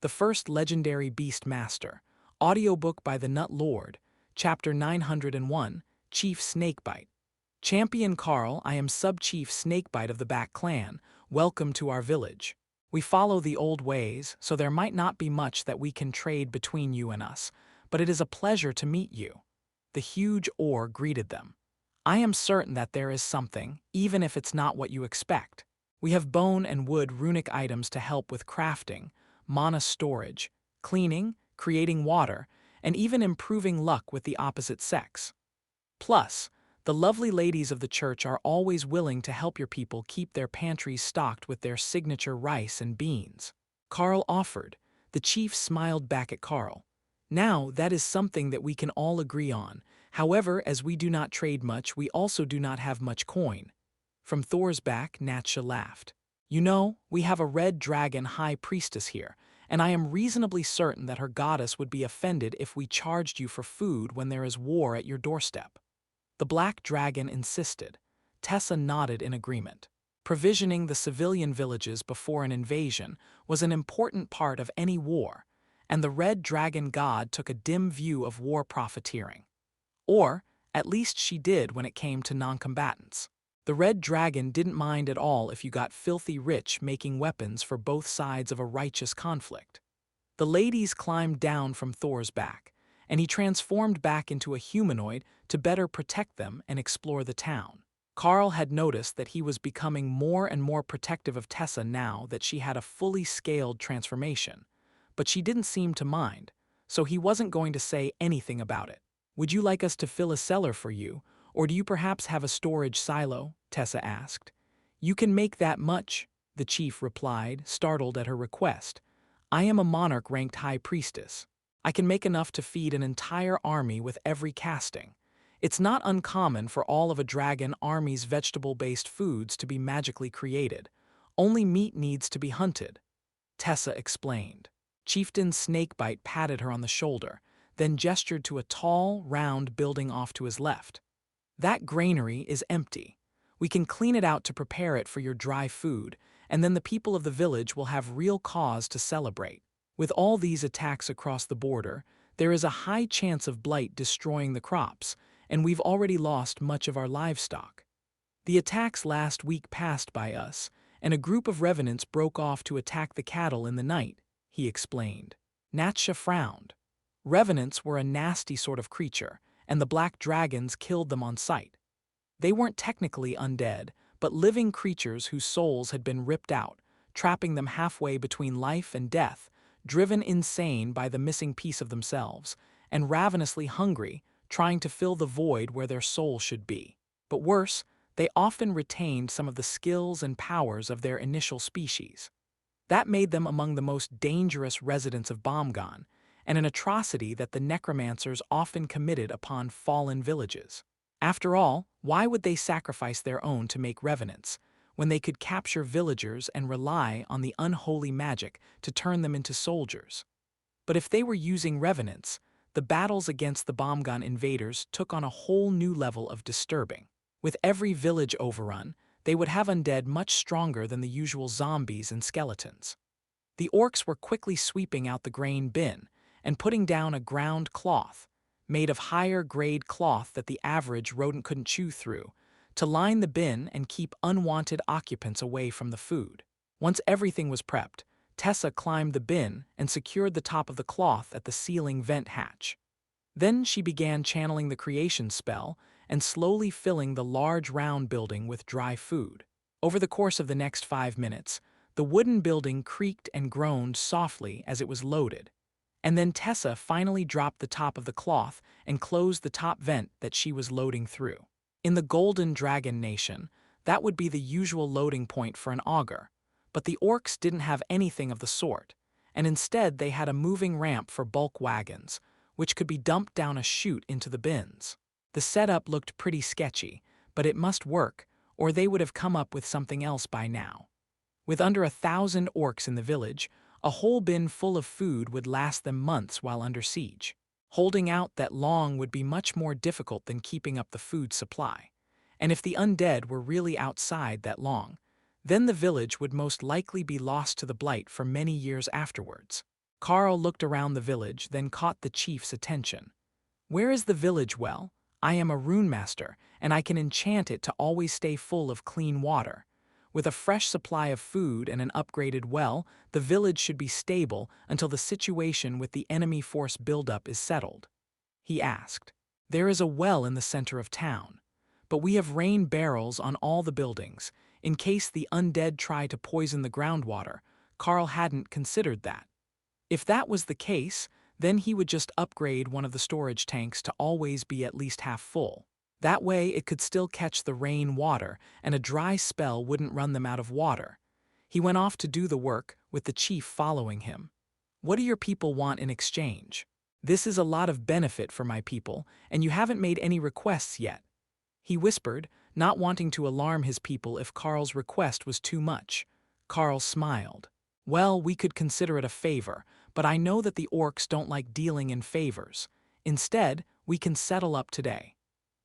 The First Legendary Beast Master, Audiobook by the Nut Lord, Chapter 901, Chief Snakebite. Champion Carl, I am Sub-Chief Snakebite of the Back Clan. Welcome to our village. We follow the old ways, so there might not be much that we can trade between you and us, but it is a pleasure to meet you. The huge oar greeted them. I am certain that there is something, even if it's not what you expect. We have bone and wood runic items to help with crafting, mana storage, cleaning, creating water, and even improving luck with the opposite sex. Plus, the lovely ladies of the church are always willing to help your people keep their pantries stocked with their signature rice and beans. Carl offered. The chief smiled back at Carl. Now, that is something that we can all agree on. However, as we do not trade much, we also do not have much coin. From Thor's back, Natsha laughed. You know, we have a red dragon high priestess here, and I am reasonably certain that her goddess would be offended if we charged you for food when there is war at your doorstep. The black dragon insisted. Tessa nodded in agreement. Provisioning the civilian villages before an invasion was an important part of any war, and the red dragon god took a dim view of war profiteering. Or, at least she did when it came to non-combatants. The red dragon didn't mind at all if you got filthy rich making weapons for both sides of a righteous conflict. The ladies climbed down from Thor's back, and he transformed back into a humanoid to better protect them and explore the town. Carl had noticed that he was becoming more and more protective of Tessa now that she had a fully scaled transformation, but she didn't seem to mind, so he wasn't going to say anything about it. Would you like us to fill a cellar for you, or do you perhaps have a storage silo? Tessa asked. You can make that much, the chief replied, startled at her request. I am a monarch-ranked high priestess. I can make enough to feed an entire army with every casting. It's not uncommon for all of a dragon army's vegetable-based foods to be magically created. Only meat needs to be hunted. Tessa explained. Chieftain Snakebite patted her on the shoulder, then gestured to a tall, round building off to his left. That granary is empty. We can clean it out to prepare it for your dry food, and then the people of the village will have real cause to celebrate. With all these attacks across the border, there is a high chance of blight destroying the crops, and we've already lost much of our livestock. The attacks last week passed by us, and a group of revenants broke off to attack the cattle in the night, he explained. Natsha frowned. Revenants were a nasty sort of creature, and the black dragons killed them on sight. They weren't technically undead, but living creatures whose souls had been ripped out, trapping them halfway between life and death, driven insane by the missing piece of themselves, and ravenously hungry, trying to fill the void where their soul should be. But worse, they often retained some of the skills and powers of their initial species. That made them among the most dangerous residents of Bomgon, and an atrocity that the necromancers often committed upon fallen villages. After all, why would they sacrifice their own to make revenants, when they could capture villagers and rely on the unholy magic to turn them into soldiers? But if they were using revenants, the battles against the Bomgon invaders took on a whole new level of disturbing. With every village overrun, they would have undead much stronger than the usual zombies and skeletons. The orcs were quickly sweeping out the grain bin and putting down a ground cloth, made of higher-grade cloth that the average rodent couldn't chew through, to line the bin and keep unwanted occupants away from the food. Once everything was prepped, Tessa climbed the bin and secured the top of the cloth at the ceiling vent hatch. Then she began channeling the creation spell and slowly filling the large round building with dry food. Over the course of the next 5 minutes, the wooden building creaked and groaned softly as it was loaded, and then Tessa finally dropped the top of the cloth and closed the top vent that she was loading through. In the Golden Dragon Nation, that would be the usual loading point for an auger, but the orcs didn't have anything of the sort, and instead they had a moving ramp for bulk wagons, which could be dumped down a chute into the bins. The setup looked pretty sketchy, but it must work, or they would have come up with something else by now. With under 1,000 orcs in the village, a whole bin full of food would last them months while under siege. Holding out that long would be much more difficult than keeping up the food supply, and if the undead were really outside that long, then the village would most likely be lost to the blight for many years afterwards. Carl looked around the village, then caught the chief's attention. Where is the village well? I am a rune master, and I can enchant it to always stay full of clean water. With a fresh supply of food and an upgraded well, the village should be stable until the situation with the enemy force buildup is settled. He asked. There is a well in the center of town, but we have rain barrels on all the buildings, in case the undead try to poison the groundwater. Carl hadn't considered that. If that was the case, then he would just upgrade one of the storage tanks to always be at least half full. That way it could still catch the rain water, and a dry spell wouldn't run them out of water. He went off to do the work, with the chief following him. What do your people want in exchange? This is a lot of benefit for my people, and you haven't made any requests yet. He whispered, not wanting to alarm his people if Carl's request was too much. Carl smiled. Well, we could consider it a favor, but I know that the orcs don't like dealing in favors. Instead, we can settle up today.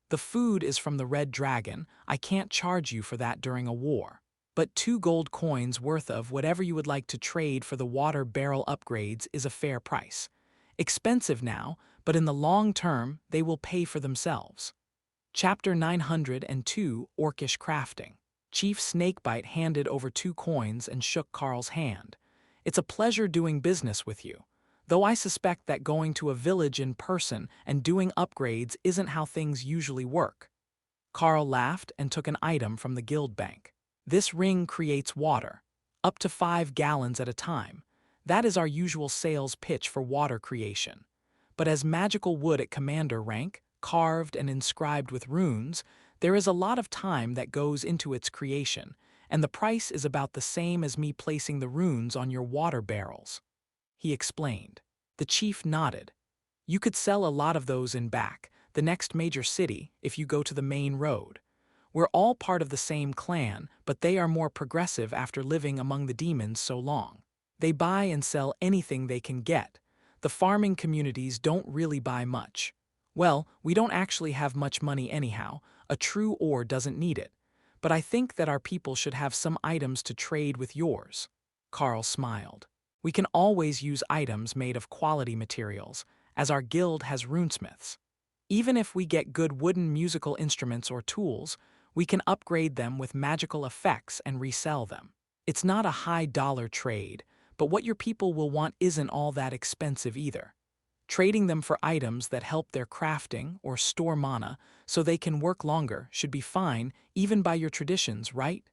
The food is from the Red Dragon. I can't charge you for that during a war. But 2 gold coins worth of whatever you would like to trade for the water barrel upgrades is a fair price. Expensive now, but in the long term, they will pay for themselves. Chapter 902, Orcish Crafting. Chief Snakebite handed over 2 coins and shook Carl's hand. It's a pleasure doing business with you, though I suspect that going to a village in person and doing upgrades isn't how things usually work. Carl laughed and took an item from the guild bank. This ring creates water, up to 5 gallons at a time. That is our usual sales pitch for water creation. But as magical wood at commander rank, carved and inscribed with runes, there is a lot of time that goes into its creation, and the price is about the same as me placing the runes on your water barrels. He explained. The chief nodded. You could sell a lot of those in back, the next major city, if you go to the main road. We're all part of the same clan, but they are more progressive after living among the demons so long. They buy and sell anything they can get. The farming communities don't really buy much. Well, we don't actually have much money anyhow. A true ore doesn't need it. But I think that our people should have some items to trade with yours. Carl smiled. We can always use items made of quality materials, as our guild has runesmiths. Even if we get good wooden musical instruments or tools, we can upgrade them with magical effects and resell them. It's not a high-dollar trade, but what your people will want isn't all that expensive either. Trading them for items that help their crafting or store mana so they can work longer should be fine even by your traditions, right?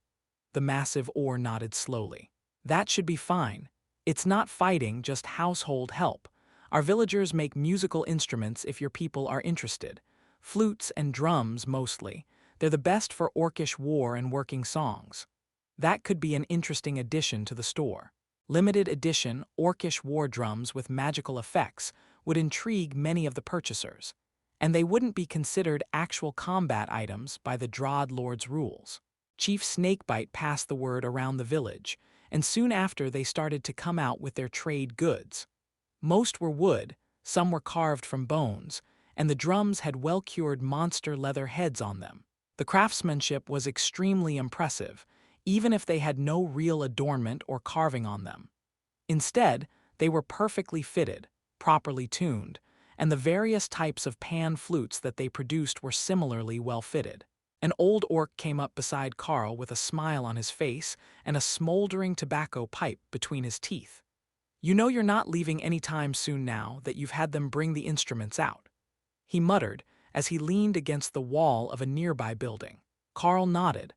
The massive ore nodded slowly. That should be fine. It's not fighting, just household help. Our villagers make musical instruments if your people are interested. Flutes and drums mostly. They're the best for orcish war and working songs. That could be an interesting addition to the store. Limited edition orcish war drums with magical effects would intrigue many of the purchasers, and they wouldn't be considered actual combat items by the Drod Lord's rules. Chief Snakebite passed the word around the village, and soon after they started to come out with their trade goods. Most were wood, some were carved from bones, and the drums had well-cured monster leather heads on them. The craftsmanship was extremely impressive, even if they had no real adornment or carving on them. Instead, they were perfectly fitted, properly tuned, and the various types of pan flutes that they produced were similarly well fitted. An old orc came up beside Carl with a smile on his face and a smoldering tobacco pipe between his teeth. You know you're not leaving any time soon now that you've had them bring the instruments out, he muttered as he leaned against the wall of a nearby building. Carl nodded.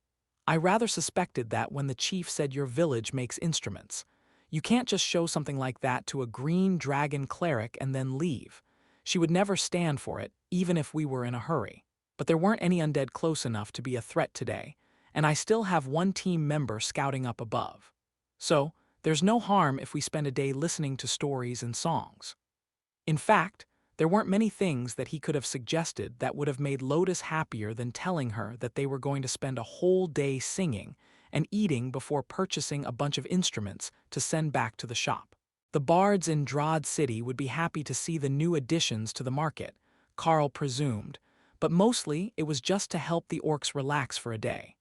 I rather suspected that when the chief said your village makes instruments. You can't just show something like that to a green dragon cleric and then leave. She would never stand for it, even if we were in a hurry. But there weren't any undead close enough to be a threat today, and I still have 1 team member scouting up above. So, there's no harm if we spend a day listening to stories and songs. In fact, there weren't many things that he could have suggested that would have made Lotus happier than telling her that they were going to spend a whole day singing and eating before purchasing a bunch of instruments to send back to the shop. The bards in Drod City would be happy to see the new additions to the market, Carl presumed, but mostly it was just to help the orcs relax for a day.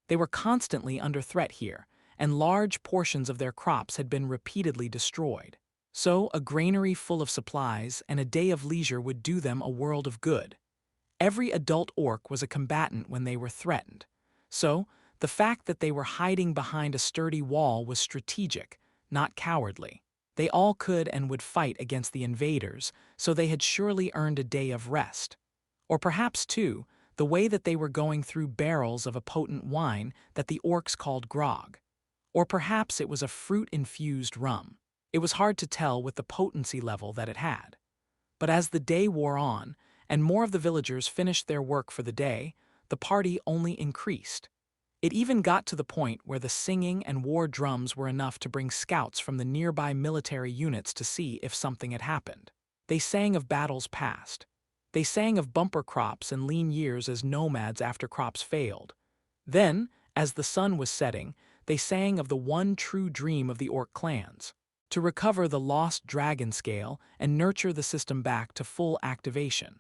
They were constantly under threat here, and large portions of their crops had been repeatedly destroyed. So, a granary full of supplies and a day of leisure would do them a world of good. Every adult orc was a combatant when they were threatened. So, the fact that they were hiding behind a sturdy wall was strategic, not cowardly. They all could and would fight against the invaders, so they had surely earned a day of rest. Or perhaps, too, the way that they were going through barrels of a potent wine that the orcs called grog. Or perhaps it was a fruit-infused rum. It was hard to tell with the potency level that it had. But as the day wore on, and more of the villagers finished their work for the day, the party only increased. It even got to the point where the singing and war drums were enough to bring scouts from the nearby military units to see if something had happened. They sang of battles past. They sang of bumper crops and lean years as nomads after crops failed. Then, as the sun was setting, they sang of the one true dream of the orc clans: to recover the lost dragon scale and nurture the system back to full activation.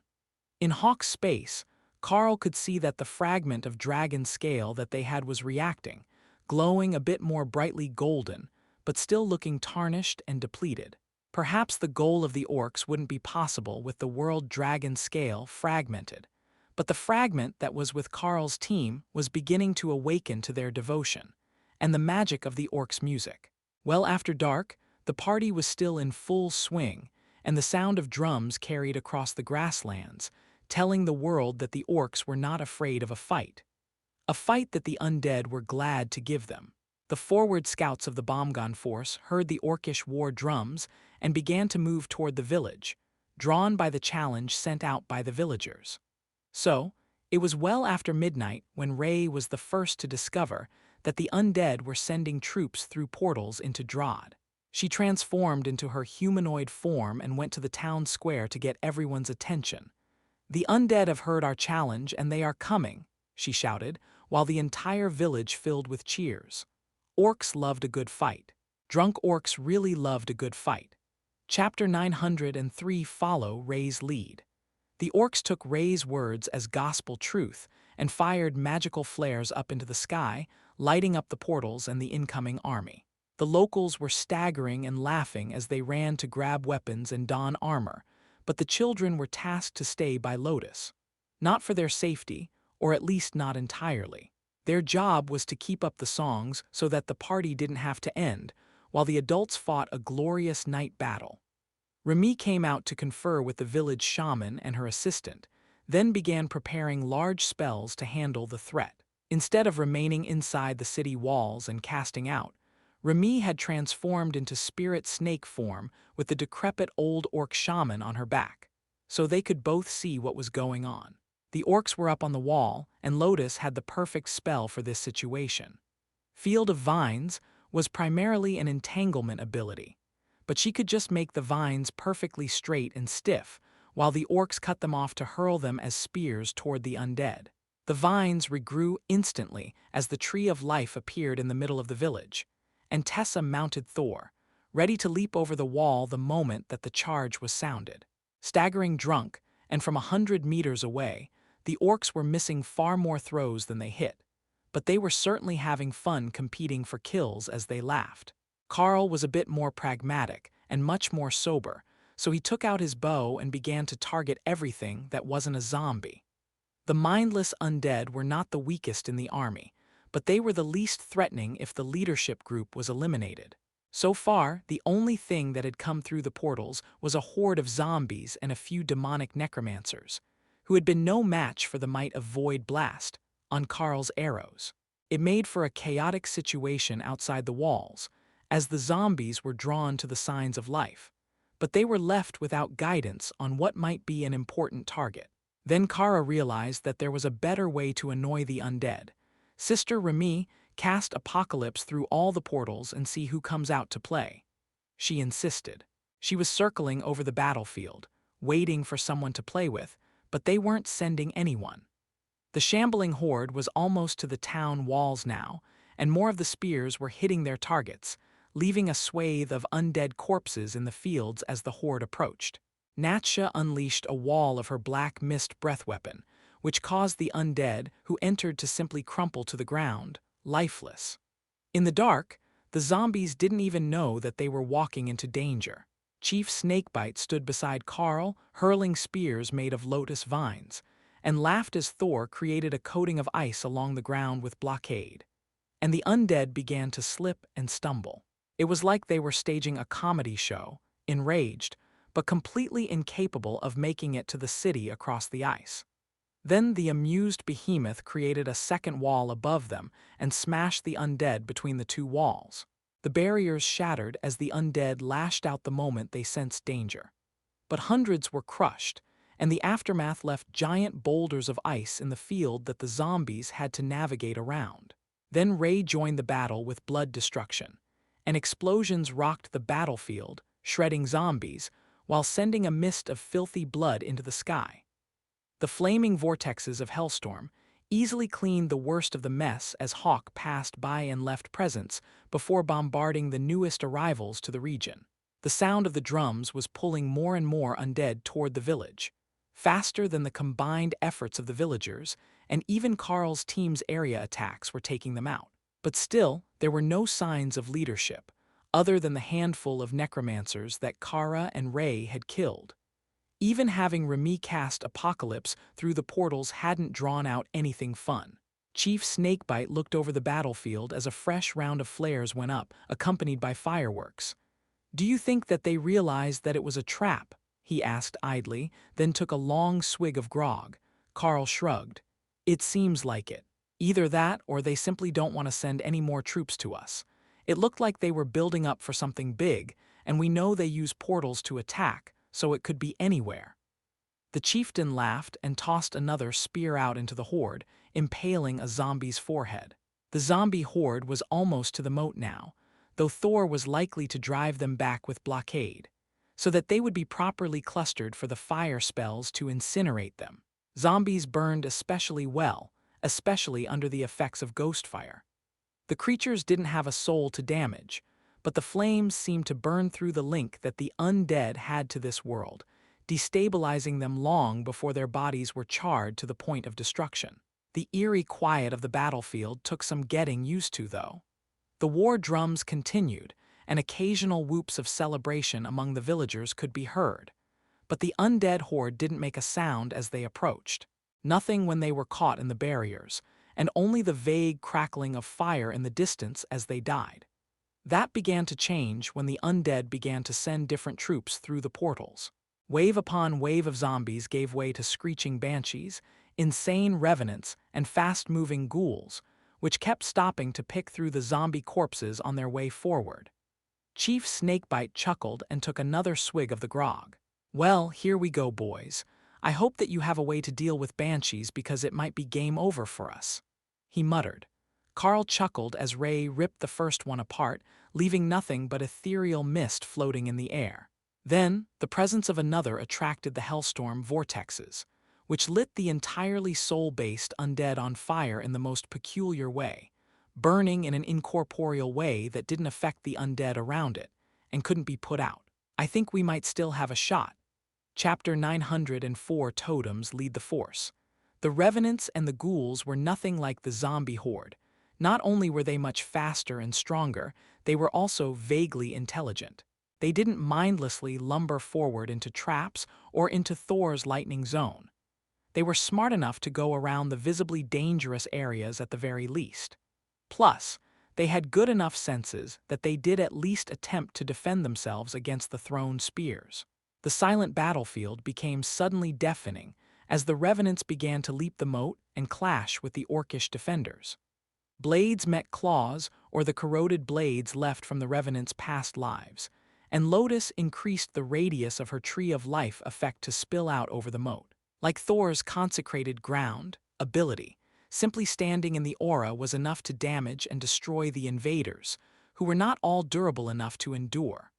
In Hawk's space, Carl could see that the fragment of dragon scale that they had was reacting, glowing a bit more brightly golden, but still looking tarnished and depleted. Perhaps the goal of the orcs wouldn't be possible with the world dragon scale fragmented, but the fragment that was with Carl's team was beginning to awaken to their devotion, and the magic of the orcs' music. Well after dark, the party was still in full swing, and the sound of drums carried across the grasslands, telling the world that the orcs were not afraid of a fight that the undead were glad to give them. The forward scouts of the Bomgon force heard the orcish war drums and began to move toward the village, drawn by the challenge sent out by the villagers. So, it was well after midnight when Ray was the first to discover that the undead were sending troops through portals into Drod. She transformed into her humanoid form and went to the town square to get everyone's attention. "The undead have heard our challenge and they are coming," she shouted, while the entire village filled with cheers. Orcs loved a good fight. Drunk orcs really loved a good fight. Chapter 903 follow Ray's lead. The orcs took Ray's words as gospel truth and fired magical flares up into the sky, lighting up the portals and the incoming army. The locals were staggering and laughing as they ran to grab weapons and don armor, but the children were tasked to stay by Lotus. Not for their safety, or at least not entirely. Their job was to keep up the songs so that the party didn't have to end, while the adults fought a glorious night battle. Remy came out to confer with the village shaman and her assistant, then began preparing large spells to handle the threat. Instead of remaining inside the city walls and casting out, Remy had transformed into spirit snake form with the decrepit old orc shaman on her back, so they could both see what was going on. The orcs were up on the wall, and Lotus had the perfect spell for this situation. Field of Vines was primarily an entanglement ability, but she could just make the vines perfectly straight and stiff, while the orcs cut them off to hurl them as spears toward the undead. The vines regrew instantly as the Tree of Life appeared in the middle of the village, and Tessa mounted Thor, ready to leap over the wall the moment that the charge was sounded. Staggering drunk, and from 100 meters away, the orcs were missing far more throws than they hit, but they were certainly having fun competing for kills as they laughed. Carl was a bit more pragmatic and much more sober, so he took out his bow and began to target everything that wasn't a zombie. The mindless undead were not the weakest in the army, but they were the least threatening if the leadership group was eliminated. So far, the only thing that had come through the portals was a horde of zombies and a few demonic necromancers, who had been no match for the might of Void Blast on Carl's arrows. It made for a chaotic situation outside the walls, as the zombies were drawn to the signs of life, but they were left without guidance on what might be an important target. Then Kara realized that there was a better way to annoy the undead. Sister Remy cast Apocalypse through all the portals and see who comes out to play. She insisted. She was circling over the battlefield, waiting for someone to play with, but they weren't sending anyone. The shambling horde was almost to the town walls now, and more of the spears were hitting their targets, leaving a swathe of undead corpses in the fields as the horde approached. Natsha unleashed a wall of her black mist breath weapon, which caused the undead who entered to simply crumple to the ground, lifeless. In the dark, the zombies didn't even know that they were walking into danger. Chief Snakebite stood beside Carl, hurling spears made of lotus vines, and laughed as Thor created a coating of ice along the ground with blockade. And the undead began to slip and stumble. It was like they were staging a comedy show, enraged, but completely incapable of making it to the city across the ice. Then the amused behemoth created a second wall above them and smashed the undead between the two walls. The barriers shattered as the undead lashed out the moment they sensed danger. But hundreds were crushed, and the aftermath left giant boulders of ice in the field that the zombies had to navigate around. Then Ray joined the battle with blood destruction, and explosions rocked the battlefield, shredding zombies, while sending a mist of filthy blood into the sky. The flaming vortexes of Hellstorm easily cleaned the worst of the mess as Hawk passed by and left presents before bombarding the newest arrivals to the region. The sound of the drums was pulling more and more undead toward the village, faster than the combined efforts of the villagers, and even Carl's team's area attacks were taking them out. But still, there were no signs of leadership, other than the handful of necromancers that Kara and Ray had killed. Even having Remy cast Apocalypse through the portals hadn't drawn out anything fun. Chief Snakebite looked over the battlefield as a fresh round of flares went up, accompanied by fireworks. "Do you think that they realized that it was a trap?" he asked idly, then took a long swig of grog. Carl shrugged. "It seems like it. Either that or they simply don't want to send any more troops to us. It looked like they were building up for something big, and we know they use portals to attack, so it could be anywhere." The chieftain laughed and tossed another spear out into the horde, impaling a zombie's forehead. The zombie horde was almost to the moat now, though Thor was likely to drive them back with blockade, so that they would be properly clustered for the fire spells to incinerate them. Zombies burned especially well, especially under the effects of ghost fire. The creatures didn't have a soul to damage, but the flames seemed to burn through the link that the undead had to this world, destabilizing them long before their bodies were charred to the point of destruction. The eerie quiet of the battlefield took some getting used to, though. The war drums continued, and occasional whoops of celebration among the villagers could be heard. But the undead horde didn't make a sound as they approached. Nothing when they were caught in the barriers, and only the vague crackling of fire in the distance as they died. That began to change when the undead began to send different troops through the portals. Wave upon wave of zombies gave way to screeching banshees, insane revenants, and fast-moving ghouls, which kept stopping to pick through the zombie corpses on their way forward. Chief Snakebite chuckled and took another swig of the grog. "Well, here we go, boys. I hope that you have a way to deal with banshees because it might be game over for us," he muttered. Carl chuckled as Ray ripped the first one apart, leaving nothing but ethereal mist floating in the air. Then, the presence of another attracted the Hellstorm vortexes, which lit the entirely soul-based undead on fire in the most peculiar way, burning in an incorporeal way that didn't affect the undead around it, and couldn't be put out. "I think we might still have a shot." Chapter 904 Totems lead the force. The revenants and the ghouls were nothing like the zombie horde. Not only were they much faster and stronger, they were also vaguely intelligent. They didn't mindlessly lumber forward into traps or into Thor's lightning zone. They were smart enough to go around the visibly dangerous areas at the very least. Plus, they had good enough senses that they did at least attempt to defend themselves against the thrown spears. The silent battlefield became suddenly deafening as the revenants began to leap the moat and clash with the orcish defenders. Blades met claws or the corroded blades left from the revenants' past lives, and Lotus increased the radius of her Tree of Life effect to spill out over the moat. Like Thor's consecrated ground ability, simply standing in the aura was enough to damage and destroy the invaders, who were not all durable enough to endure.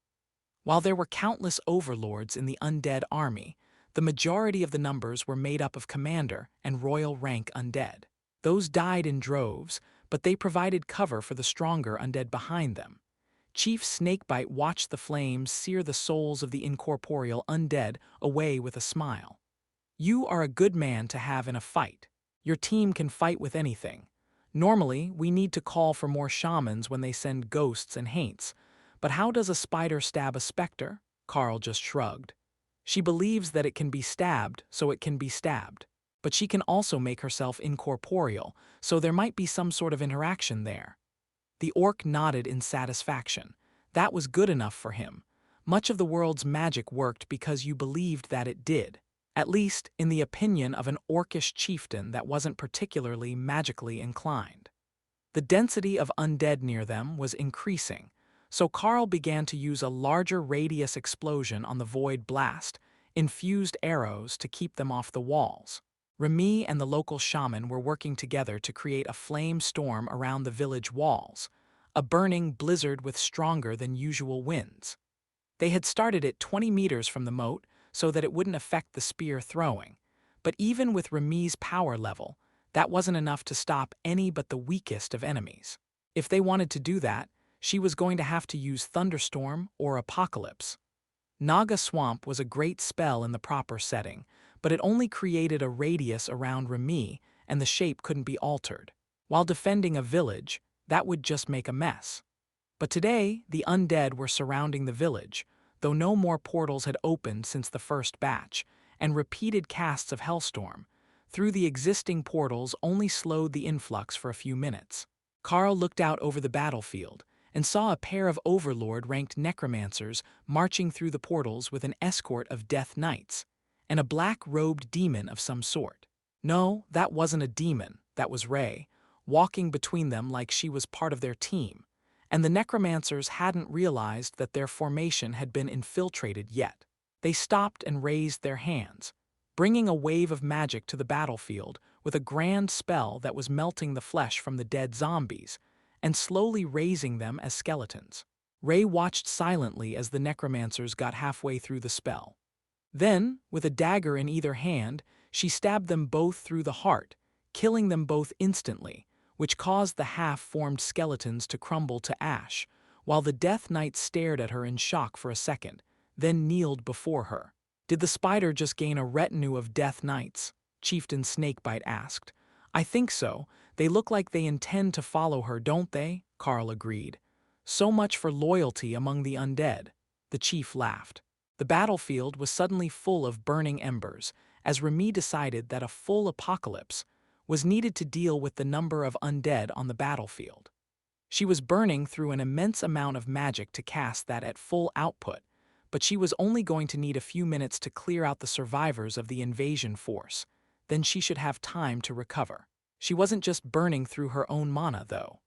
While there were countless overlords in the undead army, the majority of the numbers were made up of commander and royal rank undead. Those died in droves, but they provided cover for the stronger undead behind them. Chief Snakebite watched the flames sear the souls of the incorporeal undead away with a smile. "You are a good man to have in a fight. Your team can fight with anything. Normally, we need to call for more shamans when they send ghosts and haints, but how does a spider stab a specter? Carl just shrugged. She believes that it can be stabbed, so it can be stabbed. But she can also make herself incorporeal, so there might be some sort of interaction there. The orc nodded in satisfaction. That was good enough for him. Much of the world's magic worked because you believed that it did. At least, in the opinion of an orcish chieftain that wasn't particularly magically inclined. The density of undead near them was increasing, so Carl began to use a larger radius explosion on the void blast, infused arrows to keep them off the walls. Remy and the local shaman were working together to create a flame storm around the village walls, a burning blizzard with stronger than usual winds. They had started it 20 meters from the moat so that it wouldn't affect the spear throwing, but even with Remy's power level, that wasn't enough to stop any but the weakest of enemies. If they wanted to do that, she was going to have to use Thunderstorm or Apocalypse. Naga Swamp was a great spell in the proper setting, but it only created a radius around Remy and the shape couldn't be altered. While defending a village, that would just make a mess. But today, the undead were surrounding the village, though no more portals had opened since the first batch, and repeated casts of Hellstorm through the existing portals only slowed the influx for a few minutes. Carl looked out over the battlefield and saw a pair of Overlord-ranked necromancers marching through the portals with an escort of Death Knights and a black-robed demon of some sort. No, that wasn't a demon, that was Ray, walking between them like she was part of their team, and the necromancers hadn't realized that their formation had been infiltrated yet. They stopped and raised their hands, bringing a wave of magic to the battlefield with a grand spell that was melting the flesh from the dead zombies and slowly raising them as skeletons. Ray watched silently as the necromancers got halfway through the spell. Then, with a dagger in either hand, she stabbed them both through the heart, killing them both instantly, which caused the half-formed skeletons to crumble to ash, while the Death Knights stared at her in shock for a second, then kneeled before her. "Did the spider just gain a retinue of Death Knights?" Chieftain Snakebite asked. "I think so. They look like they intend to follow her, don't they?" Carl agreed. "So much for loyalty among the undead." The chief laughed. The battlefield was suddenly full of burning embers, as Remy decided that a full apocalypse was needed to deal with the number of undead on the battlefield. She was burning through an immense amount of magic to cast that at full output, but she was only going to need a few minutes to clear out the survivors of the invasion force. Then she should have time to recover. She wasn't just burning through her own mana, though.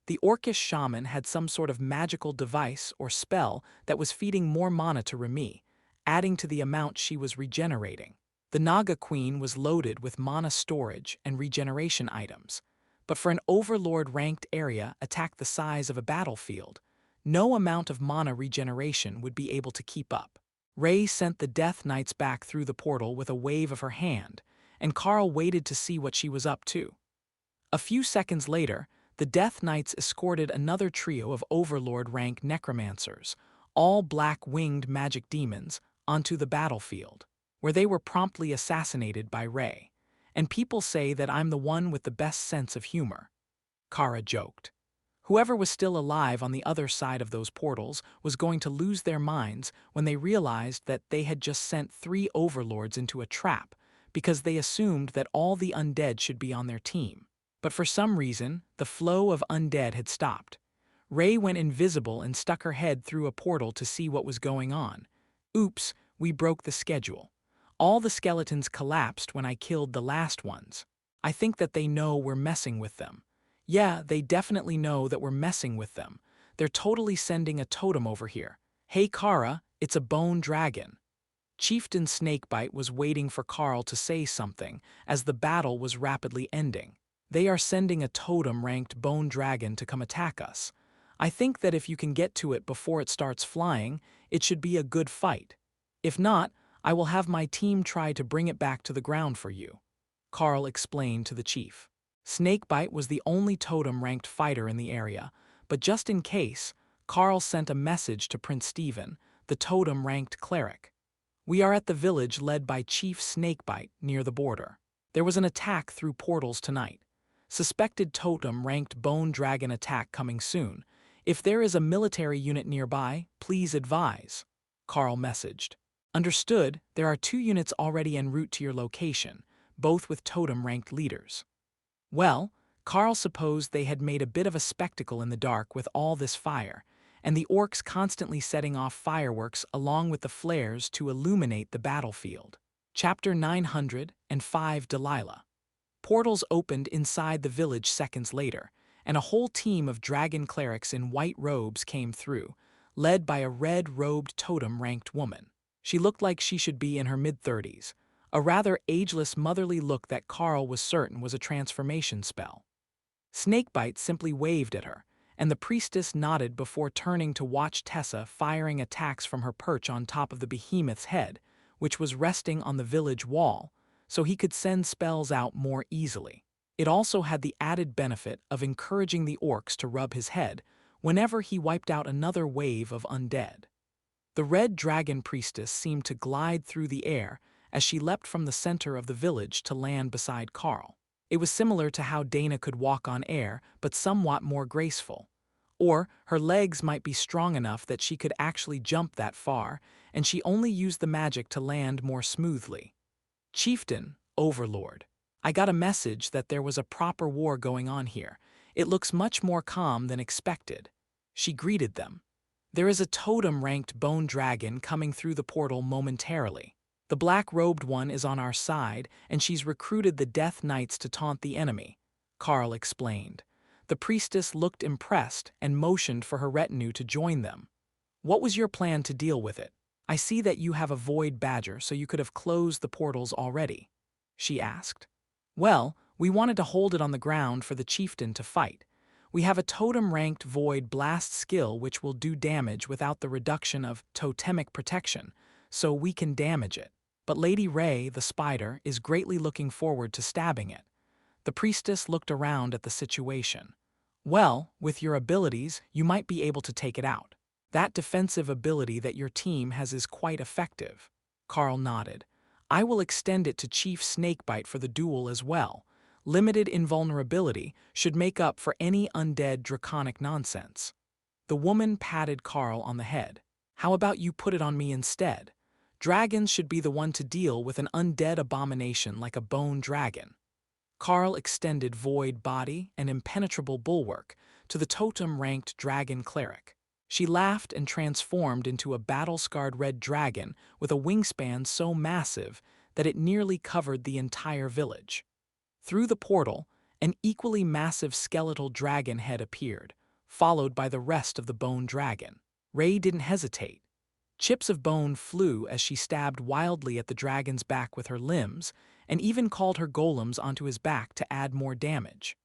The orcish shaman had some sort of magical device or spell that was feeding more mana to Remy, adding to the amount she was regenerating. The Naga Queen was loaded with mana storage and regeneration items, but for an Overlord-ranked area attack the size of a battlefield, no amount of mana regeneration would be able to keep up. Ray sent the Death Knights back through the portal with a wave of her hand, and Carl waited to see what she was up to. A few seconds later, the Death Knights escorted another trio of Overlord-rank necromancers, all black-winged magic demons, onto the battlefield, where they were promptly assassinated by Ray. "And people say that I'm the one with the best sense of humor," Kara joked. Whoever was still alive on the other side of those portals was going to lose their minds when they realized that they had just sent 3 overlords into a trap because they assumed that all the undead should be on their team. But for some reason, the flow of undead had stopped. Ray went invisible and stuck her head through a portal to see what was going on. "Oops, we broke the schedule. All the skeletons collapsed when I killed the last ones. I think that they know we're messing with them." "Yeah, they definitely know that we're messing with them. They're totally sending a totem over here. Hey Kara, it's a bone dragon." Chieftain Snakebite was waiting for Carl to say something as the battle was rapidly ending. "They are sending a totem-ranked bone dragon to come attack us. I think that if you can get to it before it starts flying, it should be a good fight. If not, I will have my team try to bring it back to the ground for you," Carl explained to the chief. Snakebite was the only totem-ranked fighter in the area, but just in case, Carl sent a message to Prince Stephen, the totem-ranked cleric. "We are at the village led by Chief Snakebite near the border. There was an attack through portals tonight. Suspected totem-ranked bone dragon attack coming soon. If there is a military unit nearby, please advise." Carl messaged. Understood, there are 2 units already en route to your location, both with totem-ranked leaders. Well, Carl supposed they had made a bit of a spectacle in the dark with all this fire, and the orcs constantly setting off fireworks along with the flares to illuminate the battlefield. Chapter 905 Delilah. Portals opened inside the village seconds later, and a whole team of dragon clerics in white robes came through, led by a red-robed totem-ranked woman. She looked like she should be in her mid-30s, a rather ageless motherly look that Carl was certain was a transformation spell. Snakebite simply waved at her, and the priestess nodded before turning to watch Tessa firing attacks from her perch on top of the behemoth's head, which was resting on the village wall, so he could send spells out more easily. It also had the added benefit of encouraging the orcs to rub his head whenever he wiped out another wave of undead. The red dragon priestess seemed to glide through the air as she leapt from the center of the village to land beside Carl. It was similar to how Dana could walk on air, but somewhat more graceful. Or her legs might be strong enough that she could actually jump that far, and she only used the magic to land more smoothly. Chieftain, Overlord, I got a message that there was a proper war going on here. It looks much more calm than expected. She greeted them. There is a totem-ranked bone dragon coming through the portal momentarily. The black-robed one is on our side, and she's recruited the Death Knights to taunt the enemy, Carl explained. The priestess looked impressed and motioned for her retinue to join them. What was your plan to deal with it? I see that you have a void badger, so you could have closed the portals already, she asked. Well, we wanted to hold it on the ground for the chieftain to fight. We have a totem-ranked void blast skill which will do damage without the reduction of totemic protection, so we can damage it. But Lady Ray, the spider, is greatly looking forward to stabbing it. The priestess looked around at the situation. Well, with your abilities, you might be able to take it out. That defensive ability that your team has is quite effective. Carl nodded. I will extend it to Chief Snakebite for the duel as well. Limited invulnerability should make up for any undead draconic nonsense. The woman patted Carl on the head. How about you put it on me instead? Dragons should be the one to deal with an undead abomination like a bone dragon. Carl extended void body and impenetrable bulwark to the totem-ranked dragon cleric. She laughed and transformed into a battle-scarred red dragon with a wingspan so massive that it nearly covered the entire village. Through the portal, an equally massive skeletal dragon head appeared, followed by the rest of the bone dragon. Ray didn't hesitate. Chips of bone flew as she stabbed wildly at the dragon's back with her limbs, and even called her golems onto his back to add more damage.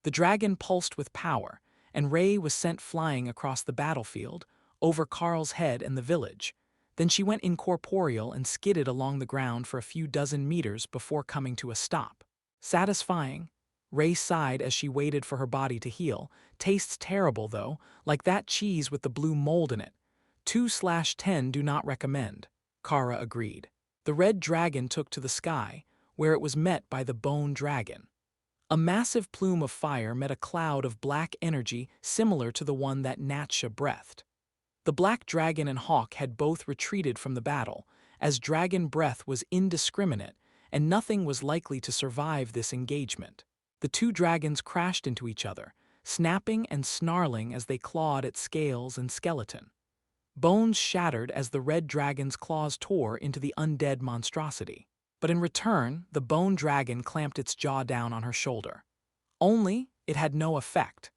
The dragon pulsed with power, and Ray was sent flying across the battlefield, over Carl's head and the village. Then she went incorporeal and skidded along the ground for a few dozen meters before coming to a stop. Satisfying. Ray sighed as she waited for her body to heal. Tastes terrible, though, like that cheese with the blue mold in it. 2/10 do not recommend, Kara agreed. The red dragon took to the sky, where it was met by the bone dragon. A massive plume of fire met a cloud of black energy similar to the one that Natsha breathed. The black dragon and hawk had both retreated from the battle, as dragon breath was indiscriminate, and nothing was likely to survive this engagement. The two dragons crashed into each other, snapping and snarling as they clawed at scales and skeleton. Bones shattered as the red dragon's claws tore into the undead monstrosity. But in return, the bone dragon clamped its jaw down on her shoulder. Only, it had no effect.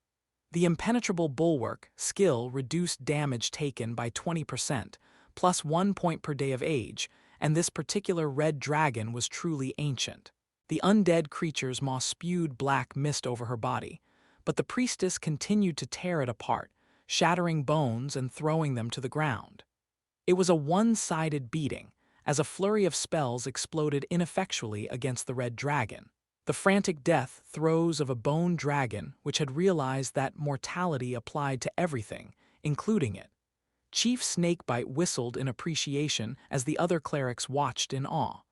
The impenetrable bulwark skill reduced damage taken by 20%, plus 1 point per day of age, and this particular red dragon was truly ancient. The undead creature's maw spewed black mist over her body, but the priestess continued to tear it apart, shattering bones and throwing them to the ground. It was a one-sided beating, as a flurry of spells exploded ineffectually against the red dragon. The frantic death throes of a bone dragon which had realized that mortality applied to everything, including it. Chief Snakebite whistled in appreciation as the other clerics watched in awe.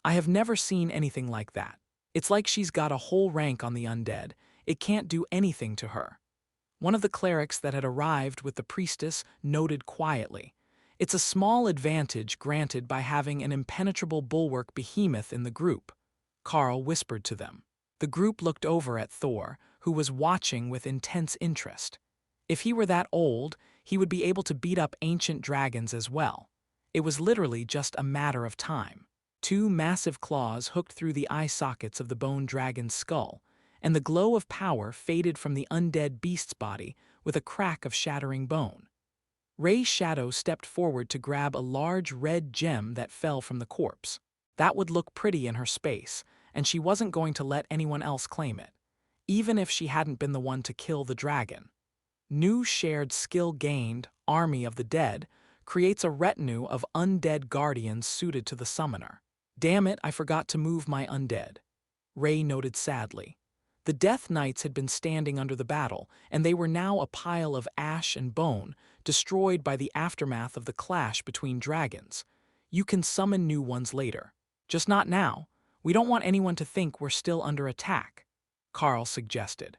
I have never seen anything like that. It's like she's got a whole rank on the undead. It can't do anything to her. One of the clerics that had arrived with the priestess noted quietly. It's a small advantage granted by having an impenetrable bulwark behemoth in the group, Carl whispered to them. The group looked over at Thor, who was watching with intense interest. If he were that old, he would be able to beat up ancient dragons as well. It was literally just a matter of time. Two massive claws hooked through the eye sockets of the bone dragon's skull, and the glow of power faded from the undead beast's body with a crack of shattering bone. Ray's shadow stepped forward to grab a large red gem that fell from the corpse. That would look pretty in her space, and she wasn't going to let anyone else claim it, even if she hadn't been the one to kill the dragon. New shared skill gained, Army of the Dead, creates a retinue of undead guardians suited to the summoner. Damn it, I forgot to move my undead, Ray noted sadly. The Death Knights had been standing under the battle, and they were now a pile of ash and bone, destroyed by the aftermath of the clash between dragons. You can summon new ones later. Just not now. We don't want anyone to think we're still under attack, Carl suggested.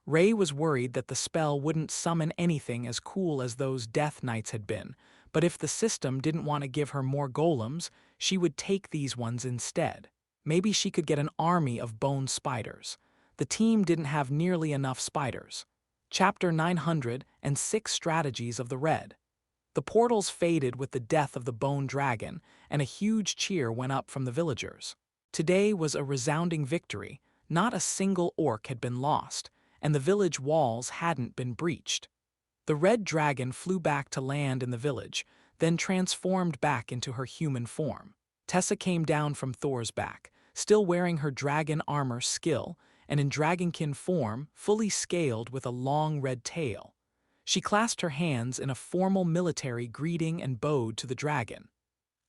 Ray was worried that the spell wouldn't summon anything as cool as those Death Knights had been, but if the system didn't want to give her more golems, she would take these ones instead. Maybe she could get an army of bone spiders. The team didn't have nearly enough spiders. Chapter 906 Strategies of the Red. The portals faded with the death of the bone dragon, and a huge cheer went up from the villagers. Today was a resounding victory. Not a single orc had been lost, and the village walls hadn't been breached. The red dragon flew back to land in the village, then transformed back into her human form. Tessa came down from Thor's back, still wearing her dragon armor skill, and in dragonkin form, fully scaled with a long red tail. She clasped her hands in a formal military greeting and bowed to the dragon.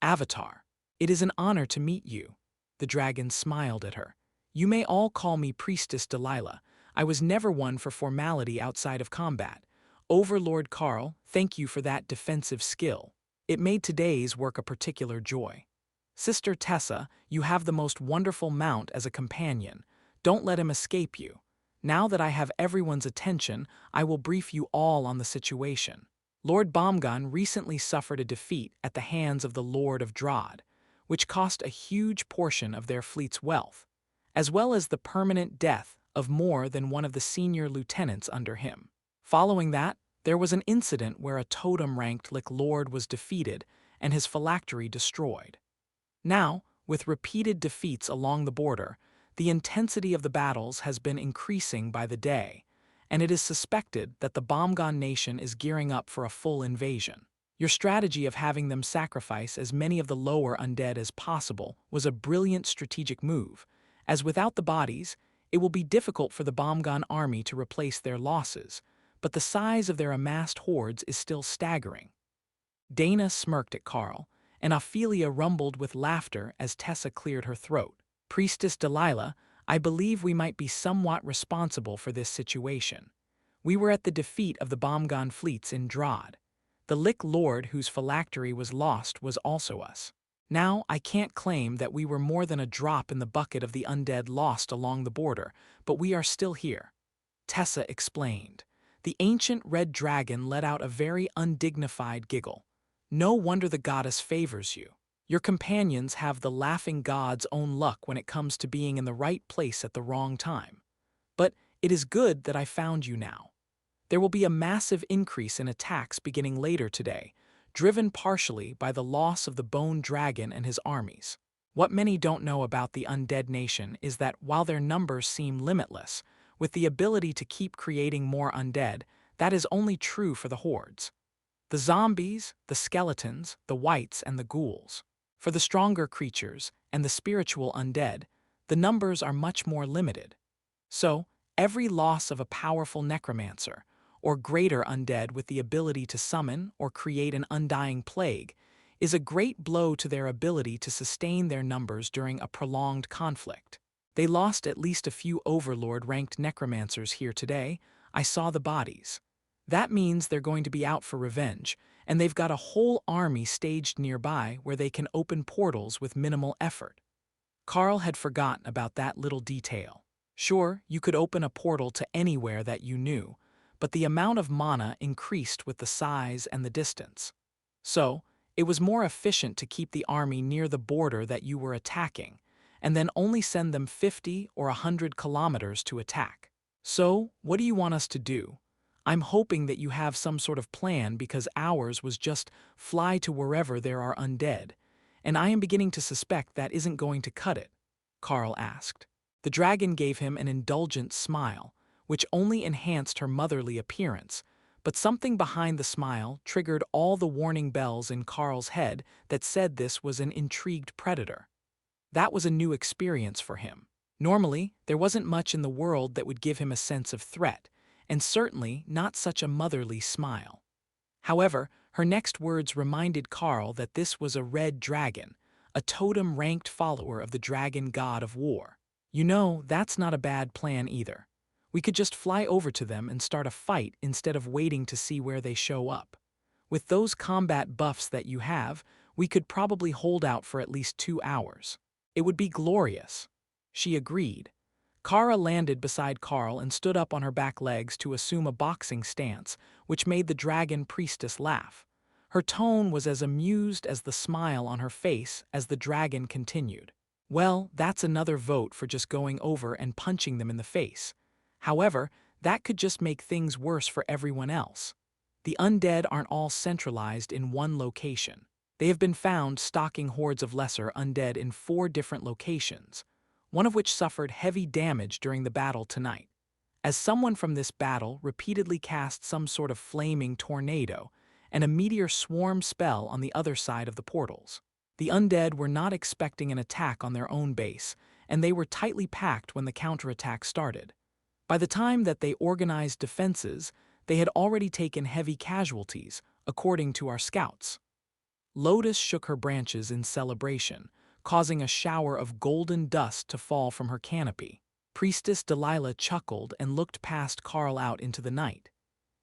Avatar, it is an honor to meet you. The dragon smiled at her. You may all call me Priestess Delilah. I was never one for formality outside of combat. Overlord Carl, thank you for that defensive skill. It made today's work a particular joy. Sister Tessa, you have the most wonderful mount as a companion. Don't let him escape you. Now that I have everyone's attention, I will brief you all on the situation. Lord Bomgon recently suffered a defeat at the hands of the Lord of Drod, which cost a huge portion of their fleet's wealth, as well as the permanent death of more than one of the senior lieutenants under him. Following that, there was an incident where a totem-ranked Lord was defeated and his phylactery destroyed. Now, with repeated defeats along the border, the intensity of the battles has been increasing by the day, and it is suspected that the Bomgon nation is gearing up for a full invasion. Your strategy of having them sacrifice as many of the lower undead as possible was a brilliant strategic move, as without the bodies, it will be difficult for the Bomgon army to replace their losses, but the size of their amassed hordes is still staggering. Dana smirked at Carl, and Ophelia rumbled with laughter as Tessa cleared her throat. Priestess Delilah, I believe we might be somewhat responsible for this situation. We were at the defeat of the Bomgon fleets in Drod. The Lick Lord whose phylactery was lost was also us. Now, I can't claim that we were more than a drop in the bucket of the undead lost along the border, but we are still here. Tessa explained. The ancient red dragon let out a very undignified giggle. No wonder the goddess favors you. Your companions have the laughing god's own luck when it comes to being in the right place at the wrong time. But it is good that I found you now. There will be a massive increase in attacks beginning later today, driven partially by the loss of the Bone Dragon and his armies. What many don't know about the Undead Nation is that while their numbers seem limitless, with the ability to keep creating more undead, that is only true for the hordes. The zombies, the skeletons, the wights, and the ghouls. For the stronger creatures and the spiritual undead, the numbers are much more limited. So, every loss of a powerful necromancer, or greater undead with the ability to summon or create an undying plague, is a great blow to their ability to sustain their numbers during a prolonged conflict. They lost at least a few Overlord-ranked necromancers here today. I saw the bodies. That means they're going to be out for revenge, and they've got a whole army staged nearby where they can open portals with minimal effort. Carl had forgotten about that little detail. Sure, you could open a portal to anywhere that you knew, but the amount of mana increased with the size and the distance. So, It was more efficient to keep the army near the border that you were attacking, and then only send them 50 or 100 kilometers to attack. So, what do you want us to do? I'm hoping that you have some sort of plan because ours was just fly to wherever there are undead, and I am beginning to suspect that isn't going to cut it, Carl asked. The dragon gave him an indulgent smile, which only enhanced her motherly appearance, but something behind the smile triggered all the warning bells in Carl's head that said this was an intrigued predator. That was a new experience for him. Normally, there wasn't much in the world that would give him a sense of threat, and certainly not such a motherly smile. However, her next words reminded Carl that this was a red dragon, a totem-ranked follower of the dragon god of war. You know, that's not a bad plan either. We could just fly over to them and start a fight instead of waiting to see where they show up. With those combat buffs that you have, we could probably hold out for at least 2 hours. It would be glorious. She agreed. Kara landed beside Carl and stood up on her back legs to assume a boxing stance, which made the dragon priestess laugh. Her tone was as amused as the smile on her face as the dragon continued. Well, that's another vote for just going over and punching them in the face. However, that could just make things worse for everyone else. The undead aren't all centralized in one location. They have been found stalking hordes of lesser undead in 4 different locations, one of which suffered heavy damage during the battle tonight. As someone from this battle repeatedly cast some sort of flaming tornado and a meteor swarm spell on the other side of the portals. The undead were not expecting an attack on their own base, and they were tightly packed when the counterattack started. By the time that they organized defenses, they had already taken heavy casualties, according to our scouts. Lotus shook her branches in celebration, causing a shower of golden dust to fall from her canopy. Priestess Delilah chuckled and looked past Carl out into the night.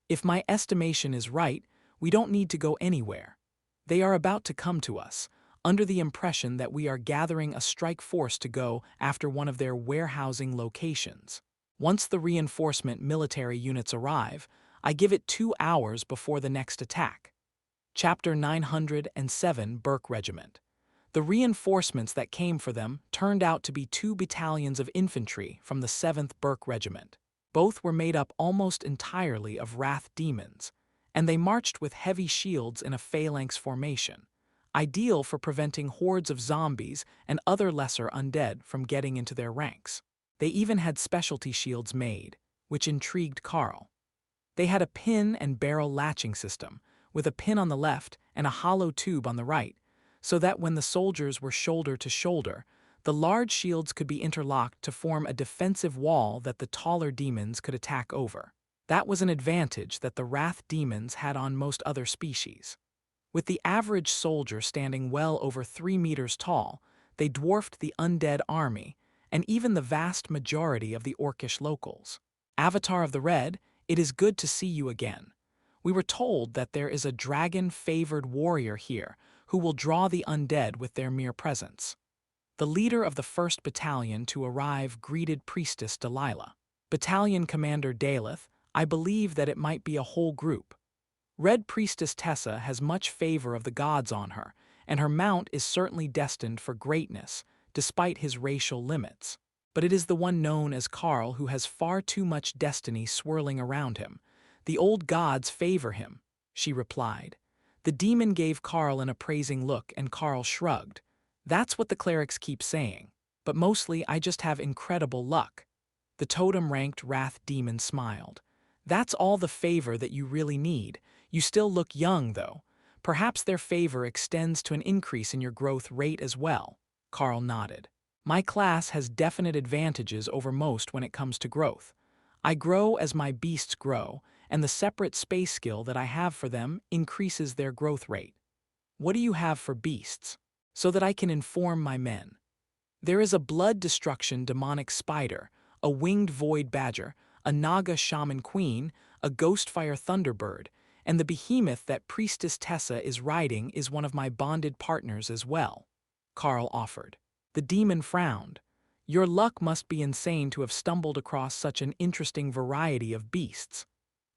If my estimation is right, we don't need to go anywhere. They are about to come to us, under the impression that we are gathering a strike force to go after one of their warehousing locations. Once the reinforcement military units arrive, I give it 2 hours before the next attack. Chapter 907 Burke Regiment. The reinforcements that came for them turned out to be 2 battalions of infantry from the 7th Burke Regiment. Both were made up almost entirely of wrath demons, and they marched with heavy shields in a phalanx formation, ideal for preventing hordes of zombies and other lesser undead from getting into their ranks. They even had specialty shields made, which intrigued Carl. They had a pin and barrel latching system, with a pin on the left and a hollow tube on the right, so that when the soldiers were shoulder to shoulder, the large shields could be interlocked to form a defensive wall that the taller demons could attack over. That was an advantage that the wrath demons had on most other species. With the average soldier standing well over 3 meters tall, they dwarfed the undead army and even the vast majority of the orcish locals. Avatar of the Red, it is good to see you again. We were told that there is a dragon-favored warrior here who will draw the undead with their mere presence. The leader of the 1st Battalion to arrive greeted Priestess Delilah. Battalion Commander Daleth, I believe that it might be a whole group. Red Priestess Tessa has much favor of the gods on her, and her mount is certainly destined for greatness, despite his racial limits. But it is the one known as Carl who has far too much destiny swirling around him. The old gods favor him, she replied. The demon gave Carl an appraising look and Carl shrugged. That's what the clerics keep saying, but mostly I just have incredible luck. The totem-ranked wrath demon smiled. That's all the favor that you really need. You still look young, though. Perhaps their favor extends to an increase in your growth rate as well. Carl nodded. My class has definite advantages over most when it comes to growth. I grow as my beasts grow, and the separate space skill that I have for them increases their growth rate. What do you have for beasts? So that I can inform my men. There is a blood destruction demonic spider, a winged void badger, a naga shaman queen, a ghostfire thunderbird, and the behemoth that Priestess Tessa is riding is one of my bonded partners as well, Carl offered. The demon frowned. Your luck must be insane to have stumbled across such an interesting variety of beasts.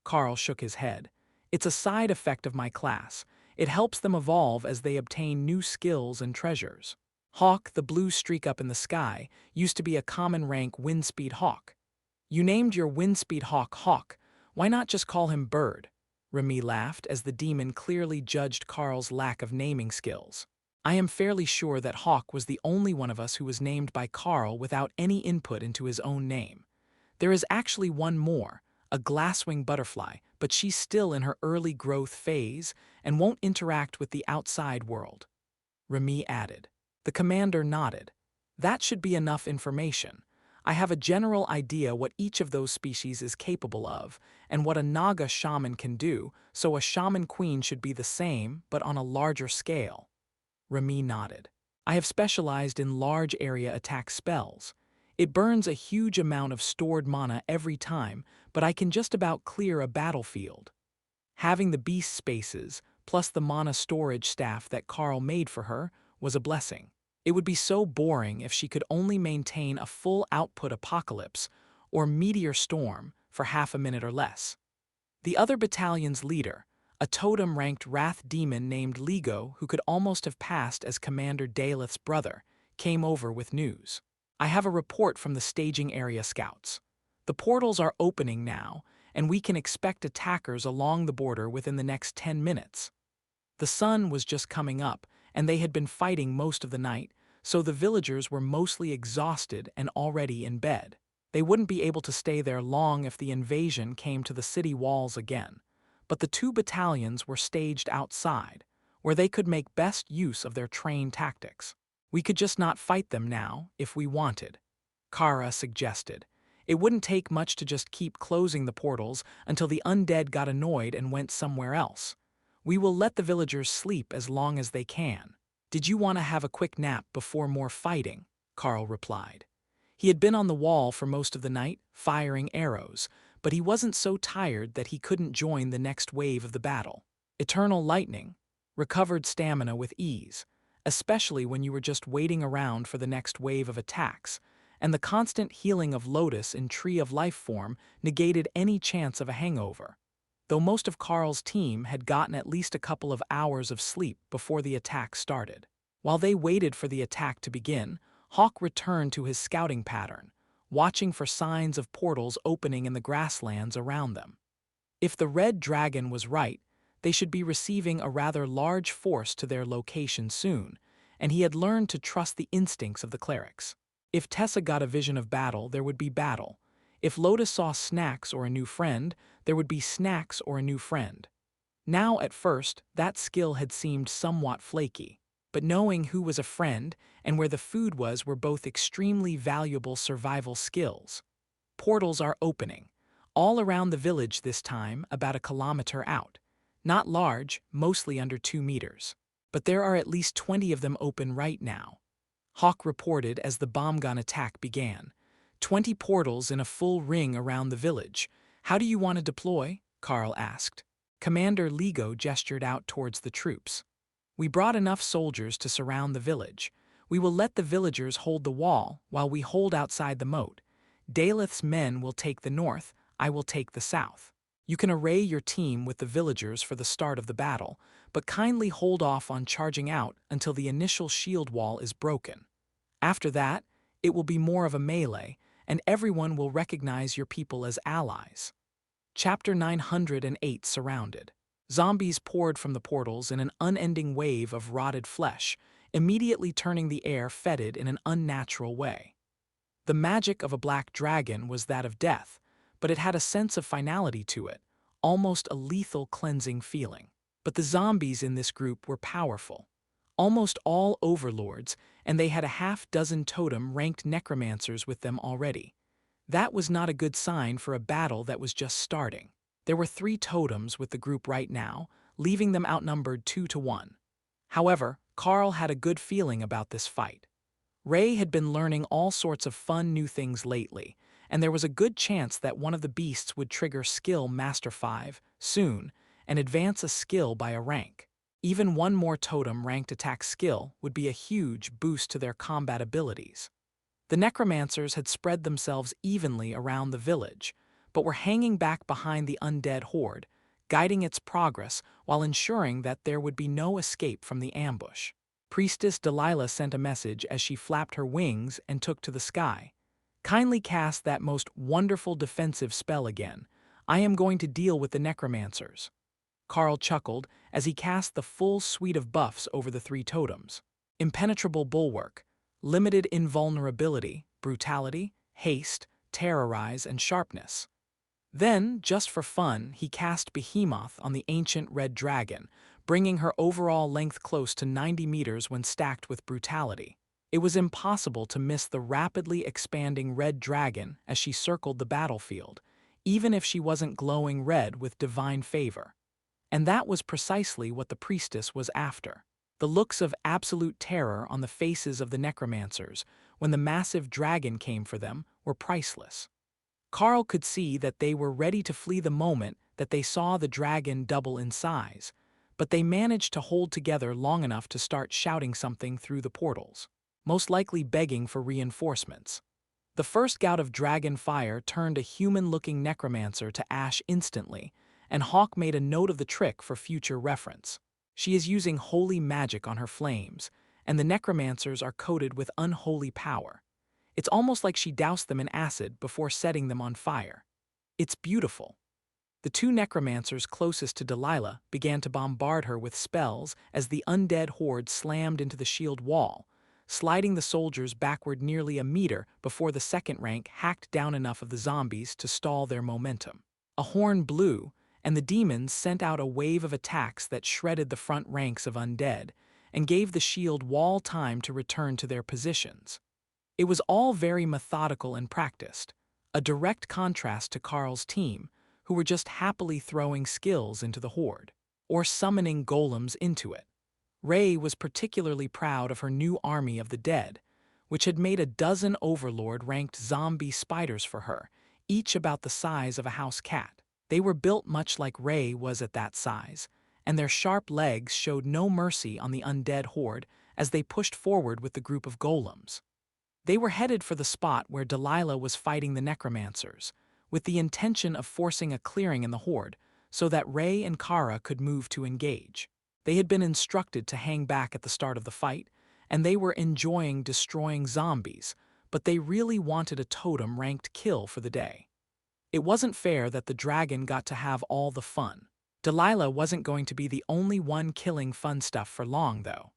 Carl shook his head. It's a side effect of my class. It helps them evolve as they obtain new skills and treasures. Hawk, the blue streak up in the sky, used to be a common rank windspeed hawk. You named your windspeed hawk Hawk. Why not just call him Bird? Remy laughed as the demon clearly judged Carl's lack of naming skills. I am fairly sure that Hawk was the only one of us who was named by Carl without any input into his own name. There is actually one more, a glasswing butterfly, but she's still in her early growth phase and won't interact with the outside world. Remy added. The commander nodded. That should be enough information. I have a general idea what each of those species is capable of, and what a Naga shaman can do, so a shaman queen should be the same, but on a larger scale. Remy nodded. I have specialized in large area attack spells. It burns a huge amount of stored mana every time, but I can just about clear a battlefield. Having the beast spaces, plus the mana storage staff that Carl made for her, was a blessing. It would be so boring if she could only maintain a full output apocalypse or meteor storm for half a minute or less. The other battalion's leader, a totem-ranked wrath demon named Ligo who could almost have passed as Commander Daleth's brother, came over with news. I have a report from the staging area scouts. The portals are opening now, and we can expect attackers along the border within the next 10 minutes. The sun was just coming up, and they had been fighting most of the night, so the villagers were mostly exhausted and already in bed. They wouldn't be able to stay there long if the invasion came to the city walls again, but the two battalions were staged outside, where they could make best use of their trained tactics. We could just not fight them now, if we wanted. Kara suggested. It wouldn't take much to just keep closing the portals until the undead got annoyed and went somewhere else. We will let the villagers sleep as long as they can. Did you want to have a quick nap before more fighting? Carl replied. He had been on the wall for most of the night, firing arrows, but he wasn't so tired that he couldn't join the next wave of the battle. Eternal lightning recovered stamina with ease, especially when you were just waiting around for the next wave of attacks, and the constant healing of Lotus in Tree of Life form negated any chance of a hangover. Though most of Carl's team had gotten at least a couple of hours of sleep before the attack started. While they waited for the attack to begin, Hawk returned to his scouting pattern, watching for signs of portals opening in the grasslands around them. If the red dragon was right, they should be receiving a rather large force to their location soon, and he had learned to trust the instincts of the clerics. If Tessa got a vision of battle, there would be battle. If Lotus saw snacks or a new friend, there would be snacks or a new friend. Now, at first, that skill had seemed somewhat flaky, but knowing who was a friend and where the food was were both extremely valuable survival skills. Portals are opening, all around the village this time, about a kilometer out. Not large, mostly under 2 meters. But there are at least 20 of them open right now. Hawk reported as the bomb gun attack began. 20 portals in a full ring around the village. How do you want to deploy? Carl asked. Commander Ligo gestured out towards the troops. We brought enough soldiers to surround the village. We will let the villagers hold the wall while we hold outside the moat. Daleth's men will take the north, I will take the south. You can array your team with the villagers for the start of the battle, but kindly hold off on charging out until the initial shield wall is broken. After that, it will be more of a melee, and everyone will recognize your people as allies. Chapter 908 Surrounded. Zombies poured from the portals in an unending wave of rotted flesh, immediately turning the air fetid in an unnatural way. The magic of a black dragon was that of death, but it had a sense of finality to it, almost a lethal cleansing feeling. But the zombies in this group were powerful. Almost all overlords, and they had a half-dozen totem-ranked necromancers with them already. That was not a good sign for a battle that was just starting. There were 3 totems with the group right now, leaving them outnumbered 2-1. However, Carl had a good feeling about this fight. Ray had been learning all sorts of fun new things lately, and there was a good chance that one of the beasts would trigger Skill Master 5 soon and advance a skill by a rank. Even one more totem-ranked attack skill would be a huge boost to their combat abilities. The necromancers had spread themselves evenly around the village, but were hanging back behind the undead horde, guiding its progress while ensuring that there would be no escape from the ambush. Priestess Delilah sent a message as she flapped her wings and took to the sky. "Kindly cast that most wonderful defensive spell again. I am going to deal with the necromancers." Carl chuckled as he cast the full suite of buffs over the three totems. Impenetrable bulwark, limited invulnerability, brutality, haste, terrorize, and sharpness. Then, just for fun, he cast Behemoth on the ancient red dragon, bringing her overall length close to 90 meters when stacked with brutality. It was impossible to miss the rapidly expanding red dragon as she circled the battlefield, even if she wasn't glowing red with divine favor. And that was precisely what the priestess was after. The looks of absolute terror on the faces of the necromancers when the massive dragon came for them were priceless. Carl could see that they were ready to flee the moment that they saw the dragon double in size, but they managed to hold together long enough to start shouting something through the portals, most likely begging for reinforcements. The first gout of dragon fire turned a human-looking necromancer to ash instantly, and Hawk made a note of the trick for future reference. She is using holy magic on her flames, and the necromancers are coated with unholy power. It's almost like she doused them in acid before setting them on fire. It's beautiful. The two necromancers closest to Delilah began to bombard her with spells as the undead horde slammed into the shield wall, sliding the soldiers backward nearly a meter before the second rank hacked down enough of the zombies to stall their momentum. A horn blew, and the demons sent out a wave of attacks that shredded the front ranks of undead and gave the shield wall time to return to their positions. It was all very methodical and practiced, a direct contrast to Carl's team, who were just happily throwing skills into the horde, or summoning golems into it. Ray was particularly proud of her new army of the dead, which had made a dozen overlord-ranked zombie spiders for her, each about the size of a house cat. They were built much like Ray was at that size, and their sharp legs showed no mercy on the undead horde as they pushed forward with the group of golems. They were headed for the spot where Delilah was fighting the necromancers, with the intention of forcing a clearing in the horde so that Ray and Kara could move to engage. They had been instructed to hang back at the start of the fight, and they were enjoying destroying zombies, but they really wanted a totem-ranked kill for the day. It wasn't fair that the dragon got to have all the fun. Delilah wasn't going to be the only one killing fun stuff for long, though.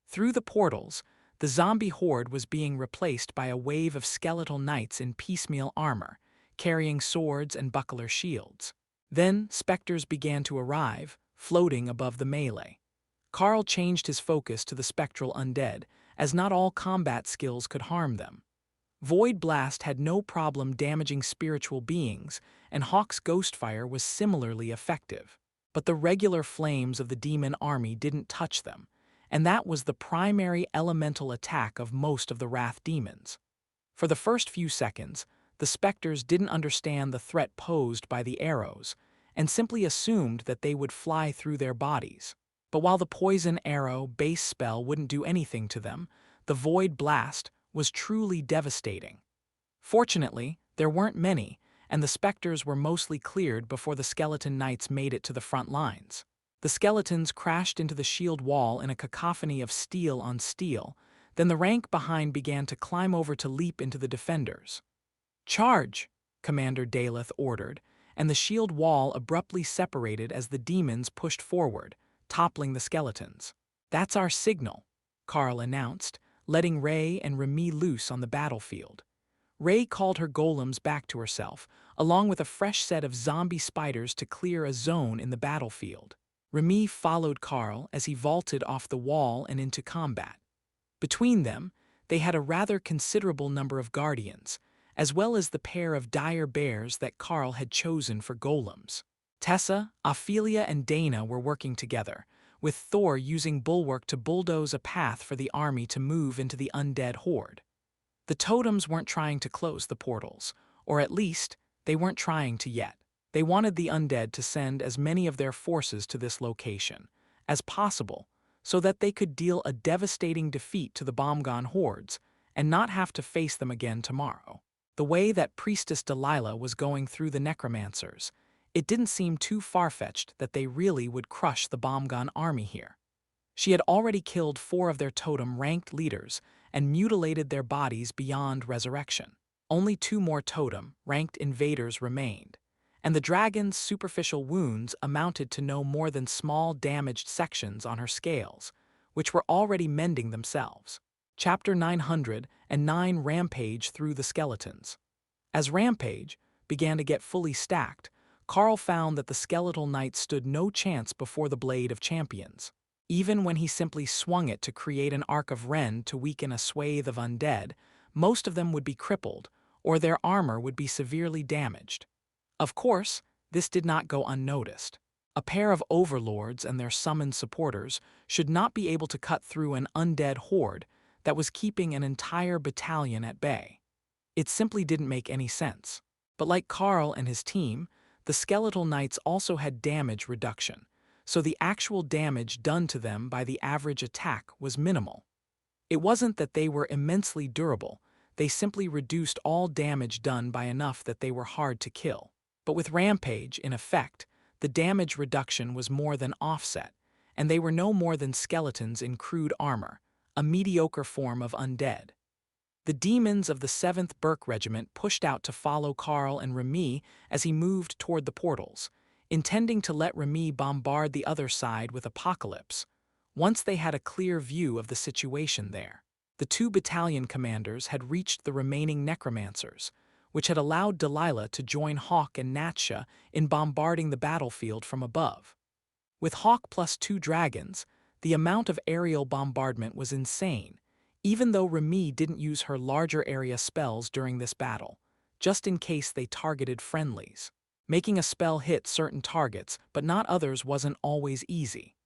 Through the portals, the zombie horde was being replaced by a wave of skeletal knights in piecemeal armor, carrying swords and buckler shields. Then specters began to arrive, floating above the melee. Carl changed his focus to the spectral undead, as not all combat skills could harm them. Void Blast had no problem damaging spiritual beings, and Hawk's Ghostfire was similarly effective. But the regular flames of the demon army didn't touch them, and that was the primary elemental attack of most of the Wrath demons. For the first few seconds, the specters didn't understand the threat posed by the arrows, and simply assumed that they would fly through their bodies. But while the poison arrow base spell wouldn't do anything to them, the Void Blast was truly devastating. Fortunately, there weren't many, and the specters were mostly cleared before the skeleton knights made it to the front lines. The skeletons crashed into the shield wall in a cacophony of steel on steel, then the rank behind began to climb over to leap into the defenders. "Charge!" Commander Daleth ordered, and the shield wall abruptly separated as the demons pushed forward, toppling the skeletons. "That's our signal," Carl announced, letting Ray and Remy loose on the battlefield. Ray called her golems back to herself, along with a fresh set of zombie spiders to clear a zone in the battlefield. Remy followed Carl as he vaulted off the wall and into combat. Between them, they had a rather considerable number of guardians, as well as the pair of dire bears that Carl had chosen for golems. Tessa, Ophelia, and Dana were working together, with Thor using Bulwark to bulldoze a path for the army to move into the undead horde. The totems weren't trying to close the portals, or at least, they weren't trying to yet. They wanted the undead to send as many of their forces to this location as possible so that they could deal a devastating defeat to the Bomgon hordes and not have to face them again tomorrow. The way that Priestess Delilah was going through the necromancers, It didn't seem too far-fetched that they really would crush the bomb gun army here. She had already killed 4 of their totem-ranked leaders and mutilated their bodies beyond resurrection. Only 2 more totem-ranked invaders remained, and the dragon's superficial wounds amounted to no more than small damaged sections on her scales, which were already mending themselves. Chapter 909 Rampage Through the Skeletons. As Rampage began to get fully stacked, Carl found that the skeletal knights stood no chance before the Blade of Champions. Even when he simply swung it to create an arc of Ren to weaken a swathe of undead, most of them would be crippled, or their armor would be severely damaged. Of course, this did not go unnoticed. A pair of overlords and their summoned supporters should not be able to cut through an undead horde that was keeping an entire battalion at bay. It simply didn't make any sense. But like Carl and his team, the skeletal knights also had damage reduction, so the actual damage done to them by the average attack was minimal. It wasn't that they were immensely durable, they simply reduced all damage done by enough that they were hard to kill. But with Rampage in effect, the damage reduction was more than offset, and they were no more than skeletons in crude armor, a mediocre form of undead. The demons of the 7th Burke Regiment pushed out to follow Carl and Remy as he moved toward the portals, intending to let Remy bombard the other side with Apocalypse, once they had a clear view of the situation there. The 2 battalion commanders had reached the remaining necromancers, which had allowed Delilah to join Hawk and Natsha in bombarding the battlefield from above. With Hawk plus 2 dragons, the amount of aerial bombardment was insane, even though Remy didn't use her larger area spells during this battle, just in case they targeted friendlies. Making a spell hit certain targets but not others wasn't always easy.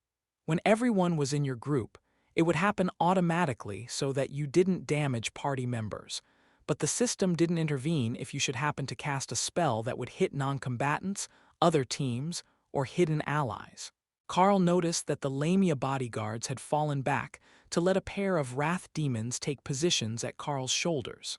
When everyone was in your group, it would happen automatically so that you didn't damage party members, but the system didn't intervene if you should happen to cast a spell that would hit non-combatants, other teams, or hidden allies. Carl noticed that the Lamia bodyguards had fallen back to let a pair of wrath demons take positions at Carl's shoulders.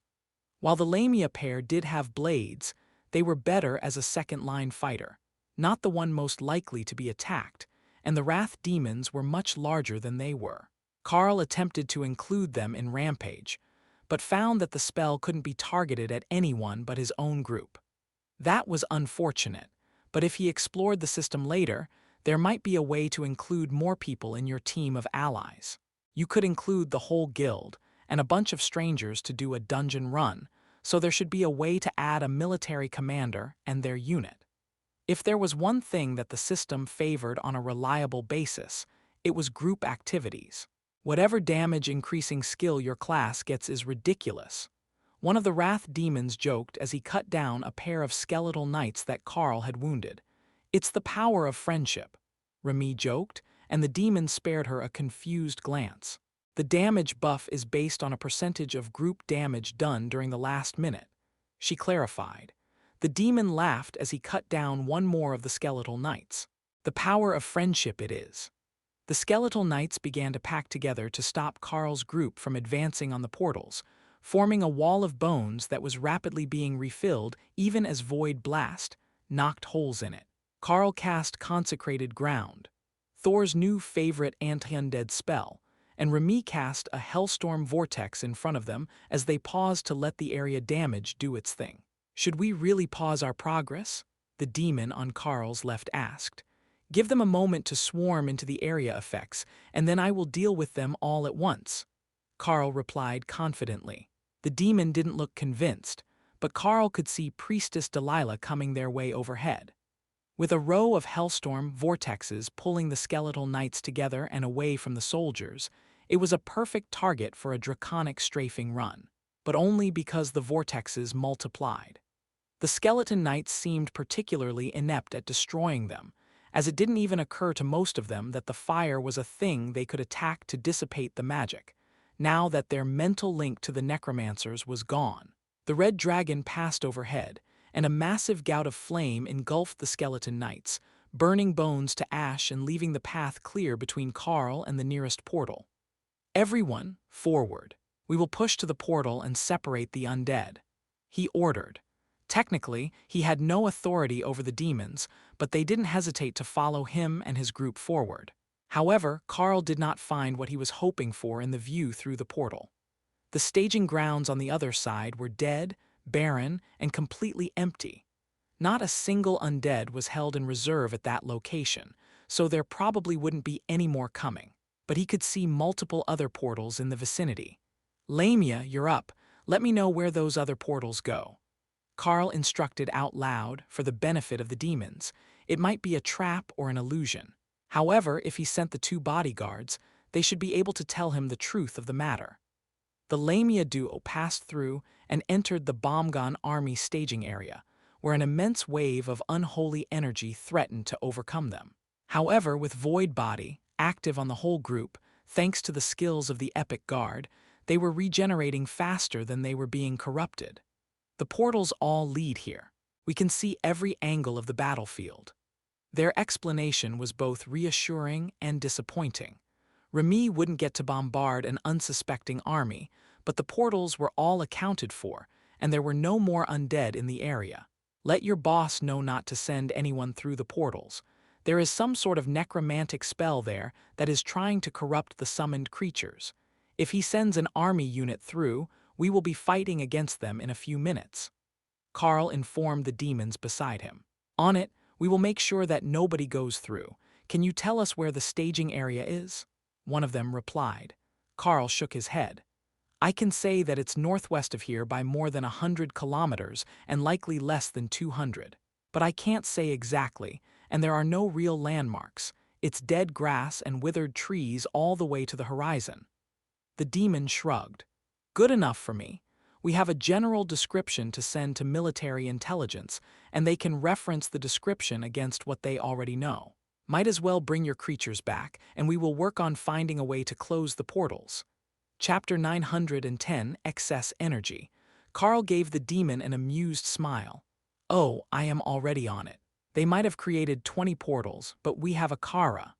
While the Lamia pair did have blades, they were better as a second-line fighter, not the one most likely to be attacked, and the wrath demons were much larger than they were. Carl attempted to include them in Rampage, but found that the spell couldn't be targeted at anyone but his own group. That was unfortunate, but if he explored the system later, there might be a way to include more people in your team of allies. You could include the whole guild and a bunch of strangers to do a dungeon run, so there should be a way to add a military commander and their unit. If there was one thing that the system favored on a reliable basis, it was group activities. Whatever damage-increasing skill your class gets is ridiculous. One of the Wrath demons joked as he cut down a pair of skeletal knights that Carl had wounded. "It's the power of friendship," Remy joked, and the demon spared her a confused glance. "The damage buff is based on a percentage of group damage done during the last minute," she clarified. The demon laughed as he cut down one more of the skeletal knights. "The power of friendship it is." The skeletal knights began to pack together to stop Carl's group from advancing on the portals, forming a wall of bones that was rapidly being refilled even as Void Blast knocked holes in it. Carl cast Consecrated Ground, Thor's new favorite anti-undead spell, and Remy cast a Hellstorm Vortex in front of them as they paused to let the area damage do its thing. "Should we really pause our progress?" the demon on Carl's left asked. "Give them a moment to swarm into the area effects, and then I will deal with them all at once," Carl replied confidently. The demon didn't look convinced, but Carl could see Priestess Delilah coming their way overhead. With a row of Hellstorm Vortexes pulling the skeletal knights together and away from the soldiers, it was a perfect target for a draconic strafing run, but only because the vortexes multiplied. The skeleton knights seemed particularly inept at destroying them, as it didn't even occur to most of them that the fire was a thing they could attack to dissipate the magic, now that their mental link to the necromancers was gone. The red dragon passed overhead, and a massive gout of flame engulfed the skeleton knights, burning bones to ash and leaving the path clear between Carl and the nearest portal. "Everyone, forward. We will push to the portal and separate the undead," he ordered, Technically, he had no authority over the demons, but they didn't hesitate to follow him and his group forward. However, Carl did not find what he was hoping for in the view through the portal. The staging grounds on the other side were dead, barren, and completely empty. Not a single undead was held in reserve at that location, so there probably wouldn't be any more coming. But he could see multiple other portals in the vicinity. Lamia, you're up. Let me know where those other portals go. Carl instructed out loud for the benefit of the demons. It might be a trap or an illusion. However, if he sent the two bodyguards, they should be able to tell him the truth of the matter. The Lamia duo passed through and entered the Bombgon army staging area, where an immense wave of unholy energy threatened to overcome them. However, with Void Body active on the whole group, thanks to the skills of the Epic Guard, they were regenerating faster than they were being corrupted. The portals all lead here. We can see every angle of the battlefield. Their explanation was both reassuring and disappointing. Remy wouldn't get to bombard an unsuspecting army, but the portals were all accounted for, and there were no more undead in the area. Let your boss know not to send anyone through the portals. There is some sort of necromantic spell there that is trying to corrupt the summoned creatures. If he sends an army unit through, we will be fighting against them in a few minutes. Carl informed the demons beside him. On it, we will make sure that nobody goes through. Can you tell us where the staging area is? One of them replied. Carl shook his head. I can say that it's northwest of here by more than 100 kilometers and likely less than 200. But I can't say exactly, and there are no real landmarks. It's dead grass and withered trees all the way to the horizon. The demon shrugged. Good enough for me. We have a general description to send to military intelligence, and they can reference the description against what they already know. Might as well bring your creatures back, and we will work on finding a way to close the portals. Chapter 910, Excess Energy. Carl gave the demon an amused smile. Oh, I am already on it. They might have created 20 portals, but we have a Kara.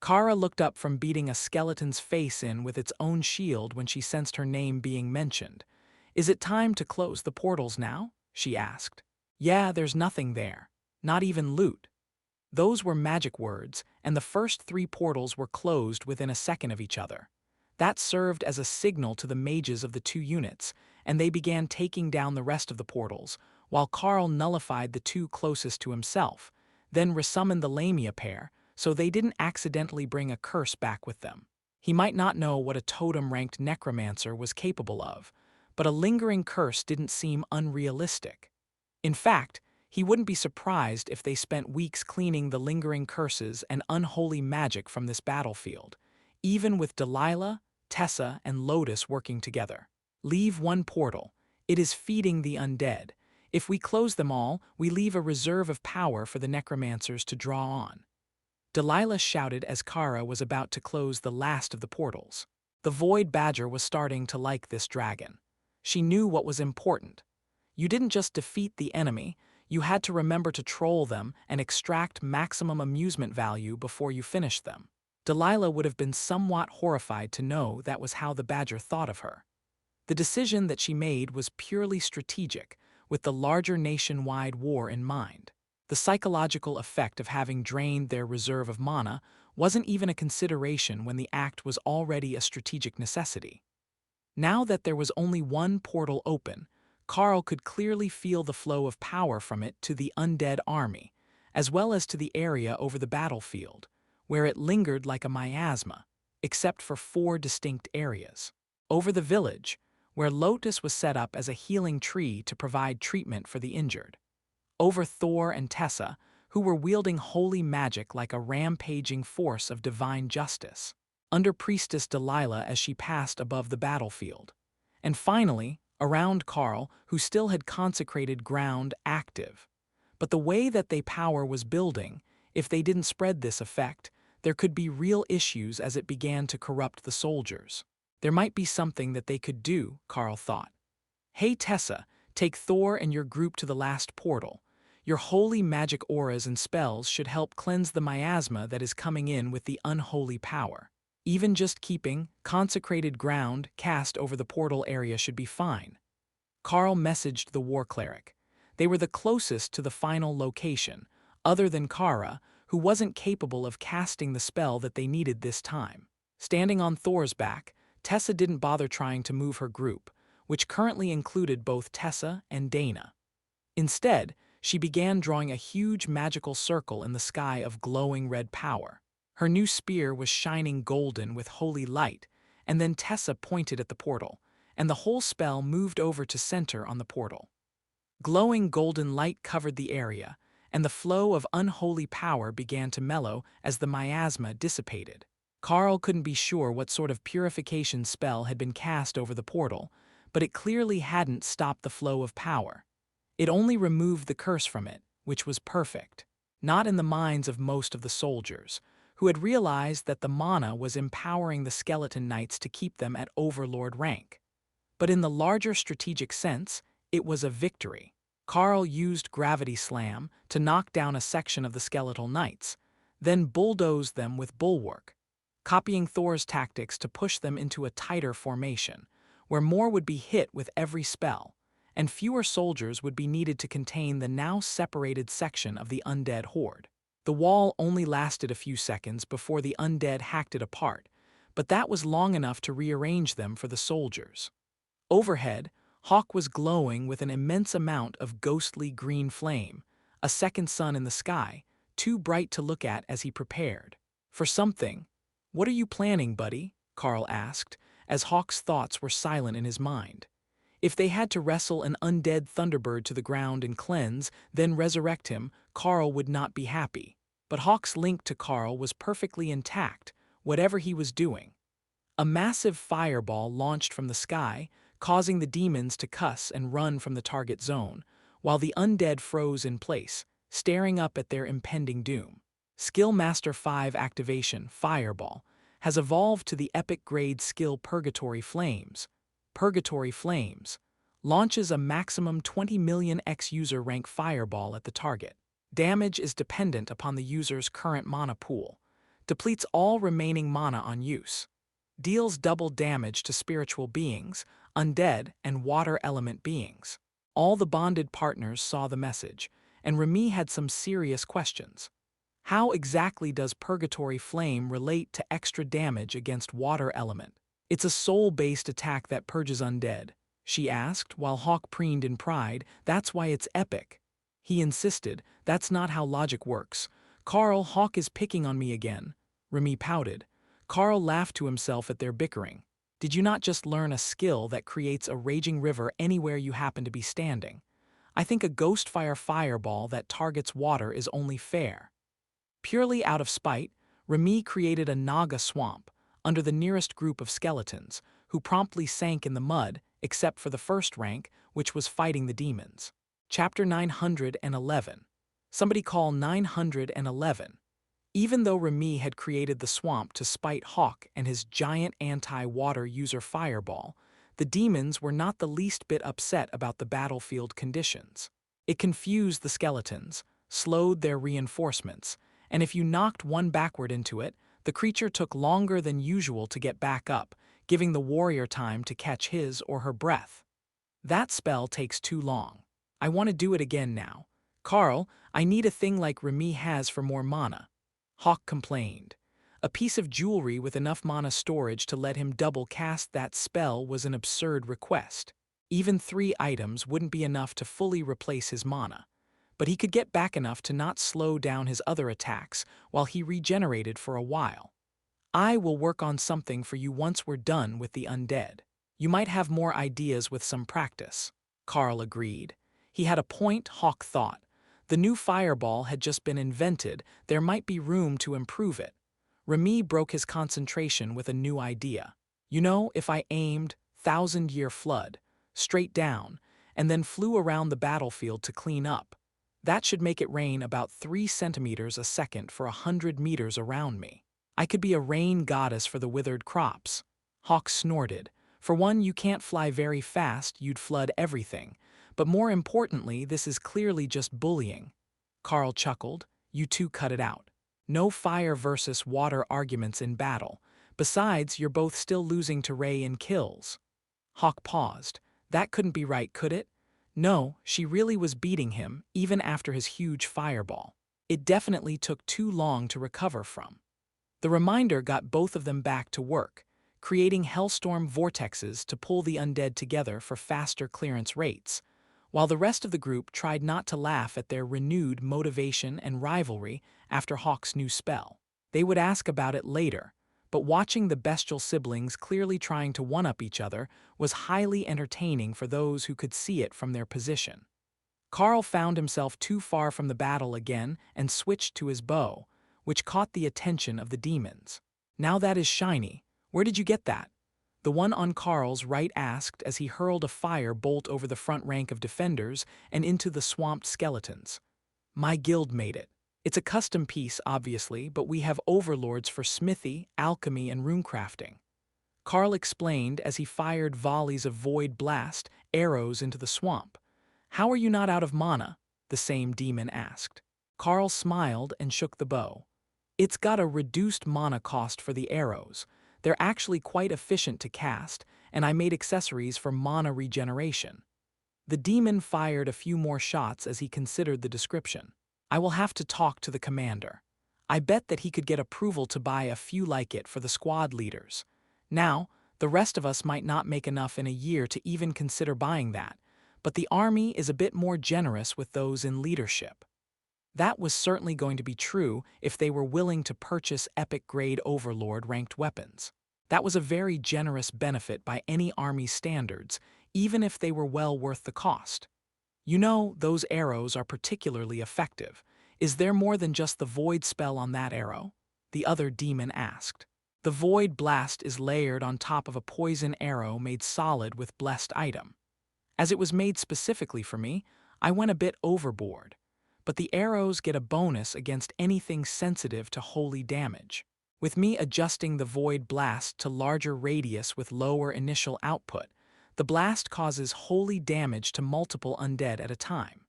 Kara looked up from beating a skeleton's face in with its own shield when she sensed her name being mentioned. Is it time to close the portals now? She asked. Yeah, there's nothing there. Not even loot. Those were magic words, and the first 3 portals were closed within a second of each other. That served as a signal to the mages of the 2 units, and they began taking down the rest of the portals, while Carl nullified the 2 closest to himself, then resummoned the Lamia pair, so they didn't accidentally bring a curse back with them. He might not know what a totem-ranked necromancer was capable of, but a lingering curse didn't seem unrealistic. In fact, he wouldn't be surprised if they spent weeks cleaning the lingering curses and unholy magic from this battlefield, even with Delilah, Tessa, and Lotus working together. Leave one portal. It is feeding the undead. If we close them all, we leave a reserve of power for the necromancers to draw on. Delilah shouted as Kara was about to close the last of the portals. The Void Badger was starting to like this dragon. She knew what was important. You didn't just defeat the enemy, you had to remember to troll them and extract maximum amusement value before you finished them. Delilah would have been somewhat horrified to know that was how the Badger thought of her. The decision that she made was purely strategic, with the larger nationwide war in mind. The psychological effect of having drained their reserve of mana wasn't even a consideration when the act was already a strategic necessity. Now that there was only one portal open, Carl could clearly feel the flow of power from it to the undead army, as well as to the area over the battlefield, where it lingered like a miasma, except for 4 distinct areas. Over the village, where Lotus was set up as a healing tree to provide treatment for the injured. Over Thor and Tessa, who were wielding holy magic like a rampaging force of divine justice. Under Priestess Delilah as she passed above the battlefield. And finally, around Carl, who still had consecrated ground active. But the way that they power was building, if they didn't spread this effect, there could be real issues as it began to corrupt the soldiers. There might be something that they could do, Carl thought. Hey Tessa, take Thor and your group to the last portal. Your holy magic auras and spells should help cleanse the miasma that is coming in with the unholy power. Even just keeping consecrated ground cast over the portal area should be fine. Carl messaged the war cleric. They were the closest to the final location, other than Kara, who wasn't capable of casting the spell that they needed this time. Standing on Thor's back, Tessa didn't bother trying to move her group, which currently included both Tessa and Dana. Instead, she began drawing a huge magical circle in the sky of glowing red power. Her new spear was shining golden with holy light, and then Tessa pointed at the portal, and the whole spell moved over to center on the portal. Glowing golden light covered the area, and the flow of unholy power began to mellow as the miasma dissipated. Carl couldn't be sure what sort of purification spell had been cast over the portal, but it clearly hadn't stopped the flow of power. It only removed the curse from it, which was perfect. Not in the minds of most of the soldiers, who had realized that the mana was empowering the skeleton knights to keep them at overlord rank. But in the larger strategic sense, it was a victory. Carl used Gravity Slam to knock down a section of the skeletal knights, then bulldozed them with Bulwark, copying Thor's tactics to push them into a tighter formation, where more would be hit with every spell, and fewer soldiers would be needed to contain the now separated section of the undead horde. The wall only lasted a few seconds before the undead hacked it apart, but that was long enough to rearrange them for the soldiers. Overhead, Hawk was glowing with an immense amount of ghostly green flame, a second sun in the sky, too bright to look at as he prepared for something. "What are you planning, buddy?" Carl asked, as Hawk's thoughts were silent in his mind. If they had to wrestle an undead Thunderbird to the ground and cleanse, then resurrect him, Carl would not be happy. But Hawk's link to Carl was perfectly intact, whatever he was doing. A massive fireball launched from the sky, causing the demons to cuss and run from the target zone, while the undead froze in place, staring up at their impending doom. Skill Master 5 activation, Fireball, has evolved to the epic grade skill Purgatory Flames. Purgatory Flames launches a maximum 20 million X-user rank fireball at the target. Damage is dependent upon the user's current mana pool, depletes all remaining mana on use, deals double damage to spiritual beings, undead, and water element beings. All the bonded partners saw the message, and Remy had some serious questions. How exactly does Purgatory Flame relate to extra damage against water element? "It's a soul-based attack that purges undead," she asked, while Hawk preened in pride. "That's why it's epic." He insisted, "That's not how logic works. Carl, Hawk is picking on me again." Remy pouted. Carl laughed to himself at their bickering. "Did you not just learn a skill that creates a raging river anywhere you happen to be standing? I think a Ghostfire fireball that targets water is only fair." Purely out of spite, Remy created a Naga swamp under the nearest group of skeletons, who promptly sank in the mud except for the first rank, which was fighting the demons. Chapter 911. Somebody call 911. Even though Remy had created the swamp to spite Hawk and his giant anti-water user fireball, the demons were not the least bit upset about the battlefield conditions. It confused the skeletons, slowed their reinforcements, and if you knocked one backward into it, the creature took longer than usual to get back up, giving the warrior time to catch his or her breath. "That spell takes too long. I want to do it again now. Carl, I need a thing like Remy has for more mana." Hawk complained. A piece of jewelry with enough mana storage to let him double cast that spell was an absurd request. Even 3 items wouldn't be enough to fully replace his mana, but he could get back enough to not slow down his other attacks while he regenerated for a while. "I will work on something for you once we're done with the undead. You might have more ideas with some practice." Carl agreed. He had a point, Hawk thought. The new fireball had just been invented, there might be room to improve it. Remy broke his concentration with a new idea. "You know, if I aimed 1,000-year flood, straight down, and then flew around the battlefield to clean up, that should make it rain about 3 centimeters a second for 100 meters around me. I could be a rain goddess for the withered crops." Hawk snorted. "For one, you can't fly very fast, you'd flood everything. But more importantly, this is clearly just bullying." Carl chuckled. "You two cut it out. No fire versus water arguments in battle. Besides, you're both still losing to Ray in kills." Hawk paused. "That couldn't be right, could it? No, she really was beating him, even after his huge fireball. It definitely took too long to recover from. The reminder got both of them back to work, creating hellstorm vortexes to pull the undead together for faster clearance rates, while the rest of the group tried not to laugh at their renewed motivation and rivalry after Hawk's new spell. They would ask about it later, but watching the bestial siblings clearly trying to one-up each other was highly entertaining for those who could see it from their position. Carl found himself too far from the battle again and switched to his bow, which caught the attention of the demons. "Now that is shiny. Where did you get that?" The one on Carl's right asked as he hurled a fire bolt over the front rank of defenders and into the swamped skeletons. "My guild made it. It's a custom piece, obviously, but we have overlords for smithy, alchemy, and runecrafting." Carl explained as he fired volleys of void blast arrows into the swamp. "How are you not out of mana?" the same demon asked. Carl smiled and shook the bow. "It's got a reduced mana cost for the arrows. They're actually quite efficient to cast, and I made accessories for mana regeneration." The demon fired a few more shots as he considered the description. "I will have to talk to the commander. I bet that he could get approval to buy a few like it for the squad leaders. Now, the rest of us might not make enough in a year to even consider buying that, but the army is a bit more generous with those in leadership." That was certainly going to be true if they were willing to purchase epic-grade overlord-ranked weapons. That was a very generous benefit by any army standards, even if they were well worth the cost. "You know, those arrows are particularly effective. Is there more than just the void spell on that arrow?" the other demon asked. "The void blast is layered on top of a poison arrow made solid with blessed item. As it was made specifically for me, I went a bit overboard. But the arrows get a bonus against anything sensitive to holy damage. With me adjusting the void blast to larger radius with lower initial output, the blast causes holy damage to multiple undead at a time.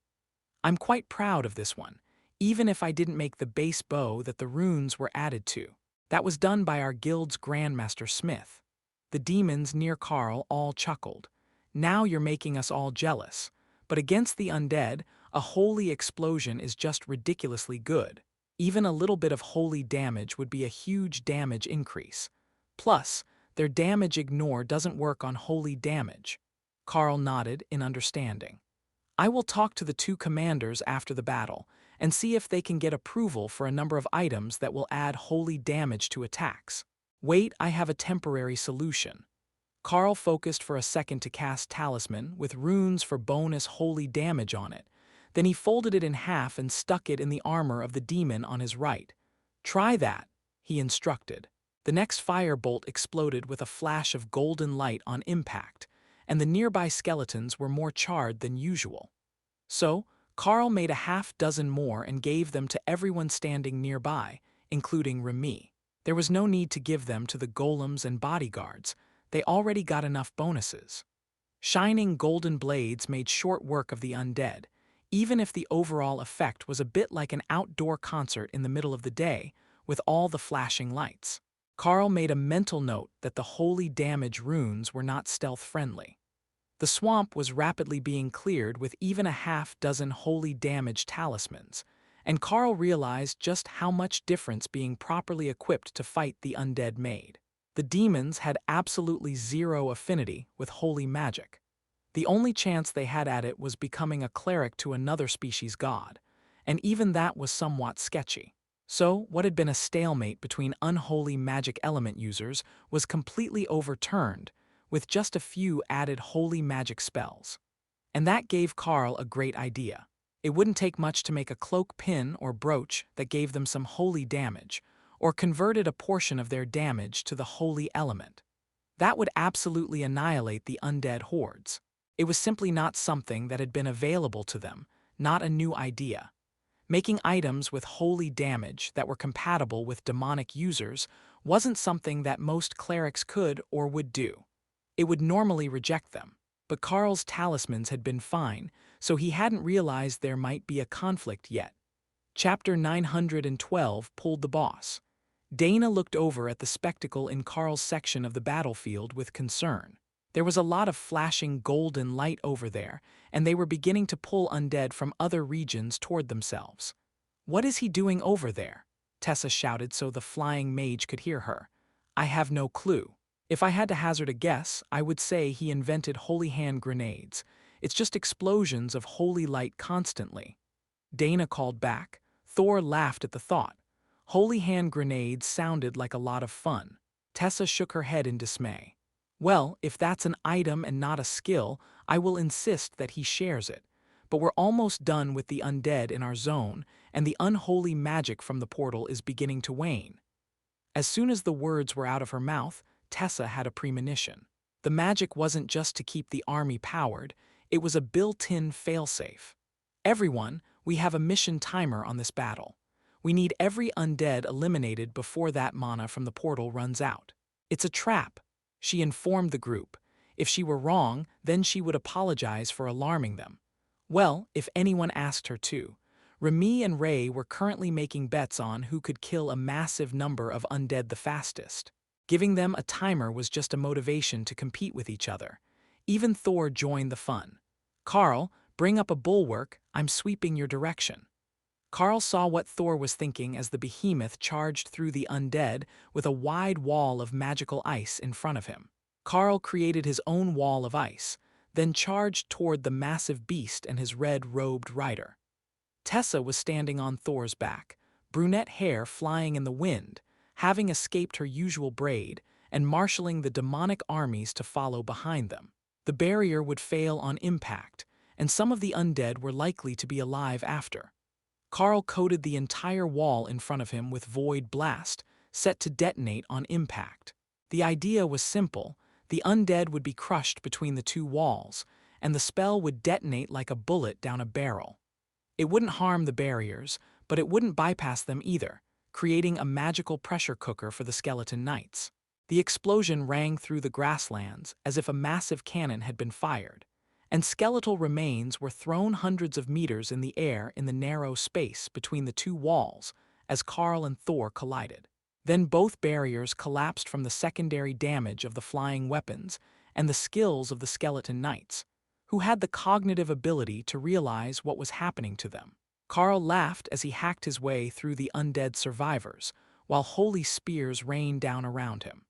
I'm quite proud of this one, even if I didn't make the base bow that the runes were added to. That was done by our guild's Grandmaster Smith." The demons near Carl all chuckled. "Now you're making us all jealous. But against the undead, a holy explosion is just ridiculously good. Even a little bit of holy damage would be a huge damage increase. Plus, their damage ignore doesn't work on holy damage." Carl nodded in understanding. "I will talk to the two commanders after the battle and see if they can get approval for a number of items that will add holy damage to attacks. Wait, I have a temporary solution." Carl focused for a second to cast Talisman with runes for bonus holy damage on it. Then he folded it in half and stuck it in the armor of the demon on his right. "Try that," he instructed. The next firebolt exploded with a flash of golden light on impact, and the nearby skeletons were more charred than usual. So, Carl made a half-dozen more and gave them to everyone standing nearby, including Remy. There was no need to give them to the golems and bodyguards. They already got enough bonuses. Shining golden blades made short work of the undead, even if the overall effect was a bit like an outdoor concert in the middle of the day with all the flashing lights. Carl made a mental note that the holy damage runes were not stealth-friendly. The swamp was rapidly being cleared with even a half-dozen holy damage talismans, and Carl realized just how much difference being properly equipped to fight the undead made. The demons had absolutely zero affinity with holy magic. The only chance they had at it was becoming a cleric to another species god, and even that was somewhat sketchy. So, what had been a stalemate between unholy magic element users was completely overturned, with just a few added holy magic spells. And that gave Carl a great idea. It wouldn't take much to make a cloak pin or brooch that gave them some holy damage, or converted a portion of their damage to the holy element. That would absolutely annihilate the undead hordes. It was simply not something that had been available to them, not a new idea. Making items with holy damage that were compatible with demonic users wasn't something that most clerics could or would do. It would normally reject them. But Carl's talismans had been fine, so he hadn't realized there might be a conflict yet. Chapter 912 pulled the boss. Dana looked over at the spectacle in Carl's section of the battlefield with concern. There was a lot of flashing golden light over there, and they were beginning to pull undead from other regions toward themselves. "What is he doing over there?" Tessa shouted so the flying mage could hear her. "I have no clue. If I had to hazard a guess, I would say he invented holy hand grenades. It's just explosions of holy light constantly." Dana called back. Thor laughed at the thought. Holy hand grenades sounded like a lot of fun. Tessa shook her head in dismay. "Well, if that's an item and not a skill, I will insist that he shares it. But we're almost done with the undead in our zone, and the unholy magic from the portal is beginning to wane." As soon as the words were out of her mouth, Tessa had a premonition. The magic wasn't just to keep the army powered, it was a built-in failsafe. "Everyone, we have a mission timer on this battle. We need every undead eliminated before that mana from the portal runs out. It's a trap," she informed the group. If she were wrong, then she would apologize for alarming them. Well, if anyone asked her to. Remy and Ray were currently making bets on who could kill a massive number of undead the fastest. Giving them a timer was just a motivation to compete with each other. Even Thor joined the fun. "Carl, bring up a bulwark, I'm sweeping your direction." Carl saw what Thor was thinking as the behemoth charged through the undead with a wide wall of magical ice in front of him. Carl created his own wall of ice, then charged toward the massive beast and his red-robed rider. Tessa was standing on Thor's back, brunette hair flying in the wind, having escaped her usual braid, and marshalling the demonic armies to follow behind them. The barrier would fail on impact, and some of the undead were likely to be alive after. Carl coated the entire wall in front of him with Void Blast, set to detonate on impact. The idea was simple: the undead would be crushed between the two walls, and the spell would detonate like a bullet down a barrel. It wouldn't harm the barriers, but it wouldn't bypass them either, creating a magical pressure cooker for the skeleton knights. The explosion rang through the grasslands as if a massive cannon had been fired, and skeletal remains were thrown hundreds of meters in the air in the narrow space between the two walls as Carl and Thor collided. Then both barriers collapsed from the secondary damage of the flying weapons and the skills of the skeleton knights, who had the cognitive ability to realize what was happening to them. Carl laughed as he hacked his way through the undead survivors, while holy spears rained down around him.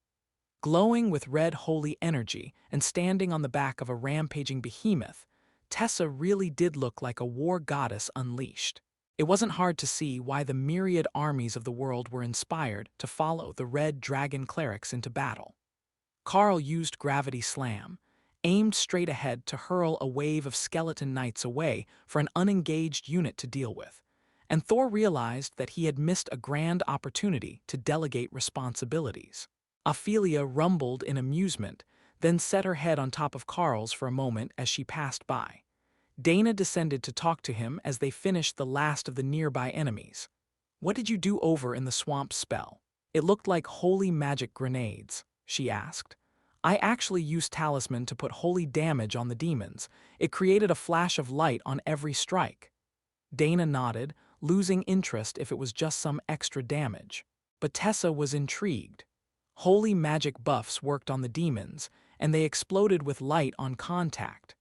Glowing with red holy energy and standing on the back of a rampaging behemoth, Tessa really did look like a war goddess unleashed. It wasn't hard to see why the myriad armies of the world were inspired to follow the red dragon clerics into battle. Carl used Gravity Slam, aimed straight ahead to hurl a wave of skeleton knights away for an unengaged unit to deal with, and Thor realized that he had missed a grand opportunity to delegate responsibilities. Ophelia rumbled in amusement, then set her head on top of Carl's for a moment as she passed by. Dana descended to talk to him as they finished the last of the nearby enemies. "What did you do over in the swamp spell? It looked like holy magic grenades," she asked. "I actually used Talisman to put holy damage on the demons. It created a flash of light on every strike." Dana nodded, losing interest if it was just some extra damage. But Tessa was intrigued. Holy magic buffs worked on the demons, and they exploded with light on contact.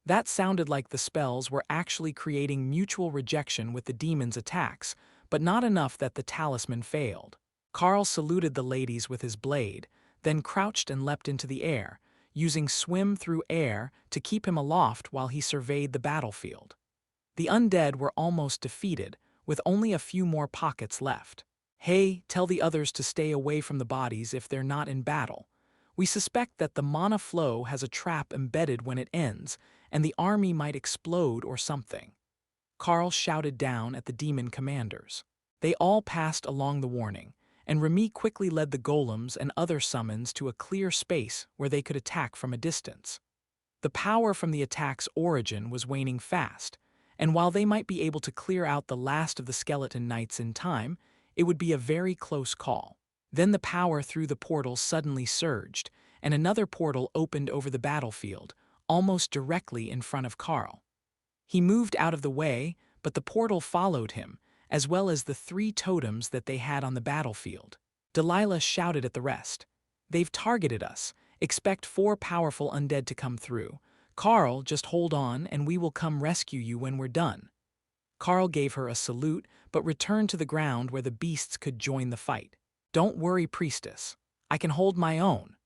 That sounded like the spells were actually creating mutual rejection with the demons' attacks, but not enough that the talisman failed. Carl saluted the ladies with his blade, then crouched and leapt into the air, using swim through air to keep him aloft while he surveyed the battlefield. The undead were almost defeated, with only a few more pockets left. "Hey, tell the others to stay away from the bodies if they're not in battle. We suspect that the mana flow has a trap embedded when it ends, and the army might explode or something." Carl shouted down at the demon commanders. They all passed along the warning, and Remy quickly led the golems and other summons to a clear space where they could attack from a distance. The power from the attack's origin was waning fast, and while they might be able to clear out the last of the skeleton knights in time, it would be a very close call. Then the power through the portal suddenly surged, and another portal opened over the battlefield, almost directly in front of Carl. He moved out of the way, but the portal followed him, as well as the 3 totems that they had on the battlefield. Delilah shouted at the rest. "They've targeted us, Expect 4 powerful undead to come through. Carl, just hold on and we will come rescue you when we're done." Carl gave her a salute, but returned to the ground where the beasts could join the fight. "Don't worry, priestess. I can hold my own."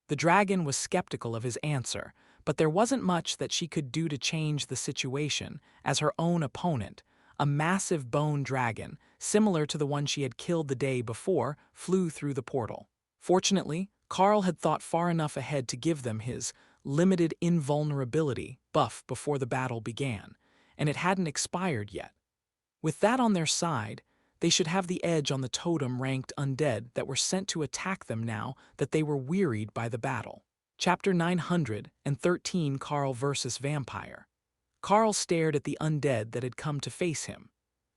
The dragon was skeptical of his answer, but there wasn't much that she could do to change the situation, as her own opponent, a massive bone dragon, similar to the one she had killed the day before, flew through the portal. Fortunately, Carl had thought far enough ahead to give them his limited invulnerability buff before the battle began, and it hadn't expired yet. With that on their side, they should have the edge on the totem-ranked undead that were sent to attack them now that they were wearied by the battle. Chapter 913, Carl vs. Vampire. Carl stared at the undead that had come to face him.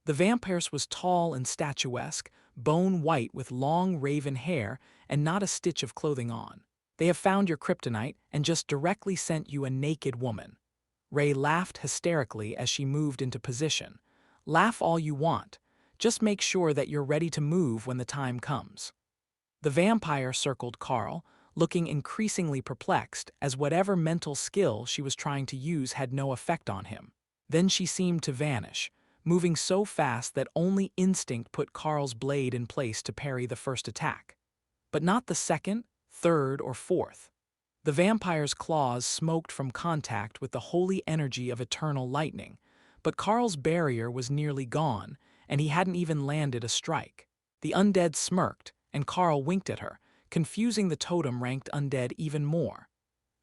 The vampire was tall and statuesque, bone-white with long raven hair and not a stitch of clothing on. "They have found your kryptonite and just directly sent you a naked woman." Ray laughed hysterically as she moved into position. "Laugh all you want. Just make sure that you're ready to move when the time comes." The vampire circled Carl, looking increasingly perplexed as whatever mental skill she was trying to use had no effect on him. Then she seemed to vanish, moving so fast that only instinct put Carl's blade in place to parry the first attack. But not the second, third, or fourth. The vampire's claws smoked from contact with the holy energy of eternal lightning, but Carl's barrier was nearly gone, and he hadn't even landed a strike. The undead smirked, and Carl winked at her, confusing the totem-ranked undead even more.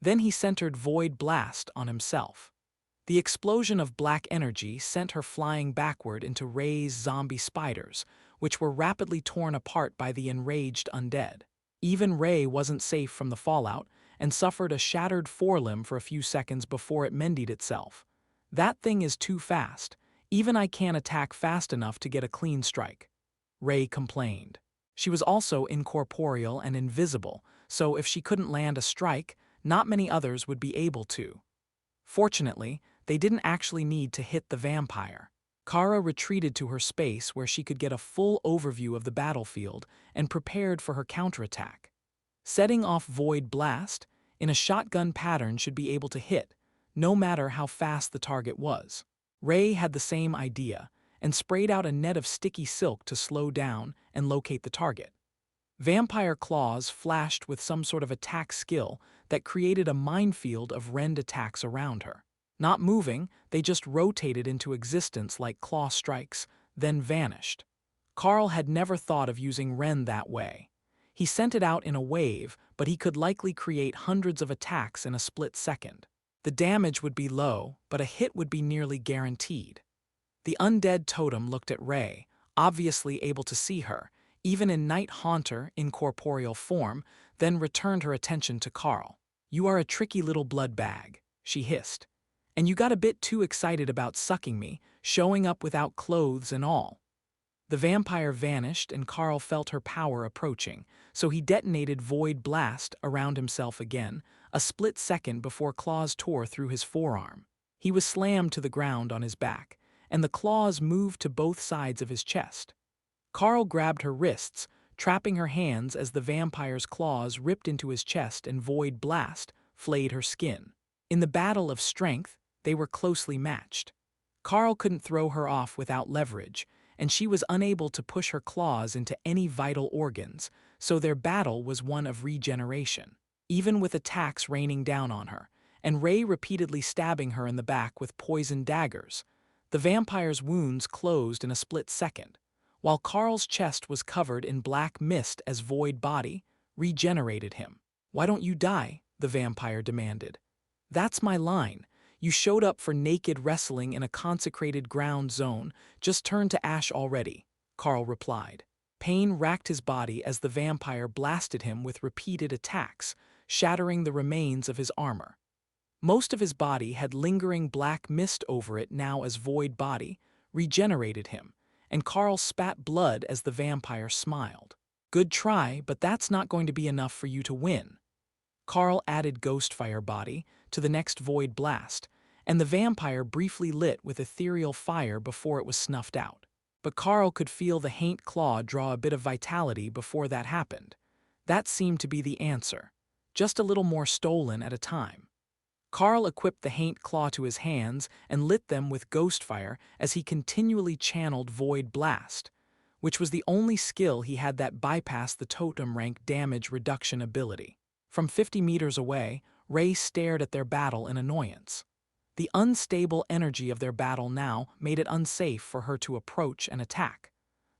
Then he centered Void Blast on himself. The explosion of black energy sent her flying backward into Ray's zombie spiders, which were rapidly torn apart by the enraged undead. Even Ray wasn't safe from the fallout, and suffered a shattered forelimb for a few seconds before it mended itself. "That thing is too fast. Even I can't attack fast enough to get a clean strike," Ray complained. She was also incorporeal and invisible, so if she couldn't land a strike, not many others would be able to. Fortunately, they didn't actually need to hit the vampire. Kara retreated to her space where she could get a full overview of the battlefield and prepared for her counterattack. Setting off Void Blast, in a shotgun pattern, should be able to hit, no matter how fast the target was. Ray had the same idea, and sprayed out a net of sticky silk to slow down and locate the target. Vampire claws flashed with some sort of attack skill that created a minefield of rend attacks around her. Not moving, they just rotated into existence like claw strikes, then vanished. Carl had never thought of using rend that way. He sent it out in a wave, but he could likely create hundreds of attacks in a split second. The damage would be low, but a hit would be nearly guaranteed. The undead totem looked at Ray, obviously able to see her, even in Night Haunter incorporeal form, then returned her attention to Carl. "You are a tricky little blood bag," she hissed. "And you got a bit too excited about sucking me, showing up without clothes and all." The vampire vanished and Carl felt her power approaching, so he detonated Void Blast around himself again, a split second before claws tore through his forearm. He was slammed to the ground on his back, and the claws moved to both sides of his chest. Carl grabbed her wrists, trapping her hands as the vampire's claws ripped into his chest and Void Blast flayed her skin. In the battle of strength, they were closely matched. Carl couldn't throw her off without leverage, and she was unable to push her claws into any vital organs, so their battle was one of regeneration. Even with attacks raining down on her, and Ray repeatedly stabbing her in the back with poisoned daggers, the vampire's wounds closed in a split second, while Carl's chest was covered in black mist as Void Body regenerated him. "Why don't you die?" the vampire demanded. "That's my line. You showed up for naked wrestling in a consecrated ground zone, just turned to ash already," Carl replied. Pain racked his body as the vampire blasted him with repeated attacks, shattering the remains of his armor. Most of his body had lingering black mist over it now as Void Body regenerated him, and Carl spat blood as the vampire smiled. "Good try, but that's not going to be enough for you to win." Carl added Ghostfire Body to the next Void Blast, and the vampire briefly lit with ethereal fire before it was snuffed out. But Carl could feel the Haint Claw draw a bit of vitality before that happened. That seemed to be the answer. just a little more stolen at a time. Carl equipped the haint claw to his hands and lit them with ghost fire as he continually channeled Void Blast, which was the only skill he had that bypassed the totem rank damage reduction ability. From 50 meters away, Ray stared at their battle in annoyance. The unstable energy of their battle now made it unsafe for her to approach and attack.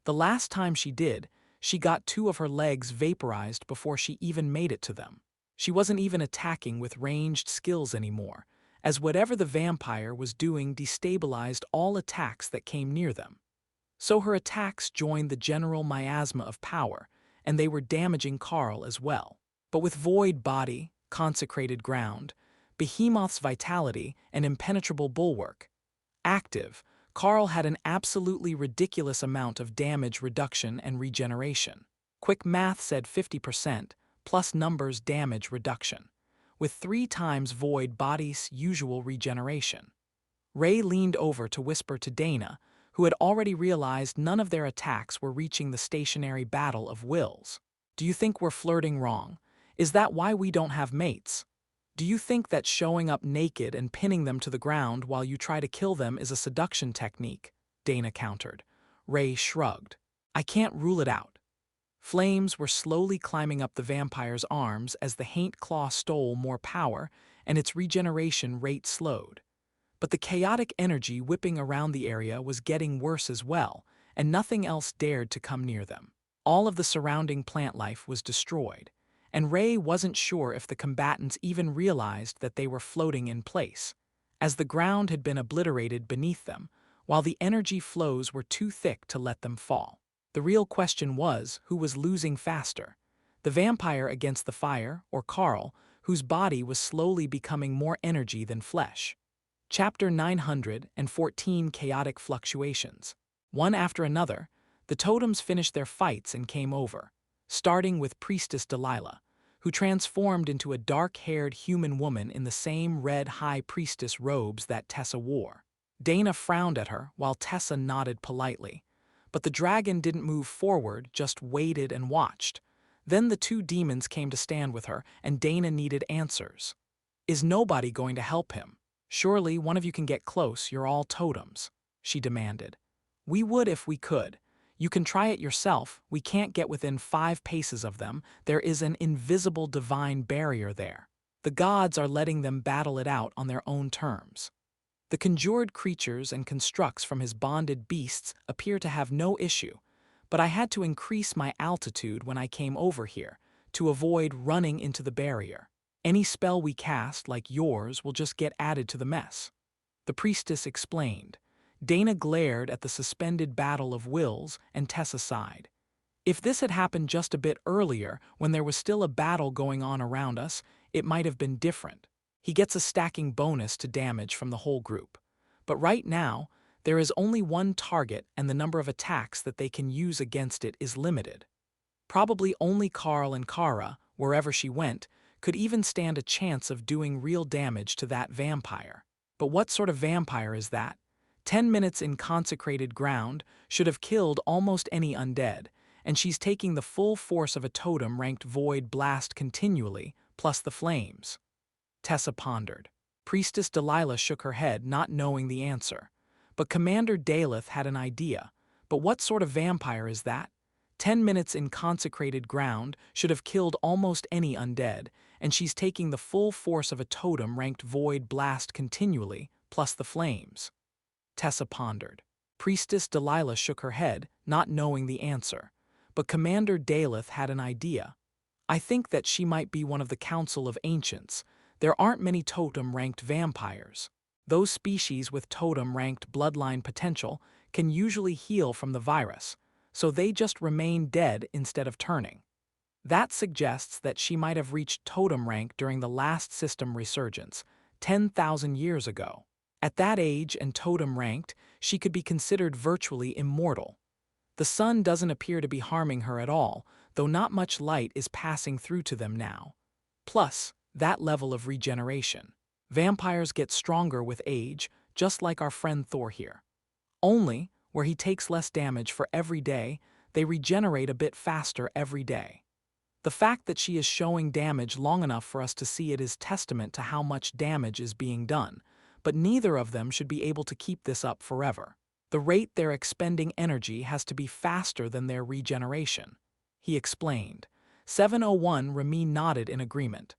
The last time she did, she got 2 of her legs vaporized before she even made it to them. She wasn't even attacking with ranged skills anymore, as whatever the vampire was doing destabilized all attacks that came near them. So her attacks joined the general miasma of power, and they were damaging Carl as well. But with Void Body, Consecrated Ground, Behemoth's Vitality, and Impenetrable Bulwark active, Carl had an absolutely ridiculous amount of damage reduction and regeneration. Quick math said 50%, plus numbers damage reduction, with 3 times Void Body's usual regeneration. Ray leaned over to whisper to Dana, who had already realized none of their attacks were reaching the stationary battle of wills. "Do you think we're flirting wrong? Is that why we don't have mates? Do you think that showing up naked and pinning them to the ground while you try to kill them is a seduction technique?" Dana countered. Ray shrugged. "I can't rule it out." Flames were slowly climbing up the vampire's arms as the haint claw stole more power and its regeneration rate slowed. But the chaotic energy whipping around the area was getting worse as well, and nothing else dared to come near them. All of the surrounding plant life was destroyed, and Ray wasn't sure if the combatants even realized that they were floating in place, as the ground had been obliterated beneath them, while the energy flows were too thick to let them fall. The real question was who was losing faster, the vampire against the fire, or Carl, whose body was slowly becoming more energy than flesh. Chapter 914 Chaotic Fluctuations. One after another, the totems finished their fights and came over, starting with Priestess Delilah, who transformed into a dark-haired human woman in the same red high priestess robes that Tessa wore. Dana frowned at her while Tessa nodded politely, but the dragon didn't move forward, just waited and watched. Then the 2 demons came to stand with her, and Dana needed answers. "Is nobody going to help him? Surely one of you can get close, you're all totems," she demanded. "We would if we could. You can try it yourself, we can't get within 5 paces of them, there is an invisible divine barrier there. The gods are letting them battle it out on their own terms. The conjured creatures and constructs from his bonded beasts appear to have no issue, but I had to increase my altitude when I came over here, to avoid running into the barrier. Any spell we cast, like yours, will just get added to the mess," the priestess explained. Dana glared at the suspended battle of wills, and Tessa sighed. "If this had happened just a bit earlier, when there was still a battle going on around us, it might have been different. He gets a stacking bonus to damage from the whole group. But right now, there is only one target and the number of attacks that they can use against it is limited. Probably only Carl and Kara, wherever she went, could even stand a chance of doing real damage to that vampire. But what sort of vampire is that? 10 minutes in consecrated ground should have killed almost any undead, and she's taking the full force of a totem ranked Void Blast continually, plus the flames." Tessa pondered. Priestess Delilah shook her head, not knowing the answer. But Commander Daleth had an idea. "But what sort of vampire is that? 10 minutes in consecrated ground should have killed almost any undead, and she's taking the full force of a totem ranked Void Blast continually, plus the flames." Tessa pondered. Priestess Delilah shook her head, not knowing the answer. But Commander Daleth had an idea. "I think that she might be one of the Council of Ancients. There aren't many totem-ranked vampires. Those species with totem-ranked bloodline potential can usually heal from the virus, so they just remain dead instead of turning. That suggests that she might have reached totem rank during the last system resurgence, 10,000 years ago. At that age and totem ranked, she could be considered virtually immortal. The sun doesn't appear to be harming her at all, though not much light is passing through to them now. Plus, that level of regeneration. Vampires get stronger with age, just like our friend Thor here. Only, where he takes less damage for every day, they regenerate a bit faster every day. The fact that she is showing damage long enough for us to see it is testament to how much damage is being done, but neither of them should be able to keep this up forever. The rate they're expending energy has to be faster than their regeneration, he explained. 701 Remy nodded in agreement.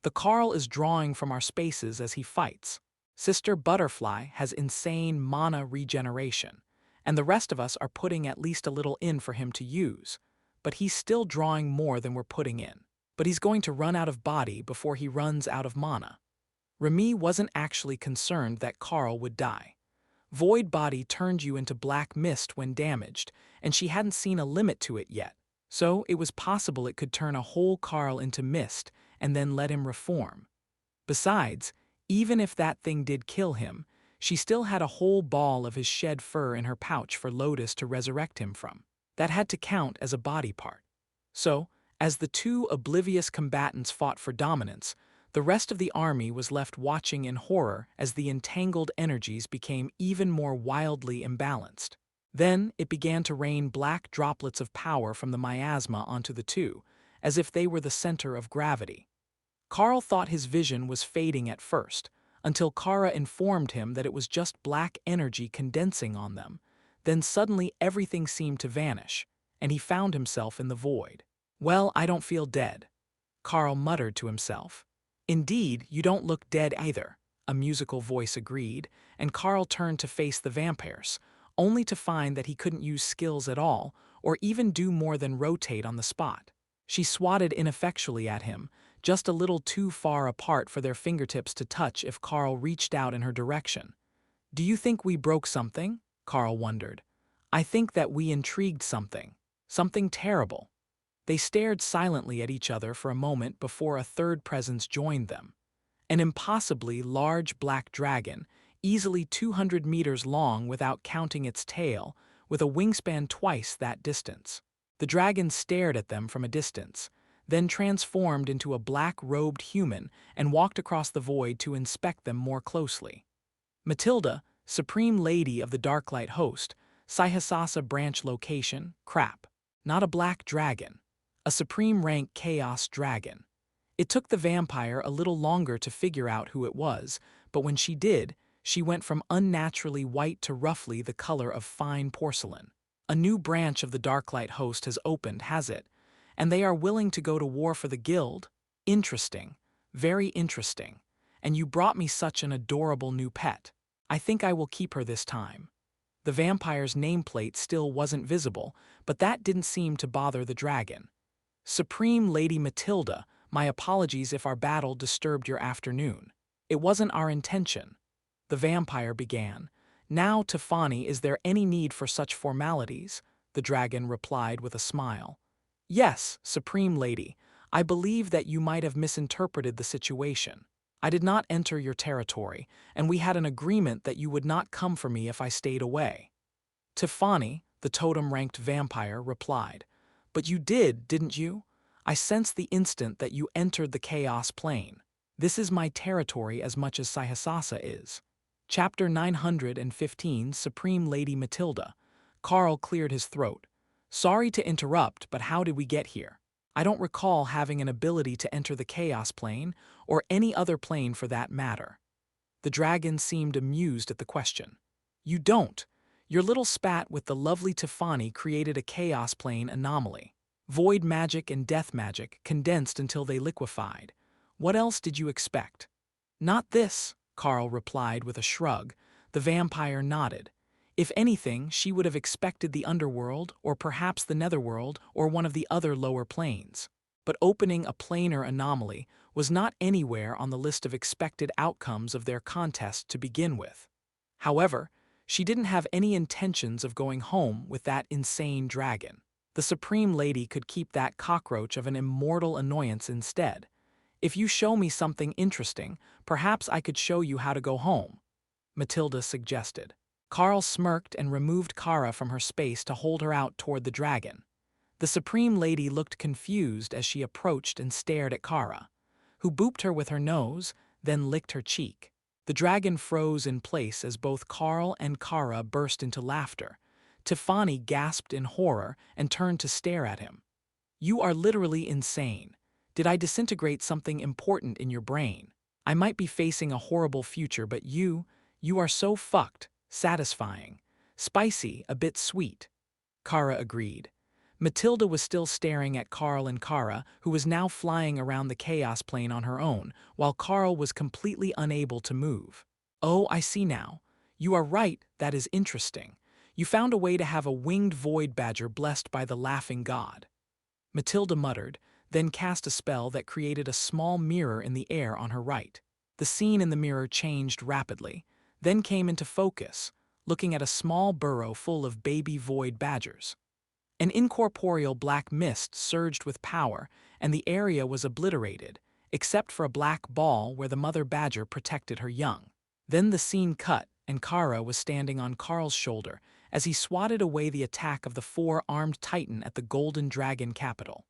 The Carl is drawing from our spaces as he fights. Sister Butterfly has insane mana regeneration, and the rest of us are putting at least a little in for him to use, but he's still drawing more than we're putting in. But he's going to run out of body before he runs out of mana. Remy wasn't actually concerned that Carl would die. Void Body turned you into black mist when damaged, and she hadn't seen a limit to it yet, so it was possible it could turn a whole Carl into mist and then let him reform. Besides, even if that thing did kill him, she still had a whole ball of his shed fur in her pouch for Lotus to resurrect him from. That had to count as a body part. So, as the two oblivious combatants fought for dominance, the rest of the army was left watching in horror as the entangled energies became even more wildly imbalanced. Then it began to rain black droplets of power from the miasma onto the two, as if they were the center of gravity. Carl thought his vision was fading at first, until Kara informed him that it was just black energy condensing on them. Then suddenly everything seemed to vanish, and he found himself in the void. "Well, I don't feel dead," Carl muttered to himself. "Indeed, you don't look dead either," a musical voice agreed, and Carl turned to face the vampires, only to find that he couldn't use skills at all, or even do more than rotate on the spot. She swatted ineffectually at him, just a little too far apart for their fingertips to touch if Carl reached out in her direction. "Do you think we broke something?" Carl wondered. "I think that we intrigued something. Something terrible." They stared silently at each other for a moment before a third presence joined them. An impossibly large black dragon, easily 200 meters long without counting its tail, with a wingspan twice that distance. The dragon stared at them from a distance, then transformed into a black-robed human and walked across the void to inspect them more closely. Matilda, Supreme Lady of the Darklight Host, Sihasasa Branch Location, Crap. Not a black dragon. A Supreme Rank Chaos Dragon. It took the vampire a little longer to figure out who it was, but when she did, she went from unnaturally white to roughly the color of fine porcelain. "A new branch of the Darklight Host has opened, has it? And they are willing to go to war for the guild? Interesting. Very interesting. And you brought me such an adorable new pet. I think I will keep her this time." The vampire's nameplate still wasn't visible, but that didn't seem to bother the dragon. "Supreme Lady Matilda, my apologies if our battle disturbed your afternoon. It wasn't our intention," the vampire began. "Now, Tiffany, is there any need for such formalities?" the dragon replied with a smile. "Yes, Supreme Lady, I believe that you might have misinterpreted the situation. I did not enter your territory, and we had an agreement that you would not come for me if I stayed away." Tiffany, the totem-ranked vampire, replied. "But you did, didn't you? I sensed the instant that you entered the Chaos Plane. This is my territory as much as Sihasasa is." Chapter 915, Supreme Lady Matilda. Carl cleared his throat. "Sorry to interrupt, but how did we get here? I don't recall having an ability to enter the Chaos Plane, or any other plane for that matter." The dragon seemed amused at the question. "You don't. Your little spat with the lovely Tiffany created a Chaos Plane anomaly. Void magic and death magic condensed until they liquefied. What else did you expect?" "Not this," Carl replied with a shrug. The vampire nodded. If anything, she would have expected the underworld, or perhaps the netherworld, or one of the other lower planes. But opening a planar anomaly was not anywhere on the list of expected outcomes of their contest to begin with. However, she didn't have any intentions of going home with that insane dragon. The Supreme Lady could keep that cockroach of an immortal annoyance instead. "If you show me something interesting, perhaps I could show you how to go home," Matilda suggested. Carl smirked and removed Kara from her space to hold her out toward the dragon. The Supreme Lady looked confused as she approached and stared at Kara, who booped her with her nose, then licked her cheek. The dragon froze in place as both Carl and Kara burst into laughter. Tiffany gasped in horror and turned to stare at him. You are literally insane. Did I disintegrate something important in your brain? I might be facing a horrible future, but you are so fucked, satisfying. Spicy, a bit sweet. Kara agreed. Matilda was still staring at Carl and Kara, who was now flying around the chaos plane on her own, while Carl was completely unable to move. Oh, I see now. You are right, that is interesting. You found a way to have a winged void badger blessed by the laughing god. Matilda muttered, then cast a spell that created a small mirror in the air on her right. The scene in the mirror changed rapidly, then came into focus, looking at a small burrow full of baby void badgers. An incorporeal black mist surged with power, and the area was obliterated, except for a black ball where the mother badger protected her young. Then the scene cut, and Kara was standing on Carl's shoulder as he swatted away the attack of the four-armed titan at the Golden Dragon capital.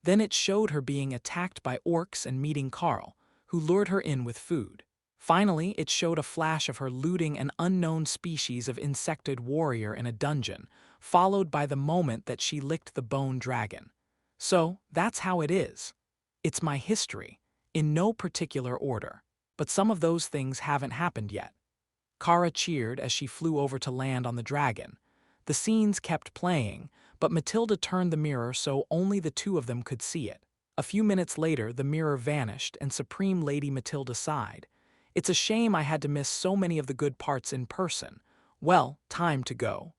Then it showed her being attacked by orcs and meeting Carl, who lured her in with food. Finally, it showed a flash of her looting an unknown species of insectoid warrior in a dungeon, followed by the moment that she licked the bone dragon. So, that's how it is. It's my history, in no particular order. But some of those things haven't happened yet. Kara cheered as she flew over to land on the dragon. The scenes kept playing, but Matilda turned the mirror so only the two of them could see it. A few minutes later, the mirror vanished and Supreme Lady Matilda sighed. It's a shame I had to miss so many of the good parts in person. Well, time to go.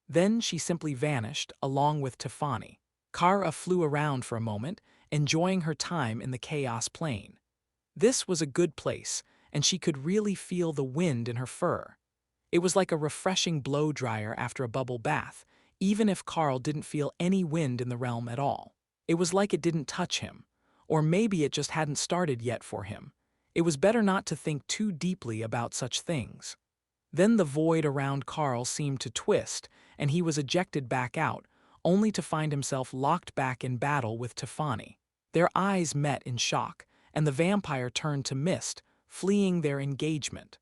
Then she simply vanished, along with Tiffany. Kara flew around for a moment, enjoying her time in the chaos plane. This was a good place, and she could really feel the wind in her fur. It was like a refreshing blow-dryer after a bubble bath, even if Carl didn't feel any wind in the realm at all. It was like it didn't touch him, or maybe it just hadn't started yet for him. It was better not to think too deeply about such things. Then the void around Carl seemed to twist, and he was ejected back out, only to find himself locked back in battle with Tiffany. Their eyes met in shock, and the vampire turned to mist, fleeing their engagement.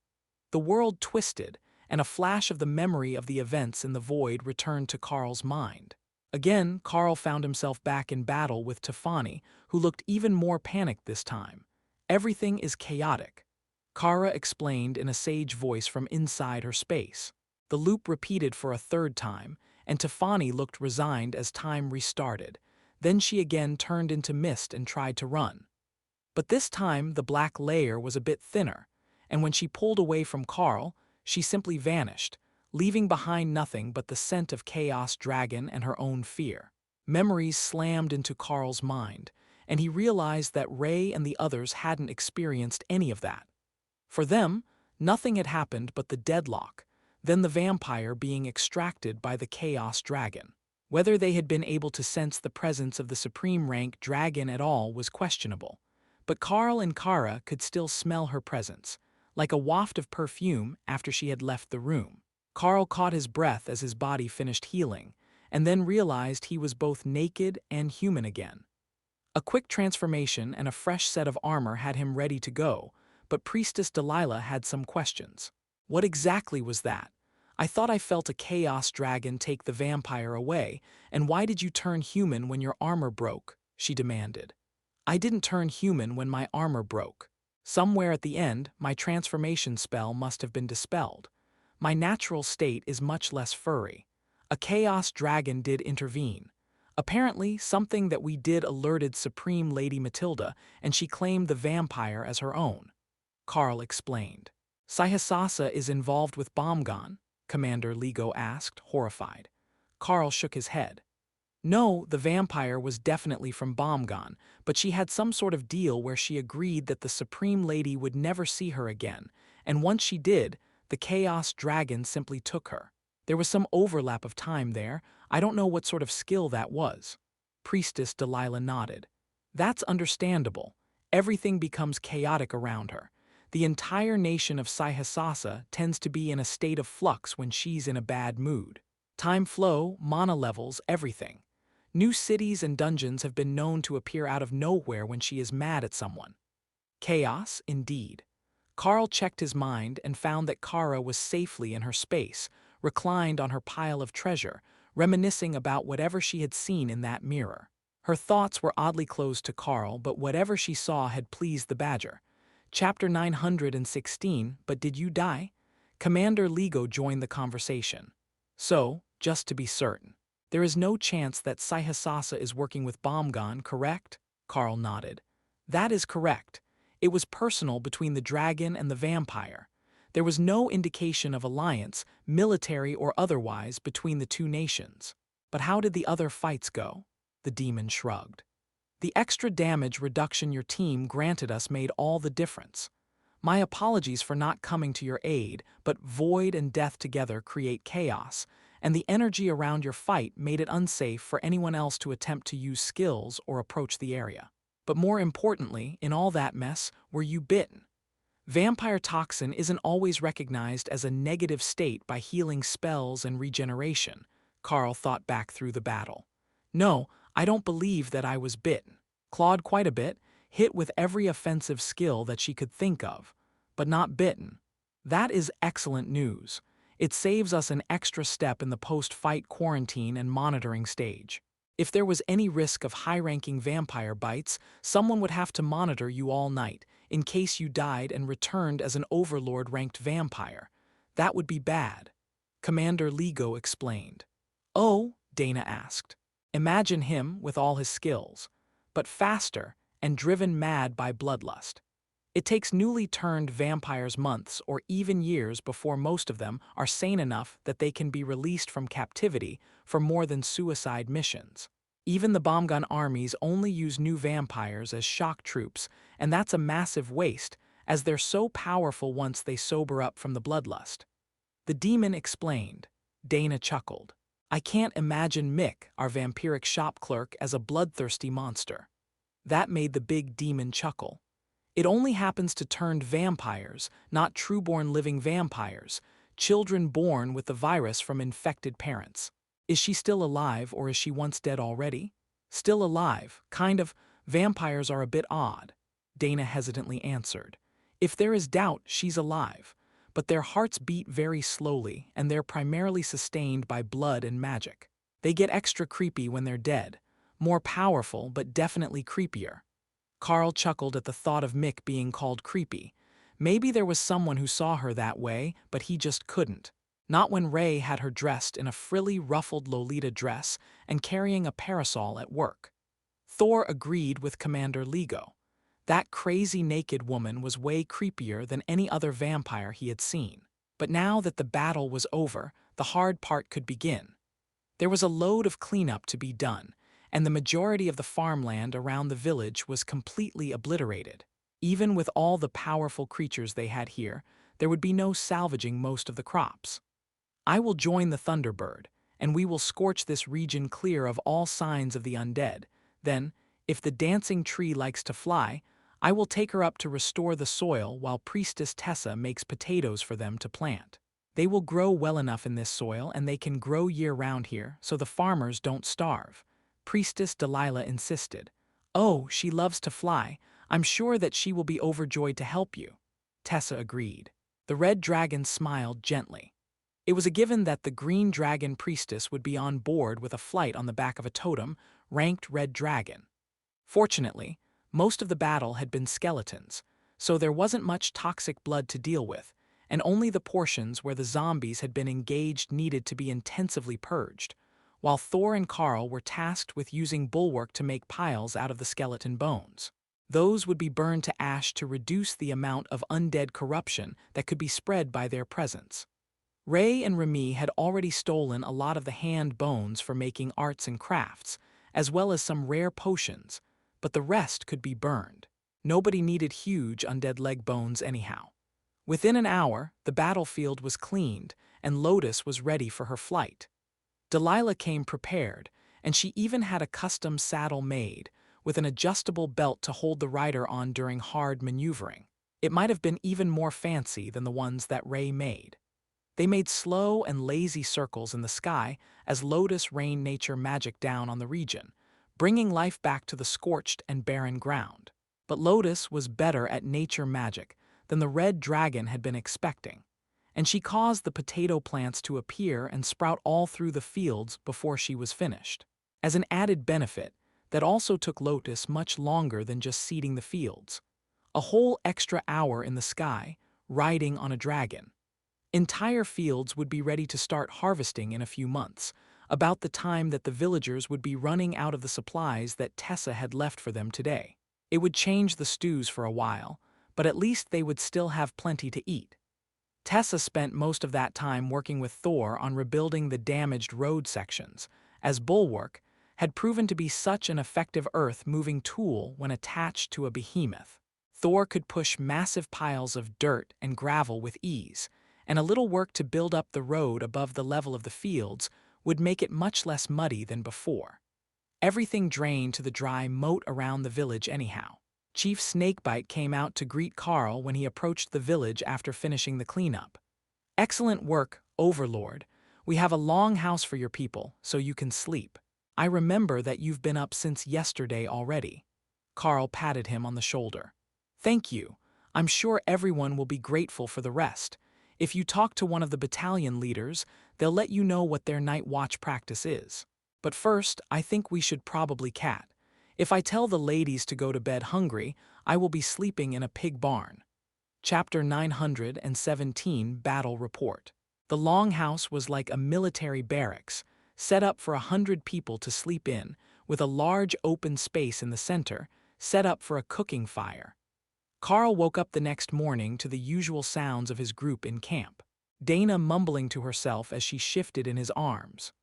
The world twisted, and a flash of the memory of the events in the void returned to Carl's mind. Again, Carl found himself back in battle with Tiffany, who looked even more panicked this time. Everything is chaotic, Kara explained in a sage voice from inside her space. The loop repeated for a third time, and Tiffany looked resigned as time restarted. Then she again turned into mist and tried to run. But this time the black layer was a bit thinner, and when she pulled away from Carl, she simply vanished, leaving behind nothing but the scent of Chaos Dragon and her own fear. Memories slammed into Carl's mind, and he realized that Ray and the others hadn't experienced any of that. For them, nothing had happened but the deadlock, then the vampire being extracted by the Chaos Dragon. Whether they had been able to sense the presence of the supreme rank dragon at all was questionable. But Carl and Kara could still smell her presence, like a waft of perfume after she had left the room. Carl caught his breath as his body finished healing, and then realized he was both naked and human again. A quick transformation and a fresh set of armor had him ready to go, but Priestess Delilah had some questions. What exactly was that? I thought I felt a chaos dragon take the vampire away, and why did you turn human when your armor broke? She demanded. I didn't turn human when my armor broke. Somewhere at the end, my transformation spell must have been dispelled. My natural state is much less furry. A chaos dragon did intervene. Apparently, something that we did alerted Supreme Lady Matilda, and she claimed the vampire as her own. Carl explained. Sihasasa is involved with Bomgon? Commander Ligo asked, horrified. Carl shook his head. No, the vampire was definitely from Bomgon, but she had some sort of deal where she agreed that the Supreme Lady would never see her again, and once she did, the Chaos Dragon simply took her. There was some overlap of time there. I don't know what sort of skill that was. Priestess Delilah nodded. That's understandable. Everything becomes chaotic around her. The entire nation of Sihasasa tends to be in a state of flux when she's in a bad mood. Time flow, mana levels, everything. New cities and dungeons have been known to appear out of nowhere when she is mad at someone. Chaos, indeed. Carl checked his mind and found that Kara was safely in her space, reclined on her pile of treasure, reminiscing about whatever she had seen in that mirror. Her thoughts were oddly closed to Carl, but whatever she saw had pleased the badger. Chapter 916, But Did You Die? Commander Ligo joined the conversation. So, just to be certain, there is no chance that Saihasasa is working with Bombgon, correct? Carl nodded. That is correct. It was personal between the dragon and the vampire. There was no indication of alliance, military or otherwise, between the two nations. But how did the other fights go? The demon shrugged. The extra damage reduction your team granted us made all the difference. My apologies for not coming to your aid, but void and death together create chaos, and the energy around your fight made it unsafe for anyone else to attempt to use skills or approach the area. But more importantly, in all that mess, were you bitten? Vampire toxin isn't always recognized as a negative state by healing spells and regeneration. Carl thought back through the battle. No, I don't believe that I was bitten. Clawed quite a bit, hit with every offensive skill that she could think of, but not bitten. That is excellent news. It saves us an extra step in the post-fight quarantine and monitoring stage. If there was any risk of high-ranking vampire bites, someone would have to monitor you all night, in case you died and returned as an overlord-ranked vampire. That would be bad. Commander Ligo explained. Oh, Dana asked. Imagine him with all his skills, but faster and driven mad by bloodlust. It takes newly turned vampires months or even years before most of them are sane enough that they can be released from captivity for more than suicide missions. Even the Bombgun armies only use new vampires as shock troops, and that's a massive waste, as they're so powerful once they sober up from the bloodlust. The demon explained. Dana chuckled. I can't imagine Mick, our vampiric shop clerk, as a bloodthirsty monster. That made the big demon chuckle. It only happens to turned vampires, not true-born living vampires, children born with the virus from infected parents. Is she still alive, or is she once dead already? Still alive, kind of. Vampires are a bit odd, Dana hesitantly answered. If there is doubt, she's alive, but their hearts beat very slowly and they're primarily sustained by blood and magic. They get extra creepy when they're dead, more powerful but definitely creepier. Carl chuckled at the thought of Mick being called creepy. Maybe there was someone who saw her that way, but he just couldn't. Not when Ray had her dressed in a frilly, ruffled Lolita dress and carrying a parasol at work. Thor agreed with Commander Ligo. That crazy naked woman was way creepier than any other vampire he had seen. But now that the battle was over, the hard part could begin. There was a load of cleanup to be done, and the majority of the farmland around the village was completely obliterated. Even with all the powerful creatures they had here, there would be no salvaging most of the crops. I will join the Thunderbird, and we will scorch this region clear of all signs of the undead. Then, if the dancing tree likes to fly, I will take her up to restore the soil while Priestess Tessa makes potatoes for them to plant. They will grow well enough in this soil and they can grow year-round here so the farmers don't starve. Priestess Delilah insisted. Oh, she loves to fly. I'm sure that she will be overjoyed to help you. Tessa agreed. The red dragon smiled gently. It was a given that the green dragon priestess would be on board with a flight on the back of a totem, ranked red dragon. Fortunately, most of the battle had been skeletons, so there wasn't much toxic blood to deal with, and only the portions where the zombies had been engaged needed to be intensively purged, while Thor and Carl were tasked with using bulwark to make piles out of the skeleton bones. Those would be burned to ash to reduce the amount of undead corruption that could be spread by their presence. Ray and Remy had already stolen a lot of the hand bones for making arts and crafts, as well as some rare potions, but the rest could be burned. Nobody needed huge undead leg bones anyhow. Within an hour, the battlefield was cleaned, and Lotus was ready for her flight. Delilah came prepared, and she even had a custom saddle made, with an adjustable belt to hold the rider on during hard maneuvering. It might have been even more fancy than the ones that Ray made. They made slow and lazy circles in the sky as Lotus rained nature magic down on the region, bringing life back to the scorched and barren ground. But Lotus was better at nature magic than the red dragon had been expecting, and she caused the potato plants to appear and sprout all through the fields before she was finished. As an added benefit, that also took Lotus much longer than just seeding the fields. A whole extra hour in the sky, riding on a dragon. Entire fields would be ready to start harvesting in a few months, about the time that the villagers would be running out of the supplies that Tessa had left for them today. It would change the stews for a while, but at least they would still have plenty to eat. Tessa spent most of that time working with Thor on rebuilding the damaged road sections, as Bulwark had proven to be such an effective earth-moving tool when attached to a behemoth. Thor could push massive piles of dirt and gravel with ease, and a little work to build up the road above the level of the fields would make it much less muddy than before. Everything drained to the dry moat around the village anyhow. Chief Snakebite came out to greet Carl when he approached the village after finishing the cleanup. "Excellent work, Overlord. We have a long house for your people, so you can sleep. I remember that you've been up since yesterday already." Carl patted him on the shoulder. "Thank you. I'm sure everyone will be grateful for the rest. If you talk to one of the battalion leaders, they'll let you know what their night watch practice is. But first, I think we should probably cat. If I tell the ladies to go to bed hungry, I will be sleeping in a pig barn." Chapter 917 Battle Report. The longhouse was like a military barracks, set up for 100 people to sleep in, with a large open space in the center, set up for a cooking fire. Carl woke up the next morning to the usual sounds of his group in camp. Dana mumbling to herself as she shifted in his arms.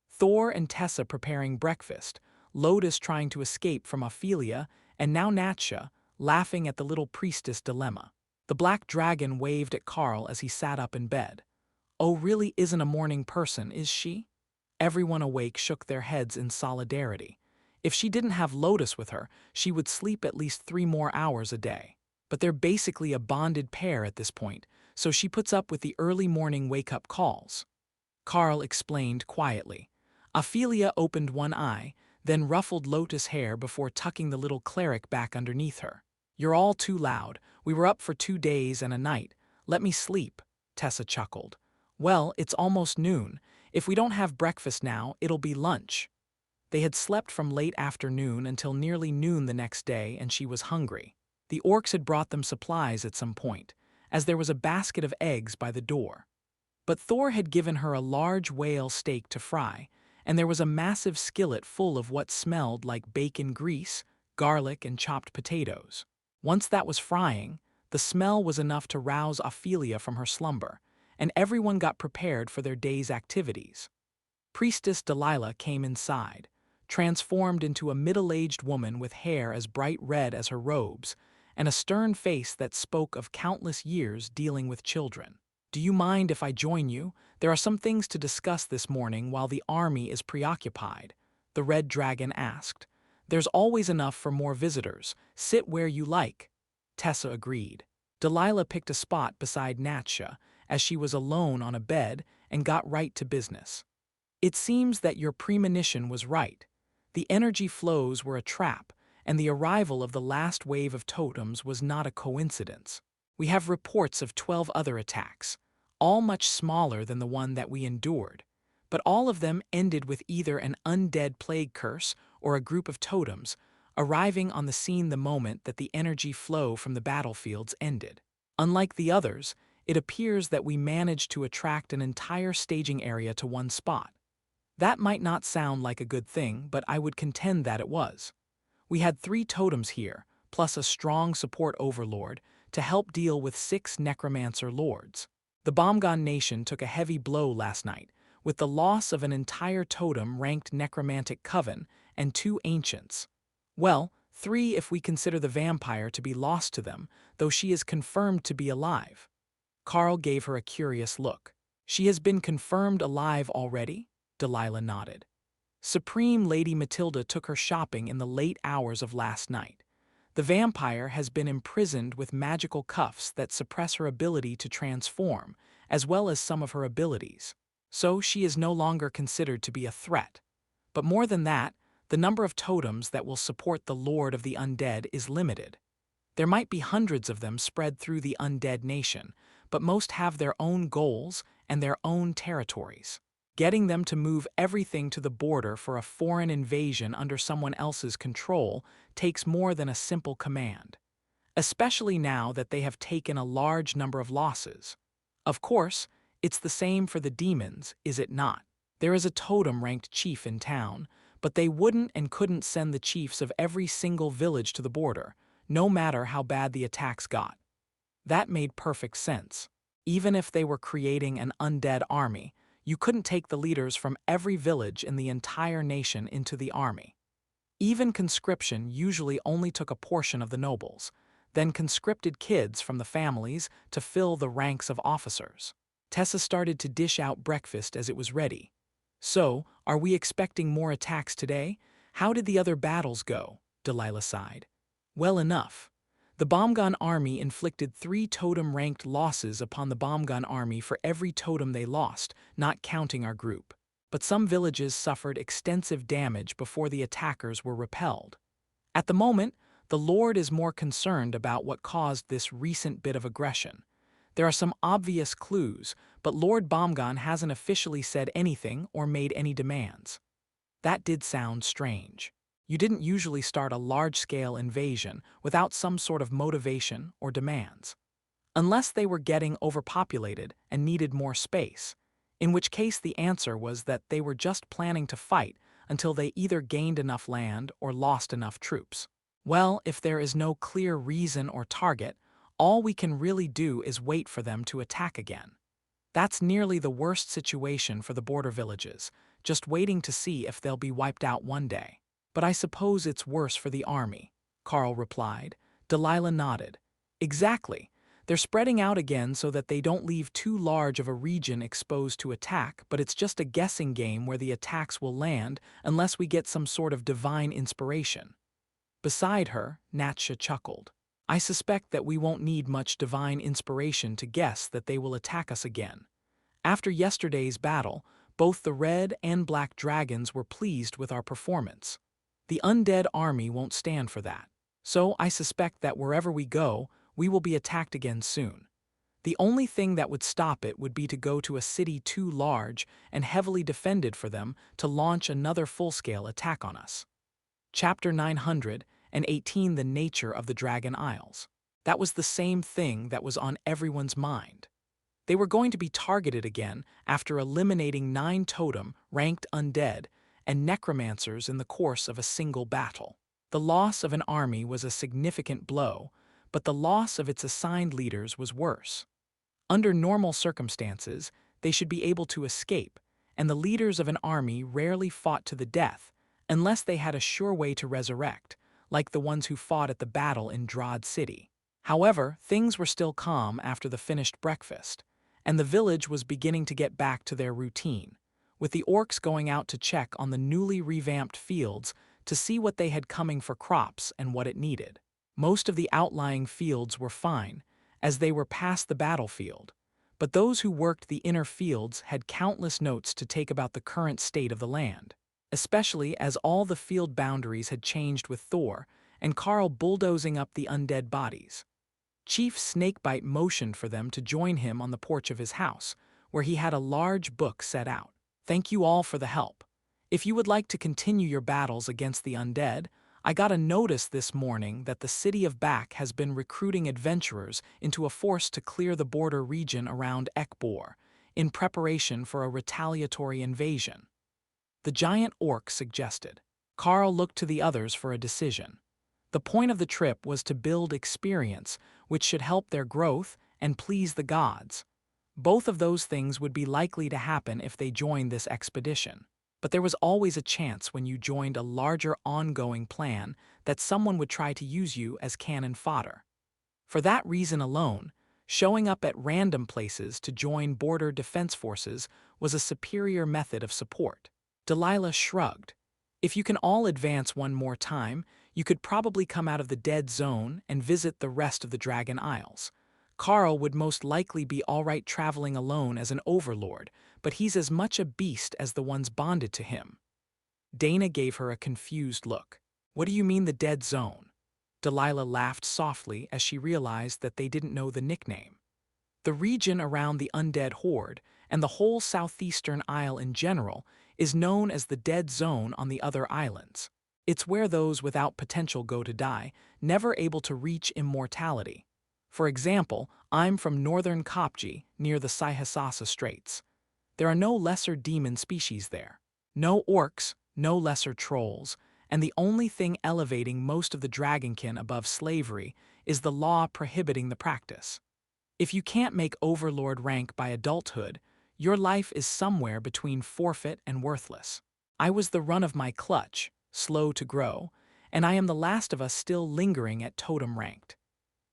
Thor and Tessa preparing breakfast, Lotus trying to escape from Ophelia, and now Natsha, laughing at the little priestess dilemma. The black dragon waved at Carl as he sat up in bed. "Oh, really isn't a morning person, is she?" Everyone awake shook their heads in solidarity. If she didn't have Lotus with her, she would sleep at least 3 more hours a day. But they're basically a bonded pair at this point, so she puts up with the early morning wake-up calls. Carl explained quietly. Ophelia opened one eye, then ruffled Lotus' hair before tucking the little cleric back underneath her. "You're all too loud. We were up for 2 days and a night. Let me sleep," Tessa chuckled. "Well, it's almost noon. If we don't have breakfast now, it'll be lunch." They had slept from late afternoon until nearly noon the next day, and she was hungry. The orcs had brought them supplies at some point, as there was a basket of eggs by the door. But Thor had given her a large whale steak to fry, and there was a massive skillet full of what smelled like bacon grease, garlic, and chopped potatoes. Once that was frying, the smell was enough to rouse Ophelia from her slumber, and everyone got prepared for their day's activities. Priestess Delilah came inside, transformed into a middle-aged woman with hair as bright red as her robes, and a stern face that spoke of countless years dealing with children. "Do you mind if I join you? There are some things to discuss this morning while the army is preoccupied," the red dragon asked. "There's always enough for more visitors. Sit where you like." Tessa agreed. Delilah picked a spot beside Natsha, as she was alone on a bed, and got right to business. "It seems that your premonition was right. The energy flows were a trap, and the arrival of the last wave of totems was not a coincidence. We have reports of 12 other attacks, all much smaller than the one that we endured, but all of them ended with either an undead plague curse or a group of totems arriving on the scene the moment that the energy flow from the battlefields ended. Unlike the others, it appears that we managed to attract an entire staging area to one spot. That might not sound like a good thing, but I would contend that it was. We had 3 totems here, plus a strong support overlord, to help deal with 6 necromancer lords. The Bomgon Nation took a heavy blow last night, with the loss of an entire totem-ranked necromantic coven and 2 ancients. Well, 3 if we consider the vampire to be lost to them, though she is confirmed to be alive. Carl gave her a curious look. "She has been confirmed alive already?" Delilah nodded. "Supreme Lady Matilda took her shopping in the late hours of last night. The vampire has been imprisoned with magical cuffs that suppress her ability to transform, as well as some of her abilities. So she is no longer considered to be a threat. But more than that, the number of totems that will support the Lord of the Undead is limited. There might be hundreds of them spread through the Undead Nation, but most have their own goals and their own territories." Getting them to move everything to the border for a foreign invasion under someone else's control takes more than a simple command, especially now that they have taken a large number of losses. Of course, it's the same for the demons, is it not? There is a totem-ranked chief in town, but they wouldn't and couldn't send the chiefs of every single village to the border, no matter how bad the attacks got. That made perfect sense. Even if they were creating an undead army, you couldn't take the leaders from every village in the entire nation into the army. Even conscription usually only took a portion of the nobles, then conscripted kids from the families to fill the ranks of officers. Tessa started to dish out breakfast as it was ready. "So, are we expecting more attacks today? How did the other battles go?" Delilah sighed. "Well enough. The Bombgun army inflicted 3 totem-ranked losses upon the Bombgun army for every totem they lost, not counting our group. But some villages suffered extensive damage before the attackers were repelled. At the moment, the Lord is more concerned about what caused this recent bit of aggression. There are some obvious clues, but Lord Bombgun hasn't officially said anything or made any demands." That did sound strange. You didn't usually start a large-scale invasion without some sort of motivation or demands. Unless they were getting overpopulated and needed more space, in which case the answer was that they were just planning to fight until they either gained enough land or lost enough troops. Well, if there is no clear reason or target, all we can really do is wait for them to attack again. That's nearly the worst situation for the border villages, just waiting to see if they'll be wiped out one day. "But I suppose it's worse for the army," Carl replied. Delilah nodded. "Exactly. They're spreading out again so that they don't leave too large of a region exposed to attack, but it's just a guessing game where the attacks will land unless we get some sort of divine inspiration." Beside her, Natsha chuckled. "I suspect that we won't need much divine inspiration to guess that they will attack us again. After yesterday's battle, both the red and black dragons were pleased with our performance. The undead army won't stand for that. So I suspect that wherever we go, we will be attacked again soon. The only thing that would stop it would be to go to a city too large and heavily defended for them to launch another full-scale attack on us." Chapter 918, The Nature of the Dragon Isles. That was the same thing that was on everyone's mind. They were going to be targeted again after eliminating 9 totem-ranked undead and necromancers in the course of a single battle. The loss of an army was a significant blow, but the loss of its assigned leaders was worse. Under normal circumstances, they should be able to escape, and the leaders of an army rarely fought to the death unless they had a sure way to resurrect, like the ones who fought at the battle in Drod City. However, things were still calm after the finished breakfast, and the village was beginning to get back to their routine, with the orcs going out to check on the newly revamped fields to see what they had coming for crops and what it needed. Most of the outlying fields were fine, as they were past the battlefield, but those who worked the inner fields had countless notes to take about the current state of the land, especially as all the field boundaries had changed with Thor and Carl bulldozing up the undead bodies. Chief Snakebite motioned for them to join him on the porch of his house, where he had a large book set out. "Thank you all for the help. If you would like to continue your battles against the undead, I got a notice this morning that the city of Bak has been recruiting adventurers into a force to clear the border region around Ekbor, in preparation for a retaliatory invasion," the giant orc suggested. Carl looked to the others for a decision. The point of the trip was to build experience, which should help their growth and please the gods. Both of those things would be likely to happen if they joined this expedition. But there was always a chance when you joined a larger ongoing plan that someone would try to use you as cannon fodder. For that reason alone, showing up at random places to join border defense forces was a superior method of support. Delilah shrugged. "If you can all advance one more time, you could probably come out of the dead zone and visit the rest of the Dragon Isles. Carl would most likely be all right traveling alone as an overlord, but he's as much a beast as the ones bonded to him." Dana gave her a confused look. "What do you mean the dead zone?" Delilah laughed softly as she realized that they didn't know the nickname. The region around the undead horde, and the whole southeastern isle in general, is known as the dead zone on the other islands. It's where those without potential go to die, never able to reach immortality. For example, I'm from northern Kopji, near the Sihasasa Straits. There are no lesser demon species there. No orcs, no lesser trolls, and the only thing elevating most of the dragonkin above slavery is the law prohibiting the practice. If you can't make overlord rank by adulthood, your life is somewhere between forfeit and worthless. I was the run of my clutch, slow to grow, and I am the last of us still lingering at totem ranked.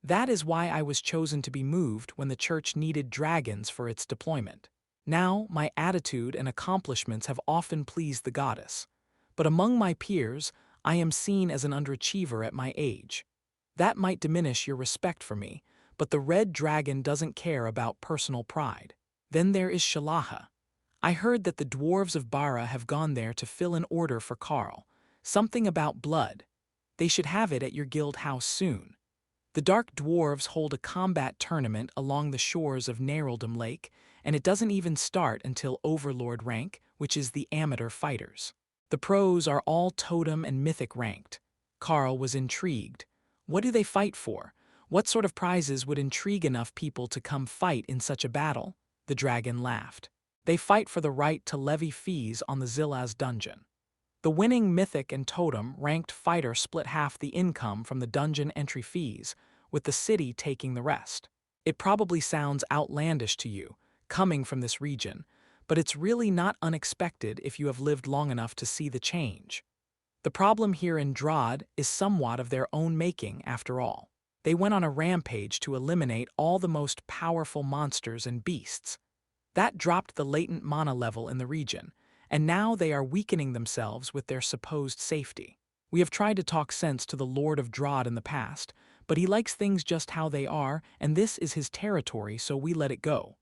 That is why I was chosen to be moved when the church needed dragons for its deployment. Now, my attitude and accomplishments have often pleased the goddess, but among my peers, I am seen as an underachiever at my age. That might diminish your respect for me, but the red dragon doesn't care about personal pride. Then there is Shalaha. I heard that the dwarves of Bara have gone there to fill an order for Karl. Something about blood. They should have it at your guild house soon. The Dark Dwarves hold a combat tournament along the shores of Naraldum Lake, and it doesn't even start until Overlord rank, which is the amateur fighters. The pros are all totem and mythic ranked. Karl was intrigued. What do they fight for? What sort of prizes would intrigue enough people to come fight in such a battle? The dragon laughed. They fight for the right to levy fees on the Zilaz dungeon. The winning mythic and totem ranked fighter split half the income from the dungeon entry fees, with the city taking the rest. It probably sounds outlandish to you, coming from this region, but it's really not unexpected if you have lived long enough to see the change. The problem here in Drod is somewhat of their own making, after all. They went on a rampage to eliminate all the most powerful monsters and beasts. That dropped the latent mana level in the region, and now they are weakening themselves with their supposed safety. We have tried to talk sense to the Lord of Drod in the past, but he likes things just how they are, and this is his territory, so we let it go.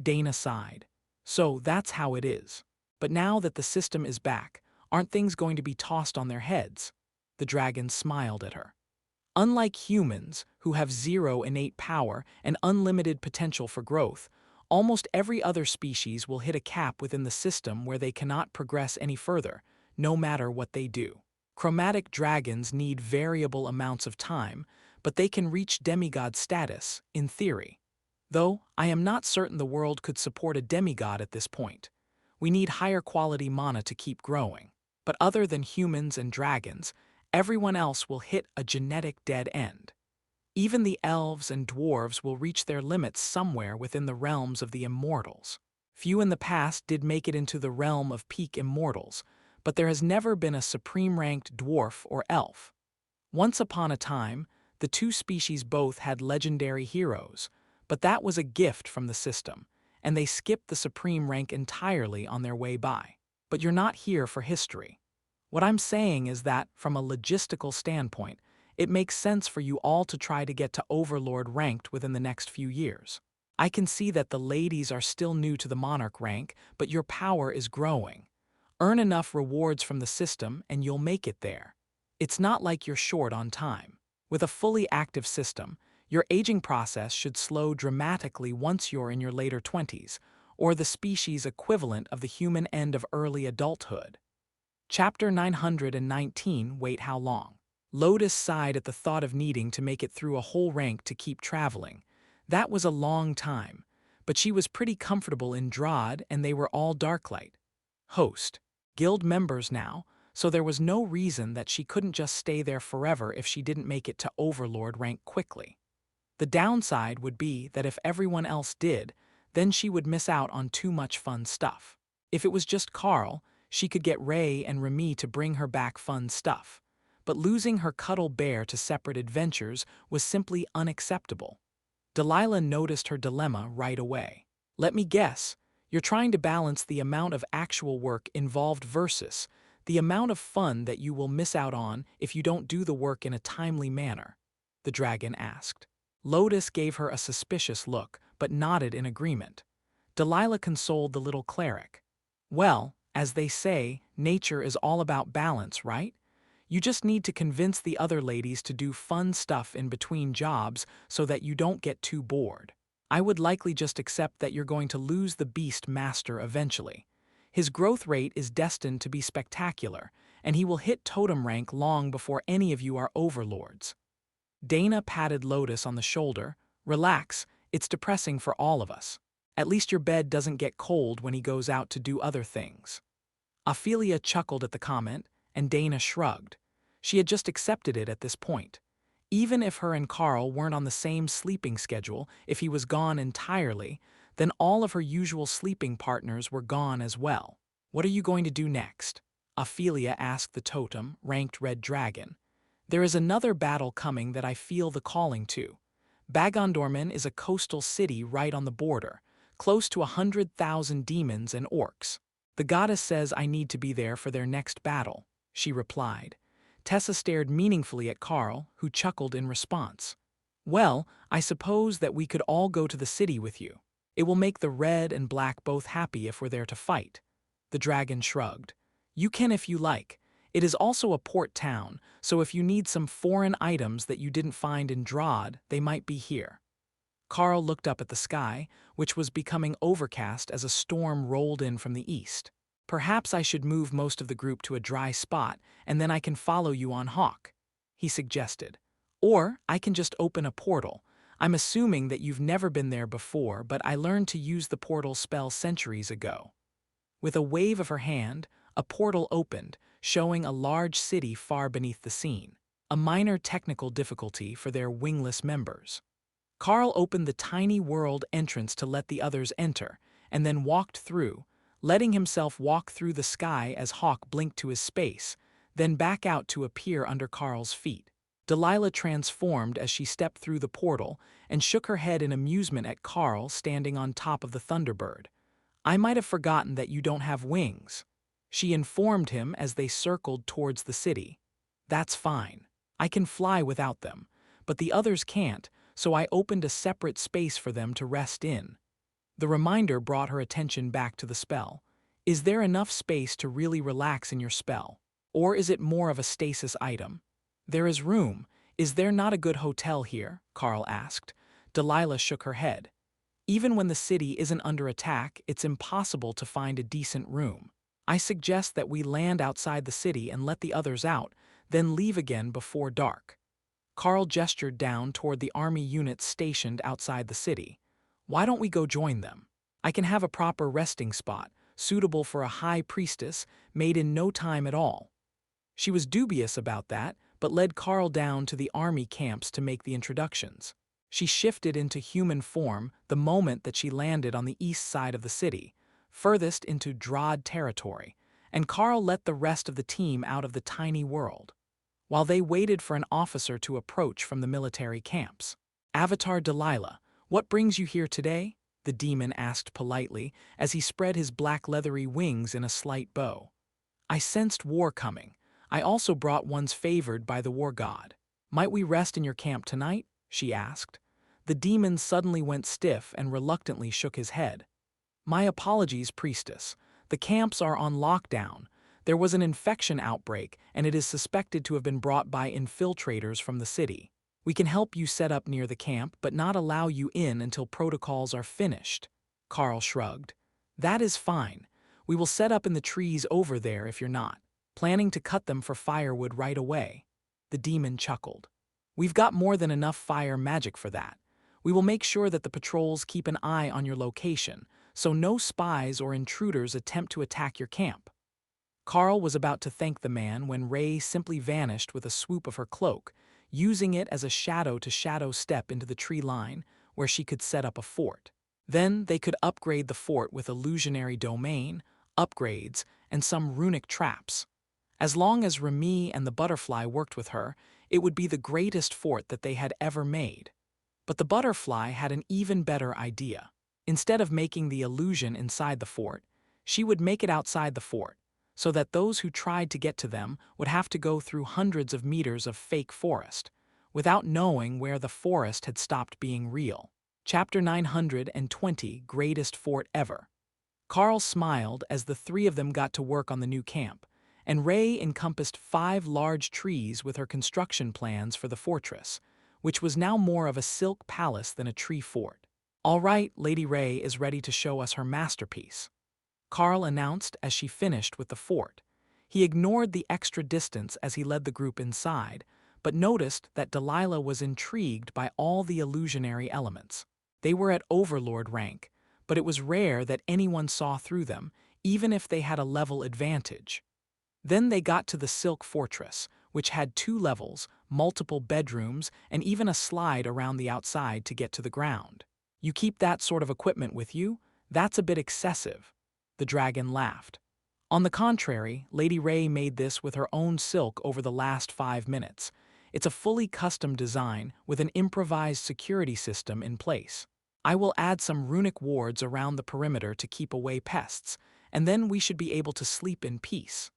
Dana sighed. So that's how it is. But now that the system is back, aren't things going to be tossed on their heads? The dragon smiled at her. Unlike humans, who have zero innate power and unlimited potential for growth, almost every other species will hit a cap within the system where they cannot progress any further, no matter what they do. Chromatic dragons need variable amounts of time, but they can reach demigod status, in theory. Though, I am not certain the world could support a demigod at this point. We need higher quality mana to keep growing. But other than humans and dragons, everyone else will hit a genetic dead end. Even the elves and dwarves will reach their limits somewhere within the realms of the immortals. Few in the past did make it into the realm of peak immortals, but there has never been a supreme-ranked dwarf or elf. Once upon a time, the two species both had legendary heroes, but that was a gift from the system, and they skipped the supreme rank entirely on their way by. But you're not here for history. What I'm saying is that, from a logistical standpoint, it makes sense for you all to try to get to Overlord ranked within the next few years. I can see that the ladies are still new to the Monarch rank, but your power is growing. Earn enough rewards from the system and you'll make it there. It's not like you're short on time. With a fully active system, your aging process should slow dramatically once you're in your later 20s, or the species equivalent of the human end of early adulthood. Chapter 919. Wait, how long? Lotus sighed at the thought of needing to make it through a whole rank to keep traveling. That was a long time, but she was pretty comfortable in Drod and they were all Darklight. Host. Guild members now, so there was no reason that she couldn't just stay there forever if she didn't make it to Overlord rank quickly. The downside would be that if everyone else did, then she would miss out on too much fun stuff. If it was just Karl, she could get Ray and Remy to bring her back fun stuff. But losing her cuddle bear to separate adventures was simply unacceptable. Delilah noticed her dilemma right away. Let me guess, you're trying to balance the amount of actual work involved versus the amount of fun that you will miss out on if you don't do the work in a timely manner, the dragon asked. Lotus gave her a suspicious look, but nodded in agreement. Delilah consoled the little cleric. Well, as they say, nature is all about balance, right? You just need to convince the other ladies to do fun stuff in between jobs so that you don't get too bored. I would likely just accept that you're going to lose the Beast Master eventually. His growth rate is destined to be spectacular, and he will hit totem rank long before any of you are overlords. Dana patted Lotus on the shoulder. Relax, it's depressing for all of us. At least your bed doesn't get cold when he goes out to do other things. Ophelia chuckled at the comment, and Dana shrugged. She had just accepted it at this point. Even if her and Carl weren't on the same sleeping schedule, if he was gone entirely, then all of her usual sleeping partners were gone as well. What are you going to do next? Ophelia asked the totem, ranked red dragon. There is another battle coming that I feel the calling to. Bagondorman is a coastal city right on the border, close to 100,000 demons and orcs. The goddess says I need to be there for their next battle, she replied. Tessa stared meaningfully at Carl, who chuckled in response. Well, I suppose that we could all go to the city with you. It will make the red and black both happy if we're there to fight. The dragon shrugged. You can if you like. It is also a port town, so if you need some foreign items that you didn't find in Drod, they might be here. Carl looked up at the sky, which was becoming overcast as a storm rolled in from the east. Perhaps I should move most of the group to a dry spot, and then I can follow you on Hawk, he suggested. Or I can just open a portal. I'm assuming that you've never been there before, but I learned to use the portal spell centuries ago. With a wave of her hand, a portal opened, showing a large city far beneath the scene, a minor technical difficulty for their wingless members. Carl opened the tiny world entrance to let the others enter, and then walked through, letting himself walk through the sky as Hawk blinked to his space, then back out to appear under Carl's feet. Delilah transformed as she stepped through the portal and shook her head in amusement at Carl standing on top of the Thunderbird. I might have forgotten that you don't have wings, she informed him as they circled towards the city. That's fine. I can fly without them, but the others can't, so I opened a separate space for them to rest in. The reminder brought her attention back to the spell. Is there enough space to really relax in your spell? Or is it more of a stasis item? There is room. Is there not a good hotel here? Carl asked. Delilah shook her head. Even when the city isn't under attack, it's impossible to find a decent room. I suggest that we land outside the city and let the others out, then leave again before dark. Carl gestured down toward the army units stationed outside the city. Why don't we go join them? I can have a proper resting spot, suitable for a high priestess, made in no time at all. She was dubious about that, but led Carl down to the army camps to make the introductions. She shifted into human form the moment that she landed on the east side of the city, furthest into Drod territory, and Carl let the rest of the team out of the tiny world, while they waited for an officer to approach from the military camps. Avatar Delilah, what brings you here today? The demon asked politely as he spread his black leathery wings in a slight bow. I sensed war coming. I also brought ones favored by the war god. Might we rest in your camp tonight? She asked. The demon suddenly went stiff and reluctantly shook his head. My apologies, priestess. The camps are on lockdown. There was an infection outbreak, and it is suspected to have been brought by infiltrators from the city. We can help you set up near the camp, but not allow you in until protocols are finished. Carl shrugged. That is fine. We will set up in the trees over there if you're not planning to cut them for firewood right away. The demon chuckled. We've got more than enough fire magic for that. We will make sure that the patrols keep an eye on your location, so no spies or intruders attempt to attack your camp. Carl was about to thank the man when Ray simply vanished with a swoop of her cloak, using it as a shadow-to-shadow step into the tree line where she could set up a fort. Then they could upgrade the fort with illusionary domain, upgrades, and some runic traps. As long as Remy and the butterfly worked with her, it would be the greatest fort that they had ever made. But the butterfly had an even better idea. Instead of making the illusion inside the fort, she would make it outside the fort, so that those who tried to get to them would have to go through hundreds of meters of fake forest, without knowing where the forest had stopped being real. Chapter 920, Greatest Fort Ever. Carl smiled as the three of them got to work on the new camp, and Ray encompassed 5 large trees with her construction plans for the fortress, which was now more of a silk palace than a tree fort. All right, Lady Ray is ready to show us her masterpiece, Carl announced as she finished with the fort. He ignored the extra distance as he led the group inside, but noticed that Delilah was intrigued by all the illusionary elements. They were at overlord rank, but it was rare that anyone saw through them, even if they had a level advantage. Then they got to the Silk Fortress, which had 2 levels, multiple bedrooms, and even a slide around the outside to get to the ground. You keep that sort of equipment with you? That's a bit excessive. The dragon laughed. On the contrary, Lady Ray made this with her own silk over the last 5 minutes. It's a fully custom design with an improvised security system in place. I will add some runic wards around the perimeter to keep away pests, and then we should be able to sleep in peace.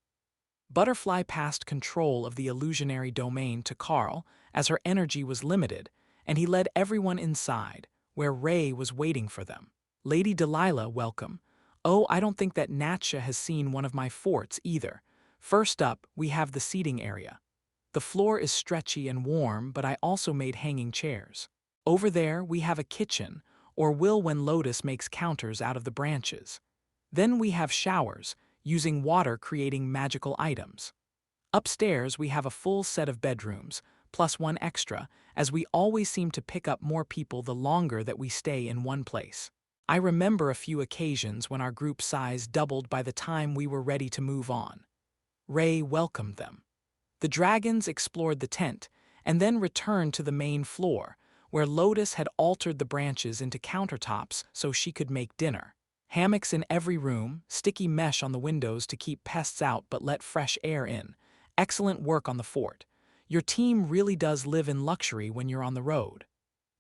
Butterfly passed control of the illusionary domain to Carl as her energy was limited, and he led everyone inside, where Ray was waiting for them. Lady Delilah, welcome. Oh, I don't think that Natcha has seen one of my forts either. First up, we have the seating area. The floor is stretchy and warm, but I also made hanging chairs. Over there, we have a kitchen, or will when Lotus makes counters out of the branches. Then we have showers, using water creating magical items. Upstairs, we have a full set of bedrooms, plus 1 extra, as we always seem to pick up more people the longer that we stay in one place. I remember a few occasions when our group size doubled by the time we were ready to move on. Ray welcomed them. The dragons explored the tent, and then returned to the main floor, where Lotus had altered the branches into countertops so she could make dinner. Hammocks in every room, sticky mesh on the windows to keep pests out but let fresh air in. Excellent work on the fort. Your team really does live in luxury when you're on the road.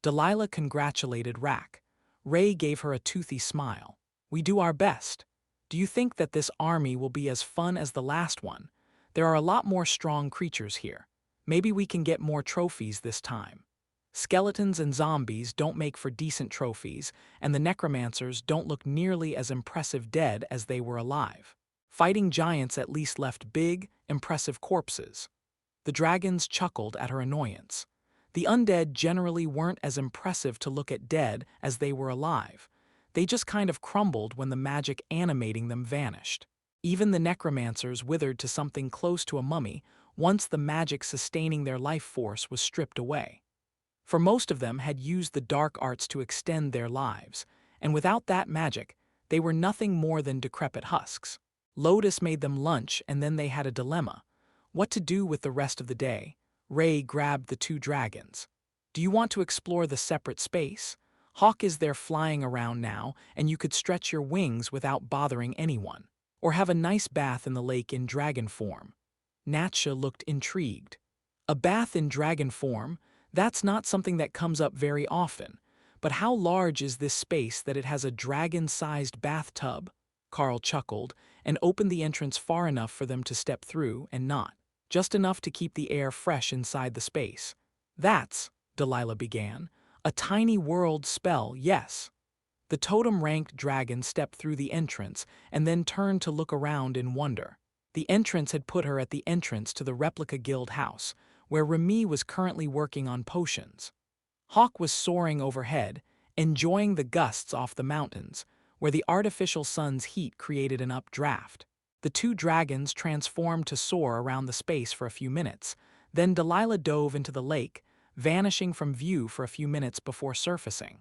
Delilah congratulated Rack. Ray gave her a toothy smile. We do our best. Do you think that this army will be as fun as the last one? There are a lot more strong creatures here. Maybe we can get more trophies this time. Skeletons and zombies don't make for decent trophies, and the necromancers don't look nearly as impressive dead as they were alive. Fighting giants at least left big, impressive corpses. The dragons chuckled at her annoyance. The undead generally weren't as impressive to look at dead as they were alive. They just kind of crumbled when the magic animating them vanished. Even the necromancers withered to something close to a mummy once the magic sustaining their life force was stripped away. For most of them had used the dark arts to extend their lives, and without that magic, they were nothing more than decrepit husks. Lotus made them lunch, and then they had a dilemma. What to do with the rest of the day? Ray grabbed the 2 dragons. Do you want to explore the separate space? Hawk is there flying around now, and you could stretch your wings without bothering anyone. Or have a nice bath in the lake in dragon form. Natcha looked intrigued. A bath in dragon form? That's not something that comes up very often. But how large is this space that it has a dragon-sized bathtub? Carl chuckled and opened the entrance far enough for them to step through and not. Just enough to keep the air fresh inside the space. That's, Delilah began, a tiny world spell, yes. The totem-ranked dragon stepped through the entrance and then turned to look around in wonder. The entrance had put her at the entrance to the replica guild house, where Remy was currently working on potions. Hawk was soaring overhead, enjoying the gusts off the mountains, where the artificial sun's heat created an updraft. The 2 dragons transformed to soar around the space for a few minutes, then Delilah dove into the lake, vanishing from view for a few minutes before surfacing.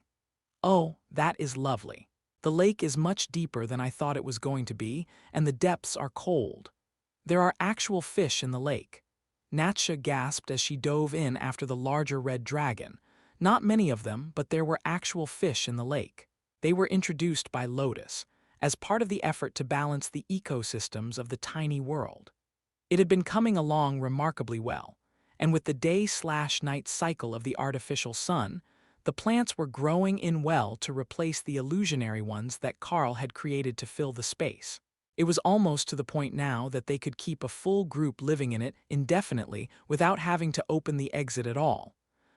Oh, that is lovely. The lake is much deeper than I thought it was going to be, and the depths are cold. There are actual fish in the lake. Natcha gasped as she dove in after the larger red dragon. Not many of them, but there were actual fish in the lake. They were introduced by Lotus, as part of the effort to balance the ecosystems of the tiny world. It had been coming along remarkably well, and with the day-slash-night cycle of the artificial sun, the plants were growing in well to replace the illusionary ones that Carl had created to fill the space. It was almost to the point now that they could keep a full group living in it indefinitely without having to open the exit at all.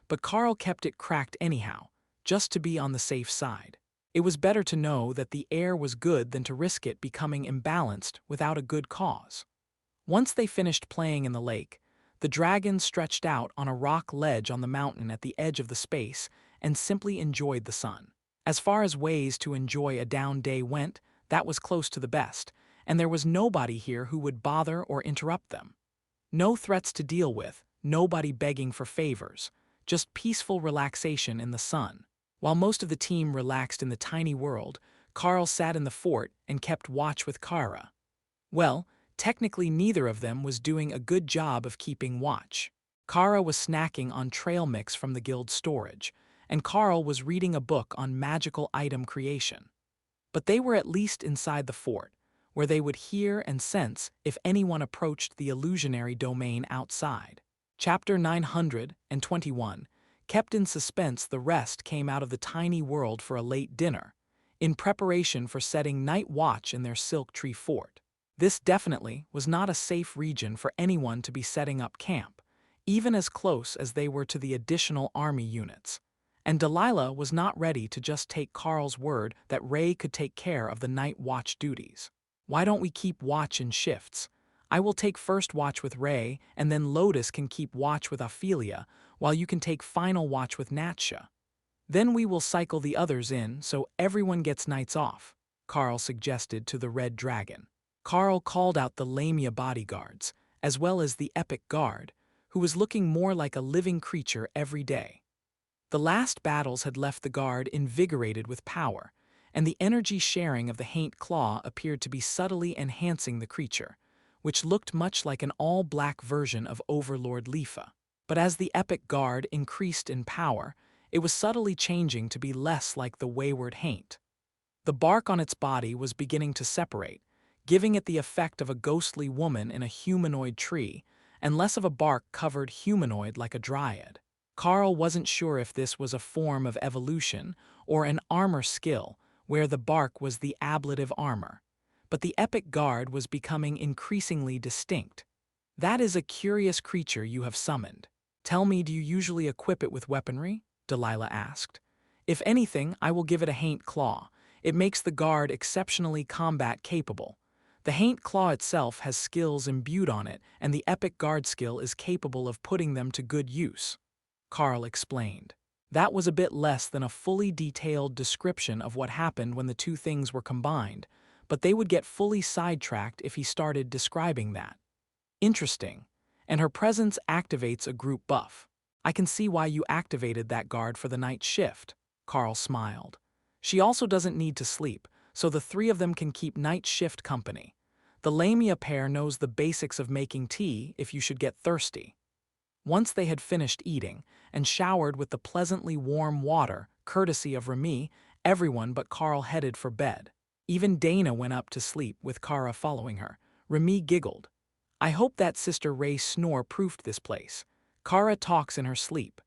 But Carl kept it cracked anyhow, just to be on the safe side. It was better to know that the air was good than to risk it becoming imbalanced without a good cause. Once they finished playing in the lake, the dragons stretched out on a rock ledge on the mountain at the edge of the space and simply enjoyed the sun. As far as ways to enjoy a down day went, that was close to the best, and there was nobody here who would bother or interrupt them. No threats to deal with, nobody begging for favors, just peaceful relaxation in the sun. While most of the team relaxed in the tiny world, Carl sat in the fort and kept watch with Kara. Well, technically neither of them was doing a good job of keeping watch. Kara was snacking on trail mix from the guild storage, and Carl was reading a book on magical item creation. But they were at least inside the fort, where they would hear and sense if anyone approached the illusionary domain outside. Chapter 921. Kept in suspense, the rest came out of the tiny world for a late dinner, in preparation for setting night watch in their silk tree fort. This definitely was not a safe region for anyone to be setting up camp, even as close as they were to the additional army units. And Delilah was not ready to just take Carl's word that Ray could take care of the night watch duties. Why don't we keep watch in shifts? I will take first watch with Ray, and then Lotus can keep watch with Ophelia, while you can take final watch with Natsha. Then we will cycle the others in so everyone gets nights off, Carl suggested to the Red Dragon. Carl called out the Lamia bodyguards, as well as the Epic Guard, who was looking more like a living creature every day. The last battles had left the guard invigorated with power, and the energy sharing of the Haint Claw appeared to be subtly enhancing the creature, which looked much like an all-black version of Overlord Lifa. But as the Epic Guard increased in power, it was subtly changing to be less like the wayward Haint. The bark on its body was beginning to separate, giving it the effect of a ghostly woman in a humanoid tree, and less of a bark-covered humanoid like a dryad. Carl wasn't sure if this was a form of evolution or an armor skill, where the bark was the ablative armor. But the Epic Guard was becoming increasingly distinct. That is a curious creature you have summoned. Tell me, do you usually equip it with weaponry? Delilah asked. If anything, I will give it a Haint Claw. It makes the guard exceptionally combat capable. The Haint Claw itself has skills imbued on it, and the Epic Guard skill is capable of putting them to good use, Carl explained. That was a bit less than a fully detailed description of what happened when the two things were combined, but they would get fully sidetracked if he started describing that. Interesting. And her presence activates a group buff. I can see why you activated that guard for the night shift, Carl smiled. She also doesn't need to sleep, so the three of them can keep night shift company. The Lamia pair knows the basics of making tea if you should get thirsty. Once they had finished eating and showered with the pleasantly warm water, courtesy of Remy, everyone but Carl headed for bed. Even Dana went up to sleep with Kara following her. Remy giggled. I hope that Sister Ray's snore proofed this place. Kara talks in her sleep.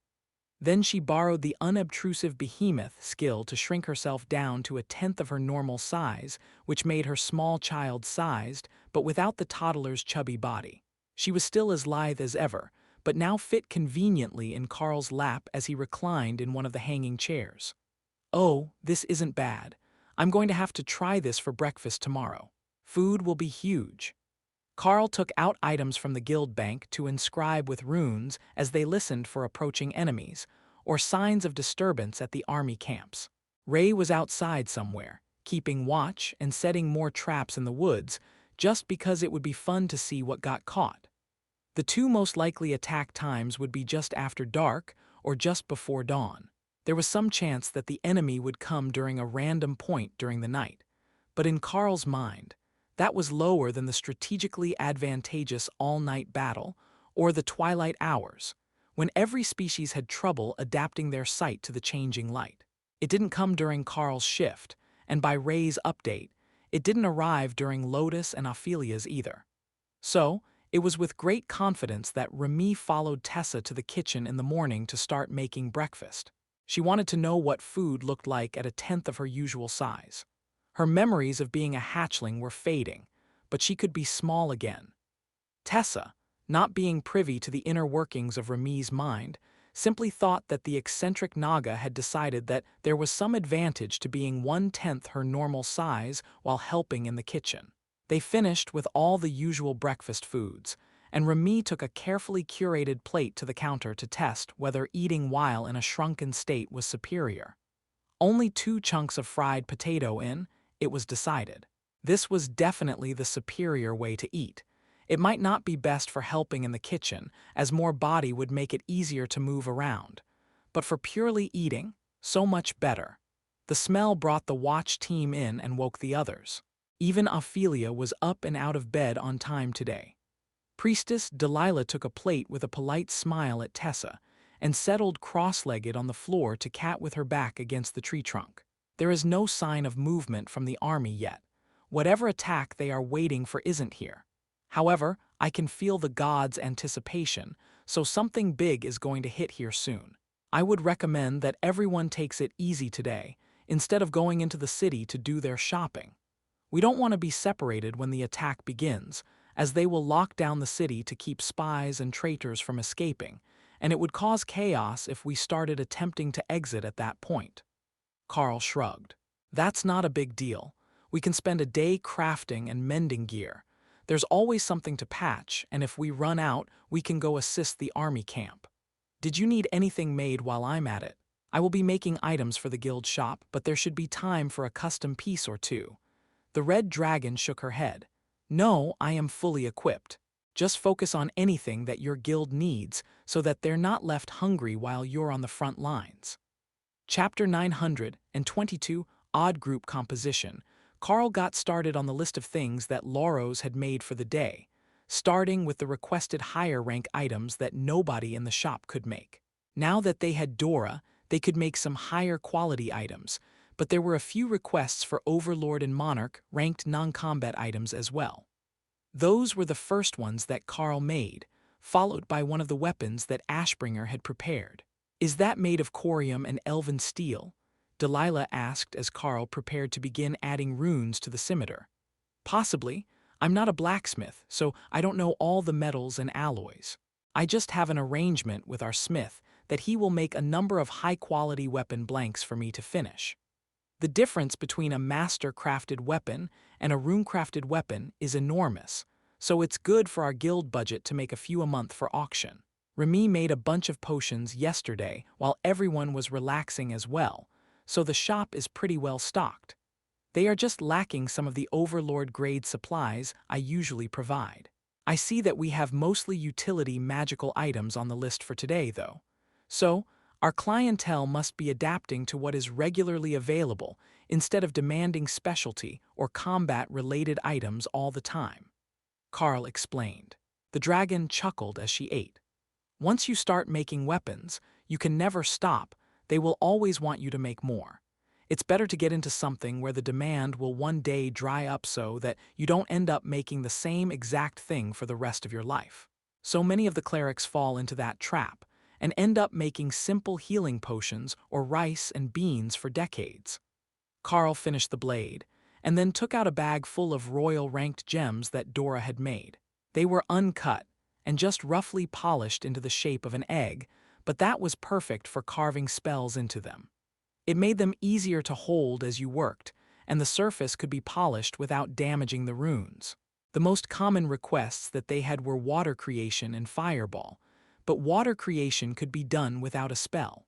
Then she borrowed the unobtrusive behemoth skill to shrink herself down to 1/10 of her normal size, which made her small child-sized, but without the toddler's chubby body. She was still as lithe as ever, but now fit conveniently in Carl's lap as he reclined in one of the hanging chairs. Oh, this isn't bad. I'm going to have to try this for breakfast tomorrow. Food will be huge. Carl took out items from the guild bank to inscribe with runes as they listened for approaching enemies, or signs of disturbance at the army camps. Ray was outside somewhere, keeping watch and setting more traps in the woods, just because it would be fun to see what got caught. The two most likely attack times would be just after dark or just before dawn. There was some chance that the enemy would come during a random point during the night, but in Carl's mind, that was lower than the strategically advantageous all-night battle or the twilight hours, when every species had trouble adapting their sight to the changing light. It didn't come during Carl's shift, and by Ray's update, it didn't arrive during Lotus and Ophelia's either. So, it was with great confidence that Remy followed Tessa to the kitchen in the morning to start making breakfast. She wanted to know what food looked like at 1/10 of her usual size. Her memories of being a hatchling were fading, but she could be small again. Tessa, not being privy to the inner workings of Remy's mind, simply thought that the eccentric Naga had decided that there was some advantage to being 1/10 her normal size while helping in the kitchen. They finished with all the usual breakfast foods, and Remy took a carefully curated plate to the counter to test whether eating while in a shrunken state was superior. Only 2 chunks of fried potato in, it was decided. This was definitely the superior way to eat. It might not be best for helping in the kitchen, as more body would make it easier to move around. But for purely eating, so much better. The smell brought the watch team in and woke the others. Even Ophelia was up and out of bed on time today. Priestess Delilah took a plate with a polite smile at Tessa and settled cross-legged on the floor to cat with her back against the tree trunk. There is no sign of movement from the army yet. Whatever attack they are waiting for isn't here. However, I can feel the gods' anticipation, so something big is going to hit here soon. I would recommend that everyone takes it easy today, instead of going into the city to do their shopping. We don't want to be separated when the attack begins, as they will lock down the city to keep spies and traitors from escaping, and it would cause chaos if we started attempting to exit at that point. Carl shrugged. That's not a big deal. We can spend a day crafting and mending gear. There's always something to patch, and if we run out, we can go assist the army camp. Did you need anything made while I'm at it? I will be making items for the guild shop, but there should be time for a custom piece or two. The red dragon shook her head. No, I am fully equipped. Just focus on anything that your guild needs so that they're not left hungry while you're on the front lines. Chapter 922, Odd Group Composition. Carl got started on the list of things that Lauros had made for the day, starting with the requested higher rank items that nobody in the shop could make. Now that they had Dora, they could make some higher quality items, but there were a few requests for Overlord and Monarch ranked non-combat items as well. Those were the first ones that Carl made, followed by one of the weapons that Ashbringer had prepared. Is that made of corium and elven steel? Delilah asked as Carl prepared to begin adding runes to the scimitar. Possibly. I'm not a blacksmith, so I don't know all the metals and alloys. I just have an arrangement with our smith that he will make a number of high-quality weapon blanks for me to finish. The difference between a master-crafted weapon and a rune-crafted weapon is enormous, so it's good for our guild budget to make a few a month for auction. Remy made a bunch of potions yesterday while everyone was relaxing as well, so the shop is pretty well stocked. They are just lacking some of the Overlord-grade supplies I usually provide. I see that we have mostly utility magical items on the list for today, though. So, our clientele must be adapting to what is regularly available instead of demanding specialty or combat-related items all the time. Carl explained. The dragon chuckled as she ate. Once you start making weapons, you can never stop. They will always want you to make more. It's better to get into something where the demand will one day dry up so that you don't end up making the same exact thing for the rest of your life. So many of the clerics fall into that trap and end up making simple healing potions or rice and beans for decades. Carl finished the blade and then took out a bag full of royal-ranked gems that Dora had made. They were uncut and just roughly polished into the shape of an egg, but that was perfect for carving spells into them. It made them easier to hold as you worked, and the surface could be polished without damaging the runes. The most common requests that they had were water creation and fireball, but water creation could be done without a spell.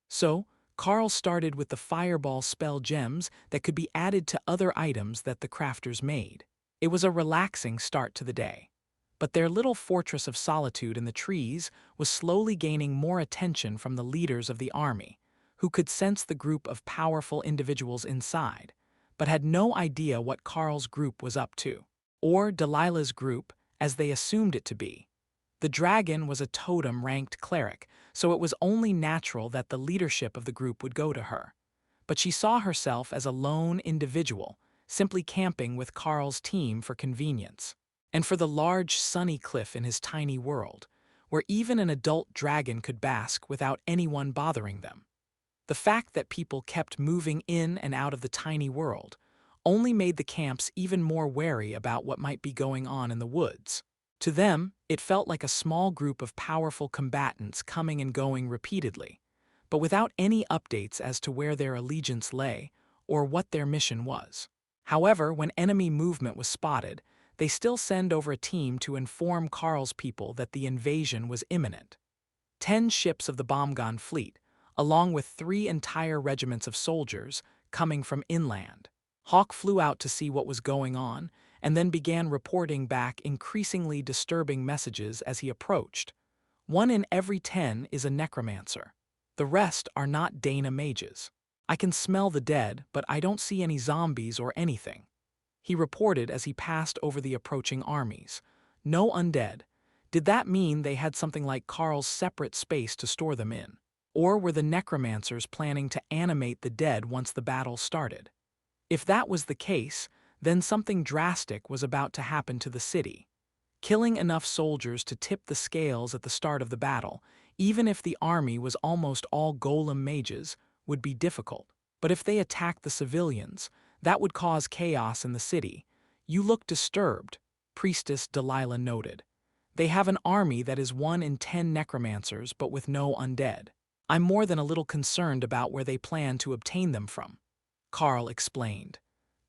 So, Carl started with the fireball spell gems that could be added to other items that the crafters made. It was a relaxing start to the day. But their little fortress of solitude in the trees was slowly gaining more attention from the leaders of the army, who could sense the group of powerful individuals inside, but had no idea what Carl's group was up to, or Delilah's group, as they assumed it to be. The dragon was a totem-ranked cleric, so it was only natural that the leadership of the group would go to her. But she saw herself as a lone individual, simply camping with Carl's team for convenience, and for the large sunny cliff in his tiny world, where even an adult dragon could bask without anyone bothering them. The fact that people kept moving in and out of the tiny world only made the camps even more wary about what might be going on in the woods. To them, it felt like a small group of powerful combatants coming and going repeatedly, but without any updates as to where their allegiance lay or what their mission was. However, when enemy movement was spotted, they still send over a team to inform Carl's people that the invasion was imminent. 10 ships of the Bomgon fleet, along with 3 entire regiments of soldiers coming from inland. Hawk flew out to see what was going on and then began reporting back increasingly disturbing messages as he approached. 1 in every 10 is a necromancer. The rest are not Dana mages. I can smell the dead, but I don't see any zombies or anything. He reported as he passed over the approaching armies. No undead. Did that mean they had something like Carl's separate space to store them in? Or were the necromancers planning to animate the dead once the battle started? If that was the case, then something drastic was about to happen to the city. Killing enough soldiers to tip the scales at the start of the battle, even if the army was almost all golem mages, would be difficult. But if they attacked the civilians, that would cause chaos in the city. You look disturbed, Priestess Delilah noted. They have an army that is 1 in 10 necromancers but with no undead. I'm more than a little concerned about where they plan to obtain them from. Carl explained.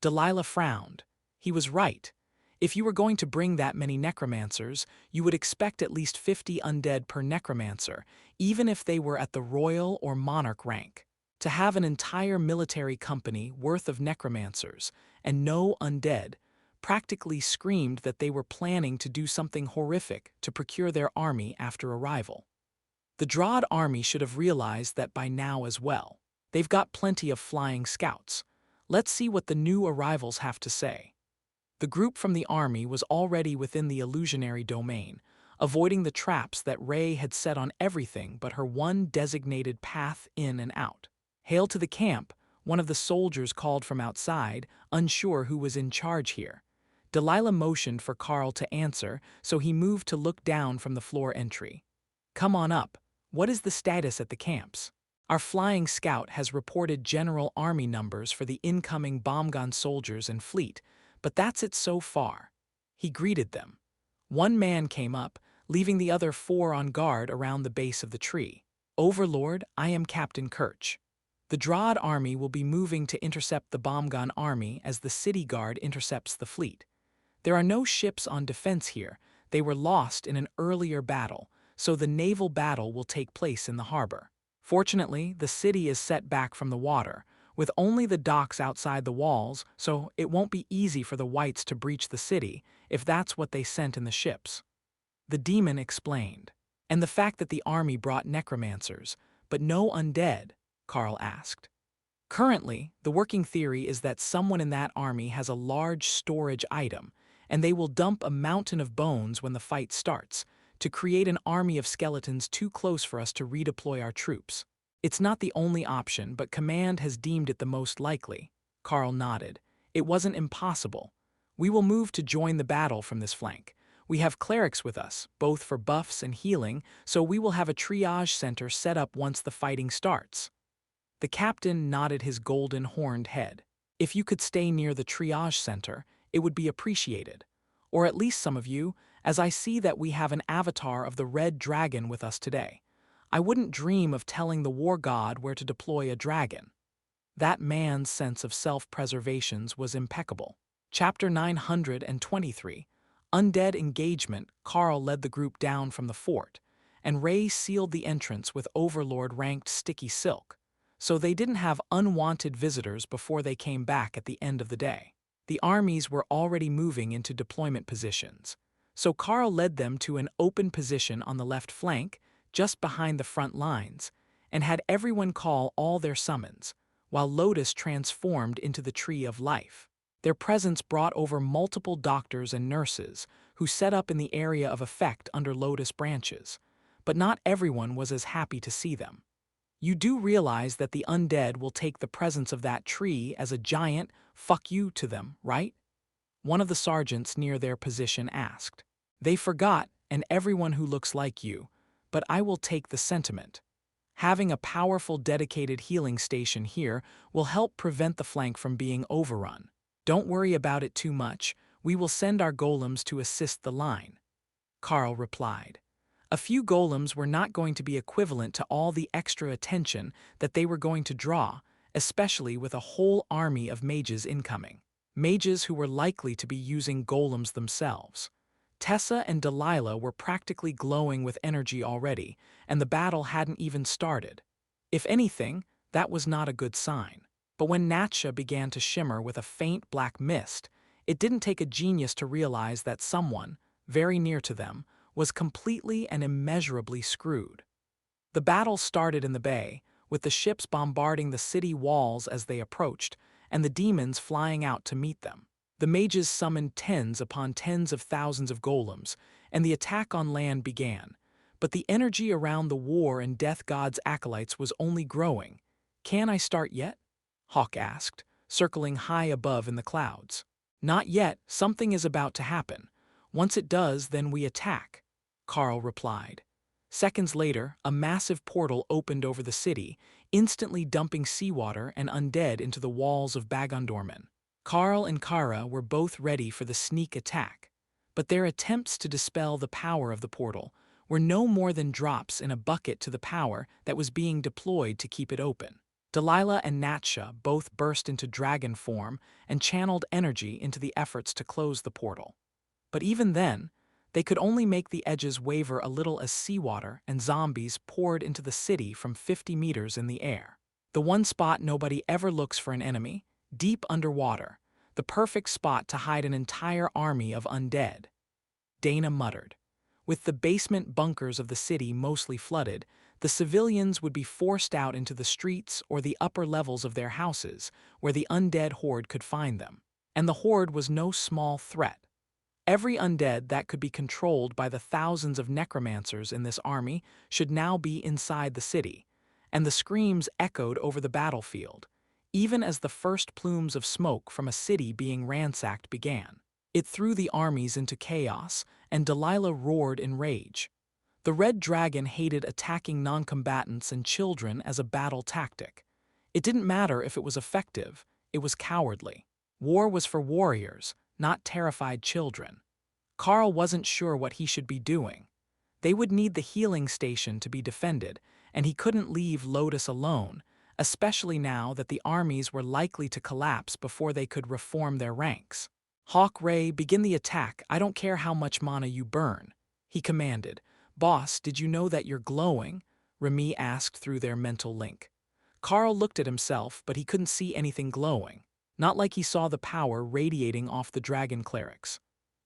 Delilah frowned. He was right. If you were going to bring that many necromancers, you would expect at least 50 undead per necromancer, even if they were at the royal or monarch rank. To have an entire military company worth of necromancers and no undead practically screamed that they were planning to do something horrific to procure their army after arrival. The Drod army should have realized that by now as well. They've got plenty of flying scouts. Let's see what the new arrivals have to say. The group from the army was already within the illusionary domain, avoiding the traps that Ray had set on everything but her one designated path in and out. Hail to the camp, one of the soldiers called from outside, unsure who was in charge here. Delilah motioned for Carl to answer, so he moved to look down from the floor entry. Come on up. What is the status at the camps? Our flying scout has reported general army numbers for the incoming bomb-gun soldiers and fleet, but that's it so far. He greeted them. 1 man came up, leaving the other 4 on guard around the base of the tree. Overlord, I am Captain Kirch. The Drod army will be moving to intercept the bomb-gun army as the city guard intercepts the fleet. There are no ships on defense here. They were lost in an earlier battle, so the naval battle will take place in the harbor. Fortunately, the city is set back from the water, with only the docks outside the walls, so it won't be easy for the whites to breach the city if that's what they sent in the ships. The demon explained. And the fact that the army brought necromancers, but no undead, Carl asked. Currently, the working theory is that someone in that army has a large storage item, and they will dump a mountain of bones when the fight starts, to create an army of skeletons too close for us to redeploy our troops. It's not the only option, but Command has deemed it the most likely. Carl nodded. It wasn't impossible. We will move to join the battle from this flank. We have clerics with us, both for buffs and healing, so we will have a triage center set up once the fighting starts. The captain nodded his golden horned head. If you could stay near the triage center, it would be appreciated. Or at least some of you, as I see that we have an avatar of the red dragon with us today. I wouldn't dream of telling the war god where to deploy a dragon. That man's sense of self-preservation was impeccable. Chapter 923, Undead Engagement. Carl led the group down from the fort, and Ray sealed the entrance with Overlord ranked sticky silk, so they didn't have unwanted visitors before they came back at the end of the day. The armies were already moving into deployment positions, so Carl led them to an open position on the left flank, just behind the front lines, and had everyone call all their summons, while Lotus transformed into the Tree of Life. Their presence brought over multiple doctors and nurses, who set up in the area of effect under Lotus branches, but not everyone was as happy to see them. You do realize that the undead will take the presence of that tree as a giant fuck you to them, right? One of the sergeants near their position asked. They forgot, and everyone who looks like you, but I will take the sentiment. Having a powerful dedicated healing station here will help prevent the flank from being overrun. Don't worry about it too much. We will send our golems to assist the line. Carl replied. A few golems were not going to be equivalent to all the extra attention that they were going to draw, especially with a whole army of mages incoming. Mages who were likely to be using golems themselves. Tessa and Delilah were practically glowing with energy already, and the battle hadn't even started. If anything, that was not a good sign. But when Natsha began to shimmer with a faint black mist, it didn't take a genius to realize that someone, very near to them, was completely and immeasurably screwed. The battle started in the bay, with the ships bombarding the city walls as they approached, and the demons flying out to meet them. The mages summoned tens upon tens of thousands of golems, and the attack on land began. But the energy around the war and death god's acolytes was only growing. "Can I start yet?" Hawk asked, circling high above in the clouds. "Not yet, something is about to happen. Once it does, then we attack," Carl replied. Seconds later, a massive portal opened over the city, instantly dumping seawater and undead into the walls of Bagondorman. Carl and Kara were both ready for the sneak attack, but their attempts to dispel the power of the portal were no more than drops in a bucket to the power that was being deployed to keep it open. Delilah and Natsha both burst into dragon form and channeled energy into the efforts to close the portal. But even then, they could only make the edges waver a little as seawater and zombies poured into the city from 50 meters in the air. The one spot nobody ever looks for an enemy, deep underwater, the perfect spot to hide an entire army of undead. Dana muttered. With the basement bunkers of the city mostly flooded, the civilians would be forced out into the streets or the upper levels of their houses, where the undead horde could find them. And the horde was no small threat. Every undead that could be controlled by the thousands of necromancers in this army should now be inside the city, and the screams echoed over the battlefield, even as the first plumes of smoke from a city being ransacked began. It threw the armies into chaos, and Delilah roared in rage. The Red Dragon hated attacking noncombatants and children as a battle tactic. It didn't matter if it was effective, it was cowardly. War was for warriors, not terrified children. Carl wasn't sure what he should be doing. They would need the healing station to be defended, and he couldn't leave Lotus alone, especially now that the armies were likely to collapse before they could reform their ranks. "Hawk Ray, begin the attack. I don't care how much mana you burn," he commanded. "Boss, did you know that you're glowing?" Remy asked through their mental link. Carl looked at himself, but he couldn't see anything glowing. Not like he saw the power radiating off the dragon clerics.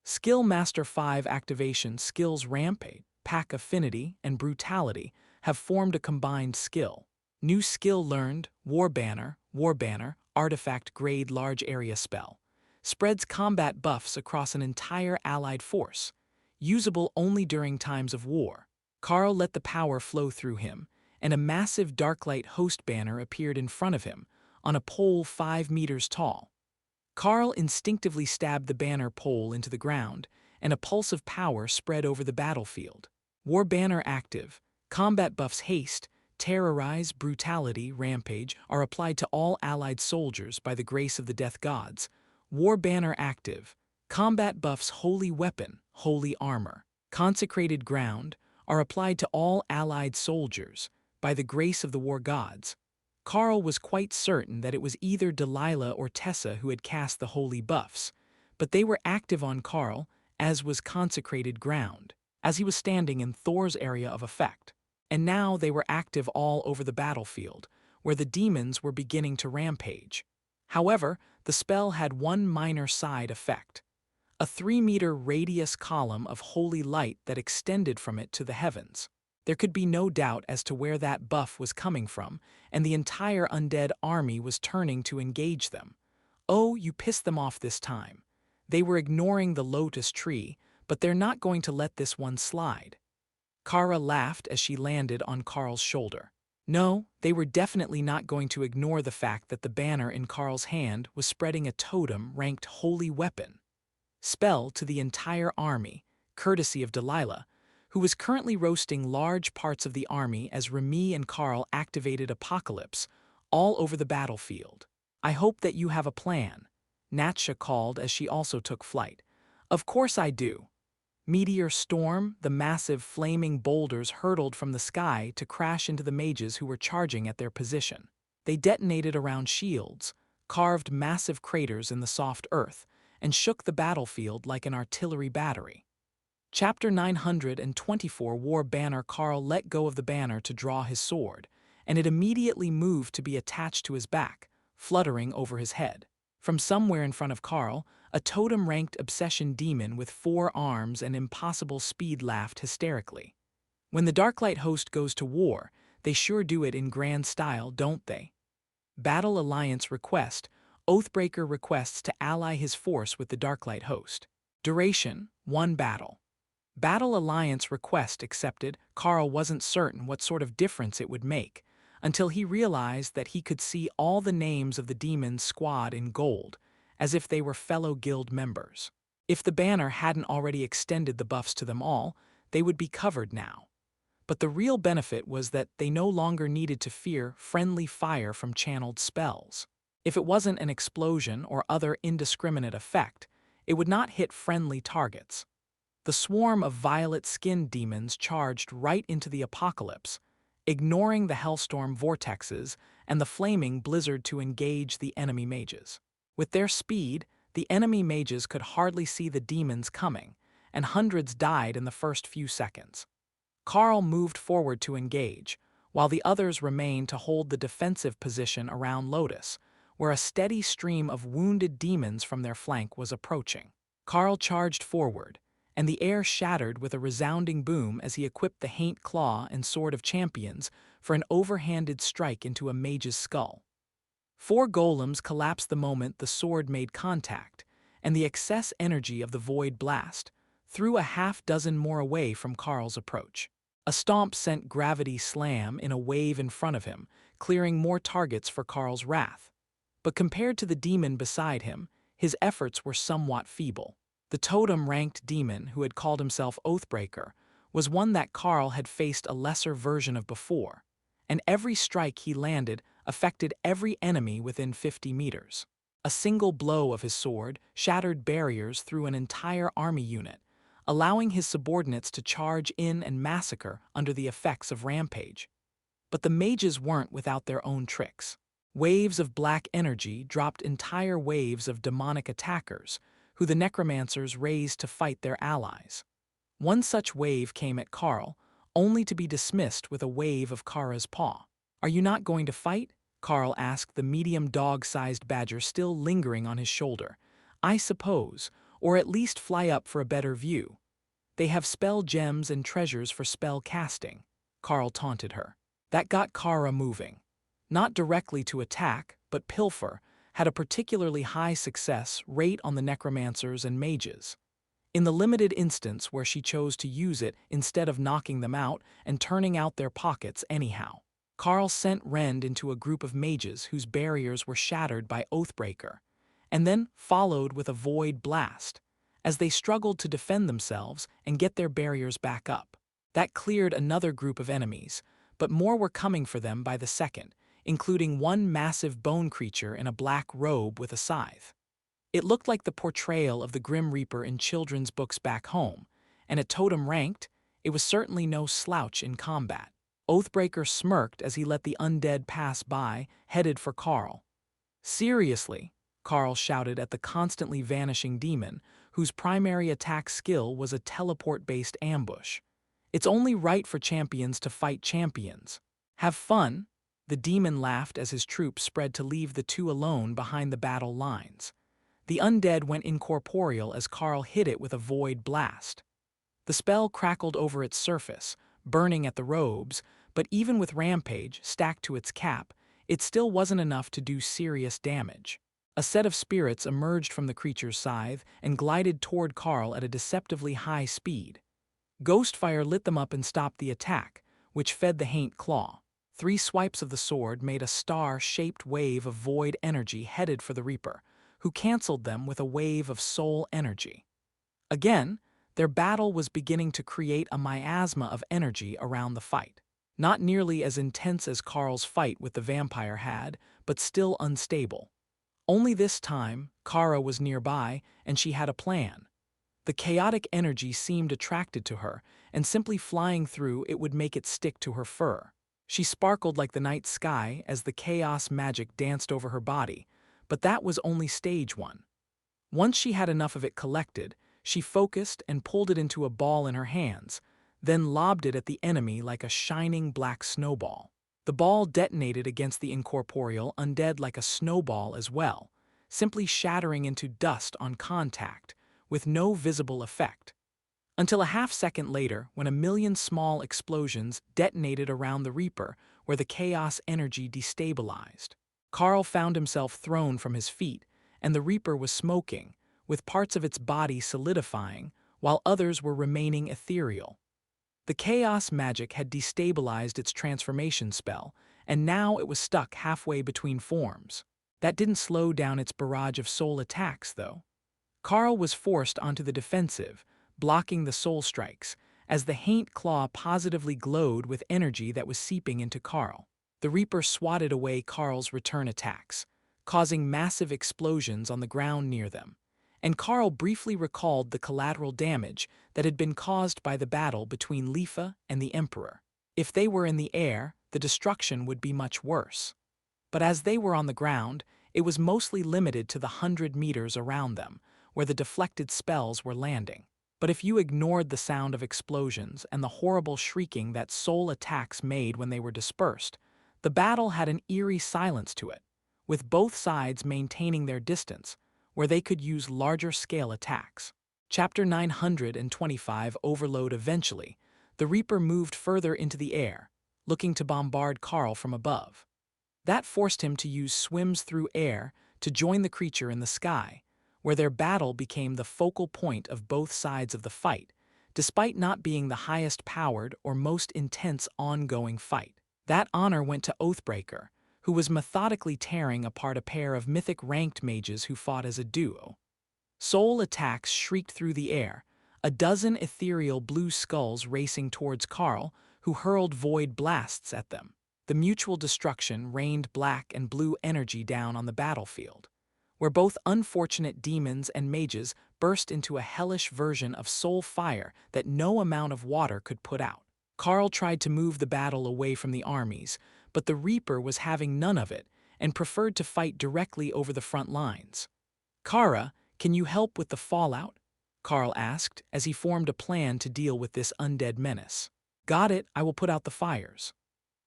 Skill Master 5 activation skills Rampage, Pack Affinity, and Brutality have formed a combined skill. New skill learned, War Banner, Artifact Grade Large Area Spell. Spreads combat buffs across an entire allied force. Usable only during times of war. Carl let the power flow through him, and a massive Darklight Host banner appeared in front of him, on a pole 5 meters tall. Carl instinctively stabbed the banner pole into the ground, and a pulse of power spread over the battlefield. War Banner active. Combat buffs Haste, Terrorize, Brutality, Rampage are applied to all allied soldiers by the grace of the Death Gods. War Banner active. Combat buffs Holy Weapon, Holy Armor, Consecrated Ground are applied to all allied soldiers by the grace of the War Gods. Carl was quite certain that it was either Delilah or Tessa who had cast the holy buffs, but they were active on Carl, as was Consecrated Ground, as he was standing in Thor's area of effect. And now they were active all over the battlefield, where the demons were beginning to rampage. However, the spell had one minor side effect. A 3-meter radius column of holy light that extended from it to the heavens. There could be no doubt as to where that buff was coming from, and the entire undead army was turning to engage them. Oh, you pissed them off this time. They were ignoring the lotus tree, but they're not going to let this one slide. Kara laughed as she landed on Carl's shoulder. No, they were definitely not going to ignore the fact that the banner in Carl's hand was spreading a totem ranked Holy Weapon. Spell to the entire army, courtesy of Delilah, who was currently roasting large parts of the army as Remy and Carl activated Apocalypse all over the battlefield. "I hope that you have a plan," Natsha called as she also took flight. "Of course I do." Meteor Storm, the massive flaming boulders hurtled from the sky to crash into the mages who were charging at their position. They detonated around shields, carved massive craters in the soft earth, and shook the battlefield like an artillery battery. Chapter 924 War Banner. Carl let go of the banner to draw his sword, and it immediately moved to be attached to his back, fluttering over his head. From somewhere in front of Carl, a totem-ranked obsession demon with 4 arms and impossible speed laughed hysterically. When the Darklight host goes to war, they sure do it in grand style, don't they? Battle Alliance request. Oathbreaker requests to ally his force with the Darklight host. Duration: 1 battle. Battle Alliance request accepted. Carl wasn't certain what sort of difference it would make, until he realized that he could see all the names of the demon's squad in gold, as if they were fellow guild members. If the banner hadn't already extended the buffs to them all, they would be covered now. But the real benefit was that they no longer needed to fear friendly fire from channeled spells. If it wasn't an explosion or other indiscriminate effect, it would not hit friendly targets. The swarm of violet-skinned demons charged right into the apocalypse, ignoring the hellstorm vortexes and the flaming blizzard to engage the enemy mages. With their speed, the enemy mages could hardly see the demons coming, and hundreds died in the first few seconds. Carl moved forward to engage, while the others remained to hold the defensive position around Lotus, where a steady stream of wounded demons from their flank was approaching. Carl charged forward, and the air shattered with a resounding boom as he equipped the Haint Claw and Sword of Champions for an overhanded strike into a mage's skull. 4 golems collapsed the moment the sword made contact, and the excess energy of the Void Blast threw a half-dozen more away from Carl's approach. A stomp sent Gravity Slam in a wave in front of him, clearing more targets for Carl's wrath. But compared to the demon beside him, his efforts were somewhat feeble. The totem-ranked demon, who had called himself Oathbreaker, was one that Carl had faced a lesser version of before, and every strike he landed affected every enemy within 50 meters. A single blow of his sword shattered barriers through an entire army unit, allowing his subordinates to charge in and massacre under the effects of Rampage. But the mages weren't without their own tricks. Waves of black energy dropped entire waves of demonic attackers, who the necromancers raised to fight their allies. One such wave came at Carl, only to be dismissed with a wave of Kara's paw. "Are you not going to fight?" Carl asked the medium dog-sized badger still lingering on his shoulder. "I suppose, or at least fly up for a better view. They have spell gems and treasures for spell casting," Carl taunted her. That got Kara moving. Not directly to attack, but pilfer, had a particularly high success rate on the necromancers and mages. In the limited instance where she chose to use it instead of knocking them out and turning out their pockets anyhow, Carl sent Rend into a group of mages whose barriers were shattered by Oathbreaker, and then followed with a Void Blast, as they struggled to defend themselves and get their barriers back up. That cleared another group of enemies, but more were coming for them by the second, including one massive bone creature in a black robe with a scythe. It looked like the portrayal of the Grim Reaper in children's books back home, and at totem ranked, it was certainly no slouch in combat. Oathbreaker smirked as he let the undead pass by, headed for Carl. "Seriously?" Carl shouted at the constantly vanishing demon, whose primary attack skill was a teleport-based ambush. "It's only right for champions to fight champions. Have fun." The demon laughed as his troops spread to leave the two alone behind the battle lines. The undead went incorporeal as Carl hit it with a Void Blast. The spell crackled over its surface, burning at the robes, but even with Rampage stacked to its cap, it still wasn't enough to do serious damage. A set of spirits emerged from the creature's scythe and glided toward Carl at a deceptively high speed. Ghostfire lit them up and stopped the attack, which fed the Haint Claw. 3 swipes of the sword made a star-shaped wave of void energy headed for the Reaper, who canceled them with a wave of soul energy. Again, their battle was beginning to create a miasma of energy around the fight. Not nearly as intense as Carl's fight with the vampire had, but still unstable. Only this time, Kara was nearby, and she had a plan. The chaotic energy seemed attracted to her, and simply flying through it would make it stick to her fur. She sparkled like the night sky as the chaos magic danced over her body, but that was only stage 1. Once she had enough of it collected, she focused and pulled it into a ball in her hands, then lobbed it at the enemy like a shining black snowball. The ball detonated against the incorporeal undead like a snowball as well, simply shattering into dust on contact, with no visible effect. Until a half-second later, when a million small explosions detonated around the Reaper, where the chaos energy destabilized. Carl found himself thrown from his feet, and the Reaper was smoking, with parts of its body solidifying, while others were remaining ethereal. The chaos magic had destabilized its transformation spell, and now it was stuck halfway between forms. That didn't slow down its barrage of soul attacks, though. Carl was forced onto the defensive, blocking the soul strikes, as the Haint Claw positively glowed with energy that was seeping into Carl. The Reaper swatted away Carl's return attacks, causing massive explosions on the ground near them, and Carl briefly recalled the collateral damage that had been caused by the battle between Lifa and the Emperor. If they were in the air, the destruction would be much worse. But as they were on the ground, it was mostly limited to the 100 meters around them, where the deflected spells were landing. But if you ignored the sound of explosions and the horrible shrieking that soul attacks made when they were dispersed, the battle had an eerie silence to it, with both sides maintaining their distance, where they could use larger-scale attacks. Chapter 925 Overload. Eventually, the Reaper moved further into the air, looking to bombard Carl from above. That forced him to use swims through air to join the creature in the sky, where their battle became the focal point of both sides of the fight, despite not being the highest-powered or most intense ongoing fight. That honor went to Oathbreaker, who was methodically tearing apart a pair of mythic ranked mages who fought as a duo. Soul attacks shrieked through the air, a dozen ethereal blue skulls racing towards Carl, who hurled void blasts at them. The mutual destruction rained black and blue energy down on the battlefield, where both unfortunate demons and mages burst into a hellish version of soul fire that no amount of water could put out. Carl tried to move the battle away from the armies, but the Reaper was having none of it and preferred to fight directly over the front lines. "Kara, can you help with the fallout?" Carl asked as he formed a plan to deal with this undead menace. "Got it, I will put out the fires."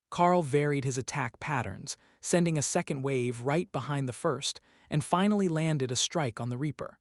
Carl varied his attack patterns, sending a second wave right behind the first, and finally landed a strike on the Reaper.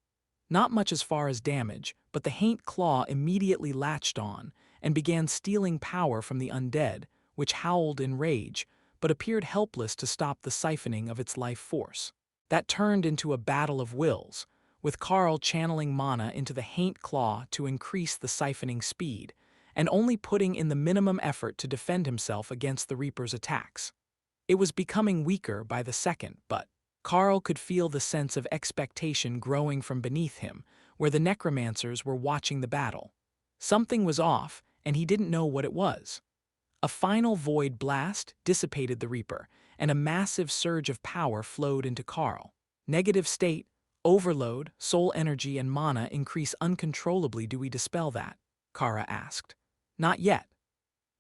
Not much as far as damage, but the Haint Claw immediately latched on and began stealing power from the undead, which howled in rage, but appeared helpless to stop the siphoning of its life force. That turned into a battle of wills, with Carl channeling mana into the Haint Claw to increase the siphoning speed, and only putting in the minimum effort to defend himself against the Reaper's attacks. It was becoming weaker by the second, but Carl could feel the sense of expectation growing from beneath him, where the necromancers were watching the battle. Something was off, and he didn't know what it was. A final void blast dissipated the Reaper, and a massive surge of power flowed into Carl. Negative state, overload, soul energy, and mana increase uncontrollably. Do we dispel that? Kara asked. Not yet.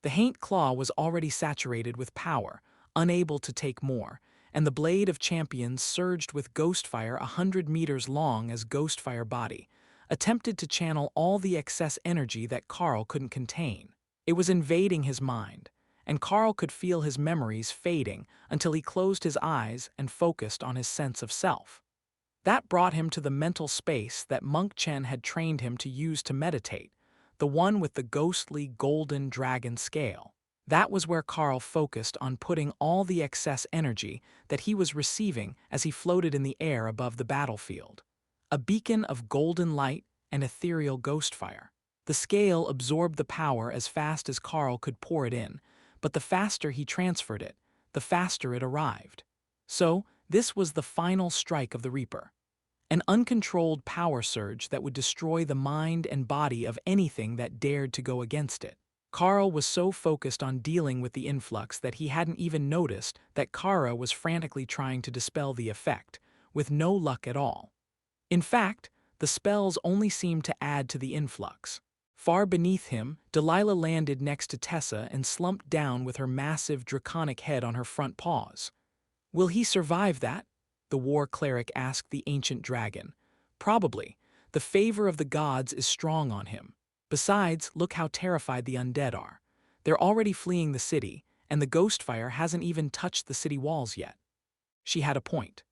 The Haint Claw was already saturated with power, unable to take more, and the Blade of Champions surged with Ghostfire 100 meters long as Ghostfire body, attempted to channel all the excess energy that Carl couldn't contain. It was invading his mind, and Carl could feel his memories fading until he closed his eyes and focused on his sense of self. That brought him to the mental space that Monk Chen had trained him to use to meditate, the one with the ghostly golden dragon scale. That was where Carl focused on putting all the excess energy that he was receiving as he floated in the air above the battlefield. A beacon of golden light and ethereal ghostfire. The scale absorbed the power as fast as Carl could pour it in, but the faster he transferred it, the faster it arrived. So, this was the final strike of the Reaper. An uncontrolled power surge that would destroy the mind and body of anything that dared to go against it. Carl was so focused on dealing with the influx that he hadn't even noticed that Kara was frantically trying to dispel the effect, with no luck at all. In fact, the spells only seemed to add to the influx. Far beneath him, Delilah landed next to Tessa and slumped down with her massive draconic head on her front paws. "Will he survive that?" the war cleric asked the ancient dragon. "Probably. The favor of the gods is strong on him. Besides, look how terrified the undead are. They're already fleeing the city, and the ghost fire hasn't even touched the city walls yet. She had a point.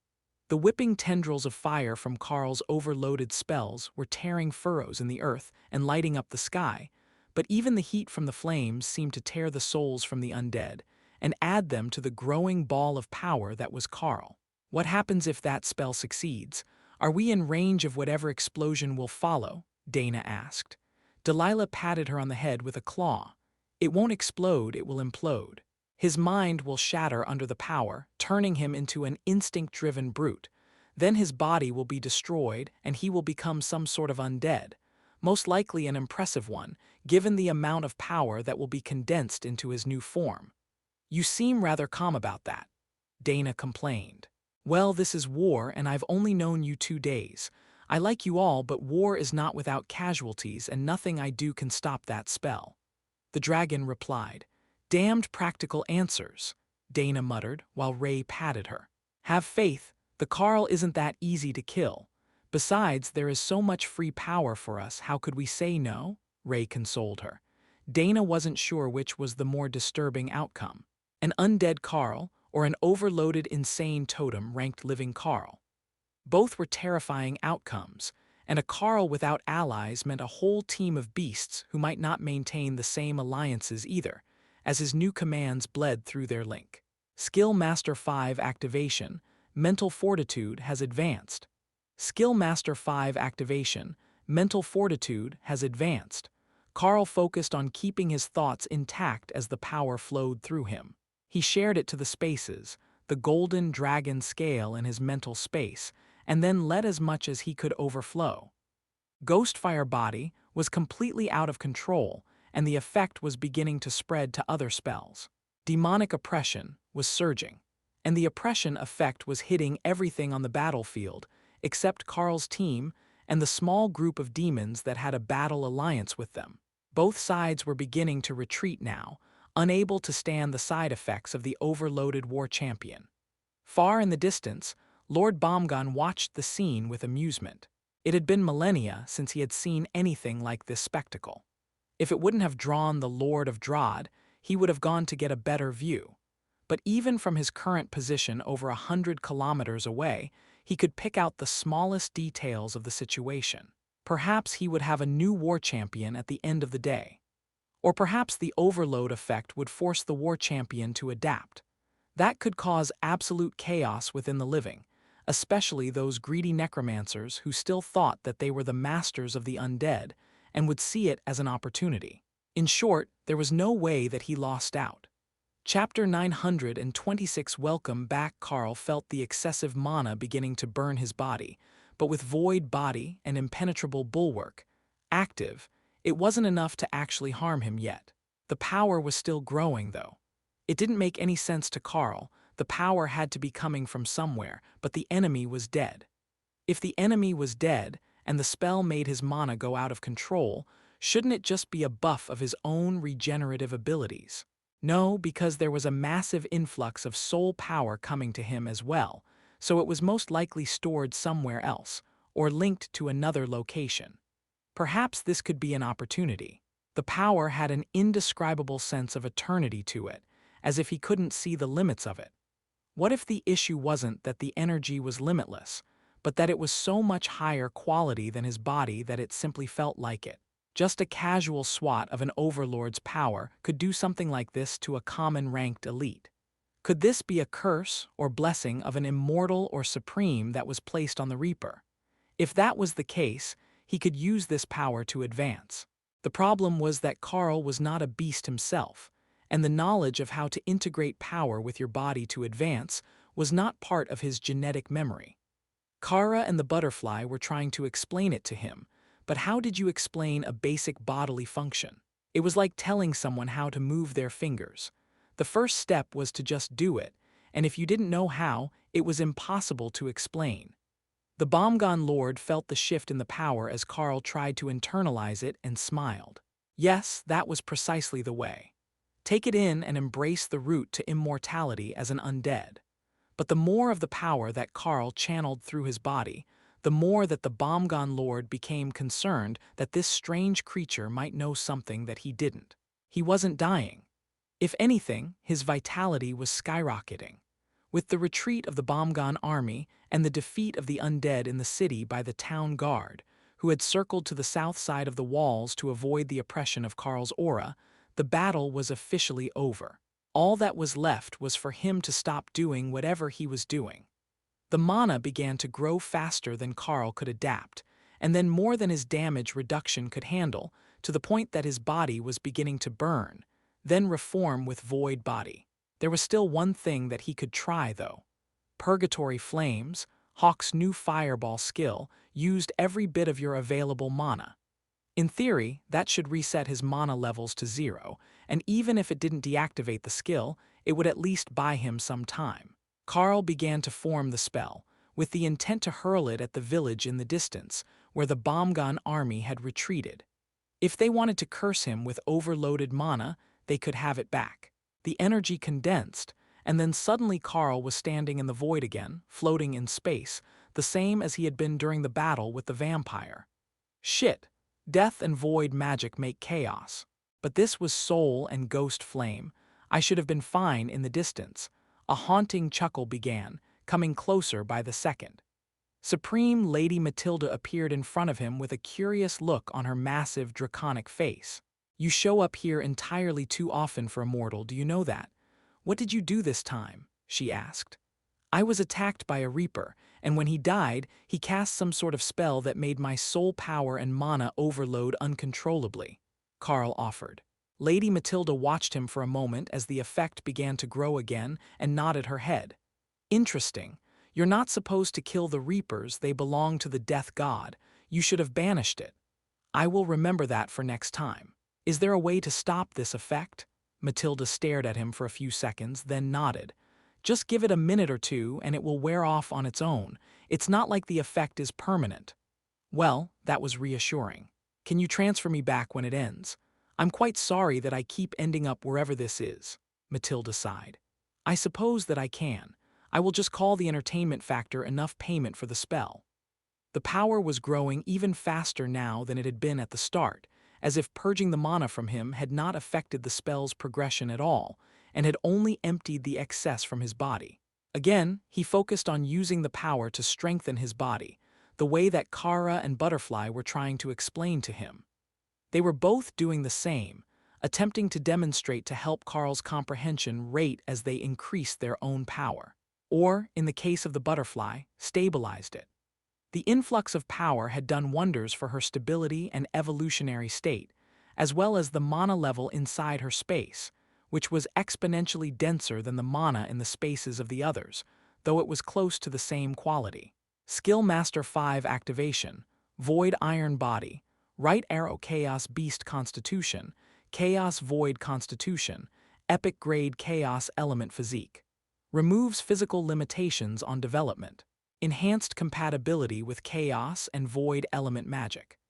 The whipping tendrils of fire from Carl's overloaded spells were tearing furrows in the earth and lighting up the sky, but even the heat from the flames seemed to tear the souls from the undead and add them to the growing ball of power that was Carl. What happens if that spell succeeds? Are we in range of whatever explosion will follow? Dana asked. Delilah patted her on the head with a claw. It won't explode, it will implode. His mind will shatter under the power, turning him into an instinct-driven brute. Then his body will be destroyed and he will become some sort of undead, most likely an impressive one, given the amount of power that will be condensed into his new form. You seem rather calm about that, Dana complained. Well, this is war and I've only known you 2 days. I like you all, but war is not without casualties and nothing I do can stop that spell. The dragon replied. Damned practical answers, Dana muttered while Ray patted her. Have faith, the Carl isn't that easy to kill. Besides, there is so much free power for us, how could we say no? Ray consoled her. Dana wasn't sure which was the more disturbing outcome. An undead Carl or an overloaded insane totem ranked living Carl. Both were terrifying outcomes, and a Carl without allies meant a whole team of beasts who might not maintain the same alliances either, as his new commands bled through their link. Skill Master 5 activation, Mental Fortitude has advanced. Skill Master 5 activation, Mental Fortitude has advanced. Carl focused on keeping his thoughts intact as the power flowed through him. He shared it to the spaces, the golden dragon scale in his mental space, and then let as much as he could overflow. Ghostfire body was completely out of control, and the effect was beginning to spread to other spells. Demonic oppression was surging, and the oppression effect was hitting everything on the battlefield except Carl's team and the small group of demons that had a battle alliance with them. Both sides were beginning to retreat now, unable to stand the side effects of the overloaded war champion. Far in the distance, Lord Bomgon watched the scene with amusement. It had been millennia since he had seen anything like this spectacle. If it wouldn't have drawn the Lord of Drod, he would have gone to get a better view. But even from his current position over 100 kilometers away, he could pick out the smallest details of the situation. Perhaps he would have a new war champion at the end of the day. Or perhaps the overload effect would force the war champion to adapt. That could cause absolute chaos within the living, especially those greedy necromancers who still thought that they were the masters of the undead and would see it as an opportunity. In short, there was no way that he lost out. Chapter 926. Welcome back. Carl felt the excessive mana beginning to burn his body, but with void body and impenetrable bulwark active, it wasn't enough to actually harm him yet. The power was still growing, though. It didn't make any sense to Carl. The power had to be coming from somewhere, but the enemy was dead. If the enemy was dead, and the spell made his mana go out of control, shouldn't it just be a buff of his own regenerative abilities? No, because there was a massive influx of soul power coming to him as well, so it was most likely stored somewhere else, or linked to another location. Perhaps this could be an opportunity. The power had an indescribable sense of eternity to it, as if he couldn't see the limits of it. What if the issue wasn't that the energy was limitless, but that it was so much higher quality than his body that it simply felt like it? Just a casual swat of an overlord's power could do something like this to a common ranked elite. Could this be a curse or blessing of an immortal or supreme that was placed on the Reaper? If that was the case, he could use this power to advance. The problem was that Carl was not a beast himself, and the knowledge of how to integrate power with your body to advance was not part of his genetic memory. Kara and the butterfly were trying to explain it to him, but how did you explain a basic bodily function? It was like telling someone how to move their fingers. The first step was to just do it, and if you didn't know how, it was impossible to explain. The Bomgon Lord felt the shift in the power as Carl tried to internalize it and smiled. Yes, that was precisely the way. Take it in and embrace the route to immortality as an undead. But the more of the power that Carl channeled through his body, the more that the Bomgon Lord became concerned that this strange creature might know something that he didn't. He wasn't dying. If anything, his vitality was skyrocketing. With the retreat of the Bomgon army and the defeat of the undead in the city by the town guard, who had circled to the south side of the walls to avoid the oppression of Karl's aura, the battle was officially over. All that was left was for him to stop doing whatever he was doing. The mana began to grow faster than Karl could adapt, and then more than his damage reduction could handle, to the point that his body was beginning to burn, then reform with void body. There was still one thing that he could try, though. Purgatory Flames, Hawk's new fireball skill, used every bit of your available mana. In theory, that should reset his mana levels to 0, and even if it didn't deactivate the skill, it would at least buy him some time. Karl began to form the spell, with the intent to hurl it at the village in the distance, where the Bomgon army had retreated. If they wanted to curse him with overloaded mana, they could have it back. The energy condensed, and then suddenly Karl was standing in the void again, floating in space, the same as he had been during the battle with the vampire. Shit, death and void magic make chaos. But this was soul and ghost flame. I should have been fine in the distance. A haunting chuckle began, coming closer by the second. Supreme Lady Matilda appeared in front of him with a curious look on her massive, draconic face. "You show up here entirely too often for a mortal, do you know that? What did you do this time?" she asked. "I was attacked by a reaper, and when he died, he cast some sort of spell that made my soul power and mana overload uncontrollably," Karl offered. Lady Matilda watched him for a moment as the effect began to grow again and nodded her head. "Interesting. You're not supposed to kill the reapers, they belong to the death god. You should have banished it. I will remember that for next time. Is there a way to stop this effect?" Matilda stared at him for a few seconds, then nodded. "Just give it a minute or two and it will wear off on its own. It's not like the effect is permanent." Well, that was reassuring. "Can you transfer me back when it ends? I'm quite sorry that I keep ending up wherever this is," Matilda sighed. "I suppose that I can. I will just call the entertainment factor enough payment for the spell." The power was growing even faster now than it had been at the start, as if purging the mana from him had not affected the spell's progression at all, and had only emptied the excess from his body. Again, he focused on using the power to strengthen his body, the way that Kara and Butterfly were trying to explain to him. They were both doing the same, attempting to demonstrate to help Karl's comprehension rate as they increased their own power. Or, in the case of the butterfly, stabilized it. The influx of power had done wonders for her stability and evolutionary state, as well as the mana level inside her space, which was exponentially denser than the mana in the spaces of the others, though it was close to the same quality. Skill Master 5 activation, Void Iron Body, Right Arrow Chaos Beast Constitution, Chaos Void Constitution, Epic Grade Chaos Element Physique. Removes physical limitations on development. Enhanced compatibility with Chaos and Void Element magic.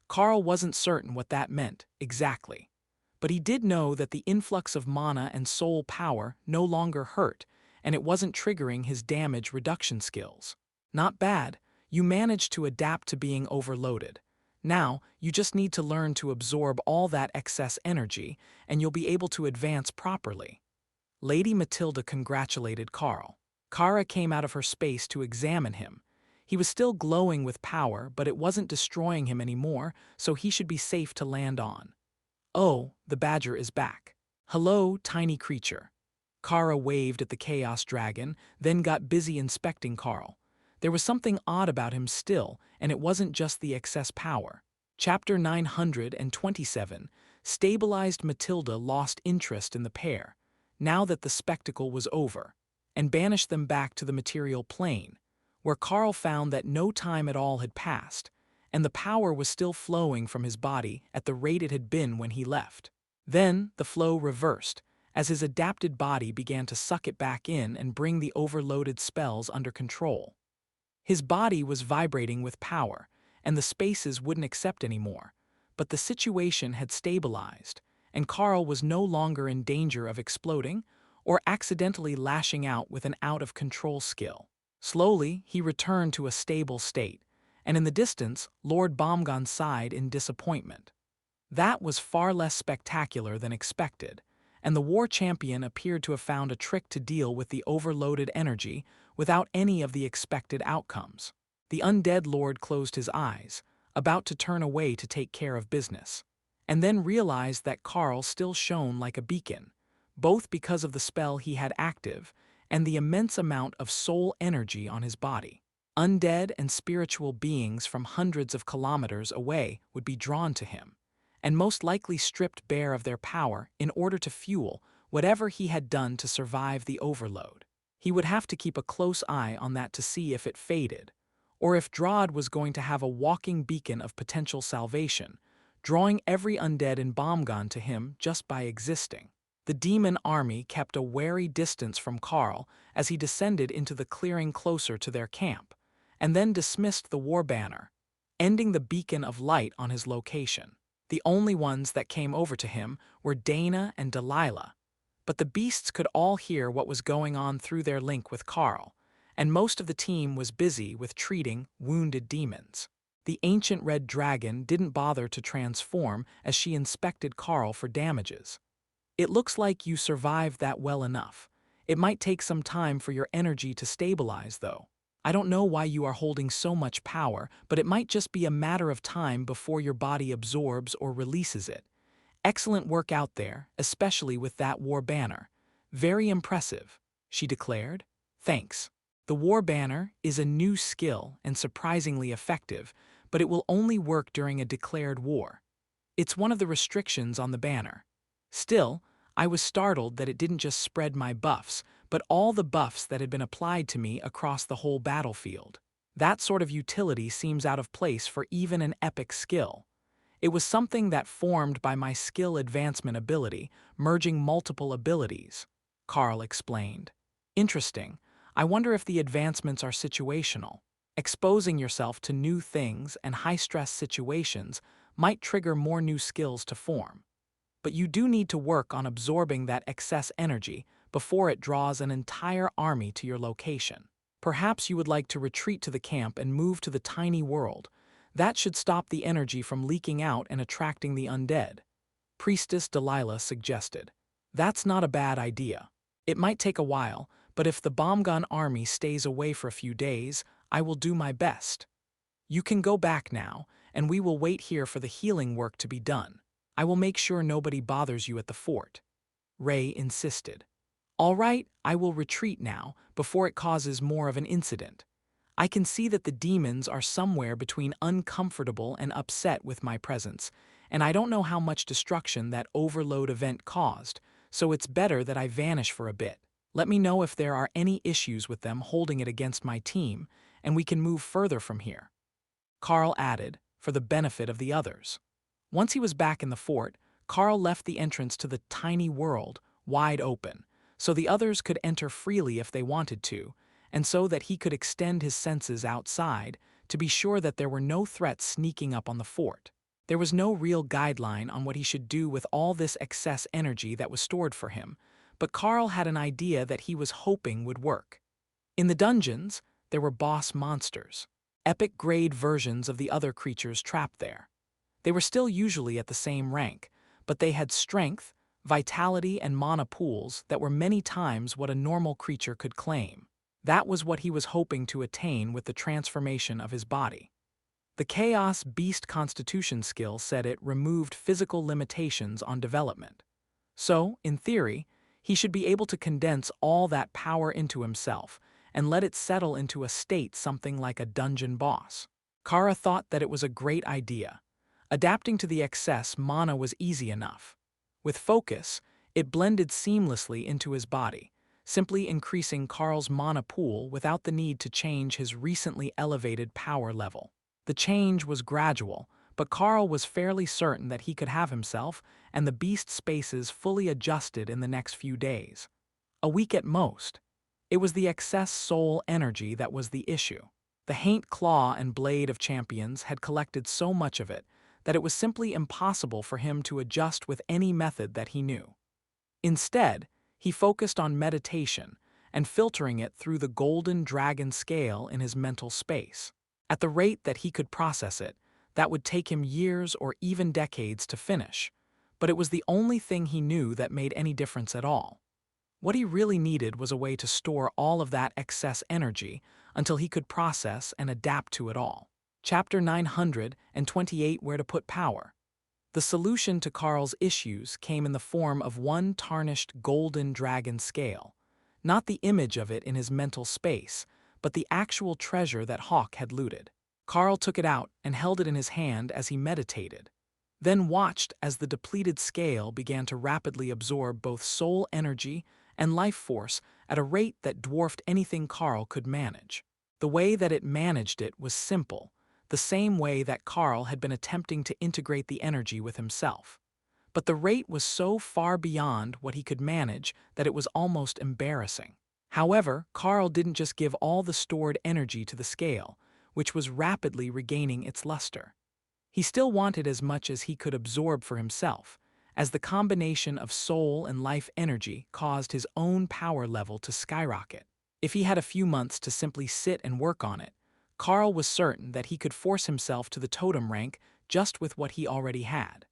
Karl wasn't certain what that meant, exactly. But he did know that the influx of mana and soul power no longer hurt, and it wasn't triggering his damage reduction skills. Not bad, you managed to adapt to being overloaded. Now, you just need to learn to absorb all that excess energy, and you'll be able to advance properly. Lady Matilda congratulated Karl. Kara came out of her space to examine him. He was still glowing with power, but it wasn't destroying him anymore, so he should be safe to land on. "Oh, the badger is back. Hello, tiny creature." Kara waved at the Chaos Dragon, then got busy inspecting Karl. There was something odd about him still, and it wasn't just the excess power. Chapter 927, Stabilized Matilda lost interest in the pair, now that the spectacle was over, and banished them back to the material plane, where Karl found that no time at all had passed, and the power was still flowing from his body at the rate it had been when he left. Then the flow reversed, as his adapted body began to suck it back in and bring the overloaded spells under control. His body was vibrating with power, and the spaces wouldn't accept anymore, but the situation had stabilized, and Karl was no longer in danger of exploding or accidentally lashing out with an out-of-control skill. Slowly, he returned to a stable state, and in the distance, Lord Bomgon sighed in disappointment. That was far less spectacular than expected, and the war champion appeared to have found a trick to deal with the overloaded energy without any of the expected outcomes. The undead lord closed his eyes, about to turn away to take care of business, and then realized that Carl still shone like a beacon, both because of the spell he had active and the immense amount of soul energy on his body. Undead and spiritual beings from hundreds of kilometers away would be drawn to him, and most likely stripped bare of their power in order to fuel whatever he had done to survive the overload. He would have to keep a close eye on that to see if it faded, or if Drod was going to have a walking beacon of potential salvation, drawing every undead in Bomgon to him just by existing. The demon army kept a wary distance from Carl as he descended into the clearing closer to their camp, and then dismissed the war banner, ending the beacon of light on his location. The only ones that came over to him were Dana and Delilah, but the beasts could all hear what was going on through their link with Carl, and most of the team was busy with treating wounded demons. The ancient red dragon didn't bother to transform as she inspected Carl for damages. "It looks like you survived that well enough. It might take some time for your energy to stabilize, though. I don't know why you are holding so much power, but it might just be a matter of time before your body absorbs or releases it. Excellent work out there, especially with that war banner. Very impressive," she declared. "Thanks. The war banner is a new skill and surprisingly effective, but it will only work during a declared war. It's one of the restrictions on the banner. Still, I was startled that it didn't just spread my buffs, but all the buffs that had been applied to me across the whole battlefield. That sort of utility seems out of place for even an epic skill. It was something that formed by my skill advancement ability, merging multiple abilities," Carl explained. "Interesting. I wonder if the advancements are situational. Exposing yourself to new things and high-stress situations might trigger more new skills to form. But you do need to work on absorbing that excess energy before it draws an entire army to your location. Perhaps you would like to retreat to the camp and move to the tiny world. That should stop the energy from leaking out and attracting the undead," Priestess Delilah suggested. "That's not a bad idea. It might take a while, but if the Bomgon army stays away for a few days, I will do my best. You can go back now, and we will wait here for the healing work to be done. I will make sure nobody bothers you at the fort," Ray insisted. "All right, I will retreat now, before it causes more of an incident. I can see that the demons are somewhere between uncomfortable and upset with my presence, and I don't know how much destruction that overload event caused, so it's better that I vanish for a bit. Let me know if there are any issues with them holding it against my team, and we can move further from here," Carl added, for the benefit of the others. Once he was back in the fort, Carl left the entrance to the tiny world wide open, so the others could enter freely if they wanted to, and so that he could extend his senses outside to be sure that there were no threats sneaking up on the fort. There was no real guideline on what he should do with all this excess energy that was stored for him, but Carl had an idea that he was hoping would work. In the dungeons, there were boss monsters, epic-grade versions of the other creatures trapped there. They were still usually at the same rank, but they had strength, vitality, and mana pools that were many times what a normal creature could claim. That was what he was hoping to attain with the transformation of his body. The Chaos Beast Constitution skill said it removed physical limitations on development. So, in theory, he should be able to condense all that power into himself and let it settle into a state something like a dungeon boss. Kara thought that it was a great idea. Adapting to the excess mana was easy enough. With focus, it blended seamlessly into his body, simply increasing Carl's mana pool without the need to change his recently elevated power level. The change was gradual, but Carl was fairly certain that he could have himself and the beast spaces fully adjusted in the next few days. A week at most. It was the excess soul energy that was the issue. The Haint Claw and Blade of Champions had collected so much of it that it was simply impossible for him to adjust with any method that he knew. Instead, he focused on meditation and filtering it through the golden dragon scale in his mental space. At the rate that he could process it, that would take him years or even decades to finish, but it was the only thing he knew that made any difference at all. What he really needed was a way to store all of that excess energy until he could process and adapt to it all. Chapter 928, Where to Put Power. The solution to Carl's issues came in the form of one tarnished golden dragon scale. Not the image of it in his mental space, but the actual treasure that Hawk had looted. Carl took it out and held it in his hand as he meditated, then watched as the depleted scale began to rapidly absorb both soul energy and life force at a rate that dwarfed anything Carl could manage. The way that it managed it was simple, the same way that Carl had been attempting to integrate the energy with himself. But the rate was so far beyond what he could manage that it was almost embarrassing. However, Carl didn't just give all the stored energy to the scale, which was rapidly regaining its luster. He still wanted as much as he could absorb for himself, as the combination of soul and life energy caused his own power level to skyrocket. If he had a few months to simply sit and work on it, Carl was certain that he could force himself to the totem rank just with what he already had.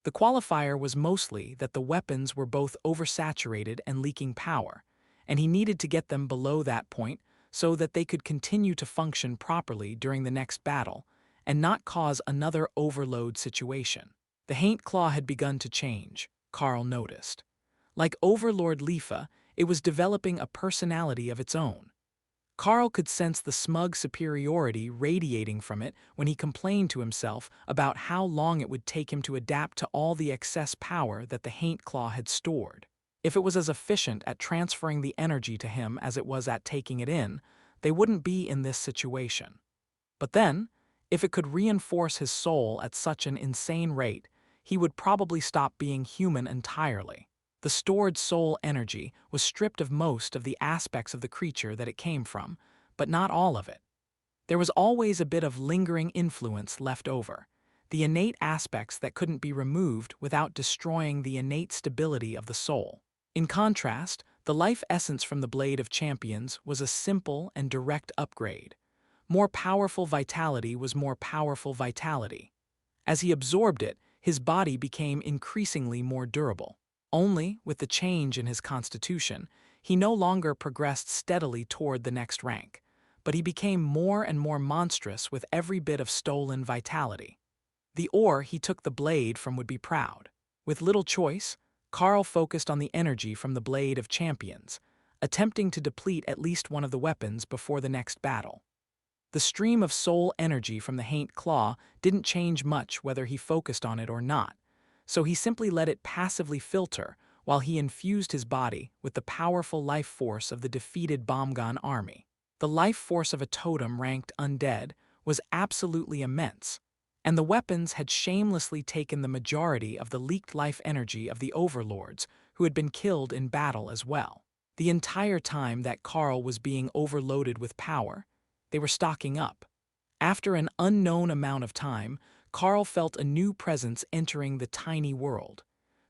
The qualifier was mostly that the weapons were both oversaturated and leaking power, and he needed to get them below that point so that they could continue to function properly during the next battle and not cause another overload situation. The Haint Claw had begun to change, Carl noticed. Like Overlord Lifa, it was developing a personality of its own. Carl could sense the smug superiority radiating from it when he complained to himself about how long it would take him to adapt to all the excess power that the Haint Claw had stored. If it was as efficient at transferring the energy to him as it was at taking it in, they wouldn't be in this situation. But then, if it could reinforce his soul at such an insane rate, he would probably stop being human entirely. The stored soul energy was stripped of most of the aspects of the creature that it came from, but not all of it. There was always a bit of lingering influence left over, the innate aspects that couldn't be removed without destroying the innate stability of the soul. In contrast, the life essence from the Blade of Champions was a simple and direct upgrade. More powerful vitality was more powerful vitality. As he absorbed it, his body became increasingly more durable. Only, with the change in his constitution, he no longer progressed steadily toward the next rank, but he became more and more monstrous with every bit of stolen vitality. The ore he took the blade from would be proud. With little choice, Carl focused on the energy from the Blade of Champions, attempting to deplete at least one of the weapons before the next battle. The stream of soul energy from the Haint Claw didn't change much whether he focused on it or not, so he simply let it passively filter while he infused his body with the powerful life force of the defeated Bomgon army. The life force of a totem ranked undead was absolutely immense, and the weapons had shamelessly taken the majority of the leaked life energy of the overlords who had been killed in battle as well. The entire time that Carl was being overloaded with power, they were stocking up. After an unknown amount of time, Carl felt a new presence entering the tiny world.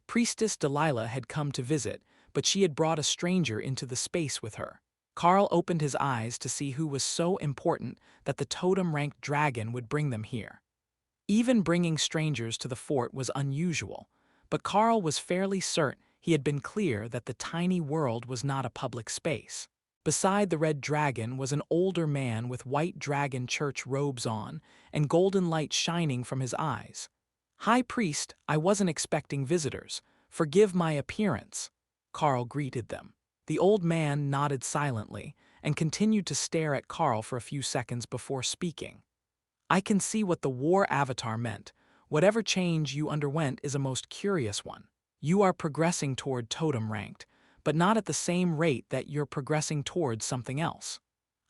Priestess Delilah had come to visit, but she had brought a stranger into the space with her. Carl opened his eyes to see who was so important that the totem-ranked dragon would bring them here. Even bringing strangers to the fort was unusual, but Carl was fairly certain he had been clear that the tiny world was not a public space. Beside the red dragon was an older man with white dragon church robes on and golden light shining from his eyes. "High Priest, I wasn't expecting visitors. Forgive my appearance," Carl greeted them. The old man nodded silently and continued to stare at Carl for a few seconds before speaking. "I can see what the war avatar meant. Whatever change you underwent is a most curious one. You are progressing toward totem ranked, but not at the same rate that you're progressing towards something else.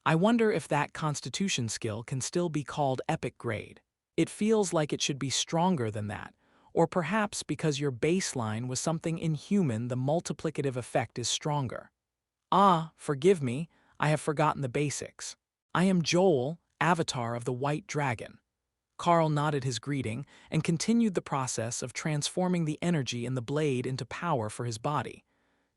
I wonder if that constitution skill can still be called epic grade. It feels like it should be stronger than that, or perhaps because your baseline was something inhuman the multiplicative effect is stronger. Ah, forgive me, I have forgotten the basics. I am Joel, avatar of the White Dragon." Carl nodded his greeting and continued the process of transforming the energy in the blade into power for his body.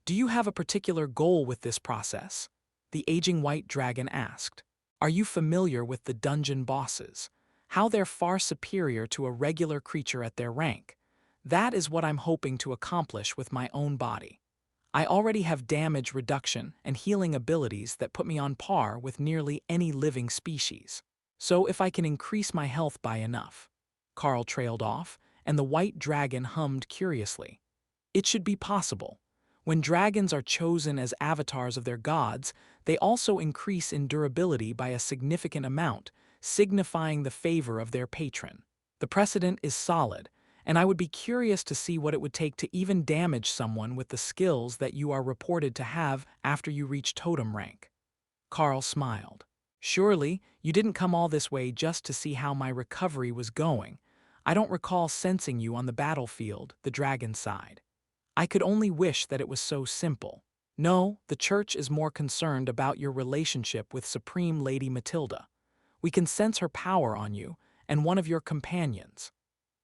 "Do you have a particular goal with this process?" the aging white dragon asked. "Are you familiar with the dungeon bosses? How they're far superior to a regular creature at their rank? That is what I'm hoping to accomplish with my own body. I already have damage reduction and healing abilities that put me on par with nearly any living species. So if I can increase my health by enough. Carl trailed off, and the white dragon hummed curiously. It should be possible. When dragons are chosen as avatars of their gods, they also increase in durability by a significant amount, signifying the favor of their patron. The precedent is solid, and I would be curious to see what it would take to even damage someone with the skills that you are reported to have after you reach totem rank. Carl smiled. Surely, you didn't come all this way just to see how my recovery was going. I don't recall sensing you on the battlefield, the dragon sighed. I could only wish that it was so simple. No, the church is more concerned about your relationship with Supreme Lady Matilda. We can sense her power on you, and one of your companions.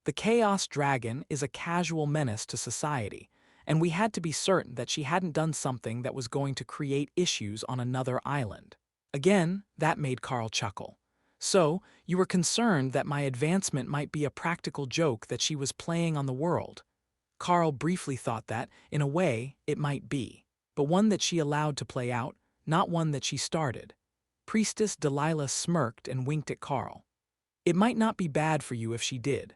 The Chaos Dragon is a casual menace to society, and we had to be certain that she hadn't done something that was going to create issues on another island. Again, that made Carl chuckle. So, you were concerned that my advancement might be a practical joke that she was playing on the world. Carl briefly thought that, in a way, it might be, but one that she allowed to play out, not one that she started. Priestess Delilah smirked and winked at Carl. It might not be bad for you if she did.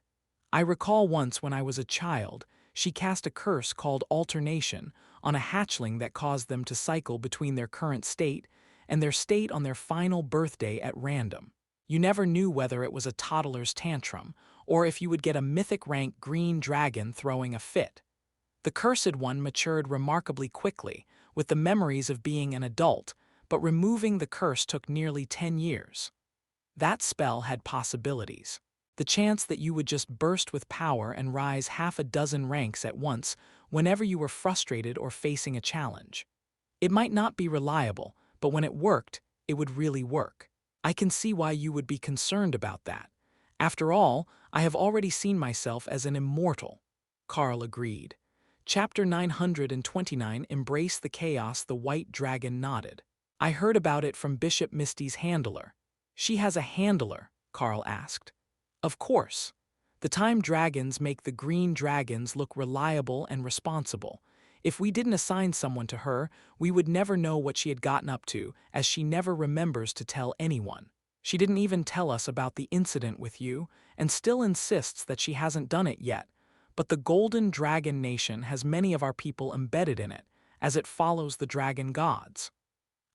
I recall once when I was a child, she cast a curse called alternation on a hatchling that caused them to cycle between their current state and their state on their final birthday at random. You never knew whether it was a toddler's tantrum, or if you would get a mythic rank green dragon throwing a fit. The cursed one matured remarkably quickly, with the memories of being an adult, but removing the curse took nearly 10 years. That spell had possibilities. The chance that you would just burst with power and rise half a dozen ranks at once whenever you were frustrated or facing a challenge. It might not be reliable, but when it worked, it would really work. I can see why you would be concerned about that. After all, I have already seen myself as an immortal. Carl agreed. Chapter 929 Embrace the Chaos. The White Dragon nodded. I heard about it from Bishop Misty's handler. She has a handler, Carl asked. Of course. The time dragons make the green dragons look reliable and responsible. If we didn't assign someone to her, we would never know what she had gotten up to, as she never remembers to tell anyone. She didn't even tell us about the incident with you, and still insists that she hasn't done it yet. But the Golden Dragon Nation has many of our people embedded in it, as it follows the dragon gods.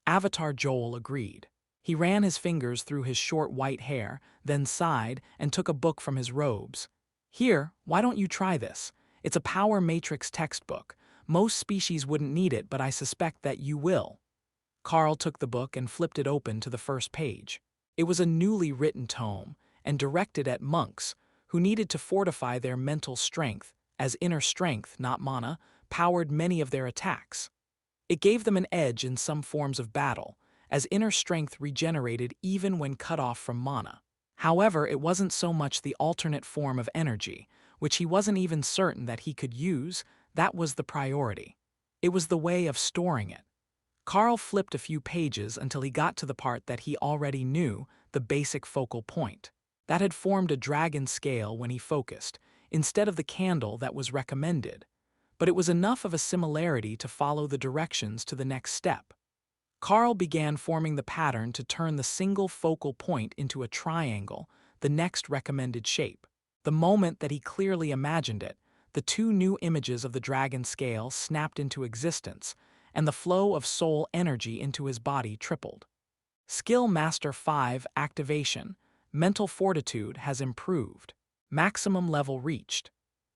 Avatar Joel agreed. He ran his fingers through his short white hair, then sighed and took a book from his robes. Here, why don't you try this? It's a power matrix textbook. Most species wouldn't need it, but I suspect that you will. Carl took the book and flipped it open to the first page. It was a newly written tome, and directed at monks, who needed to fortify their mental strength, as inner strength, not mana, powered many of their attacks. It gave them an edge in some forms of battle, as inner strength regenerated even when cut off from mana. However, it wasn't so much the alternate form of energy, which he wasn't even certain that he could use, that was the priority. It was the way of storing it. Carl flipped a few pages until he got to the part that he already knew, the basic focal point. That had formed a dragon scale when he focused, instead of the candle that was recommended. But it was enough of a similarity to follow the directions to the next step. Carl began forming the pattern to turn the single focal point into a triangle, the next recommended shape. The moment that he clearly imagined it, the two new images of the dragon scale snapped into existence, and the flow of soul energy into his body tripled. Skill Master 5 Activation. Mental fortitude has improved. Maximum level reached.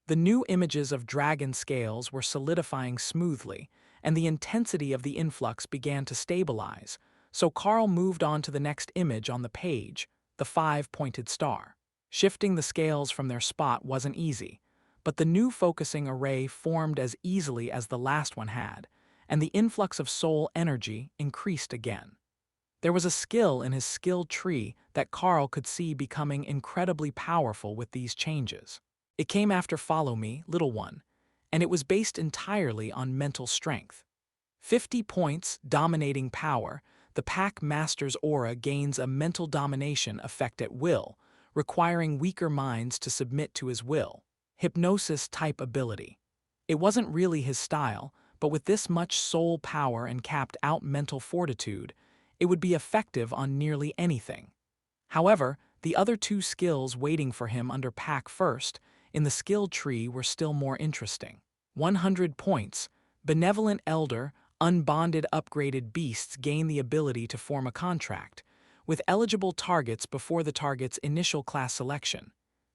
The new images of dragon scales were solidifying smoothly, and the intensity of the influx began to stabilize, so Carl moved on to the next image on the page, the 5-pointed star. Shifting the scales from their spot wasn't easy, but the new focusing array formed as easily as the last one had, and the influx of soul energy increased again. There was a skill in his skill tree that Carl could see becoming incredibly powerful with these changes. It came after Follow Me, Little One, and it was based entirely on mental strength. 50 points, dominating power, the Pack Master's aura gains a mental domination effect at will, requiring weaker minds to submit to his will. hypnosis-type ability. It wasn't really his style, but with this much soul power and capped-out mental fortitude, it would be effective on nearly anything. However, the other two skills waiting for him under Pack First in the skill tree were still more interesting. 100 points. Benevolent Elder, unbonded upgraded beasts gain the ability to form a contract, with eligible targets before the target's initial class selection.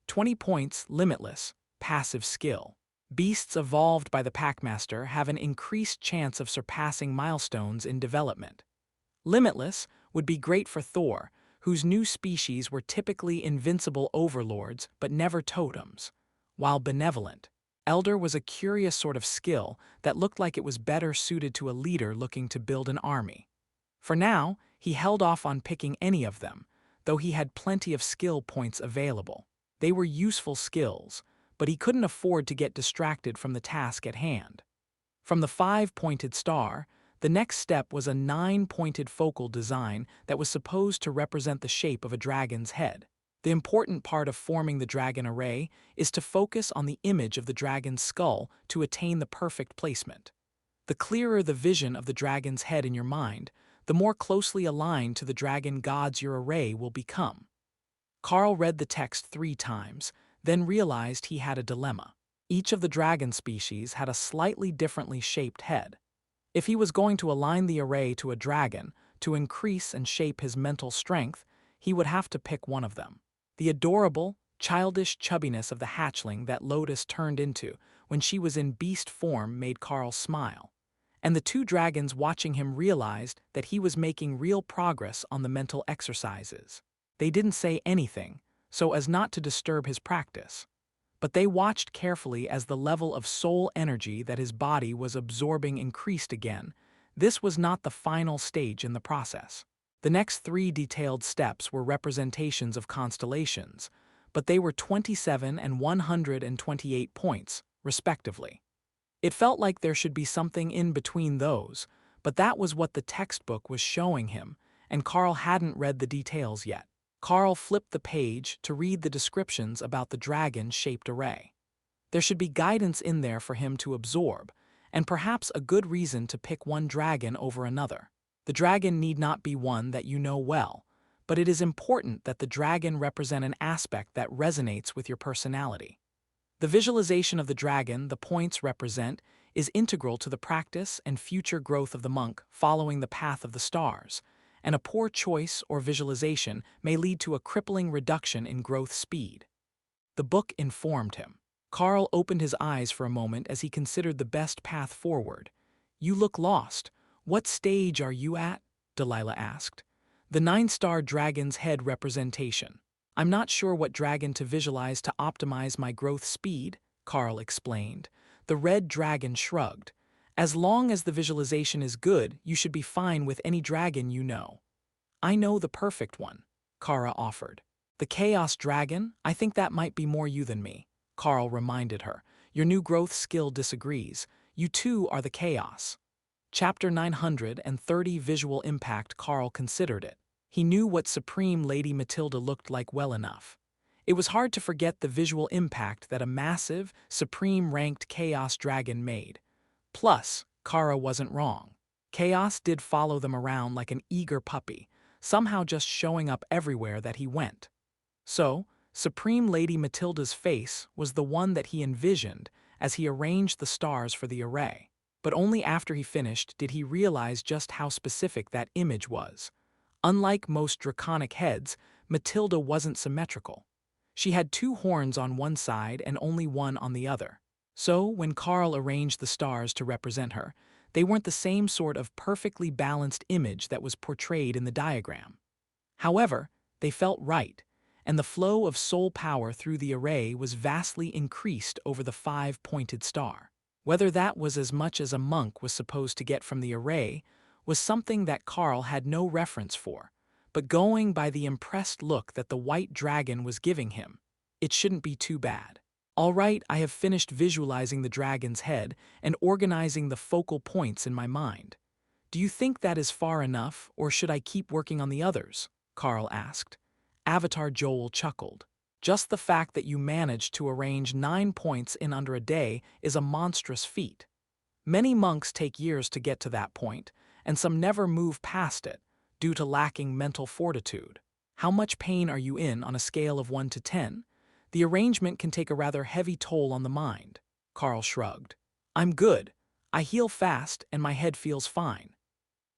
20 points. Limitless, passive skill. Beasts evolved by the Packmaster have an increased chance of surpassing milestones in development. Limitless would be great for Thor, whose new species were typically invincible overlords but never totems, while Benevolent Elder was a curious sort of skill that looked like it was better suited to a leader looking to build an army. For now, he held off on picking any of them, though he had plenty of skill points available. They were useful skills, but he couldn't afford to get distracted from the task at hand. From the 5-pointed star, the next step was a 9-pointed focal design that was supposed to represent the shape of a dragon's head. The important part of forming the dragon array is to focus on the image of the dragon's skull to attain the perfect placement. The clearer the vision of the dragon's head in your mind, the more closely aligned to the dragon gods your array will become. Carl read the text 3 times, then realized he had a dilemma. Each of the dragon species had a slightly differently shaped head. If he was going to align the array to a dragon to increase and shape his mental strength, he would have to pick one of them. The adorable, childish chubbiness of the hatchling that Lotus turned into when she was in beast form made Carl smile, and the two dragons watching him realized that he was making real progress on the mental exercises. They didn't say anything, so as not to disturb his practice, but they watched carefully as the level of soul energy that his body was absorbing increased again. This was not the final stage in the process. The next 3 detailed steps were representations of constellations, but they were 27 and 128 points, respectively. It felt like there should be something in between those, but that was what the textbook was showing him, and Carl hadn't read the details yet. Carl flipped the page to read the descriptions about the dragon-shaped array. There should be guidance in there for him to absorb, and perhaps a good reason to pick one dragon over another. The dragon need not be one that you know well, but it is important that the dragon represent an aspect that resonates with your personality. The visualization of the dragon the points represent is integral to the practice and future growth of the monk following the path of the stars, and a poor choice or visualization may lead to a crippling reduction in growth speed. The book informed him. Carl opened his eyes for a moment as he considered the best path forward. "You look lost. What stage are you at?" Delilah asked. "The 9-star dragon's head representation. I'm not sure what dragon to visualize to optimize my growth speed," Carl explained. The red dragon shrugged. "As long as the visualization is good, you should be fine with any dragon you know." "I know the perfect one," Kara offered. "The Chaos Dragon? I think that might be more you than me," Carl reminded her. "Your new growth skill disagrees. You too are the Chaos." Chapter 930 Visual Impact. Carl considered it. He knew what Supreme Lady Matilda looked like well enough. It was hard to forget the visual impact that a massive, supreme-ranked Chaos Dragon made. Plus, Kara wasn't wrong. Chaos did follow them around like an eager puppy, somehow just showing up everywhere that he went. So, Supreme Lady Matilda's face was the one that he envisioned as he arranged the stars for the array. But only after he finished did he realize just how specific that image was. Unlike most draconic heads, Matilda wasn't symmetrical. She had 2 horns on one side and only one on the other. So, when Carl arranged the stars to represent her, they weren't the same sort of perfectly balanced image that was portrayed in the diagram. However, they felt right, and the flow of soul power through the array was vastly increased over the 5-pointed star. Whether that was as much as a monk was supposed to get from the array was something that Carl had no reference for, but going by the impressed look that the white dragon was giving him, it shouldn't be too bad. "All right, I have finished visualizing the dragon's head and organizing the focal points in my mind. Do you think that is far enough, or should I keep working on the others?" Carl asked. Avatar Joel chuckled. Just the fact that you managed to arrange 9 points in under a day is a monstrous feat. Many monks take years to get to that point, and some never move past it, due to lacking mental fortitude. How much pain are you in on a scale of 1 to 10? The arrangement can take a rather heavy toll on the mind. Carl shrugged. I'm good. I heal fast and my head feels fine.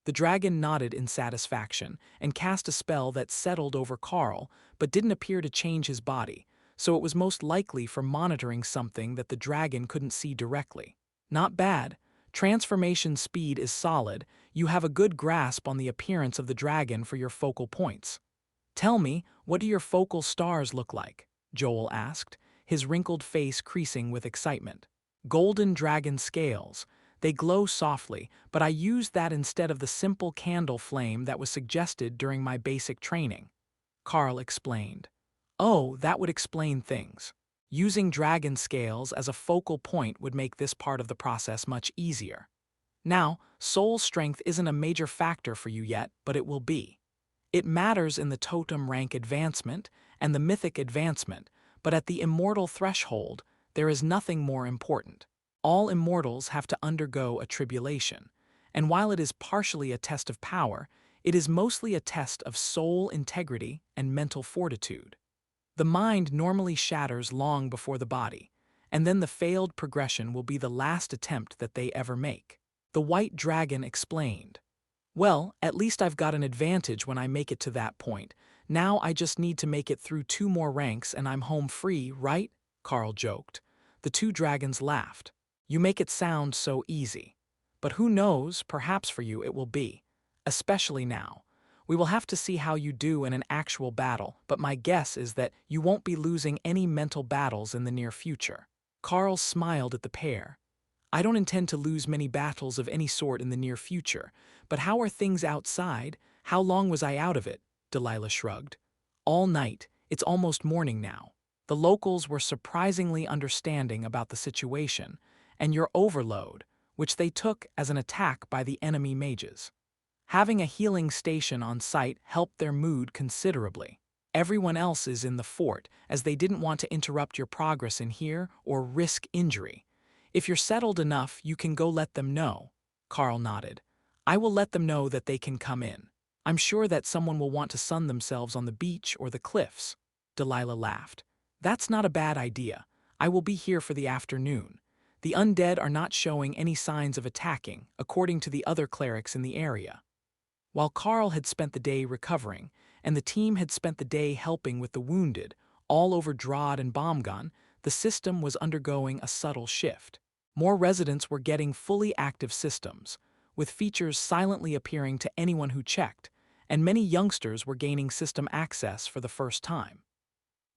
The dragon nodded in satisfaction and cast a spell that settled over Carl but didn't appear to change his body, so it was most likely for monitoring something that the dragon couldn't see directly. Not bad. Transformation speed is solid. You have a good grasp on the appearance of the dragon for your focal points. Tell me, what do your focal stars look like? Joel asked, his wrinkled face creasing with excitement. Golden dragon scales. They glow softly, but I used that instead of the simple candle flame that was suggested during my basic training. Carl explained. Oh, that would explain things. Using dragon scales as a focal point would make this part of the process much easier. Now, soul strength isn't a major factor for you yet, but it will be. It matters in the totem rank advancement and the mythic advancement, but at the immortal threshold, there is nothing more important. All immortals have to undergo a tribulation, and while it is partially a test of power, it is mostly a test of soul integrity and mental fortitude. The mind normally shatters long before the body, and then the failed progression will be the last attempt that they ever make. The white dragon explained. Well, at least I've got an advantage when I make it to that point. Now I just need to make it through 2 more ranks and I'm home free, right? Carl joked. The 2 dragons laughed. You make it sound so easy. But who knows, perhaps for you it will be. Especially now. We will have to see how you do in an actual battle, but my guess is that you won't be losing any mental battles in the near future. Carl smiled at the pair. I don't intend to lose many battles of any sort in the near future, but how are things outside? How long was I out of it? Delilah shrugged. All night. It's almost morning now. The locals were surprisingly understanding about the situation, and your overload, which they took as an attack by the enemy mages. Having a healing station on site helped their mood considerably. Everyone else is in the fort, as they didn't want to interrupt your progress in here or risk injury. If you're settled enough, you can go let them know. Carl nodded. I will let them know that they can come in. I'm sure that someone will want to sun themselves on the beach or the cliffs. Delilah laughed. That's not a bad idea. I will be here for the afternoon. The undead are not showing any signs of attacking, according to the other clerics in the area. While Carl had spent the day recovering, and the team had spent the day helping with the wounded, all over Drod and Bomgon, the system was undergoing a subtle shift. More residents were getting fully active systems, with features silently appearing to anyone who checked, and many youngsters were gaining system access for the first time.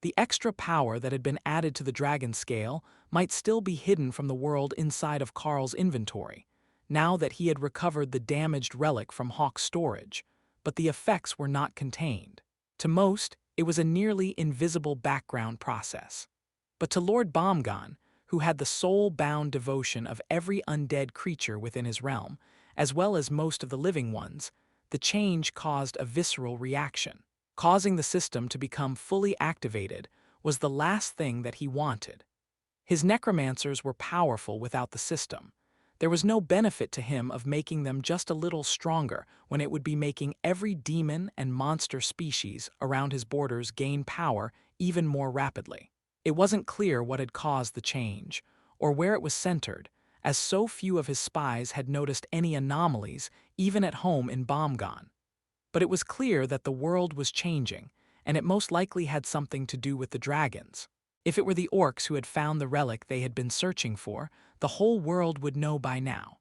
The extra power that had been added to the dragon scale might still be hidden from the world inside of Carl's inventory, now that he had recovered the damaged relic from Hawk's storage, but the effects were not contained. To most, it was a nearly invisible background process. But to Lord Bomgon, who had the soul-bound devotion of every undead creature within his realm, as well as most of the living ones, the change caused a visceral reaction. Causing the system to become fully activated was the last thing that he wanted. His necromancers were powerful without the system. There was no benefit to him of making them just a little stronger when it would be making every demon and monster species around his borders gain power even more rapidly. It wasn't clear what had caused the change, or where it was centered, as so few of his spies had noticed any anomalies, even at home in Bomgon. But it was clear that the world was changing, and it most likely had something to do with the dragons. If it were the orcs who had found the relic they had been searching for, the whole world would know by now.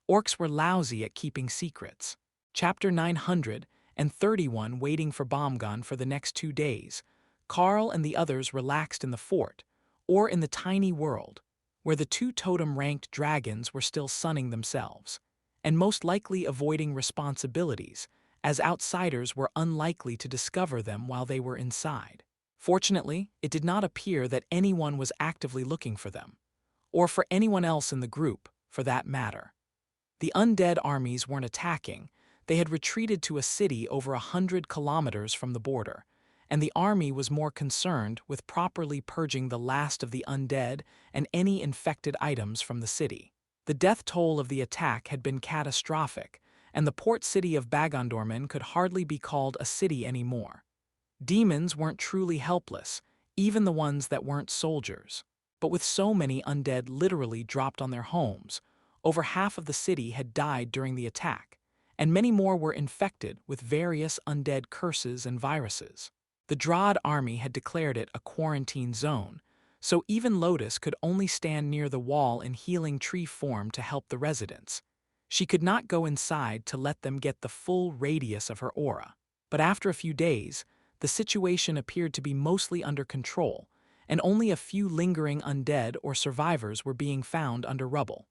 Orcs were lousy at keeping secrets. Chapter 931 waiting for Bomgon for the next 2 days. Carl and the others relaxed in the fort, or in the tiny world, where the 2 totem-ranked dragons were still sunning themselves, and most likely avoiding responsibilities, as outsiders were unlikely to discover them while they were inside. Fortunately, it did not appear that anyone was actively looking for them, or for anyone else in the group, for that matter. The undead armies weren't attacking. They had retreated to a city over 100 kilometers from the border, and the army was more concerned with properly purging the last of the undead and any infected items from the city. The death toll of the attack had been catastrophic, and the port city of Bagondorman could hardly be called a city anymore. Demons weren't truly helpless, even the ones that weren't soldiers. But with so many undead literally dropped on their homes, over half of the city had died during the attack, and many more were infected with various undead curses and viruses. The Drod army had declared it a quarantine zone, so even Lotus could only stand near the wall in healing tree form to help the residents. She could not go inside to let them get the full radius of her aura. But after a few days, the situation appeared to be mostly under control, and only a few lingering undead or survivors were being found under rubble.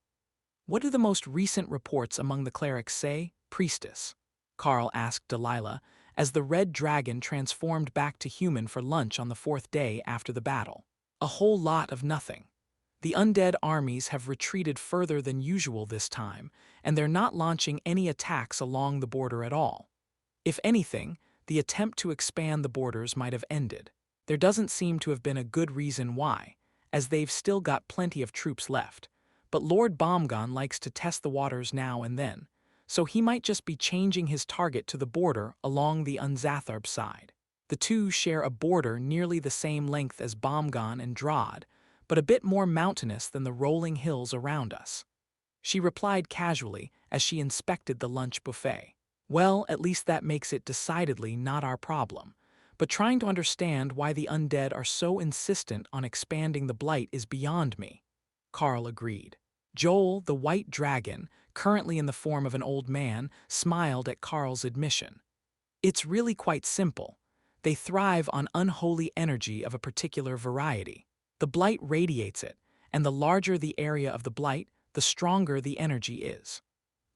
"What do the most recent reports among the clerics say, priestess?" Carl asked Delilah, as the red dragon transformed back to human for lunch on the fourth day after the battle. "A whole lot of nothing. The undead armies have retreated further than usual this time, and they're not launching any attacks along the border at all. If anything, the attempt to expand the borders might have ended. There doesn't seem to have been a good reason why, as they've still got plenty of troops left. But Lord Bomgon likes to test the waters now and then, so he might just be changing his target to the border along the Unzatharb side. The two share a border nearly the same length as Bomgon and Drod, but a bit more mountainous than the rolling hills around us." She replied casually as she inspected the lunch buffet. "Well, at least that makes it decidedly not our problem. But trying to understand why the undead are so insistent on expanding the blight is beyond me." Carl agreed. Joel, the white dragon, currently in the form of an old man, smiled at Carl's admission. "It's really quite simple. They thrive on unholy energy of a particular variety. The blight radiates it, and the larger the area of the blight, the stronger the energy is.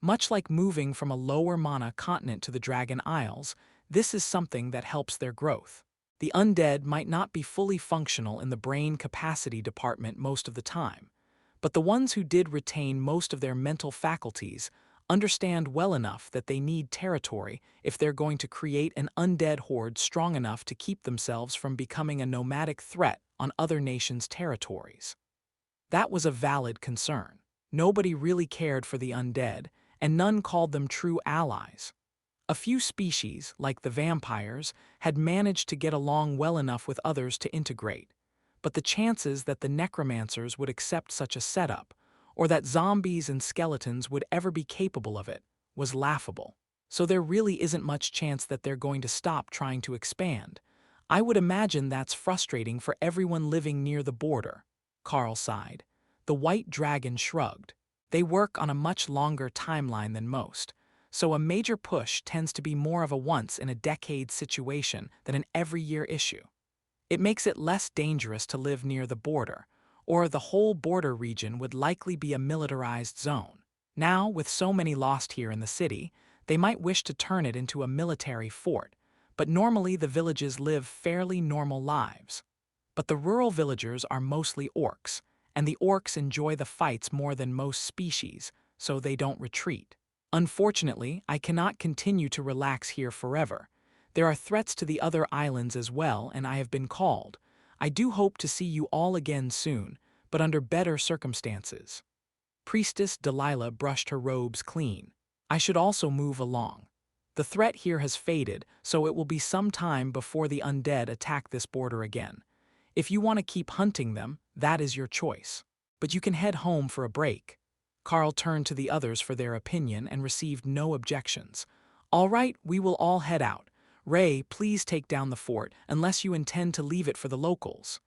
Much like moving from a lower mana continent to the Dragon Isles, this is something that helps their growth. The undead might not be fully functional in the brain capacity department most of the time, but the ones who did retain most of their mental faculties understand well enough that they need territory if they're going to create an undead horde strong enough to keep themselves from becoming a nomadic threat on other nations' territories." That was a valid concern. Nobody really cared for the undead, and none called them true allies. A few species, like the vampires, had managed to get along well enough with others to integrate, but the chances that the necromancers would accept such a setup, or that zombies and skeletons would ever be capable of it, was laughable. So there really isn't much chance that they're going to stop trying to expand. I would imagine that's frustrating for everyone living near the border." Carl sighed. The white dragon shrugged. "They work on a much longer timeline than most, so a major push tends to be more of a once-in-a-decade situation than an every-year issue. It makes it less dangerous to live near the border, or the whole border region would likely be a militarized zone. Now, with so many lost here in the city, they might wish to turn it into a military fort, but normally the villages live fairly normal lives. But the rural villagers are mostly orcs, and the orcs enjoy the fights more than most species, so they don't retreat. Unfortunately, I cannot continue to relax here forever. There are threats to the other islands as well, and I have been called. I do hope to see you all again soon, but under better circumstances." Priestess Delilah brushed her robes clean. "I should also move along. The threat here has faded, so it will be some time before the undead attack this border again. If you want to keep hunting them, that is your choice. But you can head home for a break." Carl turned to the others for their opinion and received no objections. "All right, we will all head out. Ray, please take down the fort, unless you intend to leave it for the locals."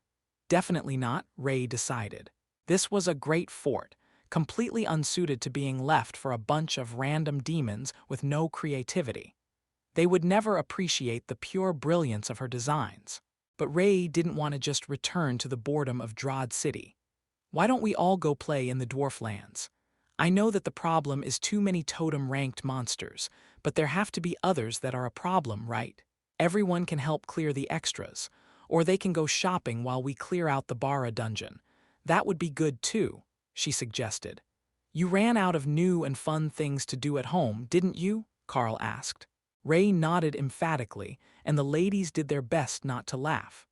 "Definitely not," Ray decided. This was a great fort, completely unsuited to being left for a bunch of random demons with no creativity. They would never appreciate the pure brilliance of her designs. But Ray didn't want to just return to the boredom of Drod City. "Why don't we all go play in the Dwarf Lands? I know that the problem is too many totem-ranked monsters, but there have to be others that are a problem, right? Everyone can help clear the extras, or they can go shopping while we clear out the Bara dungeon. That would be good too," she suggested. "You ran out of new and fun things to do at home, didn't you?" Carl asked. Ray nodded emphatically, and the ladies did their best not to laugh.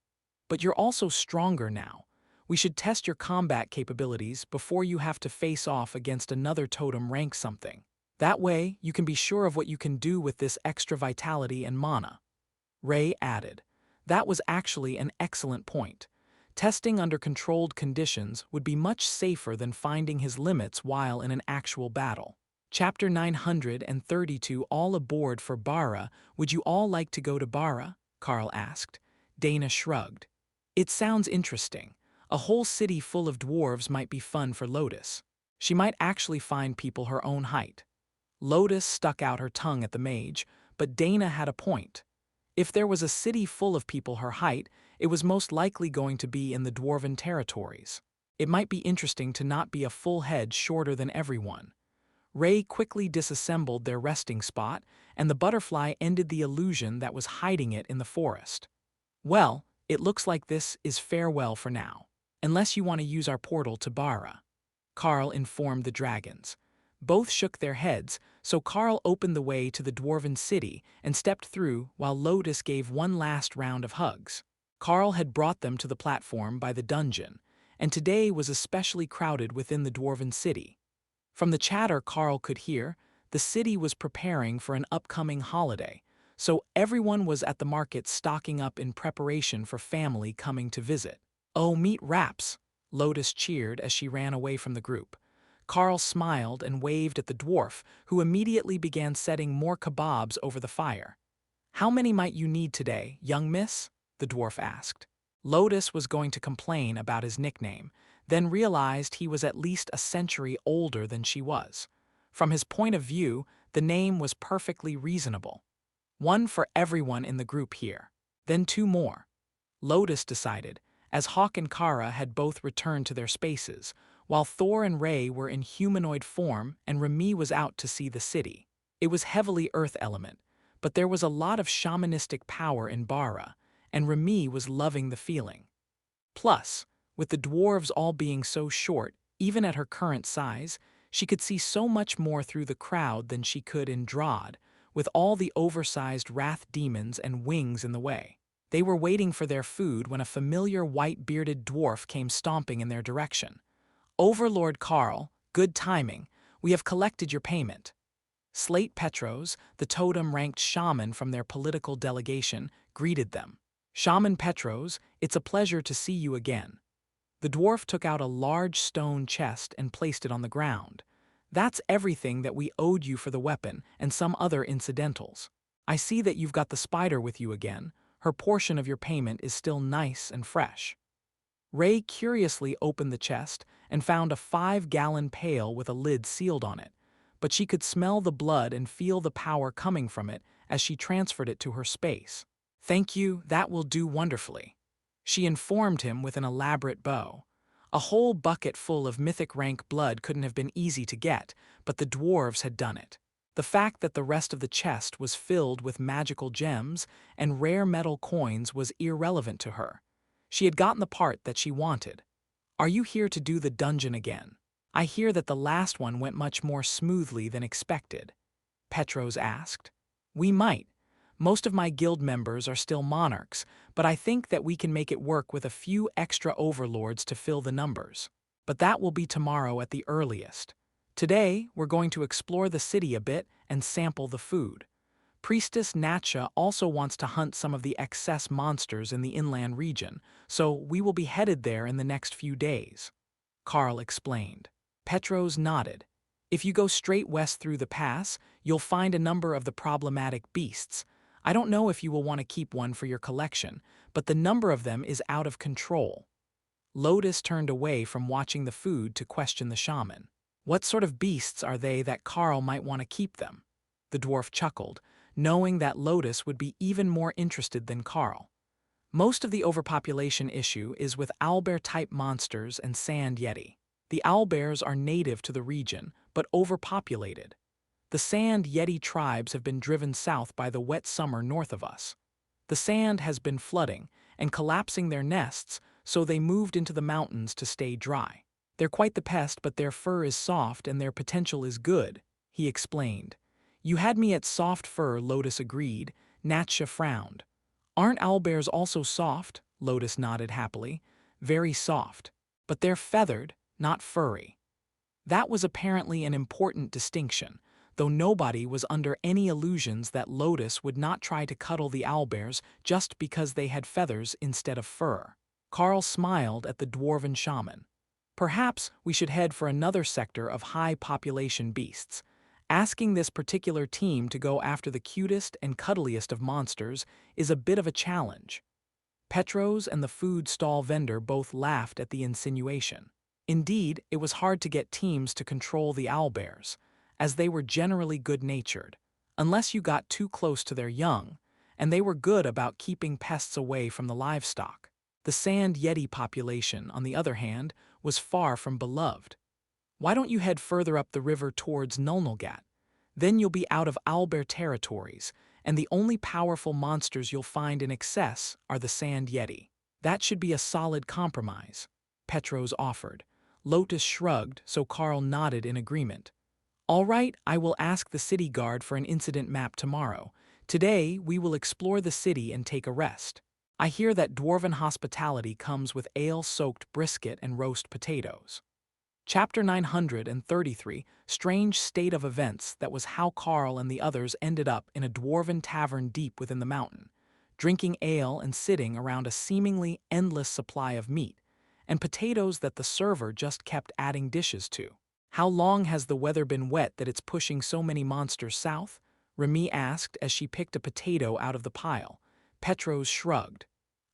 But you're also stronger now. We should test your combat capabilities before you have to face off against another totem rank something. That way, you can be sure of what you can do with this extra vitality and mana. Ray added. That was actually an excellent point. Testing under controlled conditions would be much safer than finding his limits while in an actual battle. Chapter 932. All aboard for Bara. Would you all like to go to Bara? Carl asked. Dana shrugged. It sounds interesting. A whole city full of dwarves might be fun for Lotus. She might actually find people her own height. Lotus stuck out her tongue at the mage, but Dana had a point. If there was a city full of people her height, it was most likely going to be in the dwarven territories. It might be interesting to not be a full head shorter than everyone. Ray quickly disassembled their resting spot, and the butterfly ended the illusion that was hiding it in the forest. Well, it looks like this is farewell for now, unless you want to use our portal to Bara. Carl informed the dragons. Both shook their heads, so Carl opened the way to the dwarven city and stepped through while Lotus gave one last round of hugs. Carl had brought them to the platform by the dungeon, and today was especially crowded within the dwarven city. From the chatter Carl could hear, the city was preparing for an upcoming holiday, so everyone was at the market stocking up in preparation for family coming to visit. Oh, meat wraps! Lotus cheered as she ran away from the group. Carl smiled and waved at the dwarf, who immediately began setting more kebabs over the fire. How many might you need today, young miss? The dwarf asked. Lotus was going to complain about his nickname, then realized he was at least a century older than she was. From his point of view, the name was perfectly reasonable. One for everyone in the group here. Then two more. Lotus decided, as Hawk and Kara had both returned to their spaces, while Thor and Ray were in humanoid form and Remy was out to see the city. It was heavily earth element, but there was a lot of shamanistic power in Bara, and Remy was loving the feeling. Plus, with the dwarves all being so short, even at her current size, she could see so much more through the crowd than she could in Drod, with all the oversized wrath demons and wings in the way. They were waiting for their food when a familiar white-bearded dwarf came stomping in their direction. Overlord Carl, good timing. We have collected your payment. Slate Petros, the totem-ranked shaman from their political delegation, greeted them. Shaman Petros, it's a pleasure to see you again. The dwarf took out a large stone chest and placed it on the ground. That's everything that we owed you for the weapon and some other incidentals. I see that you've got the spider with you again. Her portion of your payment is still nice and fresh. Ray curiously opened the chest and found a 5-gallon pail with a lid sealed on it, but she could smell the blood and feel the power coming from it as she transferred it to her space. Thank you, that will do wonderfully. She informed him with an elaborate bow. A whole bucket full of mythic rank blood couldn't have been easy to get, but the dwarves had done it. The fact that the rest of the chest was filled with magical gems and rare metal coins was irrelevant to her. She had gotten the part that she wanted. Are you here to do the dungeon again? I hear that the last one went much more smoothly than expected. Petros asked. We might. Most of my guild members are still monarchs, but I think that we can make it work with a few extra overlords to fill the numbers. But that will be tomorrow at the earliest. Today, we're going to explore the city a bit and sample the food. Priestess Natcha also wants to hunt some of the excess monsters in the inland region, so we will be headed there in the next few days. Carl explained. Petros nodded. If you go straight west through the pass, you'll find a number of the problematic beasts. I don't know if you will want to keep one for your collection, but the number of them is out of control. Lotus turned away from watching the food to question the shaman. What sort of beasts are they that Carl might want to keep them? The dwarf chuckled, knowing that Lotus would be even more interested than Carl. Most of the overpopulation issue is with owlbear-type monsters and sand yeti. The owlbears are native to the region, but overpopulated. The sand yeti tribes have been driven south by the wet summer north of us. The sand has been flooding and collapsing their nests, so they moved into the mountains to stay dry. They're quite the pest, but their fur is soft and their potential is good, he explained. You had me at soft fur, Lotus agreed. Natcha frowned. Aren't owlbears also soft? Lotus nodded happily. Very soft. But they're feathered, not furry. That was apparently an important distinction, though nobody was under any illusions that Lotus would not try to cuddle the owlbears just because they had feathers instead of fur. Carl smiled at the dwarven shaman. Perhaps we should head for another sector of high-population beasts. Asking this particular team to go after the cutest and cuddliest of monsters is a bit of a challenge. Petros and the food stall vendor both laughed at the insinuation. Indeed, it was hard to get teams to control the owlbears, as they were generally good-natured, unless you got too close to their young, and they were good about keeping pests away from the livestock. The sand yeti population, on the other hand, was far from beloved. Why don't you head further up the river towards Nulnulgat? Then you'll be out of owlbear territories, and the only powerful monsters you'll find in excess are the sand yeti. That should be a solid compromise, Petros offered. Lotus shrugged, so Carl nodded in agreement. All right, I will ask the city guard for an incident map tomorrow. Today, we will explore the city and take a rest. I hear that dwarven hospitality comes with ale-soaked brisket and roast potatoes. Chapter 933, Strange State of Events. That was how Carl and the others ended up in a dwarven tavern deep within the mountain, drinking ale and sitting around a seemingly endless supply of meat, and potatoes that the server just kept adding dishes to. How long has the weather been wet that it's pushing so many monsters south? Remy asked as she picked a potato out of the pile. Petros shrugged.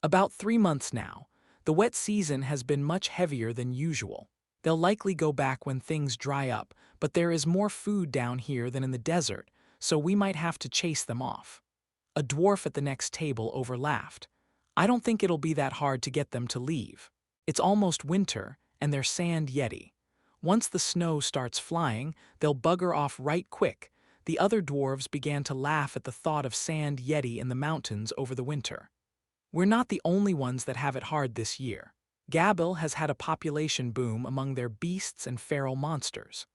About 3 months now. The wet season has been much heavier than usual. They'll likely go back when things dry up, but there is more food down here than in the desert, so we might have to chase them off. A dwarf at the next table overlaughed. I don't think it'll be that hard to get them to leave. It's almost winter, and they're sand yeti. Once the snow starts flying, they'll bugger off right quick. The other dwarves began to laugh at the thought of sand yeti in the mountains over the winter. We're not the only ones that have it hard this year. Gabil has had a population boom among their beasts and feral monsters.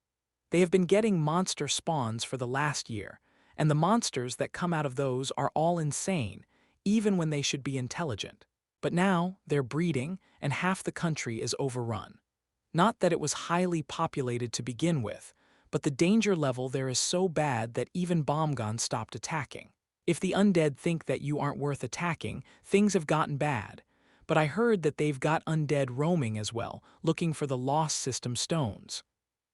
They have been getting monster spawns for the last year, and the monsters that come out of those are all insane, even when they should be intelligent. But now, they're breeding, and half the country is overrun. Not that it was highly populated to begin with, but the danger level there is so bad that even Bombgon stopped attacking. If the undead think that you aren't worth attacking, things have gotten bad. But I heard that they've got undead roaming as well, looking for the lost system stones.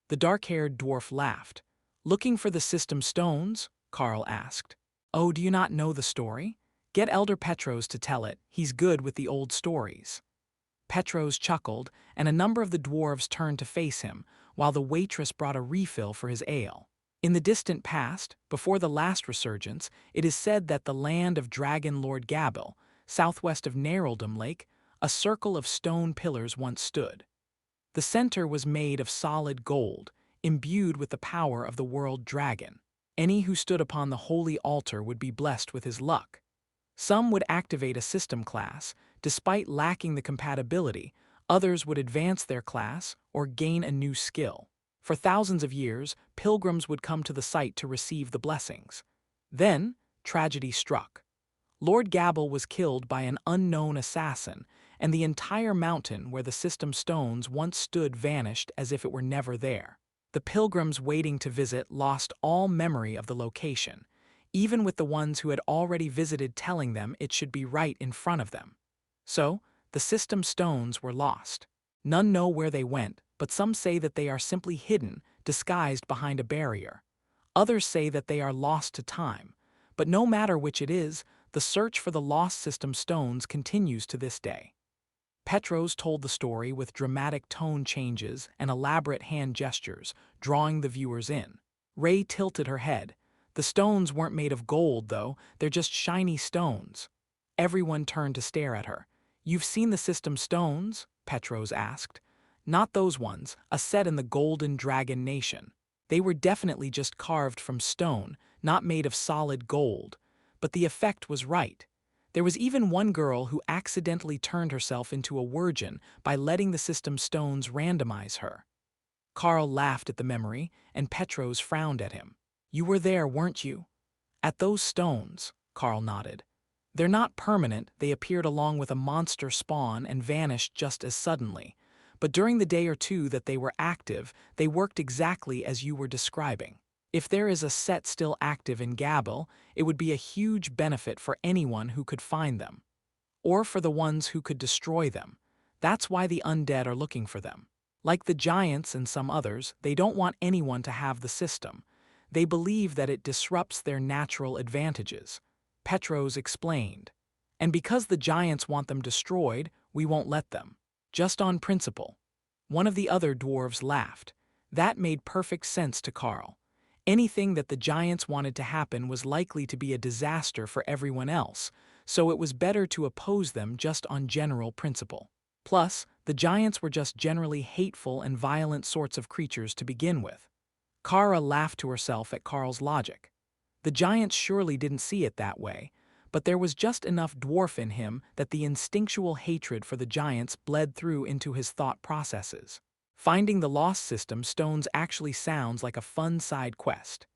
The dark-haired dwarf laughed. Looking for the system stones? Carl asked. Oh, do you not know the story? Get Elder Petros to tell it. He's good with the old stories. Petros chuckled, and a number of the dwarves turned to face him, while the waitress brought a refill for his ale. In the distant past, before the last resurgence, it is said that the land of Dragon Lord Gabil, southwest of Naraldum Lake, a circle of stone pillars once stood. The center was made of solid gold, imbued with the power of the world dragon. Any who stood upon the holy altar would be blessed with his luck. Some would activate a system class, despite lacking the compatibility. Others would advance their class or gain a new skill. For thousands of years, pilgrims would come to the site to receive the blessings. Then, tragedy struck. Lord Gabil was killed by an unknown assassin, and the entire mountain where the system stones once stood vanished as if it were never there. The pilgrims waiting to visit lost all memory of the location, even with the ones who had already visited telling them it should be right in front of them. So, the system stones were lost. None know where they went, but some say that they are simply hidden, disguised behind a barrier. Others say that they are lost to time. But no matter which it is, the search for the lost system stones continues to this day. Petros told the story with dramatic tone changes and elaborate hand gestures, drawing the viewers in. Ray tilted her head. The stones weren't made of gold, though, they're just shiny stones. Everyone turned to stare at her. You've seen the system stones? Petros asked. Not those ones, a set in the Golden Dragon Nation. They were definitely just carved from stone, not made of solid gold. But the effect was right. There was even one girl who accidentally turned herself into a virgin by letting the system stones randomize her. Carl laughed at the memory, and Petros frowned at him. You were there, weren't you? At those stones, Carl nodded. They're not permanent, they appeared along with a monster spawn and vanished just as suddenly. But during the day or two that they were active, they worked exactly as you were describing. If there is a set still active in Gabel, it would be a huge benefit for anyone who could find them. Or for the ones who could destroy them. That's why the undead are looking for them. Like the giants and some others, they don't want anyone to have the system. They believe that it disrupts their natural advantages. Petros explained. And because the giants want them destroyed, we won't let them. Just on principle. One of the other dwarves laughed. That made perfect sense to Carl. Anything that the giants wanted to happen was likely to be a disaster for everyone else, so it was better to oppose them just on general principle. Plus, the giants were just generally hateful and violent sorts of creatures to begin with. Kara laughed to herself at Carl's logic. The giants surely didn't see it that way, but there was just enough dwarf in him that the instinctual hatred for the giants bled through into his thought processes. Finding the lost system stones actually sounds like a fun side quest.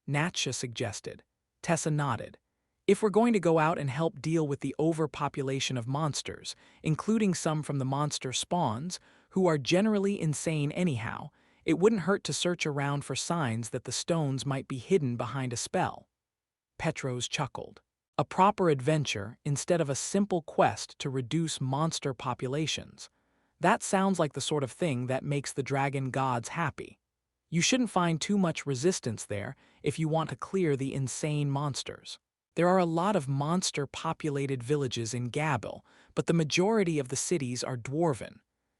Natsha suggested. Tessa nodded. If we're going to go out and help deal with the overpopulation of monsters, including some from the monster spawns, who are generally insane anyhow, it wouldn't hurt to search around for signs that the stones might be hidden behind a spell. Petros chuckled. A proper adventure instead of a simple quest to reduce monster populations. That sounds like the sort of thing that makes the dragon gods happy. You shouldn't find too much resistance there if you want to clear the insane monsters. There are a lot of monster-populated villages in Gabel, but the majority of the cities are dwarven.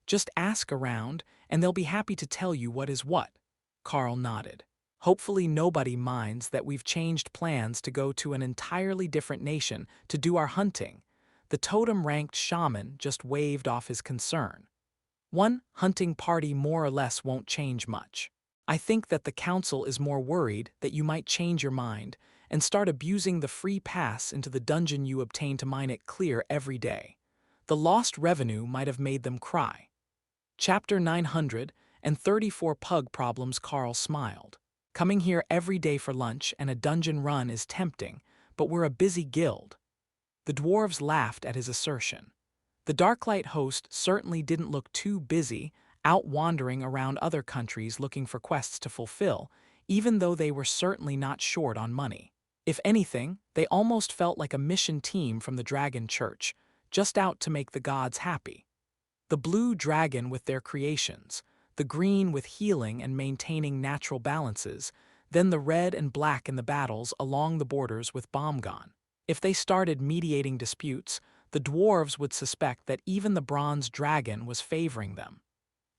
Just ask around, and they'll be happy to tell you what is what. Carl nodded. Hopefully nobody minds that we've changed plans to go to an entirely different nation to do our hunting. The totem-ranked shaman just waved off his concern. One hunting party more or less won't change much. I think that the council is more worried that you might change your mind and start abusing the free pass into the dungeon you obtain to mine it clear every day. The lost revenue might have made them cry. Chapter 934 Pug Problems. Carl smiled. Coming here every day for lunch and a dungeon run is tempting, but we're a busy guild. The dwarves laughed at his assertion. The Darklight host certainly didn't look too busy, out wandering around other countries looking for quests to fulfill, even though they were certainly not short on money. If anything, they almost felt like a mission team from the Dragon Church, just out to make the gods happy. The blue dragon with their creations, the green with healing and maintaining natural balances, then the red and black in the battles along the borders with Bomgon. If they started mediating disputes, the dwarves would suspect that even the bronze dragon was favoring them.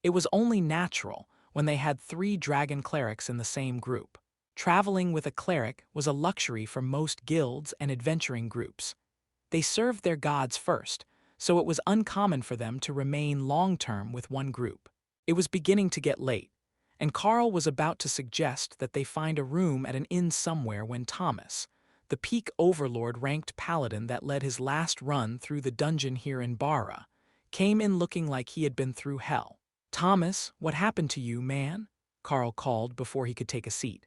It was only natural when they had 3 dragon clerics in the same group. Traveling with a cleric was a luxury for most guilds and adventuring groups. They served their gods first, so it was uncommon for them to remain long-term with one group. It was beginning to get late, and Carl was about to suggest that they find a room at an inn somewhere when Thomas, the peak overlord-ranked paladin that led his last run through the dungeon here in Bara, came in looking like he had been through hell. "Thomas, what happened to you, man?" Carl called before he could take a seat.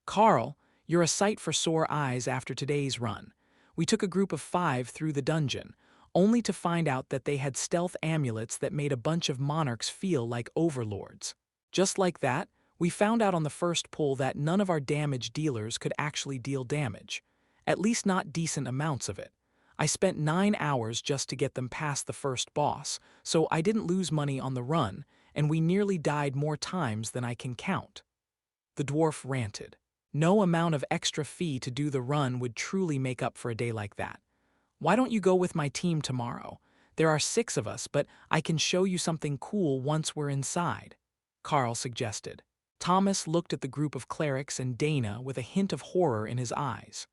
"Carl, you're a sight for sore eyes after today's run. We took a group of 5 through the dungeon, only to find out that they had stealth amulets that made a bunch of monarchs feel like overlords. Just like that, we found out on the first pull that none of our damage dealers could actually deal damage. At least not decent amounts of it. I spent 9 hours just to get them past the first boss, so I didn't lose money on the run, and we nearly died more times than I can count." The dwarf ranted. "No amount of extra fee to do the run would truly make up for a day like that. Why don't you go with my team tomorrow? There are 6 of us, but I can show you something cool once we're inside," Carl suggested. Thomas looked at the group of clerics and Dana with a hint of horror in his eyes.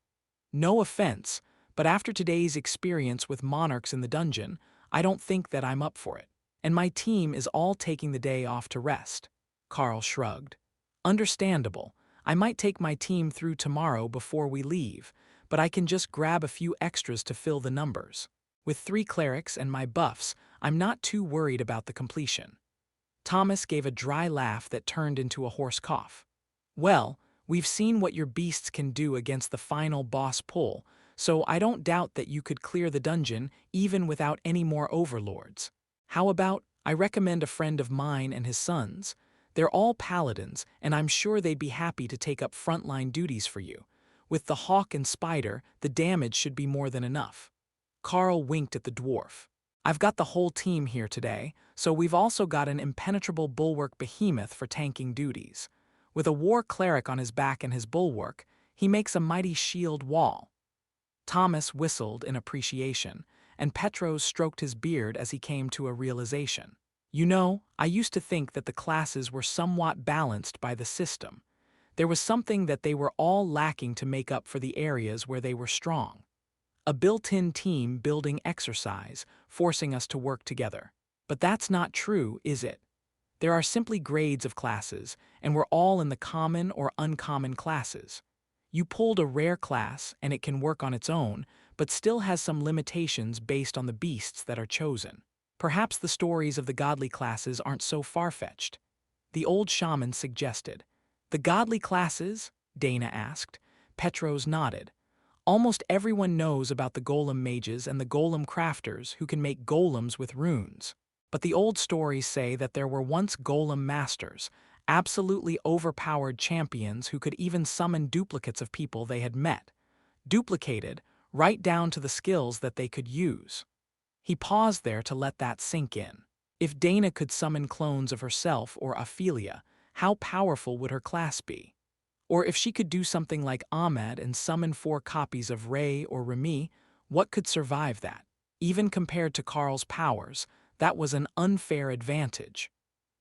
"No offense, but after today's experience with monarchs in the dungeon, I don't think that I'm up for it. And my team is all taking the day off to rest." Carl shrugged. "Understandable. I might take my team through tomorrow before we leave, but I can just grab a few extras to fill the numbers. With 3 clerics and my buffs, I'm not too worried about the completion." Thomas gave a dry laugh that turned into a hoarse cough. "Well, We've seen what your beasts can do against the final boss pull, so I don't doubt that you could clear the dungeon even without any more overlords. How about, I recommend a friend of mine and his sons. They're all paladins, and I'm sure they'd be happy to take up frontline duties for you. With the hawk and spider, the damage should be more than enough. Carl winked at the dwarf. I've got the whole team here today, so we've also got an impenetrable bulwark behemoth for tanking duties. With a war cleric on his back and his bulwark, he makes a mighty shield wall. Thomas whistled in appreciation, and Petros stroked his beard as he came to a realization. You know, I used to think that the classes were somewhat balanced by the system. There was something that they were all lacking to make up for the areas where they were strong. A built-in team building exercise, forcing us to work together. But that's not true, is it? There are simply grades of classes, and we're all in the common or uncommon classes. You pulled a rare class, and it can work on its own, but still has some limitations based on the beasts that are chosen. Perhaps the stories of the godly classes aren't so far-fetched. The old shaman suggested. The godly classes? Dana asked. Petros nodded. Almost everyone knows about the golem mages and the golem crafters who can make golems with runes. But the old stories say that there were once golem masters, absolutely overpowered champions who could even summon duplicates of people they had met. Duplicated, right down to the skills that they could use. He paused there to let that sink in. If Dana could summon clones of herself or Ophelia, how powerful would her class be? Or if she could do something like Ahmed and summon 4 copies of Ray or Remy, what could survive that? Even compared to Carl's powers, that was an unfair advantage.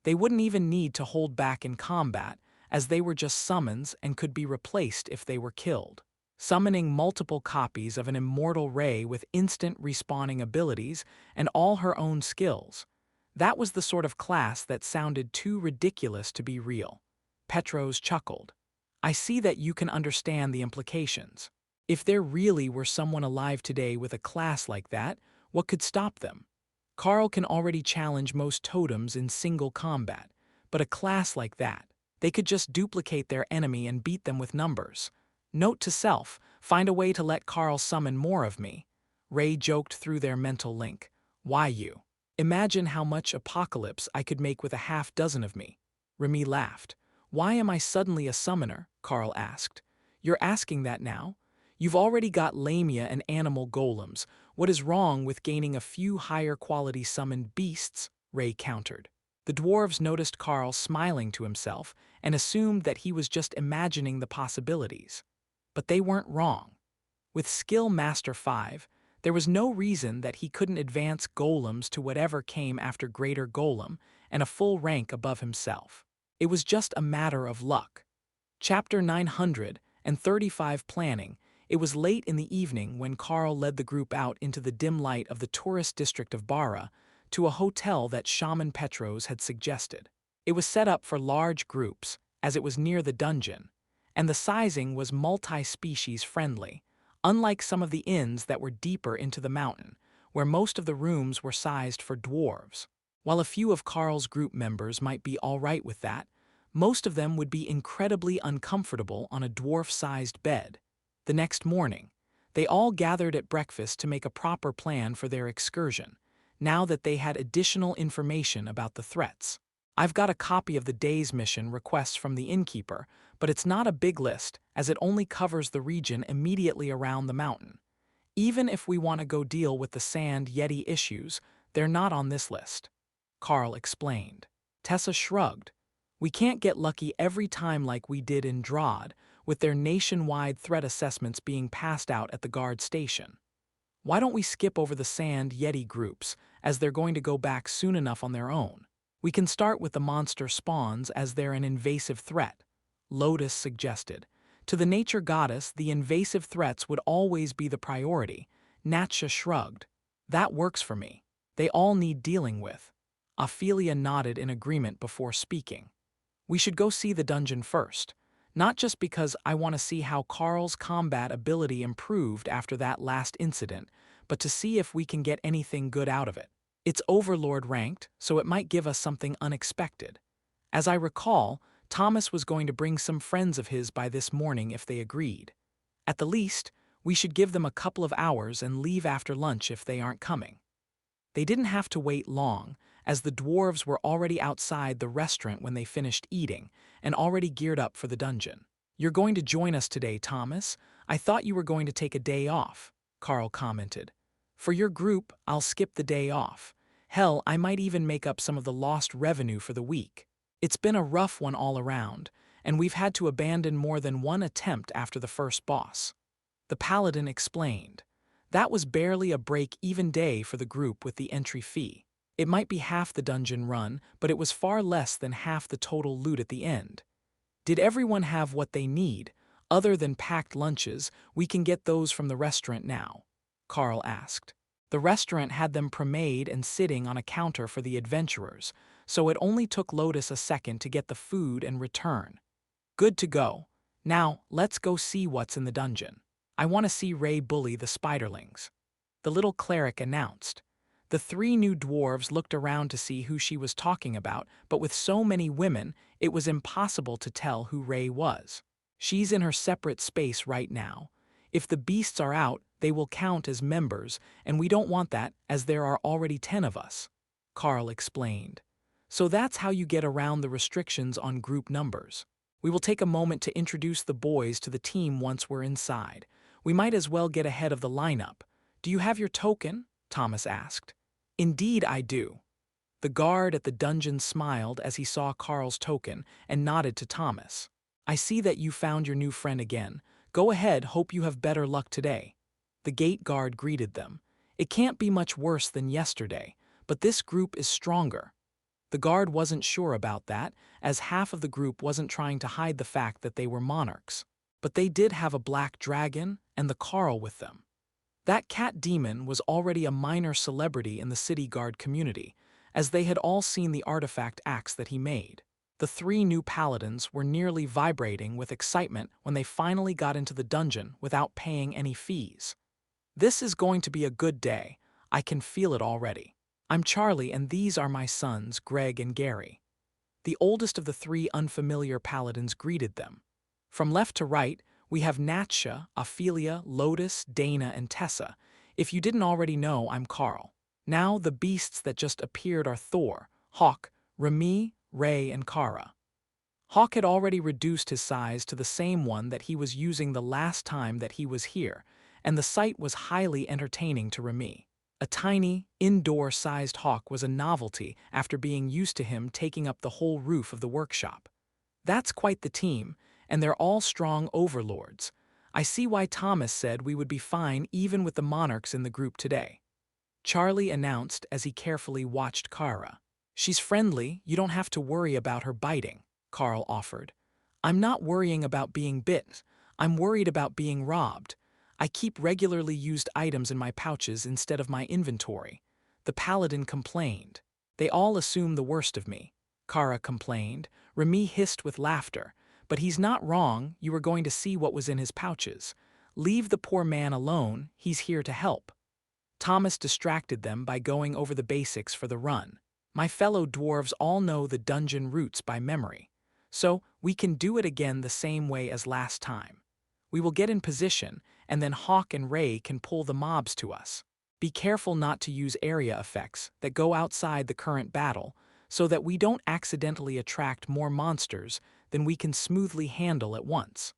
They wouldn't even need to hold back in combat, as they were just summons and could be replaced if they were killed. Summoning multiple copies of an immortal Ray with instant respawning abilities and all her own skills. That was the sort of class that sounded too ridiculous to be real. Petros chuckled. I see that you can understand the implications. If there really were someone alive today with a class like that, what could stop them? Carl can already challenge most totems in single combat, but a class like that, they could just duplicate their enemy and beat them with numbers. Note to self, find a way to let Carl summon more of me. Ray joked through their mental link. Why you? Imagine how much apocalypse I could make with a half-dozen of me. Remy laughed. Why am I suddenly a summoner? Carl asked. You're asking that now? You've already got Lamia and animal golems. What is wrong with gaining a few higher-quality summoned beasts? Ray countered. The dwarves noticed Carl smiling to himself and assumed that he was just imagining the possibilities. But they weren't wrong. With Skill Master 5, there was no reason that he couldn't advance golems to whatever came after Greater Golem and a full rank above himself. It was just a matter of luck. Chapter 935 Planning. It was late in the evening when Carl led the group out into the dim light of the tourist district of Bara to a hotel that Shaman Petros had suggested. It was set up for large groups, as it was near the dungeon, and the sizing was multi-species friendly, unlike some of the inns that were deeper into the mountain, where most of the rooms were sized for dwarves. While a few of Carl's group members might be all right with that, most of them would be incredibly uncomfortable on a dwarf-sized bed. The next morning, they all gathered at breakfast to make a proper plan for their excursion, now that they had additional information about the threats. I've got a copy of the day's mission requests from the innkeeper, but it's not a big list, as it only covers the region immediately around the mountain. Even if we want to go deal with the sand yeti issues, they're not on this list. Carl explained. Tessa shrugged. We can't get lucky every time like we did in Drod, with their nationwide threat assessments being passed out at the guard station. Why don't we skip over the sand yeti groups, as they're going to go back soon enough on their own? We can start with the monster spawns as they're an invasive threat, Lotus suggested. To the nature goddess, the invasive threats would always be the priority. Natcha shrugged. That works for me. They all need dealing with. Ophelia nodded in agreement before speaking. We should go see the dungeon first. Not just because I want to see how Carl's combat ability improved after that last incident, but to see if we can get anything good out of it. It's Overlord ranked, so it might give us something unexpected. As I recall, Thomas was going to bring some friends of his by this morning if they agreed. At the least, we should give them a couple of hours and leave after lunch if they aren't coming. They didn't have to wait long, as the dwarves were already outside the restaurant when they finished eating and already geared up for the dungeon. "You're going to join us today, Thomas. I thought you were going to take a day off," Carl commented. "For your group, I'll skip the day off. Hell, I might even make up some of the lost revenue for the week. It's been a rough one all around, and we've had to abandon more than one attempt after the first boss." The paladin explained. That was barely a break-even day for the group with the entry fee. It might be half the dungeon run, but it was far less than half the total loot at the end. "Did everyone have what they need? Other than packed lunches, we can get those from the restaurant now," Carl asked. The restaurant had them pre-made and sitting on a counter for the adventurers, so it only took Lotus a second to get the food and return. "Good to go. Now, let's go see what's in the dungeon. I want to see Ray bully the spiderlings," the little cleric announced. The three new dwarves looked around to see who she was talking about, but with so many women, it was impossible to tell who Ray was. "She's in her separate space right now. If the beasts are out, they will count as members, and we don't want that as there are already 10 of us," Carl explained. "So that's how you get around the restrictions on group numbers. We will take a moment to introduce the boys to the team once we're inside. We might as well get ahead of the lineup. Do you have your token?" Thomas asked. "Indeed I do." The guard at the dungeon smiled as he saw Carl's token and nodded to Thomas. "I see that you found your new friend again. Go ahead, hope you have better luck today." The gate guard greeted them. "It can't be much worse than yesterday, but this group is stronger." The guard wasn't sure about that, as half of the group wasn't trying to hide the fact that they were monarchs. But they did have a black dragon and the Carl with them. That cat demon was already a minor celebrity in the city guard community, as they had all seen the artifact axe that he made. The three new paladins were nearly vibrating with excitement when they finally got into the dungeon without paying any fees. "This is going to be a good day. I can feel it already. I'm Charlie, and these are my sons, Greg and Gary." The oldest of the three unfamiliar paladins greeted them. From left to right, we have Natsha, Ophelia, Lotus, Dana, and Tessa. If you didn't already know, I'm Carl. Now the beasts that just appeared are Thor, Hawk, Remy, Ray, and Kara. Hawk had already reduced his size to the same one that he was using the last time that he was here, and the sight was highly entertaining to Remy. A tiny, indoor-sized hawk was a novelty after being used to him taking up the whole roof of the workshop. That's quite the team, and they're all strong overlords. I see why Thomas said we would be fine even with the monarchs in the group today," Charlie announced as he carefully watched Kara. "She's friendly, you don't have to worry about her biting," Carl offered. "I'm not worrying about being bit, I'm worried about being robbed. I keep regularly used items in my pouches instead of my inventory," the paladin complained. "They all assume the worst of me," Kara complained. Remy hissed with laughter. "But he's not wrong, you were going to see what was in his pouches. Leave the poor man alone, he's here to help." Thomas distracted them by going over the basics for the run. "My fellow dwarves all know the dungeon routes by memory, so we can do it again the same way as last time. We will get in position, and then Hawk and Ray can pull the mobs to us. Be careful not to use area effects that go outside the current battle, so that we don't accidentally attract more monsters than we can smoothly handle at once.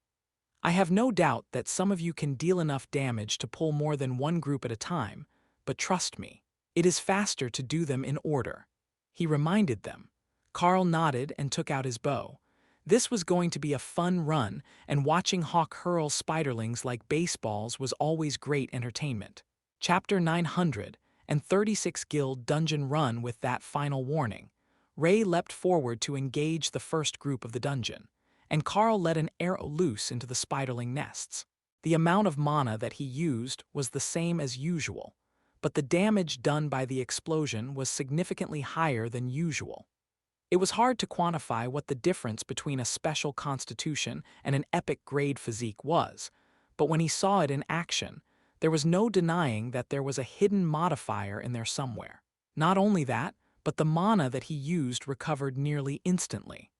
I have no doubt that some of you can deal enough damage to pull more than one group at a time, but trust me, it is faster to do them in order," he reminded them. Carl nodded and took out his bow. This was going to be a fun run, and watching Hawk hurl spiderlings like baseballs was always great entertainment. Chapter 936 Guild Dungeon Run. With that final warning, Ray leapt forward to engage the first group of the dungeon, and Carl let an arrow loose into the spiderling nests. The amount of mana that he used was the same as usual, but the damage done by the explosion was significantly higher than usual. It was hard to quantify what the difference between a special constitution and an epic grade physique was, but when he saw it in action, there was no denying that there was a hidden modifier in there somewhere. Not only that, but the mana that he used recovered nearly instantly.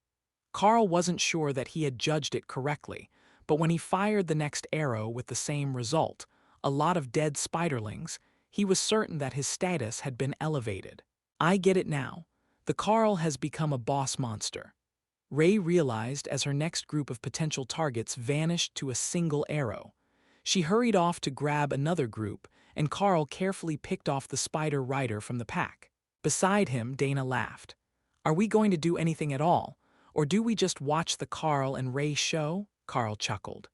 Carl wasn't sure that he had judged it correctly, but when he fired the next arrow with the same result, a lot of dead spiderlings, he was certain that his status had been elevated. I get it now. The Carl has become a boss monster. Ray realized as her next group of potential targets vanished to a single arrow. She hurried off to grab another group, and Carl carefully picked off the spider rider from the pack. Beside him, Dana laughed. Are we going to do anything at all? Or do we just watch the Carl and Ray show? Carl chuckled.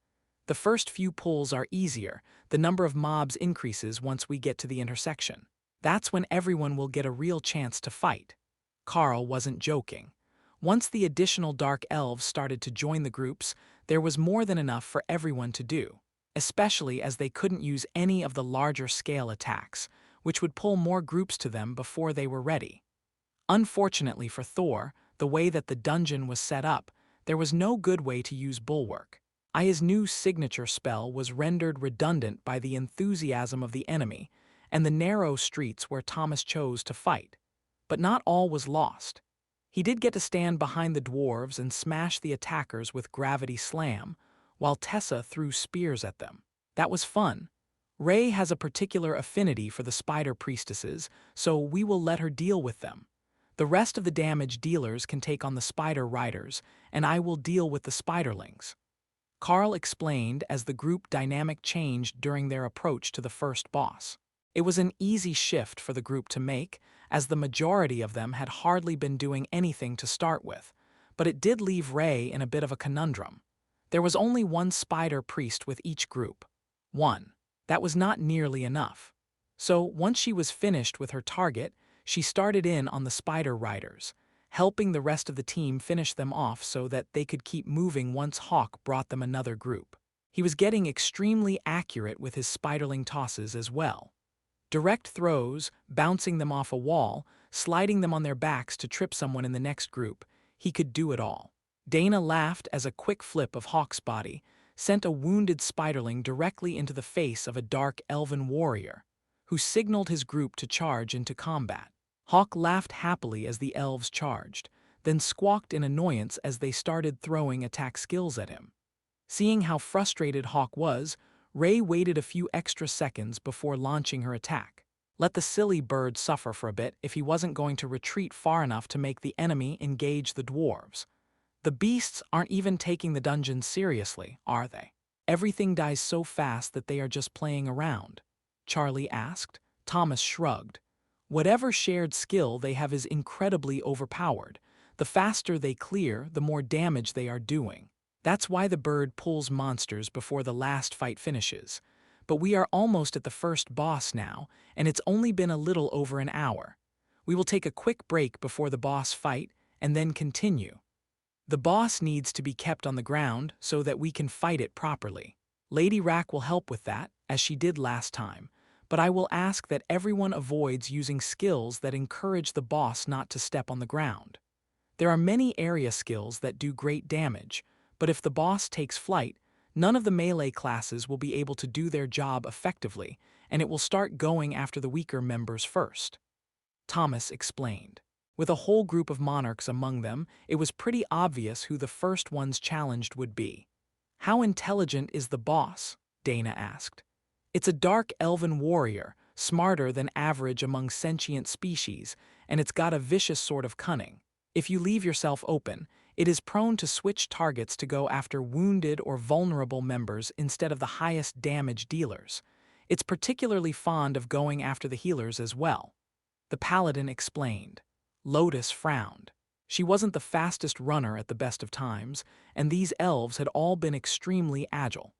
The first few pulls are easier. The number of mobs increases once we get to the intersection. That's when everyone will get a real chance to fight. Carl wasn't joking. Once the additional dark elves started to join the groups, there was more than enough for everyone to do, especially as they couldn't use any of the larger scale attacks, which would pull more groups to them before they were ready. Unfortunately for Thor, the way that the dungeon was set up, there was no good way to use Bulwark. Aya's new signature spell was rendered redundant by the enthusiasm of the enemy and the narrow streets where Thomas chose to fight. But not all was lost. He did get to stand behind the dwarves and smash the attackers with Gravity Slam, while Tessa threw spears at them. That was fun. Ray has a particular affinity for the spider priestesses, so we will let her deal with them. The rest of the damage dealers can take on the spider riders, and I will deal with the spiderlings. Carl explained as the group dynamic changed during their approach to the first boss. It was an easy shift for the group to make, as the majority of them had hardly been doing anything to start with, but it did leave Ray in a bit of a conundrum. There was only one spider priest with each group. One. That was not nearly enough. So once she was finished with her target, she started in on the spider riders, helping the rest of the team finish them off so that they could keep moving once Hawk brought them another group. He was getting extremely accurate with his spiderling tosses as well. Direct throws, bouncing them off a wall, sliding them on their backs to trip someone in the next group, he could do it all. Dana laughed as a quick flip of Hawk's body sent a wounded spiderling directly into the face of a dark elven warrior, who signaled his group to charge into combat. Hawk laughed happily as the elves charged, then squawked in annoyance as they started throwing attack skills at him. Seeing how frustrated Hawk was, Ray waited a few extra seconds before launching her attack. Let the silly bird suffer for a bit if he wasn't going to retreat far enough to make the enemy engage the dwarves. The beasts aren't even taking the dungeon seriously, are they? Everything dies so fast that they are just playing around. Charlie asked. Thomas shrugged. Whatever shared skill they have is incredibly overpowered. The faster they clear, the more damage they are doing. That's why the bird pulls monsters before the last fight finishes. But we are almost at the first boss now, and it's only been a little over an hour. We will take a quick break before the boss fight, and then continue. The boss needs to be kept on the ground so that we can fight it properly. Lady Rack will help with that, as she did last time, but I will ask that everyone avoids using skills that encourage the boss not to step on the ground. There are many area skills that do great damage, but if the boss takes flight, none of the melee classes will be able to do their job effectively, and it will start going after the weaker members first. Thomas explained. With a whole group of monarchs among them, it was pretty obvious who the first ones challenged would be. How intelligent is the boss? Dana asked. It's a dark elven warrior, smarter than average among sentient species, and it's got a vicious sort of cunning. If you leave yourself open, it is prone to switch targets to go after wounded or vulnerable members instead of the highest damage dealers. It's particularly fond of going after the healers as well. The paladin explained. Lotus frowned. She wasn't the fastest runner at the best of times, and these elves had all been extremely agile.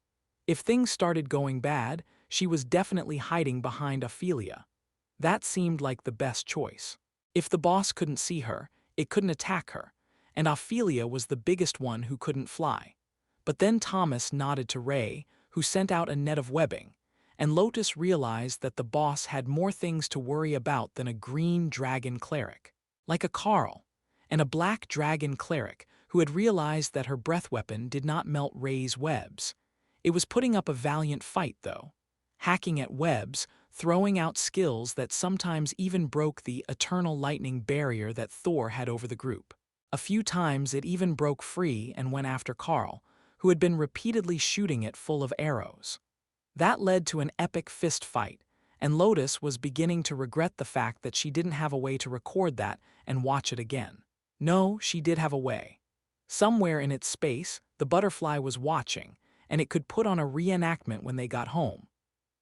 If things started going bad, she was definitely hiding behind Ophelia. That seemed like the best choice. If the boss couldn't see her, it couldn't attack her, and Ophelia was the biggest one who couldn't fly. But then Thomas nodded to Ray, who sent out a net of webbing, and Lotus realized that the boss had more things to worry about than a green dragon cleric, like a Carl, and a black dragon cleric who had realized that her breath weapon did not melt Ray's webs. It was putting up a valiant fight, though, hacking at webs, throwing out skills that sometimes even broke the eternal lightning barrier that Thor had over the group. A few times it even broke free and went after Carl, who had been repeatedly shooting it full of arrows. That led to an epic fist fight, and Lotus was beginning to regret the fact that she didn't have a way to record that and watch it again. No, she did have a way. Somewhere in its space, the butterfly was watching, and it could put on a reenactment when they got home.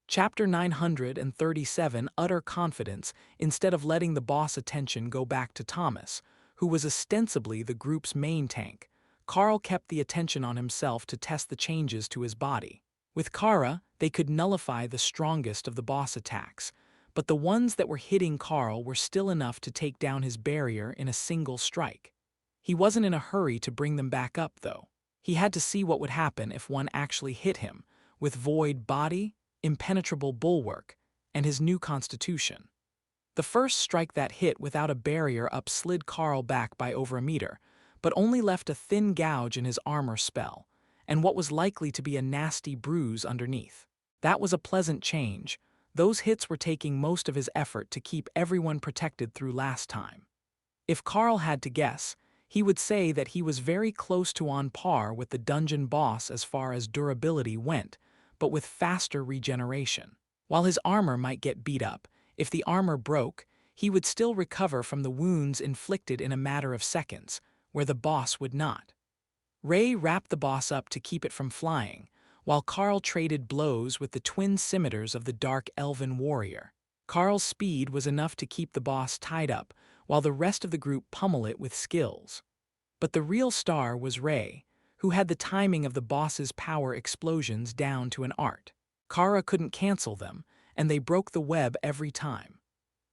Chapter 937 Utter Confidence. Instead of letting the boss' attention go back to Thomas, who was ostensibly the group's main tank, Carl kept the attention on himself to test the changes to his body. With Kara, they could nullify the strongest of the boss attacks, but the ones that were hitting Carl were still enough to take down his barrier in a single strike. He wasn't in a hurry to bring them back up, though. He had to see what would happen if one actually hit him, with void body, impenetrable bulwark, and his new constitution. The first strike that hit without a barrier up slid Carl back by over a meter, but only left a thin gouge in his armor spell, and what was likely to be a nasty bruise underneath. That was a pleasant change. Those hits were taking most of his effort to keep everyone protected through last time. If Carl had to guess, he would say that he was very close to on par with the dungeon boss as far as durability went, but with faster regeneration. While his armor might get beat up, if the armor broke, he would still recover from the wounds inflicted in a matter of seconds, where the boss would not. Ray wrapped the boss up to keep it from flying, while Carl traded blows with the twin scimitars of the dark elven warrior. Carl's speed was enough to keep the boss tied up, while the rest of the group pummel it with skills. But the real star was Ray, who had the timing of the boss's power explosions down to an art. Kara couldn't cancel them, and they broke the web every time.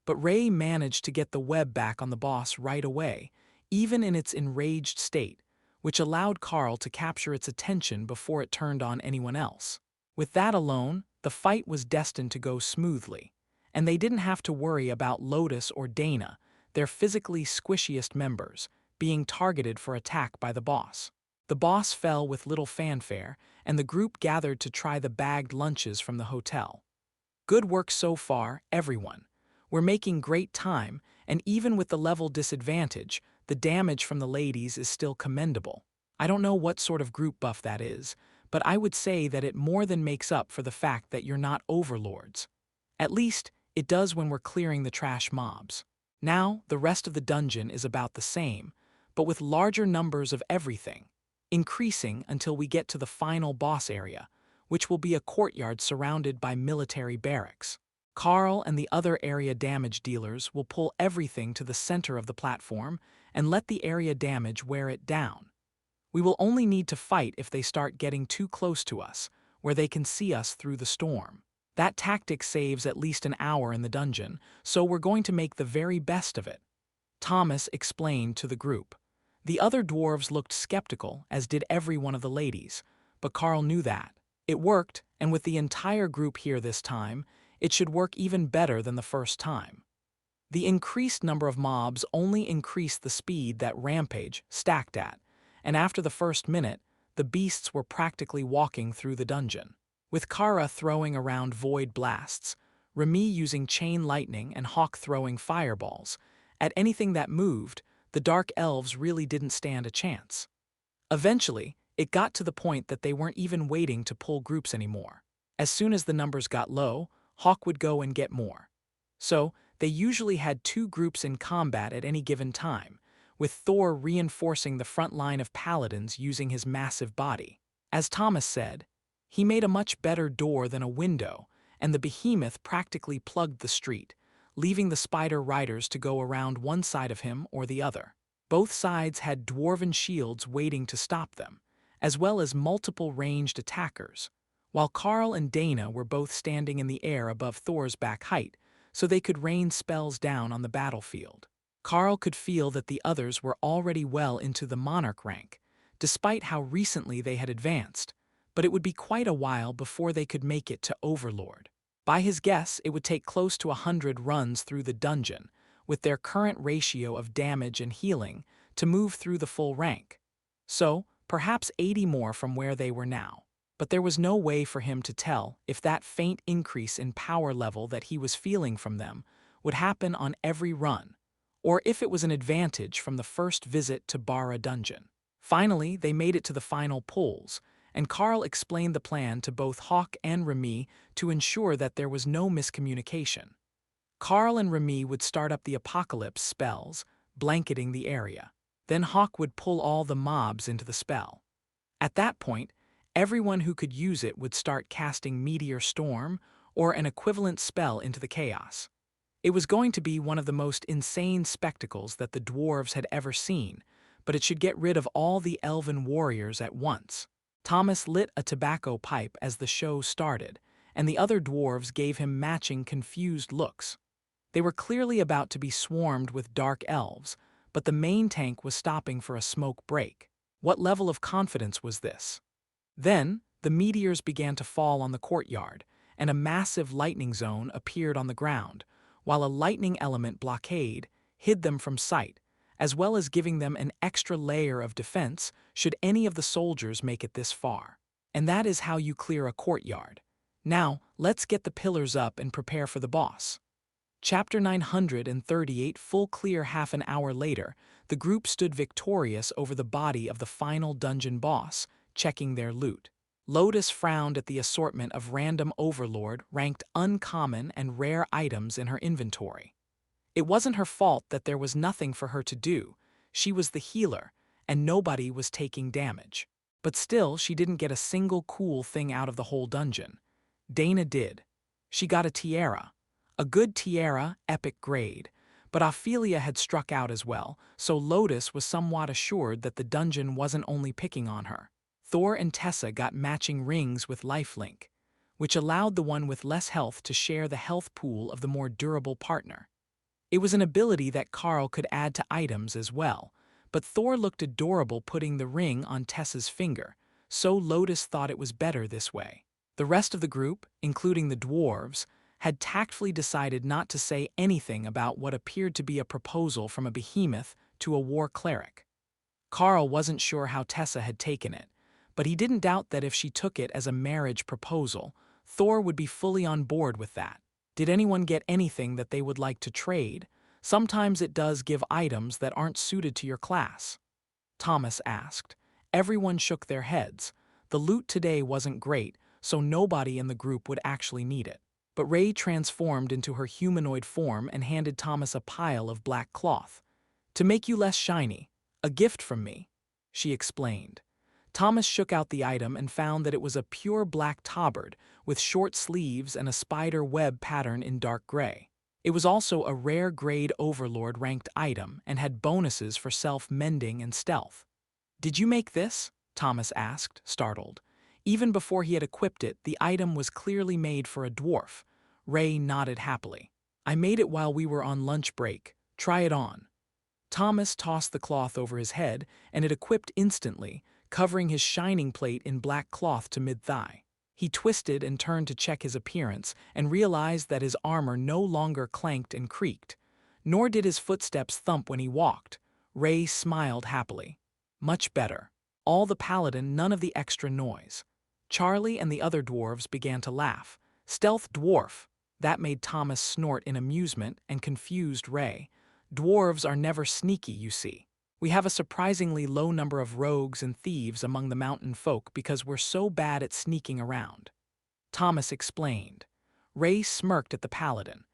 But Ray managed to get the web back on the boss right away, even in its enraged state, which allowed Carl to capture its attention before it turned on anyone else. With that alone, the fight was destined to go smoothly, and they didn't have to worry about Lotus or Dana, their physically squishiest members, being targeted for attack by the boss. The boss fell with little fanfare, and the group gathered to try the bagged lunches from the hotel. Good work so far, everyone. We're making great time, and even with the level disadvantage, the damage from the ladies is still commendable. I don't know what sort of group buff that is, but I would say that it more than makes up for the fact that you're not overlords. At least, it does when we're clearing the trash mobs. Now, the rest of the dungeon is about the same, but with larger numbers of everything, increasing until we get to the final boss area, which will be a courtyard surrounded by military barracks. Carl and the other area damage dealers will pull everything to the center of the platform and let the area damage wear it down. We will only need to fight if they start getting too close to us, where they can see us through the storm. That tactic saves at least an hour in the dungeon, so we're going to make the very best of it. Thomas explained to the group. The other dwarves looked skeptical, as did every one of the ladies, but Carl knew that. It worked, and with the entire group here this time, it should work even better than the first time. The increased number of mobs only increased the speed that Rampage stacked at, and after the first minute, the beasts were practically walking through the dungeon. With Kara throwing around void blasts, Remy using chain lightning and Hawk throwing fireballs, at anything that moved, the Dark Elves really didn't stand a chance. Eventually, it got to the point that they weren't even waiting to pull groups anymore. As soon as the numbers got low, Hawk would go and get more. So, they usually had 2 groups in combat at any given time, with Thor reinforcing the front line of paladins using his massive body. As Thomas said, he made a much better door than a window, and the behemoth practically plugged the street, leaving the spider riders to go around one side of him or the other. Both sides had dwarven shields waiting to stop them, as well as multiple ranged attackers, while Carl and Dana were both standing in the air above Thor's back height, so they could rain spells down on the battlefield. Carl could feel that the others were already well into the monarch rank, despite how recently they had advanced, but it would be quite a while before they could make it to Overlord. By his guess, it would take close to 100 runs through the dungeon, with their current ratio of damage and healing, to move through the full rank. So, perhaps 80 more from where they were now. But there was no way for him to tell if that faint increase in power level that he was feeling from them would happen on every run, or if it was an advantage from the first visit to Bara Dungeon. Finally, they made it to the final pulls, and Carl explained the plan to both Hawk and Remy to ensure that there was no miscommunication. Carl and Remy would start up the apocalypse spells, blanketing the area. Then Hawk would pull all the mobs into the spell. At that point, everyone who could use it would start casting Meteor Storm or an equivalent spell into the chaos. It was going to be one of the most insane spectacles that the dwarves had ever seen, but it should get rid of all the elven warriors at once. Thomas lit a tobacco pipe as the show started, and the other dwarves gave him matching confused looks. They were clearly about to be swarmed with dark elves, but the main tank was stopping for a smoke break. What level of confidence was this? Then, the meteors began to fall on the courtyard, and a massive lightning zone appeared on the ground, while a lightning element blockade hid them from sight, as well as giving them an extra layer of defense should any of the soldiers make it this far. And that is how you clear a courtyard. Now, let's get the pillars up and prepare for the boss. Chapter 938. Full clear. Half an hour later, the group stood victorious over the body of the final dungeon boss, checking their loot. Lotus frowned at the assortment of random overlord ranked uncommon and rare items in her inventory. It wasn't her fault that there was nothing for her to do. She was the healer, and nobody was taking damage. But still, she didn't get a single cool thing out of the whole dungeon. Dana did. She got a tiara. A good tiara, epic grade. But Ophelia had struck out as well, so Lotus was somewhat assured that the dungeon wasn't only picking on her. Thor and Tessa got matching rings with lifelink, which allowed the one with less health to share the health pool of the more durable partner. It was an ability that Carl could add to items as well, but Thor looked adorable putting the ring on Tessa's finger, so Lotus thought it was better this way. The rest of the group, including the dwarves, had tactfully decided not to say anything about what appeared to be a proposal from a behemoth to a war cleric. Carl wasn't sure how Tessa had taken it, but he didn't doubt that if she took it as a marriage proposal, Thor would be fully on board with that. Did anyone get anything that they would like to trade? Sometimes it does give items that aren't suited to your class. Thomas asked. Everyone shook their heads. The loot today wasn't great, so nobody in the group would actually need it. But Ray transformed into her humanoid form and handed Thomas a pile of black cloth. "To make you less shiny, a gift from me," she explained. Thomas shook out the item and found that it was a pure black tabard with short sleeves and a spider web pattern in dark gray. It was also a rare grade overlord ranked item and had bonuses for self-mending and stealth. "Did you make this?" Thomas asked, startled. Even before he had equipped it, the item was clearly made for a dwarf. Ray nodded happily. "I made it while we were on lunch break. Try it on." Thomas tossed the cloth over his head, and it equipped instantly, covering his shining plate in black cloth to mid-thigh. He twisted and turned to check his appearance and realized that his armor no longer clanked and creaked, nor did his footsteps thump when he walked. Ray smiled happily. Much better. All the paladin, none of the extra noise. Charlie and the other dwarves began to laugh. "Stealth dwarf." That made Thomas snort in amusement and confused Ray. "Dwarves are never sneaky, you see. We have a surprisingly low number of rogues and thieves among the mountain folk because we're so bad at sneaking around." Thomas explained. Ray smirked at the paladin.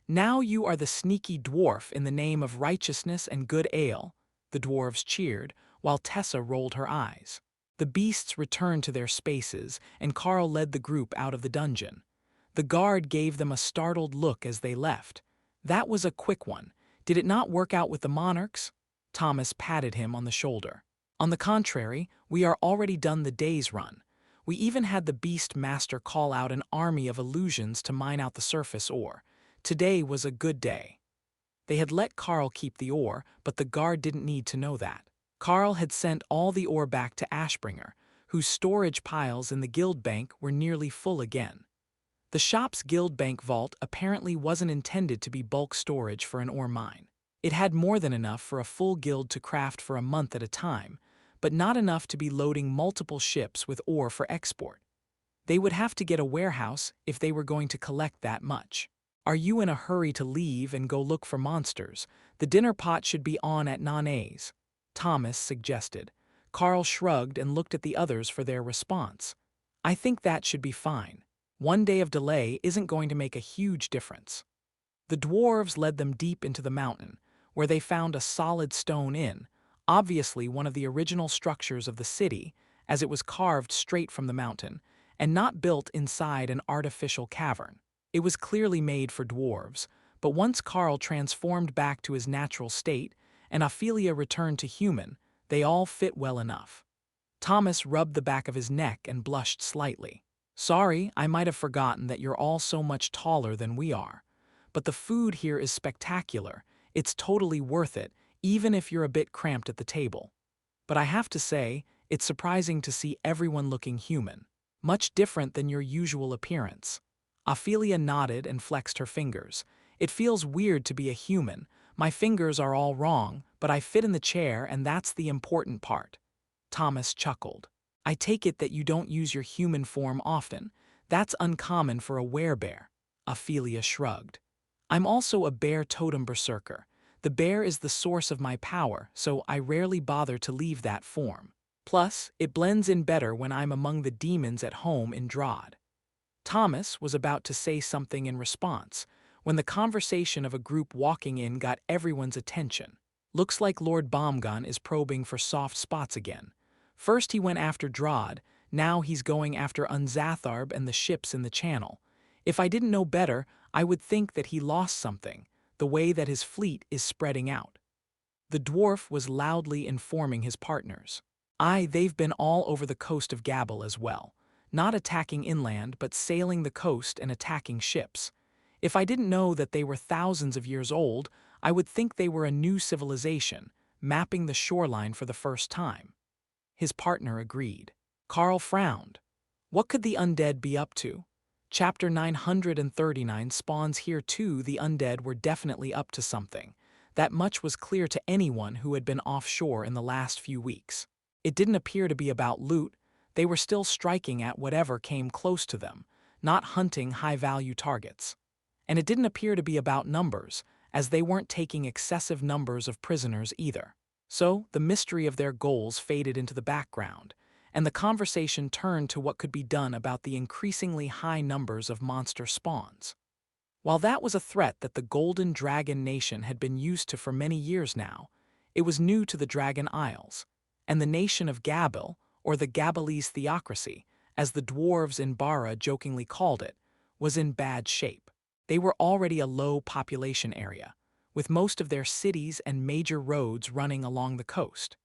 "Now you are the sneaky dwarf in the name of righteousness and good ale." The dwarves cheered, while Tessa rolled her eyes. The beasts returned to their spaces, and Carl led the group out of the dungeon. The guard gave them a startled look as they left. "That was a quick one. Did it not work out with the monarchs?" Thomas patted him on the shoulder. "On the contrary, we are already done the day's run. We even had the Beast Master call out an army of illusions to mine out the surface ore. Today was a good day." They had let Carl keep the ore, but the guard didn't need to know that. Carl had sent all the ore back to Ashbringer, whose storage piles in the guild bank were nearly full again. The shop's guild bank vault apparently wasn't intended to be bulk storage for an ore mine. It had more than enough for a full guild to craft for a month at a time, but not enough to be loading multiple ships with ore for export. They would have to get a warehouse if they were going to collect that much. Are you in a hurry to leave and go look for monsters? The dinner pot should be on at Nana's, Thomas suggested. Carl shrugged and looked at the others for their response. I think that should be fine. One day of delay isn't going to make a huge difference. The dwarves led them deep into the mountain, where they found a solid stone inn, obviously one of the original structures of the city, as it was carved straight from the mountain, and not built inside an artificial cavern. It was clearly made for dwarves, but once Carl transformed back to his natural state and Ophelia returned to human, they all fit well enough. Thomas rubbed the back of his neck and blushed slightly. Sorry, I might have forgotten that you're all so much taller than we are. But the food here is spectacular. It's totally worth it, even if you're a bit cramped at the table. But I have to say, it's surprising to see everyone looking human. Much different than your usual appearance. Ophelia nodded and flexed her fingers. It feels weird to be a human. My fingers are all wrong, but I fit in the chair and that's the important part. Thomas chuckled. I take it that you don't use your human form often. That's uncommon for a werebear. Ophelia shrugged. I'm also a bear totem berserker. The bear is the source of my power, so I rarely bother to leave that form. Plus, it blends in better when I'm among the demons at home in Drod. Thomas was about to say something in response, when the conversation of a group walking in got everyone's attention. Looks like Lord Bombgun is probing for soft spots again. First he went after Drod, now he's going after Unzatharb and the ships in the channel. If I didn't know better, I would think that he lost something, the way that his fleet is spreading out. The dwarf was loudly informing his partners. They've been all over the coast of Gabble as well. Not attacking inland, but sailing the coast and attacking ships. If I didn't know that they were thousands of years old, I would think they were a new civilization, mapping the shoreline for the first time. His partner agreed. Carl frowned. What could the undead be up to? Chapter 939 spawns here too. The undead were definitely up to something. That much was clear to anyone who had been offshore in the last few weeks. It didn't appear to be about loot. They were still striking at whatever came close to them, not hunting high-value targets. And it didn't appear to be about numbers, as they weren't taking excessive numbers of prisoners either. So, the mystery of their goals faded into the background, and the conversation turned to what could be done about the increasingly high numbers of monster spawns. While that was a threat that the Golden Dragon Nation had been used to for many years now, it was new to the Dragon Isles, and the nation of Gabble, or the Gabbalese theocracy, as the dwarves in Bara jokingly called it, was in bad shape. They were already a low population area, with most of their cities and major roads running along the coast.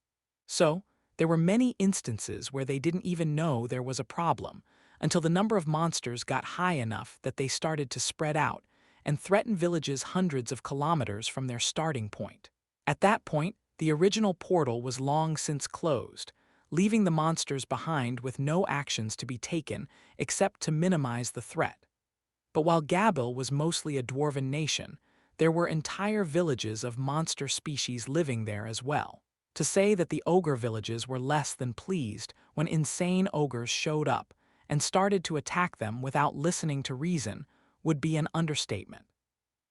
So, there were many instances where they didn't even know there was a problem, until the number of monsters got high enough that they started to spread out and threaten villages hundreds of kilometers from their starting point. At that point, the original portal was long since closed, leaving the monsters behind with no actions to be taken except to minimize the threat. But while Gabble was mostly a dwarven nation, there were entire villages of monster species living there as well. To say that the ogre villages were less than pleased when insane ogres showed up and started to attack them without listening to reason would be an understatement.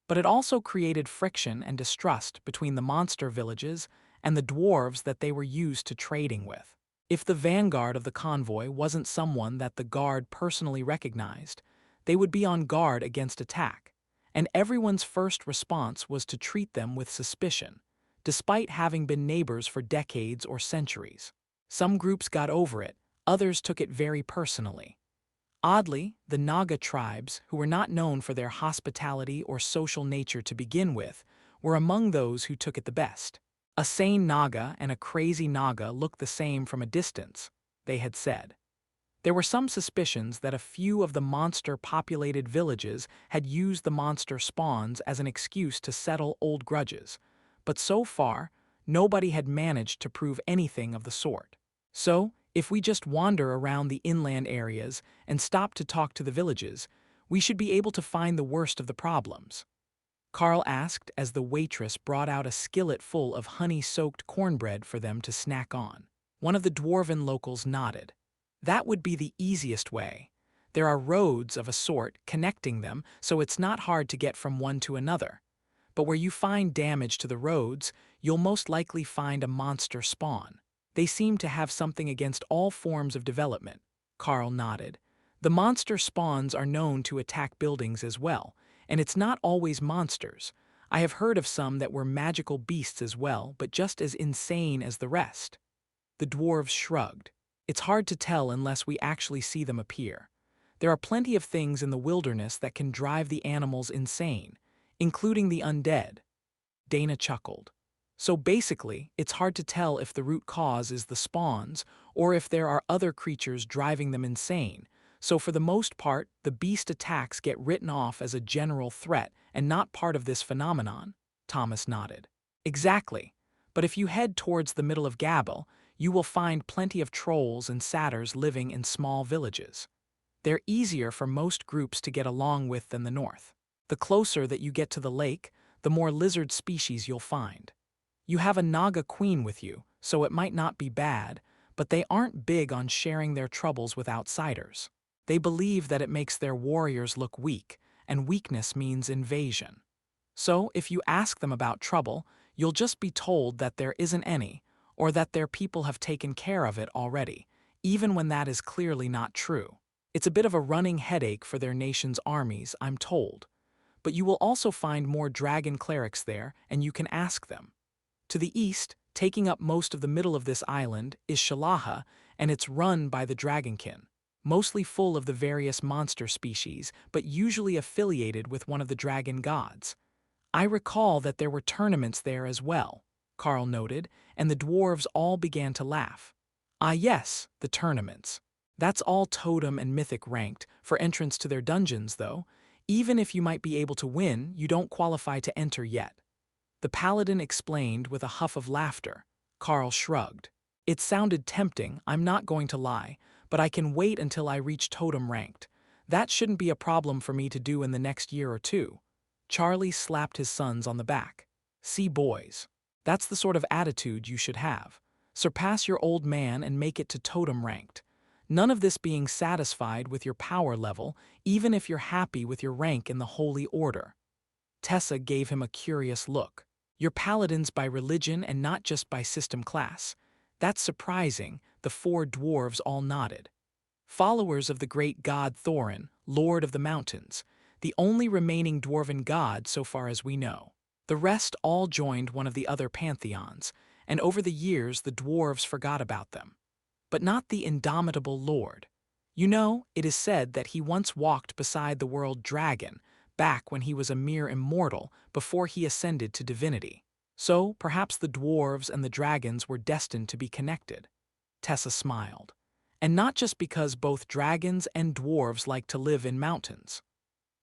But it also created friction and distrust between the monster villages and the dwarves that they were used to trading with. If the vanguard of the convoy wasn't someone that the guard personally recognized, they would be on guard against attack, and everyone's first response was to treat them with suspicion, despite having been neighbors for decades or centuries. Some groups got over it, others took it very personally. Oddly, the Naga tribes, who were not known for their hospitality or social nature to begin with, were among those who took it the best. A sane Naga and a crazy Naga looked the same from a distance, they had said. There were some suspicions that a few of the monster-populated villages had used the monster spawns as an excuse to settle old grudges, but so far, nobody had managed to prove anything of the sort. So, if we just wander around the inland areas and stop to talk to the villages, we should be able to find the worst of the problems. Carl asked as the waitress brought out a skillet full of honey-soaked cornbread for them to snack on. One of the dwarven locals nodded. That would be the easiest way. There are roads of a sort connecting them, so it's not hard to get from one to another. But where you find damage to the roads, you'll most likely find a monster spawn. They seem to have something against all forms of development. Carl nodded. The monster spawns are known to attack buildings as well, and it's not always monsters. I have heard of some that were magical beasts as well, but just as insane as the rest. The dwarves shrugged. It's hard to tell unless we actually see them appear. There are plenty of things in the wilderness that can drive the animals insane, including the undead. Dana chuckled. So basically, it's hard to tell if the root cause is the spawns or if there are other creatures driving them insane. So for the most part, the beast attacks get written off as a general threat and not part of this phenomenon. Thomas nodded. Exactly. But if you head towards the middle of Gabel, you will find plenty of trolls and satyrs living in small villages. They're easier for most groups to get along with than the north. The closer that you get to the lake, the more lizard species you'll find. You have a Naga queen with you, so it might not be bad, but they aren't big on sharing their troubles with outsiders. They believe that it makes their warriors look weak, and weakness means invasion. So if you ask them about trouble, you'll just be told that there isn't any, or that their people have taken care of it already, even when that is clearly not true. It's a bit of a running headache for their nation's armies, I'm told. But you will also find more dragon clerics there, and you can ask them. To the east, taking up most of the middle of this island, is Shalaha, and it's run by the Dragonkin, mostly full of the various monster species, but usually affiliated with one of the dragon gods. I recall that there were tournaments there as well, Carl noted, and the dwarves all began to laugh. Ah yes, the tournaments. That's all totem and mythic ranked, for entrance to their dungeons though. Even if you might be able to win, you don't qualify to enter yet. The paladin explained with a huff of laughter. Carl shrugged. It sounded tempting, I'm not going to lie, but I can wait until I reach totem ranked. That shouldn't be a problem for me to do in the next year or two. Charlie slapped his sons on the back. See, boys, that's the sort of attitude you should have. Surpass your old man and make it to totem ranked. None of this being satisfied with your power level, even if you're happy with your rank in the Holy Order. Tessa gave him a curious look. You're paladins by religion and not just by system class. That's surprising, the four dwarves all nodded. Followers of the great god Thorin, Lord of the Mountains, the only remaining dwarven god so far as we know. The rest all joined one of the other pantheons, and over the years the dwarves forgot about them. But not the indomitable Lord. You know, it is said that he once walked beside the world dragon, back when he was a mere immortal before he ascended to divinity. So, perhaps the dwarves and the dragons were destined to be connected. Tessa smiled. And not just because both dragons and dwarves like to live in mountains.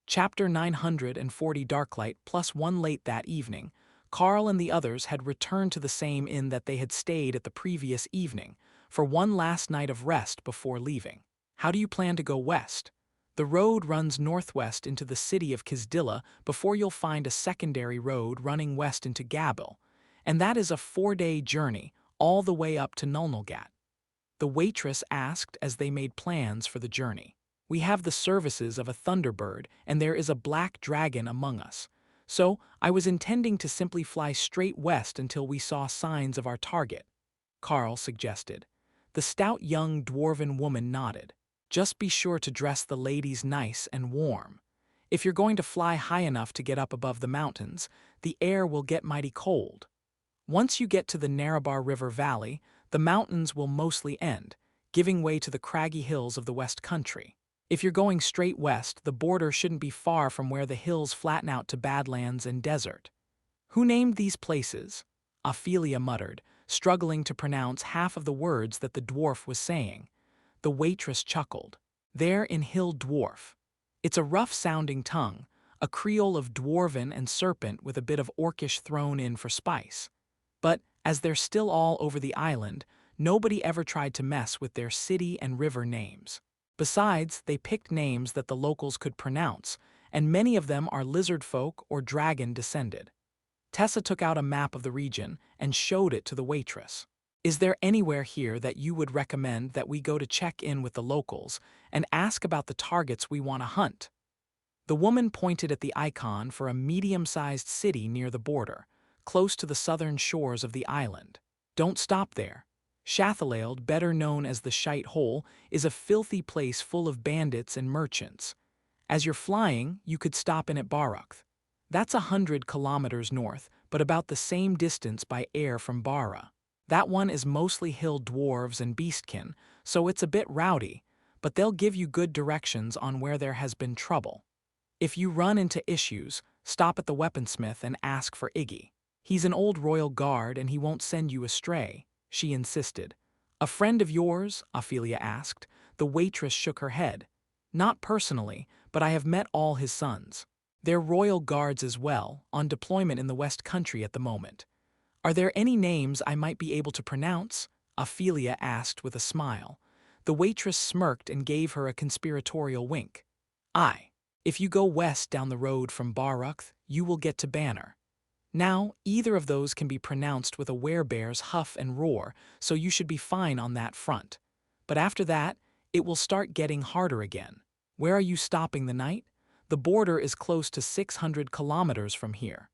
Chapter 940 Darklight +1 Late that evening, Carl and the others had returned to the same inn that they had stayed at the previous evening, for one last night of rest before leaving. How do you plan to go west? The road runs northwest into the city of Kizdilla before you'll find a secondary road running west into Gabel, and that is a 4-day journey all the way up to Nulnulgat. The waitress asked as they made plans for the journey. We have the services of a thunderbird, and there is a black dragon among us. So, I was intending to simply fly straight west until we saw signs of our target, Carl suggested. The stout young dwarven woman nodded. Just be sure to dress the ladies nice and warm. If you're going to fly high enough to get up above the mountains, the air will get mighty cold. Once you get to the Narabar River Valley, the mountains will mostly end, giving way to the craggy hills of the West Country. If you're going straight west, the border shouldn't be far from where the hills flatten out to badlands and desert. Who named these places? Ophelia muttered, struggling to pronounce half of the words that the dwarf was saying. The waitress chuckled. There in Hill Dwarf. It's a rough-sounding tongue, a creole of dwarven and serpent with a bit of orcish thrown in for spice. But, as they're still all over the island, nobody ever tried to mess with their city and river names. Besides, they picked names that the locals could pronounce, and many of them are lizard folk or dragon descended. Tessa took out a map of the region and showed it to the waitress. Is there anywhere here that you would recommend that we go to check in with the locals and ask about the targets we want to hunt? The woman pointed at the icon for a medium-sized city near the border, close to the southern shores of the island. Don't stop there. Shathalailed, better known as the Shite Hole, is a filthy place full of bandits and merchants. As you're flying, you could stop in at Baruch. That's 100 kilometers north, but about the same distance by air from Bara. That one is mostly hill dwarves and beastkin, so it's a bit rowdy, but they'll give you good directions on where there has been trouble. If you run into issues, stop at the weaponsmith and ask for Iggy. He's an old royal guard and he won't send you astray, she insisted. A friend of yours? Ophelia asked. The waitress shook her head. Not personally, but I have met all his sons. They're royal guards as well, on deployment in the West Country at the moment. Are there any names I might be able to pronounce? Ophelia asked with a smile. The waitress smirked and gave her a conspiratorial wink. Aye. If you go west down the road from Baruch, you will get to Banner. Now, either of those can be pronounced with a werebear's huff and roar, so you should be fine on that front. But after that, it will start getting harder again. Where are you stopping the night? The border is close to 600 kilometers from here.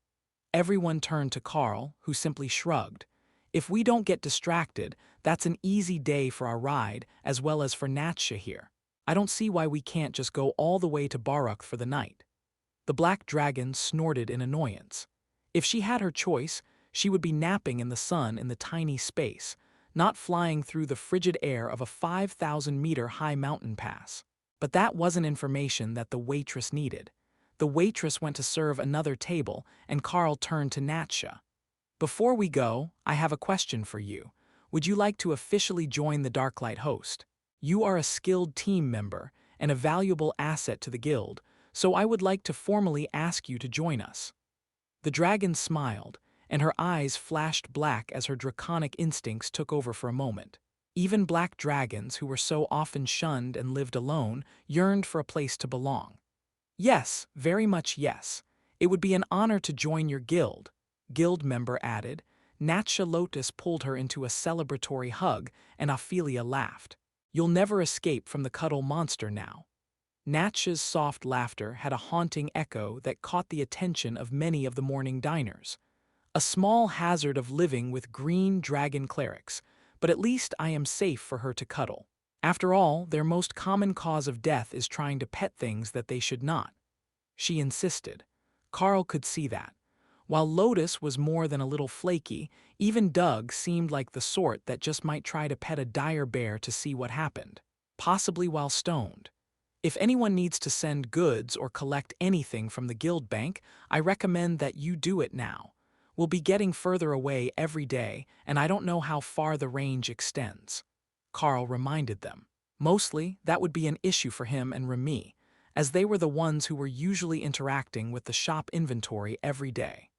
Everyone turned to Carl, who simply shrugged. If we don't get distracted, that's an easy day for our ride, as well as for Natsha here. I don't see why we can't just go all the way to Baruch for the night. The black dragon snorted in annoyance. If she had her choice, she would be napping in the sun in the tiny space, not flying through the frigid air of a 5,000-meter high mountain pass. But that wasn't information that the waitress needed. The waitress went to serve another table, and Carl turned to Natsha. Before we go, I have a question for you. Would you like to officially join the Darklight host? You are a skilled team member and a valuable asset to the guild, so I would like to formally ask you to join us. The dragon smiled, and her eyes flashed black as her draconic instincts took over for a moment. Even black dragons, who were so often shunned and lived alone, yearned for a place to belong. Yes, very much yes. It would be an honor to join your guild, guild member added. Natsha Lotus pulled her into a celebratory hug, and Ophelia laughed. You'll never escape from the cuddle monster now. Natsha's soft laughter had a haunting echo that caught the attention of many of the morning diners. A small hazard of living with green dragon clerics, but at least I am safe for her to cuddle. After all, their most common cause of death is trying to pet things that they should not. She insisted. Carl could see that. While Lotus was more than a little flaky, even Doug seemed like the sort that just might try to pet a dire bear to see what happened, possibly while stoned. If anyone needs to send goods or collect anything from the guild bank, I recommend that you do it now. We'll be getting further away every day, and I don't know how far the range extends. Carl reminded them. Mostly, that would be an issue for him and Remy, as they were the ones who were usually interacting with the shop inventory every day.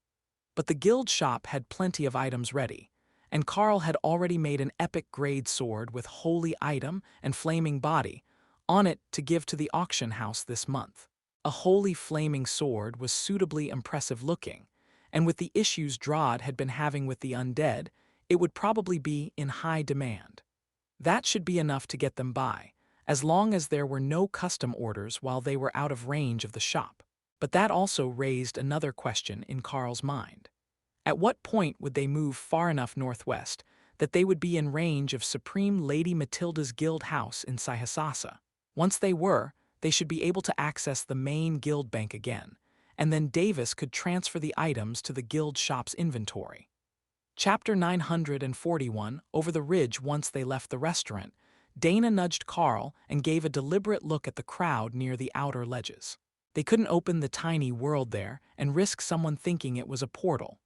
But the guild shop had plenty of items ready, and Carl had already made an epic grade sword with holy item and flaming body on it to give to the auction house this month. A holy flaming sword was suitably impressive looking, and with the issues Drod had been having with the undead, it would probably be in high demand. That should be enough to get them by, as long as there were no custom orders while they were out of range of the shop. But that also raised another question in Carl's mind. At what point would they move far enough northwest that they would be in range of Supreme Lady Matilda's guild house in Sihasasa? Once they were, they should be able to access the main guild bank again, and then Davis could transfer the items to the guild shop's inventory. Chapter 941, Over the Ridge. Once they left the restaurant, Dana nudged Carl and gave a deliberate look at the crowd near the outer ledges. They couldn't open the tiny world there and risk someone thinking it was a portal.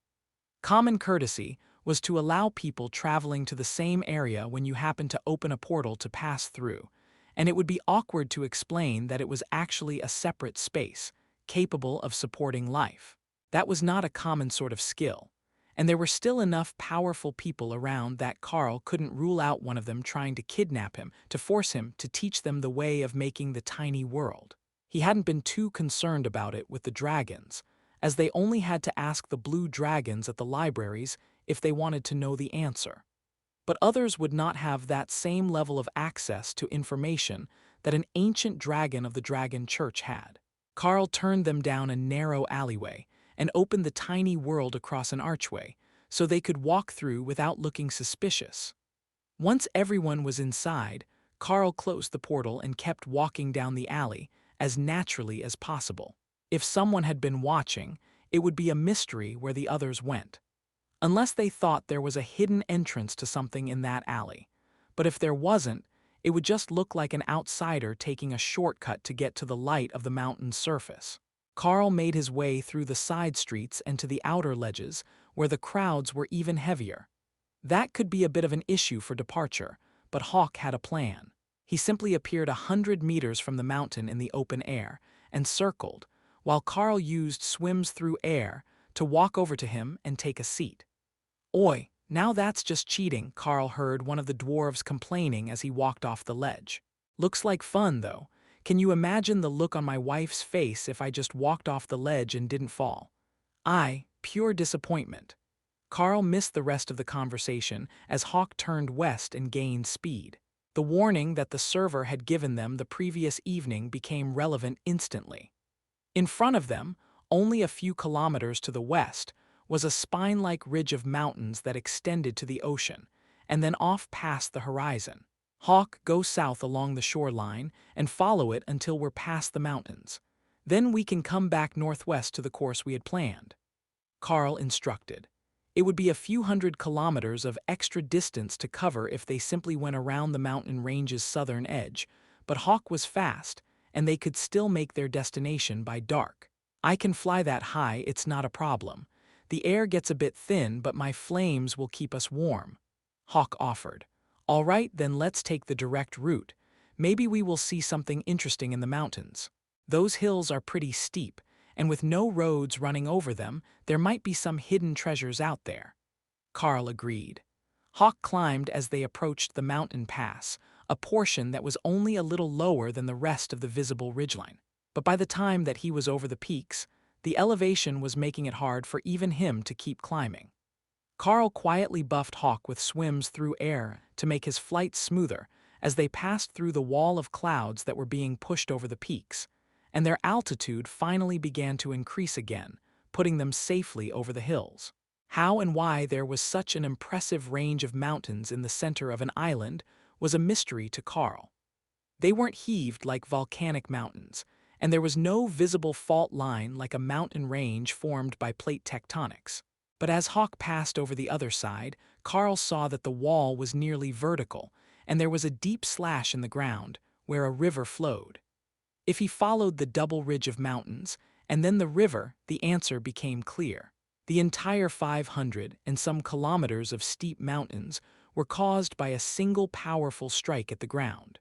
Common courtesy was to allow people traveling to the same area when you happen to open a portal to pass through, and it would be awkward to explain that it was actually a separate space, capable of supporting life. That was not a common sort of skill, and there were still enough powerful people around that Carl couldn't rule out one of them trying to kidnap him to force him to teach them the way of making the tiny world. He hadn't been too concerned about it with the dragons, as they only had to ask the blue dragons at the libraries if they wanted to know the answer. but others would not have that same level of access to information that an ancient dragon of the Dragon Church had. Carl turned them down a narrow alleyway and opened the tiny world across an archway so they could walk through without looking suspicious. Once everyone was inside, Carl closed the portal and kept walking down the alley as naturally as possible. If someone had been watching, it would be a mystery where the others went. Unless they thought there was a hidden entrance to something in that alley. But if there wasn't, it would just look like an outsider taking a shortcut to get to the light of the mountain's surface. Carl made his way through the side streets and to the outer ledges, where the crowds were even heavier. That could be a bit of an issue for departure, but Hawk had a plan. He simply appeared 100 meters from the mountain in the open air and circled, while Carl used swims through air to walk over to him and take a seat. "Oi, now that's just cheating," Carl heard one of the dwarves complaining as he walked off the ledge. "Looks like fun, though. Can you imagine the look on my wife's face if I just walked off the ledge and didn't fall?" Pure disappointment. Carl missed the rest of the conversation as Hawk turned west and gained speed. The warning that the server had given them the previous evening became relevant instantly. In front of them, only a few kilometers to the west, was a spine-like ridge of mountains that extended to the ocean, and then off past the horizon. "Hawk, go south along the shoreline and follow it until we're past the mountains. Then we can come back northwest to the course we had planned," Carl instructed. It would be a few hundred kilometers of extra distance to cover if they simply went around the mountain range's southern edge, but Hawk was fast, and they could still make their destination by dark. "I can fly that high, it's not a problem. The air gets a bit thin, but my flames will keep us warm," Hawk offered. "All right, then let's take the direct route. Maybe we will see something interesting in the mountains. Those hills are pretty steep, and with no roads running over them, there might be some hidden treasures out there." Carl agreed. Hawk climbed as they approached the mountain pass, a portion that was only a little lower than the rest of the visible ridgeline. But by the time that he was over the peaks, the elevation was making it hard for even him to keep climbing. Carl quietly buffed Hawk with swims through air to make his flight smoother as they passed through the wall of clouds that were being pushed over the peaks, and their altitude finally began to increase again, putting them safely over the hills. How and why there was such an impressive range of mountains in the center of an island was a mystery to Carl. They weren't heaved like volcanic mountains, and there was no visible fault line like a mountain range formed by plate tectonics. But as Hawk passed over the other side, Carl saw that the wall was nearly vertical, and there was a deep slash in the ground where a river flowed. If he followed the double ridge of mountains, and then the river, the answer became clear. The entire 500 and some kilometers of steep mountains were caused by a single powerful strike at the ground.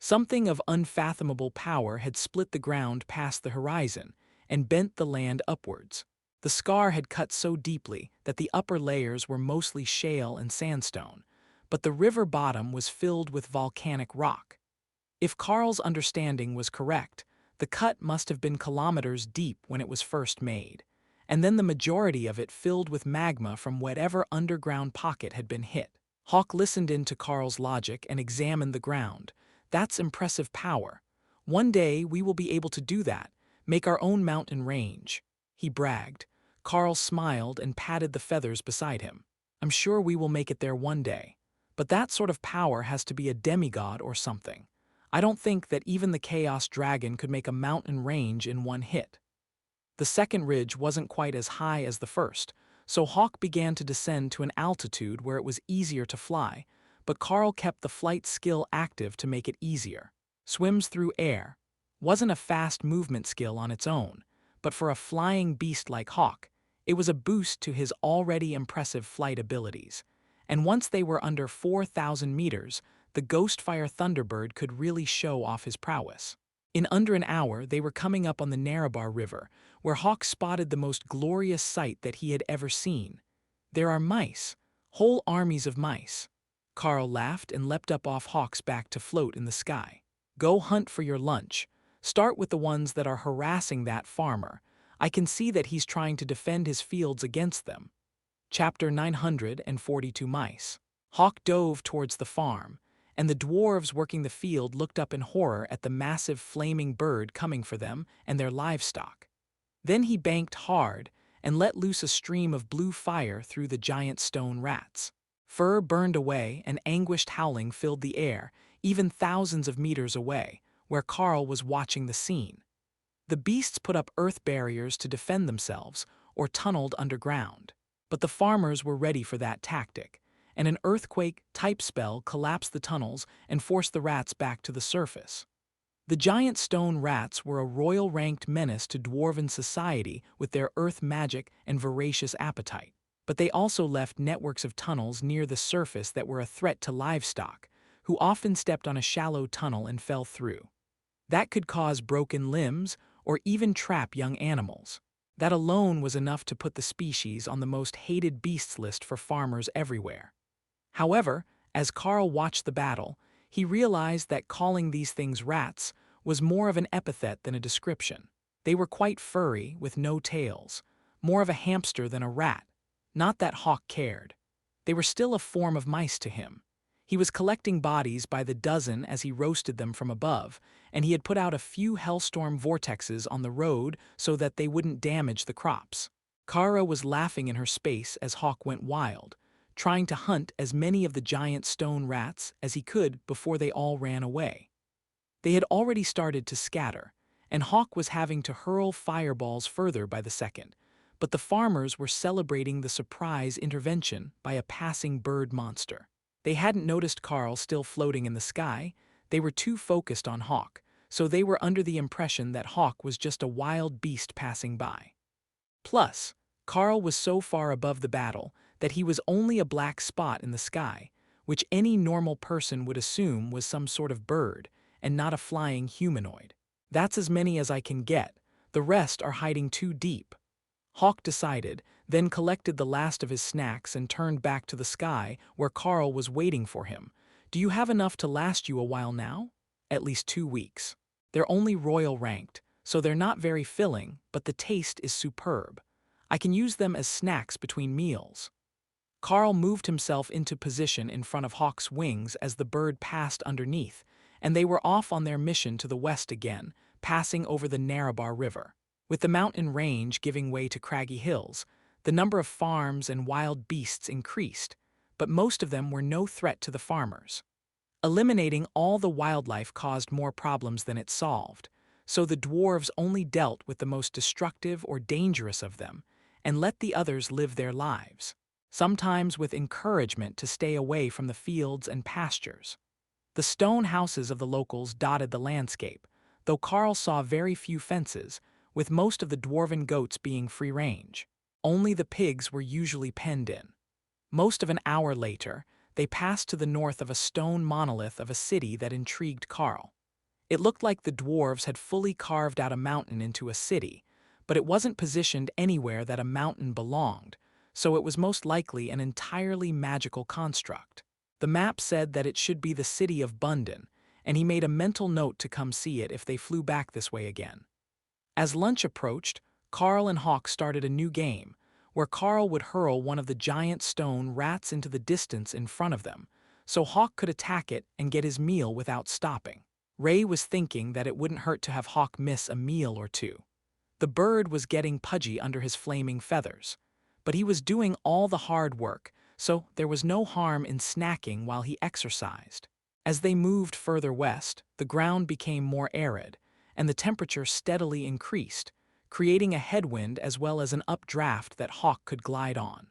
Something of unfathomable power had split the ground past the horizon and bent the land upwards. The scar had cut so deeply that the upper layers were mostly shale and sandstone, but the river bottom was filled with volcanic rock. If Carl's understanding was correct, the cut must have been kilometers deep when it was first made, and then the majority of it filled with magma from whatever underground pocket had been hit. Hawk listened in to Carl's logic and examined the ground. "That's impressive power. One day we will be able to do that, make our own mountain range," he bragged. Carl smiled and patted the feathers beside him. "I'm sure we will make it there one day. But that sort of power has to be a demigod or something. I don't think that even the Chaos Dragon could make a mountain range in one hit." The second ridge wasn't quite as high as the first, so Hawk began to descend to an altitude where it was easier to fly, but Carl kept the flight skill active to make it easier. Swims through air wasn't a fast movement skill on its own, but for a flying beast like Hawk, it was a boost to his already impressive flight abilities. And once they were under 4,000 meters, the Ghostfire Thunderbird could really show off his prowess. In under an hour, they were coming up on the Narrabah River, where Hawk spotted the most glorious sight that he had ever seen. "There are mice, whole armies of mice." Carl laughed and leapt up off Hawk's back to float in the sky. "Go hunt for your lunch. Start with the ones that are harassing that farmer. I can see that he's trying to defend his fields against them." Chapter 942 Mice. Hawk dove towards the farm, and the dwarves working the field looked up in horror at the massive flaming bird coming for them and their livestock. Then he banked hard and let loose a stream of blue fire through the giant stone rats. Fur burned away and anguished howling filled the air, even thousands of meters away, where Carl was watching the scene. The beasts put up earth barriers to defend themselves or tunneled underground. But the farmers were ready for that tactic, and an earthquake-type spell collapsed the tunnels and forced the rats back to the surface. The giant stone rats were a royal-ranked menace to dwarven society with their earth magic and voracious appetite. But they also left networks of tunnels near the surface that were a threat to livestock, who often stepped on a shallow tunnel and fell through. That could cause broken limbs or even trap young animals. That alone was enough to put the species on the most hated beasts list for farmers everywhere. However, as Carl watched the battle, he realized that calling these things rats was more of an epithet than a description. They were quite furry, with no tails, more of a hamster than a rat. Not that Hawk cared. They were still a form of mice to him. He was collecting bodies by the dozen as he roasted them from above, and he had put out a few hellstorm vortexes on the road so that they wouldn't damage the crops. Kara was laughing in her space as Hawk went wild, trying to hunt as many of the giant stone rats as he could before they all ran away. They had already started to scatter, and Hawk was having to hurl fireballs further by the second, but the farmers were celebrating the surprise intervention by a passing bird monster. They hadn't noticed Carl still floating in the sky. They were too focused on Hawk, so they were under the impression that Hawk was just a wild beast passing by. Plus, Carl was so far above the battle that he was only a black spot in the sky, which any normal person would assume was some sort of bird and not a flying humanoid. That's as many as I can get. The rest are hiding too deep. Hawk decided, then collected the last of his snacks and turned back to the sky where Carl was waiting for him. Do you have enough to last you a while now? At least 2 weeks. They're only royal ranked, so they're not very filling, but the taste is superb. I can use them as snacks between meals. Carl moved himself into position in front of Hawk's wings as the bird passed underneath, and they were off on their mission to the west again, passing over the Narrabah River. With the mountain range giving way to craggy hills, the number of farms and wild beasts increased, but most of them were no threat to the farmers. Eliminating all the wildlife caused more problems than it solved, so the dwarves only dealt with the most destructive or dangerous of them and let the others live their lives, sometimes with encouragement to stay away from the fields and pastures. The stone houses of the locals dotted the landscape, though Carl saw very few fences, with most of the dwarven goats being free-range. Only the pigs were usually penned in. Most of an hour later, they passed to the north of a stone monolith of a city that intrigued Carl. It looked like the dwarves had fully carved out a mountain into a city, but it wasn't positioned anywhere that a mountain belonged, so it was most likely an entirely magical construct. The map said that it should be the city of Bundon, and he made a mental note to come see it if they flew back this way again. As lunch approached, Carl and Hawk started a new game, where Carl would hurl one of the giant stone rats into the distance in front of them, so Hawk could attack it and get his meal without stopping. Ray was thinking that it wouldn't hurt to have Hawk miss a meal or two. The bird was getting pudgy under his flaming feathers, but he was doing all the hard work, so there was no harm in snacking while he exercised. As they moved further west, the ground became more arid, and the temperature steadily increased, creating a headwind as well as an updraft that Hawk could glide on.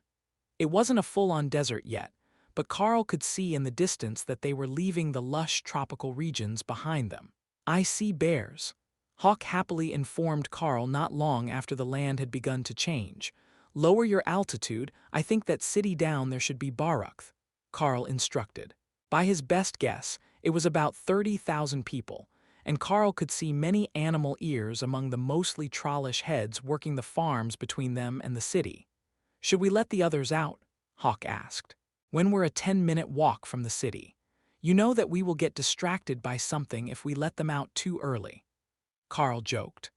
It wasn't a full-on desert yet, but Carl could see in the distance that they were leaving the lush tropical regions behind them. I see bears. Hawk happily informed Carl not long after the land had begun to change. Lower your altitude, I think that city down there should be Baruch, Carl instructed. By his best guess, it was about 30,000 people, and Carl could see many animal ears among the mostly trollish heads working the farms between them and the city. Should we let the others out? Hawk asked. When we're a 10-minute walk from the city. You know that we will get distracted by something if we let them out too early. Carl joked.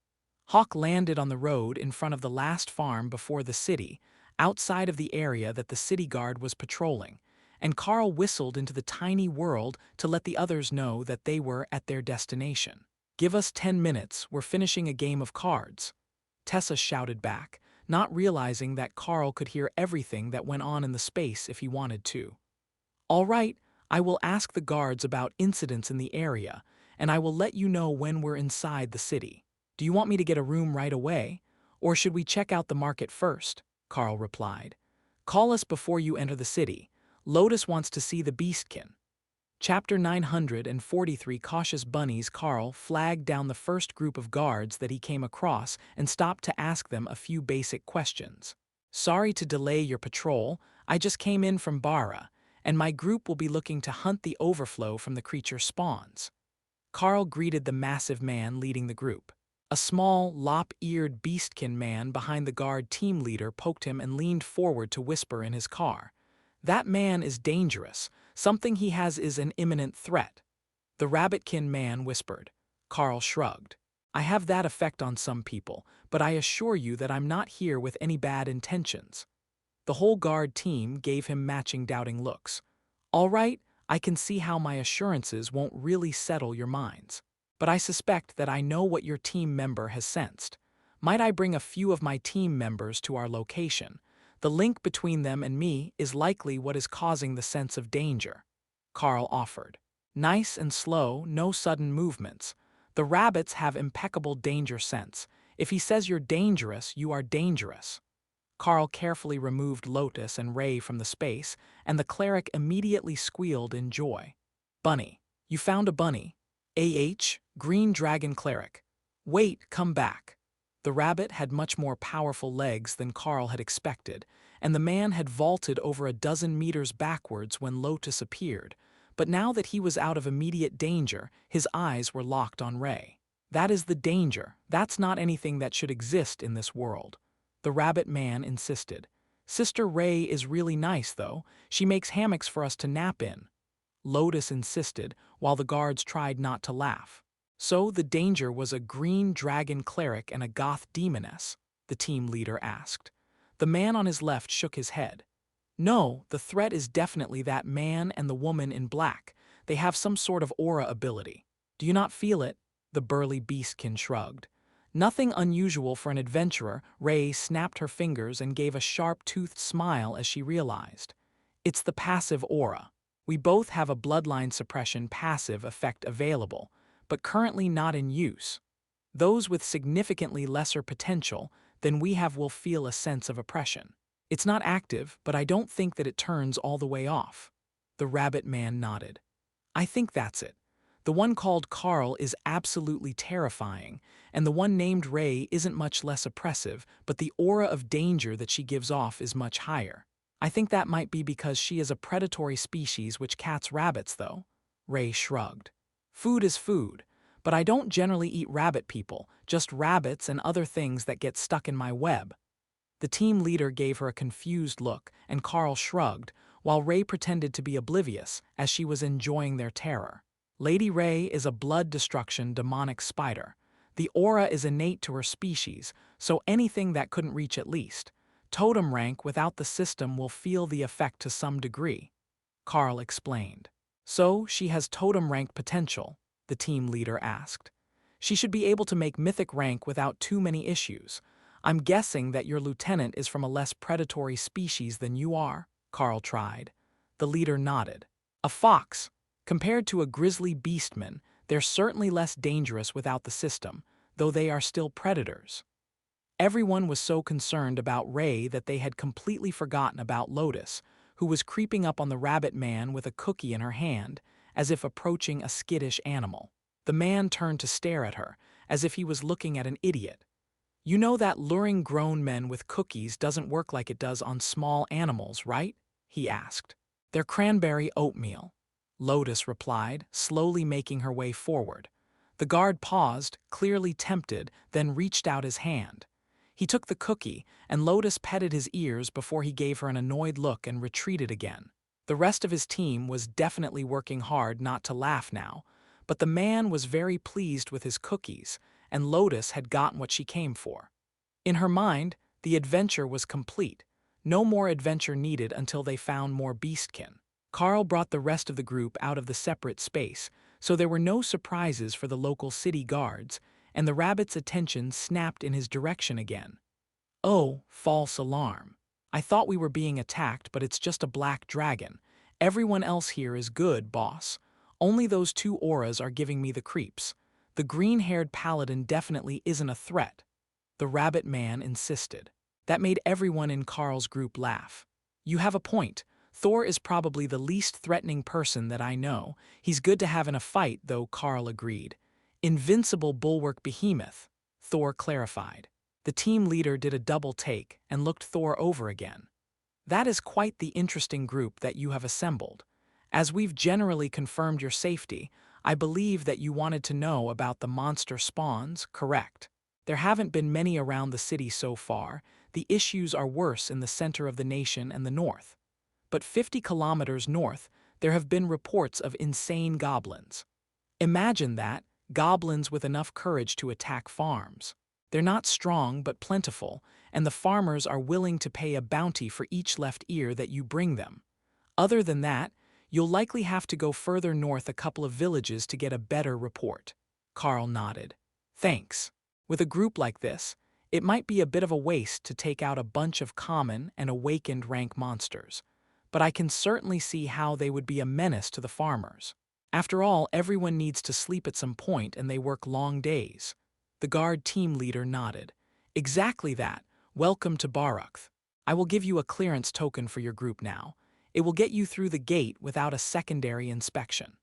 Hawk landed on the road in front of the last farm before the city, outside of the area that the city guard was patrolling, and Carl whistled into the tiny world to let the others know that they were at their destination. "Give us 10 minutes, we're finishing a game of cards," Tessa shouted back, not realizing that Carl could hear everything that went on in the space if he wanted to. "All right, I will ask the guards about incidents in the area, and I will let you know when we're inside the city. Do you want me to get a room right away, or should we check out the market first?" Carl replied. "Call us before you enter the city. Lotus wants to see the beastkin." Chapter 943 Cautious Bunnies. Carl flagged down the first group of guards that he came across and stopped to ask them a few basic questions. "Sorry to delay your patrol, I just came in from Bara, and my group will be looking to hunt the overflow from the creature spawns." Carl greeted the massive man leading the group. A small, lop-eared beastkin man behind the guard team leader poked him and leaned forward to whisper in his car. "That man is dangerous. Something he has is an imminent threat." The rabbitkin man whispered. Carl shrugged. "I have that effect on some people, but I assure you that I'm not here with any bad intentions." The whole guard team gave him matching doubting looks. "All right, I can see how my assurances won't really settle your minds. But I suspect that I know what your team member has sensed. Might I bring a few of my team members to our location? The link between them and me is likely what is causing the sense of danger," Carl offered. "Nice and slow, no sudden movements. The rabbits have impeccable danger sense. If he says you're dangerous, you are dangerous." Carl carefully removed Lotus and Ray from the space, and the cleric immediately squealed in joy. "Bunny, you found a bunny. Green Dragon Cleric. Wait, come back." The rabbit had much more powerful legs than Carl had expected, and the man had vaulted over a dozen meters backwards when Lotus appeared. But now that he was out of immediate danger, his eyes were locked on Ray. "That is the danger. That's not anything that should exist in this world," the rabbit man insisted. "Sister Ray is really nice, though. She makes hammocks for us to nap in," Lotus insisted, while the guards tried not to laugh. "So the danger was a green dragon cleric and a goth demoness?" the team leader asked. The man on his left shook his head. "No, the threat is definitely that man and the woman in black. They have some sort of aura ability." "Do you not feel it?" the burly beastkin shrugged. "Nothing unusual for an adventurer." Ray snapped her fingers and gave a sharp-toothed smile as she realized. "It's the passive aura. We both have a bloodline suppression passive effect available, but currently not in use. Those with significantly lesser potential than we have will feel a sense of oppression. It's not active, but I don't think that it turns all the way off." The rabbit man nodded. "I think that's it. The one called Carl is absolutely terrifying, and the one named Ray isn't much less oppressive, but the aura of danger that she gives off is much higher. I think that might be because she is a predatory species which cats rabbits, though." Ray shrugged. "Food is food, but I don't generally eat rabbit people, just rabbits and other things that get stuck in my web." The team leader gave her a confused look, and Carl shrugged, while Ray pretended to be oblivious as she was enjoying their terror. "Lady Ray is a blood destruction demonic spider. The aura is innate to her species, so anything that couldn't reach at least totem rank without the system will feel the effect to some degree," Carl explained. "So she has totem rank potential?" the team leader asked. "She should be able to make mythic rank without too many issues. I'm guessing that your lieutenant is from a less predatory species than you are?" Carl tried. The leader nodded. "A fox. Compared to a grizzly beastman, they're certainly less dangerous without the system, though they are still predators." Everyone was so concerned about Ray that they had completely forgotten about Lotus, who was creeping up on the rabbit man with a cookie in her hand, as if approaching a skittish animal. The man turned to stare at her, as if he was looking at an idiot. "You know that luring grown men with cookies doesn't work like it does on small animals, right?" he asked. "They're cranberry oatmeal," Lotus replied, slowly making her way forward. The guard paused, clearly tempted, then reached out his hand. He took the cookie, and Lotus petted his ears before he gave her an annoyed look and retreated again. The rest of his team was definitely working hard not to laugh now, but the man was very pleased with his cookies, and Lotus had gotten what she came for. In her mind, the adventure was complete. No more adventure needed until they found more beastkin. Carl brought the rest of the group out of the separate space, so there were no surprises for the local city guards, and the rabbit's attention snapped in his direction again. Oh, false alarm. I thought we were being attacked, but it's just a black dragon. Everyone else here is good, boss. Only those two auras are giving me the creeps. The green-haired paladin definitely isn't a threat. The rabbit man insisted. That made everyone in Carl's group laugh. You have a point. Thor is probably the least threatening person that I know. He's good to have in a fight, though, Carl agreed. Invincible bulwark behemoth, Thor clarified. The team leader did a double take and looked Thor over again. That is quite the interesting group that you have assembled. As we've generally confirmed your safety, I believe that you wanted to know about the monster spawns, correct? There haven't been many around the city so far. The issues are worse in the center of the nation and the north. But 50 kilometers north, there have been reports of insane goblins. Imagine that, goblins with enough courage to attack farms. They're not strong but plentiful, and the farmers are willing to pay a bounty for each left ear that you bring them. Other than that, you'll likely have to go further north a couple of villages to get a better report. Carl nodded. Thanks. With a group like this, it might be a bit of a waste to take out a bunch of common and awakened rank monsters, but I can certainly see how they would be a menace to the farmers. After all, everyone needs to sleep at some point and they work long days. The guard team leader nodded. Exactly that. Welcome to Baruch. I will give you a clearance token for your group now. It will get you through the gate without a secondary inspection.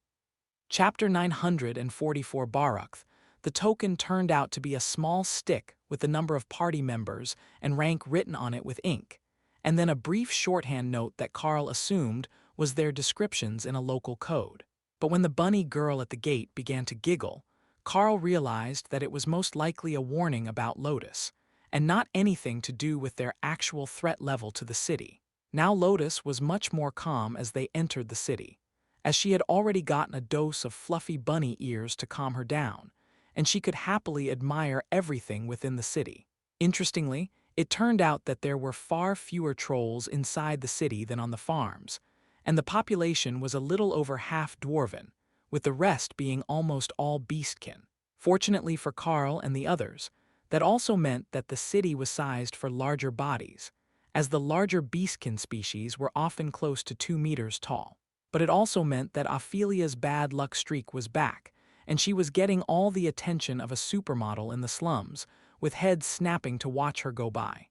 Chapter 944 Baruch. The token turned out to be a small stick with the number of party members and rank written on it with ink, and then a brief shorthand note that Carl assumed was their descriptions in a local code. But when the bunny girl at the gate began to giggle, Carl realized that it was most likely a warning about Lotus, and not anything to do with their actual threat level to the city. Now Lotus was much more calm as they entered the city, as she had already gotten a dose of fluffy bunny ears to calm her down, and she could happily admire everything within the city. Interestingly, it turned out that there were far fewer trolls inside the city than on the farms, and the population was a little over half dwarven, with the rest being almost all beastkin. Fortunately for Carl and the others, that also meant that the city was sized for larger bodies, as the larger beastkin species were often close to 2 meters tall. But it also meant that Ophelia's bad luck streak was back, and she was getting all the attention of a supermodel in the slums, with heads snapping to watch her go by.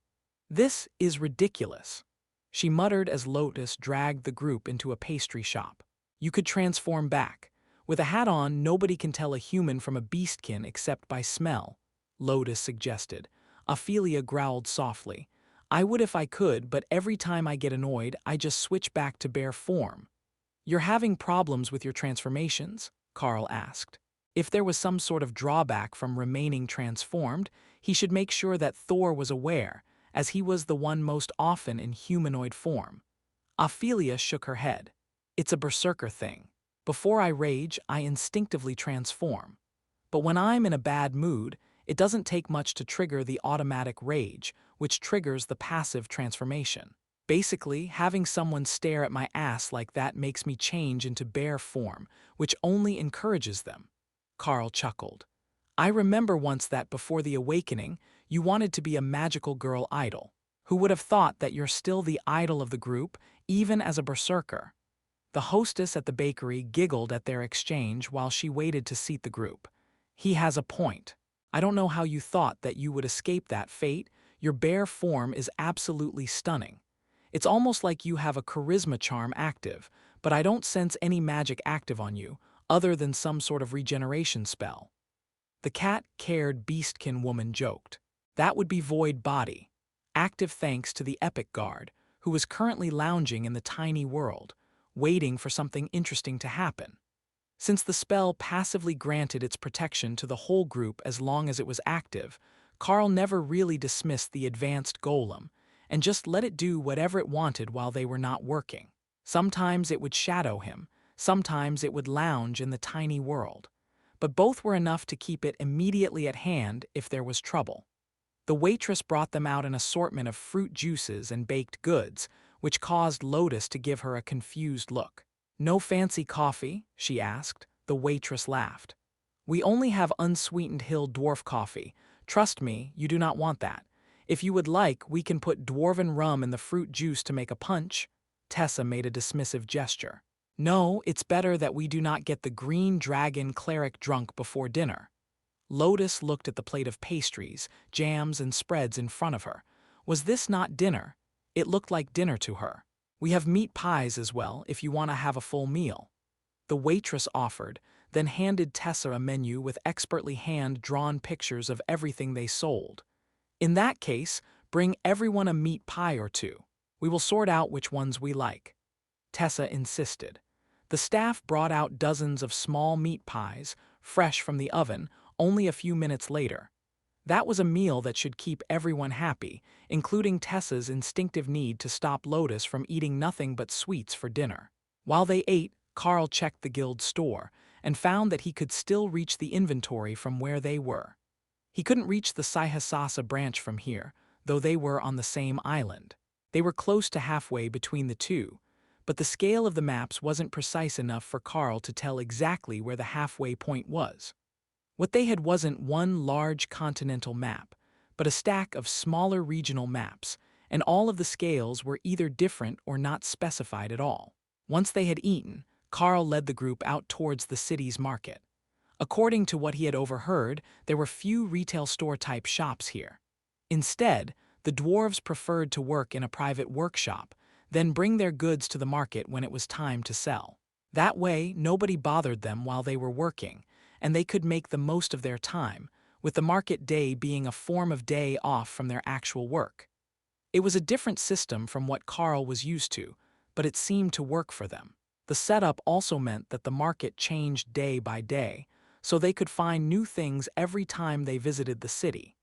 This is ridiculous, she muttered as Lotus dragged the group into a pastry shop. You could transform back. With a hat on, nobody can tell a human from a beastkin except by smell, Lotus suggested. Ophelia growled softly. I would if I could, but every time I get annoyed, I just switch back to bare form. You're having problems with your transformations? Carl asked. If there was some sort of drawback from remaining transformed, he should make sure that Thor was aware, as he was the one most often in humanoid form. Ophelia shook her head. It's a berserker thing. Before I rage, I instinctively transform. But when I'm in a bad mood, it doesn't take much to trigger the automatic rage, which triggers the passive transformation. Basically, having someone stare at my ass like that makes me change into bare form, which only encourages them. Carl chuckled. I remember once that before the awakening, you wanted to be a magical girl idol. Who would have thought that you're still the idol of the group, even as a berserker? The hostess at the bakery giggled at their exchange while she waited to seat the group. He has a point. I don't know how you thought that you would escape that fate. Your bare form is absolutely stunning. It's almost like you have a charisma charm active, but I don't sense any magic active on you, other than some sort of regeneration spell. The cat-cared beastkin woman joked. That would be Void Body, active thanks to the Epic Guard, who was currently lounging in the tiny world, waiting for something interesting to happen. Since the spell passively granted its protection to the whole group as long as it was active, Carl never really dismissed the advanced golem, and just let it do whatever it wanted while they were not working. Sometimes it would shadow him, sometimes it would lounge in the tiny world, but both were enough to keep it immediately at hand if there was trouble. The waitress brought them out an assortment of fruit juices and baked goods, which caused Lotus to give her a confused look. No fancy coffee? She asked. The waitress laughed. We only have unsweetened hill dwarf coffee. Trust me, you do not want that. If you would like, we can put dwarven rum in the fruit juice to make a punch. Tessa made a dismissive gesture. No, it's better that we do not get the green dragon cleric drunk before dinner. Lotus looked at the plate of pastries, jams, and spreads in front of her. Was this not dinner? It looked like dinner to her. We have meat pies as well, if you want to have a full meal. The waitress offered, then handed Tessa a menu with expertly hand-drawn pictures of everything they sold. In that case, bring everyone a meat pie or two. We will sort out which ones we like. Tessa insisted. The staff brought out dozens of small meat pies, fresh from the oven, only a few minutes later. That was a meal that should keep everyone happy, including Tessa's instinctive need to stop Lotus from eating nothing but sweets for dinner. While they ate, Carl checked the guild store and found that he could still reach the inventory from where they were. He couldn't reach the Saihasasa branch from here, though they were on the same island. They were close to halfway between the two, but the scale of the maps wasn't precise enough for Carl to tell exactly where the halfway point was. What they had wasn't one large continental map, but a stack of smaller regional maps, and all of the scales were either different or not specified at all. Once they had eaten, Carl led the group out towards the city's market. According to what he had overheard, there were few retail store-type shops here. Instead, the dwarves preferred to work in a private workshop, then bring their goods to the market when it was time to sell. That way, nobody bothered them while they were working, and they could make the most of their time, with the market day being a form of day off from their actual work. It was a different system from what Carl was used to, but it seemed to work for them. The setup also meant that the market changed day by day, so they could find new things every time they visited the city.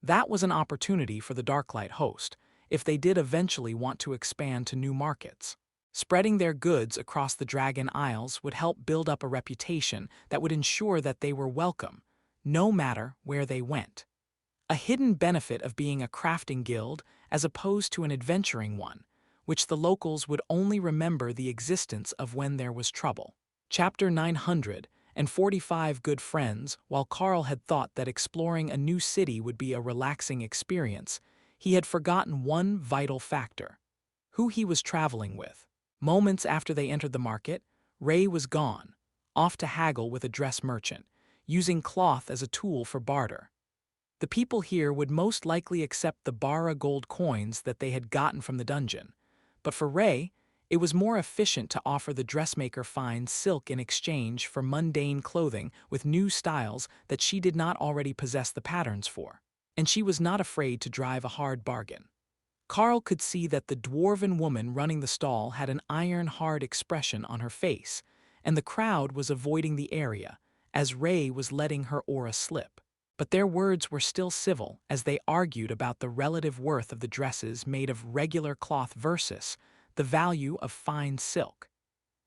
That was an opportunity for the Darklight host, if they did eventually want to expand to new markets. Spreading their goods across the Dragon Isles would help build up a reputation that would ensure that they were welcome, no matter where they went. A hidden benefit of being a crafting guild as opposed to an adventuring one, which the locals would only remember the existence of when there was trouble. Chapter 945 Good Friends. While Carl had thought that exploring a new city would be a relaxing experience, he had forgotten one vital factor: who he was traveling with. Moments after they entered the market, Ray was gone, off to haggle with a dress merchant, using cloth as a tool for barter. The people here would most likely accept the bara gold coins that they had gotten from the dungeon, but for Ray, it was more efficient to offer the dressmaker fine silk in exchange for mundane clothing with new styles that she did not already possess the patterns for, and she was not afraid to drive a hard bargain. Carl could see that the dwarven woman running the stall had an iron-hard expression on her face, and the crowd was avoiding the area, as Ray was letting her aura slip. But their words were still civil as they argued about the relative worth of the dresses made of regular cloth versus the value of fine silk.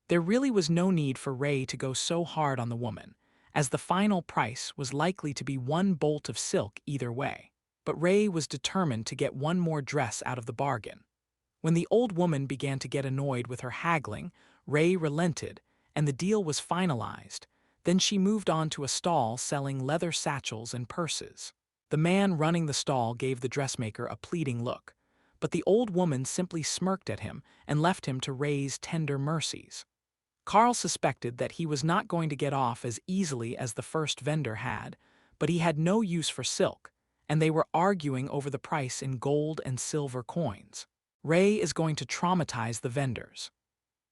There really was no need for Ray to go so hard on the woman, as the final price was likely to be one bolt of silk either way. But Ray was determined to get one more dress out of the bargain. When the old woman began to get annoyed with her haggling, Ray relented, and the deal was finalized. Then she moved on to a stall selling leather satchels and purses. The man running the stall gave the dressmaker a pleading look, but the old woman simply smirked at him and left him to Ray's tender mercies. Carl suspected that he was not going to get off as easily as the first vendor had, but he had no use for silk, and they were arguing over the price in gold and silver coins. Ray is going to traumatize the vendors,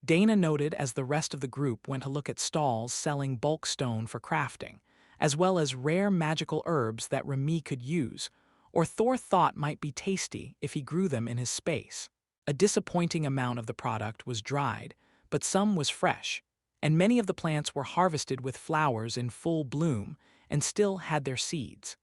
Dana noted as the rest of the group went to look at stalls selling bulk stone for crafting, as well as rare magical herbs that Remy could use, or Thor thought might be tasty if he grew them in his space. A disappointing amount of the product was dried, but some was fresh, and many of the plants were harvested with flowers in full bloom and still had their seeds.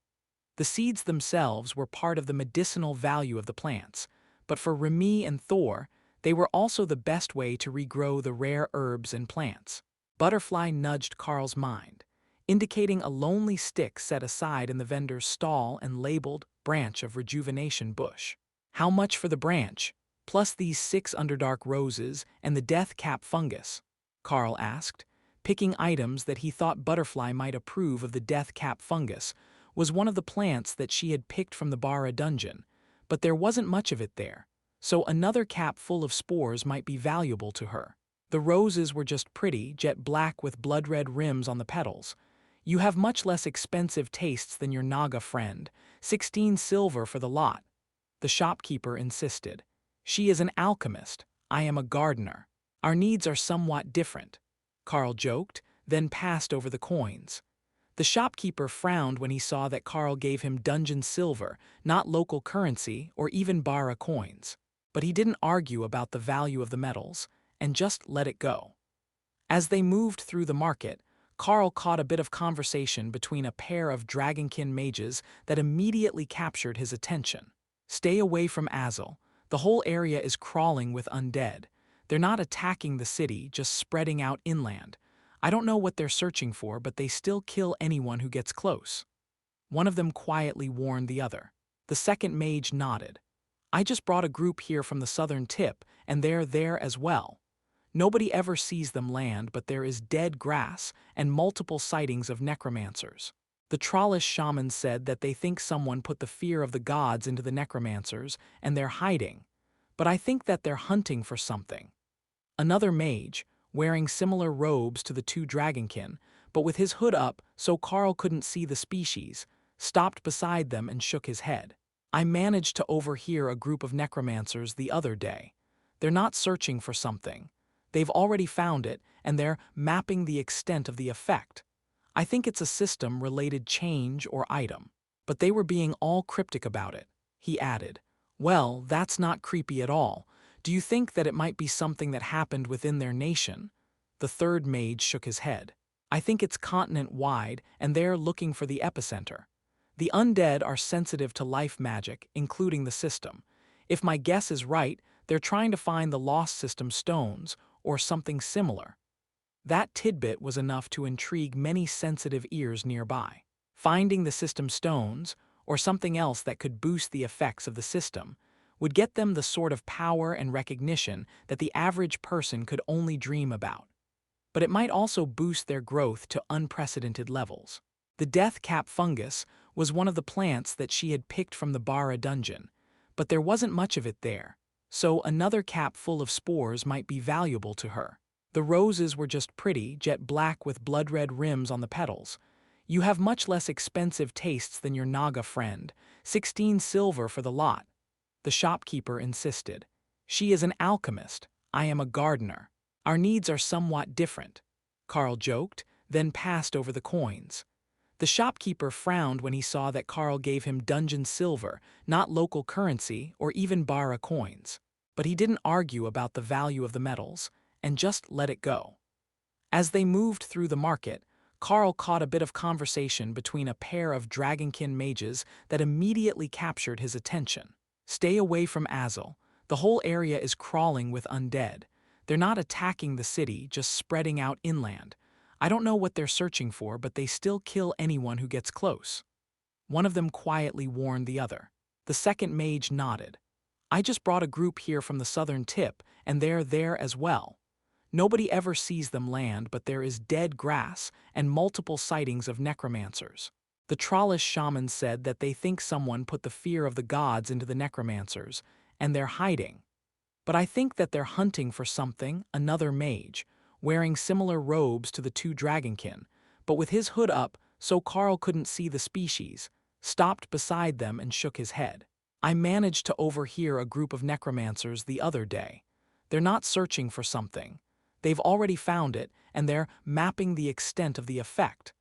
The seeds themselves were part of the medicinal value of the plants, but for Remy and Thor, they were also the best way to regrow the rare herbs and plants. Butterfly nudged Carl's mind, indicating a lonely stick set aside in the vendor's stall and labeled Branch of Rejuvenation Bush. How much for the branch, plus these 6 Underdark roses and the death cap fungus? Carl asked. Picking items that he thought Butterfly might approve of. The death cap fungus was one of the plants that she had picked from the Bara dungeon, but there wasn't much of it there, so another cap full of spores might be valuable to her. The roses were just pretty, jet black with blood-red rims on the petals. You have much less expensive tastes than your Naga friend, 16 silver for the lot, the shopkeeper insisted. She is an alchemist, I am a gardener. Our needs are somewhat different, Carl joked, then passed over the coins. The shopkeeper frowned when he saw that Carl gave him dungeon silver, not local currency or even Bara coins. But he didn't argue about the value of the metals, and just let it go. As they moved through the market, Carl caught a bit of conversation between a pair of dragonkin mages that immediately captured his attention. Stay away from Azel. The whole area is crawling with undead. They're not attacking the city, just spreading out inland. I don't know what they're searching for, but they still kill anyone who gets close. One of them quietly warned the other. The second mage nodded. I just brought a group here from the southern tip, and they're there as well. Nobody ever sees them land, but there is dead grass and multiple sightings of necromancers. The Trollish shamans said that they think someone put the fear of the gods into the necromancers, and they're hiding. But I think that they're hunting for something. Another mage, wearing similar robes to the two dragonkin, but with his hood up so Carl couldn't see the species, stopped beside them and shook his head. I managed to overhear a group of necromancers the other day. They're not searching for something. They've already found it, and they're mapping the extent of the effect. I think it's a system-related change or item. But they were being all cryptic about it, he added. Well, that's not creepy at all. Do you think that it might be something that happened within their nation? The third mage shook his head. I think it's continent-wide, and they're looking for the epicenter. The undead are sensitive to life magic, including the system. If my guess is right, they're trying to find the lost system stones, or something similar. That tidbit was enough to intrigue many sensitive ears nearby. Finding the system stones, or something else that could boost the effects of the system, would get them the sort of power and recognition that the average person could only dream about. But it might also boost their growth to unprecedented levels. The death cap fungus was one of the plants that she had picked from the Bara dungeon, but there wasn't much of it there, so another cap full of spores might be valuable to her. The roses were just pretty, jet black with blood-red rims on the petals. You have much less expensive tastes than your Naga friend, 16 silver for the lot, the shopkeeper insisted. She is an alchemist, I am a gardener. Our needs are somewhat different, Carl joked, then passed over the coins. The shopkeeper frowned when he saw that Carl gave him dungeon silver, not local currency or even Bara coins. But he didn't argue about the value of the metals, and just let it go. As they moved through the market, Carl caught a bit of conversation between a pair of dragonkin mages that immediately captured his attention. Stay away from Azel. The whole area is crawling with undead. They're not attacking the city, just spreading out inland. I don't know what they're searching for, but they still kill anyone who gets close. One of them quietly warned the other. The second mage nodded. I just brought a group here from the southern tip, and they're there as well. Nobody ever sees them land, but there is dead grass and multiple sightings of necromancers. The Trollish shamans said that they think someone put the fear of the gods into the necromancers, and they're hiding. But I think that they're hunting for something, another mage, wearing similar robes to the two dragonkin, but with his hood up so Carl couldn't see the species, stopped beside them and shook his head. I managed to overhear a group of necromancers the other day. They're not searching for something. They've already found it, and they're mapping the extent of the effect.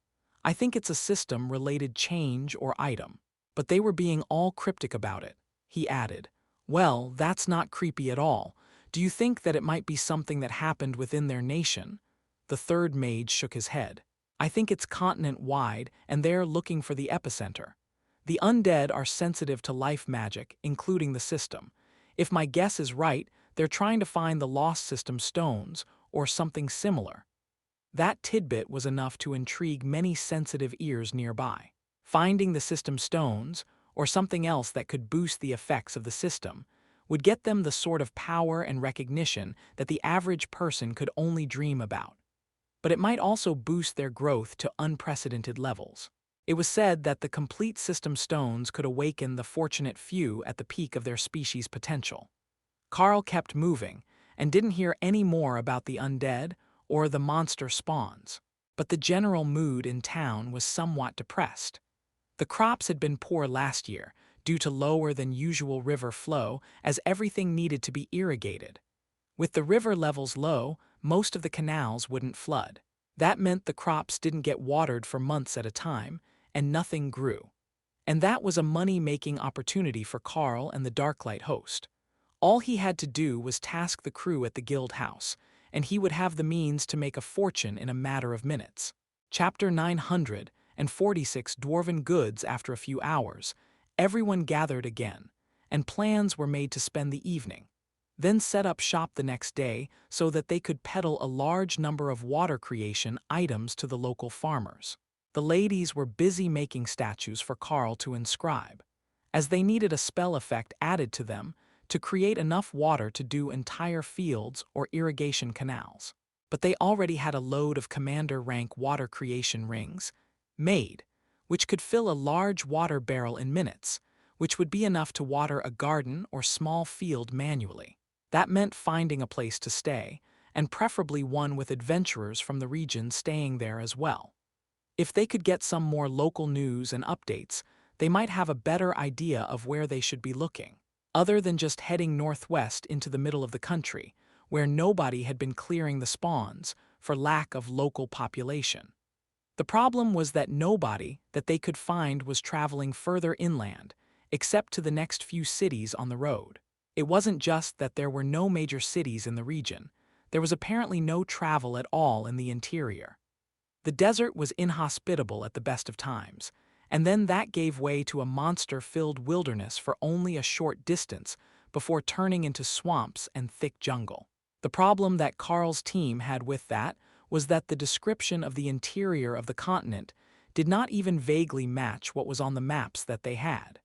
I think it's a system-related change or item. But they were being all cryptic about it, he added. Well, that's not creepy at all. Do you think that it might be something that happened within their nation? The third mage shook his head. I think it's continent-wide, and they're looking for the epicenter. The undead are sensitive to life magic, including the system. If my guess is right, they're trying to find the lost system stones, or something similar. That tidbit was enough to intrigue many sensitive ears nearby. Finding the system stones, or something else that could boost the effects of the system, would get them the sort of power and recognition that the average person could only dream about. But it might also boost their growth to unprecedented levels. It was said that the complete system stones could awaken the fortunate few at the peak of their species' potential. Carl kept moving and didn't hear any more about the undead or the monster spawns. But the general mood in town was somewhat depressed. The crops had been poor last year due to lower than usual river flow, as everything needed to be irrigated. With the river levels low, most of the canals wouldn't flood. That meant the crops didn't get watered for months at a time, and nothing grew. And that was a money-making opportunity for Carl and the Darklight host. All he had to do was task the crew at the guild house, and he would have the means to make a fortune in a matter of minutes. Chapter 946. Dwarven Goods. After a few hours, everyone gathered again, and plans were made to spend the evening, then set up shop the next day so that they could peddle a large number of water creation items to the local farmers. The ladies were busy making statues for Carl to inscribe, as they needed a spell effect added to them to create enough water to do entire fields or irrigation canals. But they already had a load of commander-rank water creation rings made, which could fill a large water barrel in minutes, which would be enough to water a garden or small field manually. That meant finding a place to stay, and preferably one with adventurers from the region staying there as well. If they could get some more local news and updates, they might have a better idea of where they should be looking, other than just heading northwest into the middle of the country, where nobody had been clearing the spawns for lack of local population. The problem was that nobody that they could find was traveling further inland, except to the next few cities on the road. It wasn't just that there were no major cities in the region, there was apparently no travel at all in the interior. The desert was inhospitable at the best of times, and then that gave way to a monster-filled wilderness for only a short distance before turning into swamps and thick jungle. The problem that Carl's team had with that was that the description of the interior of the continent did not even vaguely match what was on the maps that they had.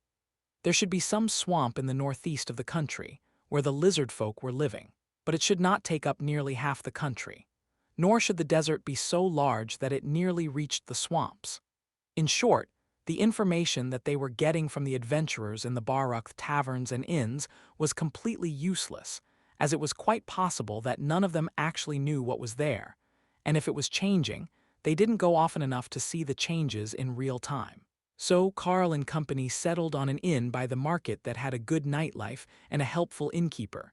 There should be some swamp in the northeast of the country, where the lizard folk were living, but it should not take up nearly half the country, nor should the desert be so large that it nearly reached the swamps. In short, the information that they were getting from the adventurers in the Baruch taverns and inns was completely useless, as it was quite possible that none of them actually knew what was there, and if it was changing, they didn't go often enough to see the changes in real time. So Carl and company settled on an inn by the market that had a good nightlife and a helpful innkeeper.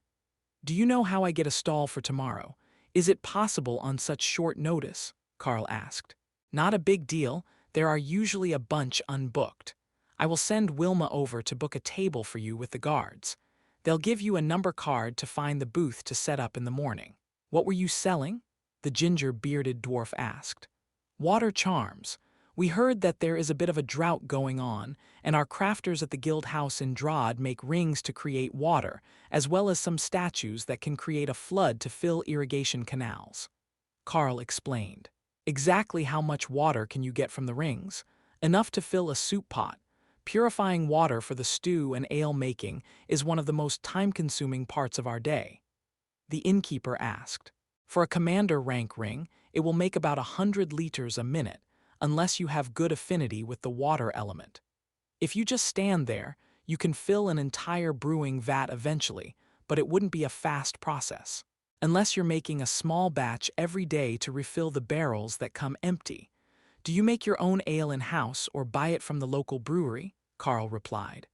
"Do you know how I get a stall for tomorrow? Is it possible on such short notice?" Carl asked. "Not a big deal. There are usually a bunch unbooked. I will send Wilma over to book a table for you with the guards. They'll give you a number card to find the booth to set up in the morning." "What were you selling?" the ginger-bearded dwarf asked. "Water charms. We heard that there is a bit of a drought going on, and our crafters at the guild house in Drod make rings to create water, as well as some statues that can create a flood to fill irrigation canals," Carl explained. "Exactly how much water can you get from the rings?" "Enough to fill a soup pot. Purifying water for the stew and ale making is one of the most time-consuming parts of our day," the innkeeper asked. "For a commander rank ring, it will make about 100 liters a minute, unless you have good affinity with the water element. If you just stand there, you can fill an entire brewing vat eventually, but it wouldn't be a fast process. Unless you're making a small batch every day to refill the barrels that come empty." "Do you make your own ale in-house or buy it from the local brewery?" Carl replied.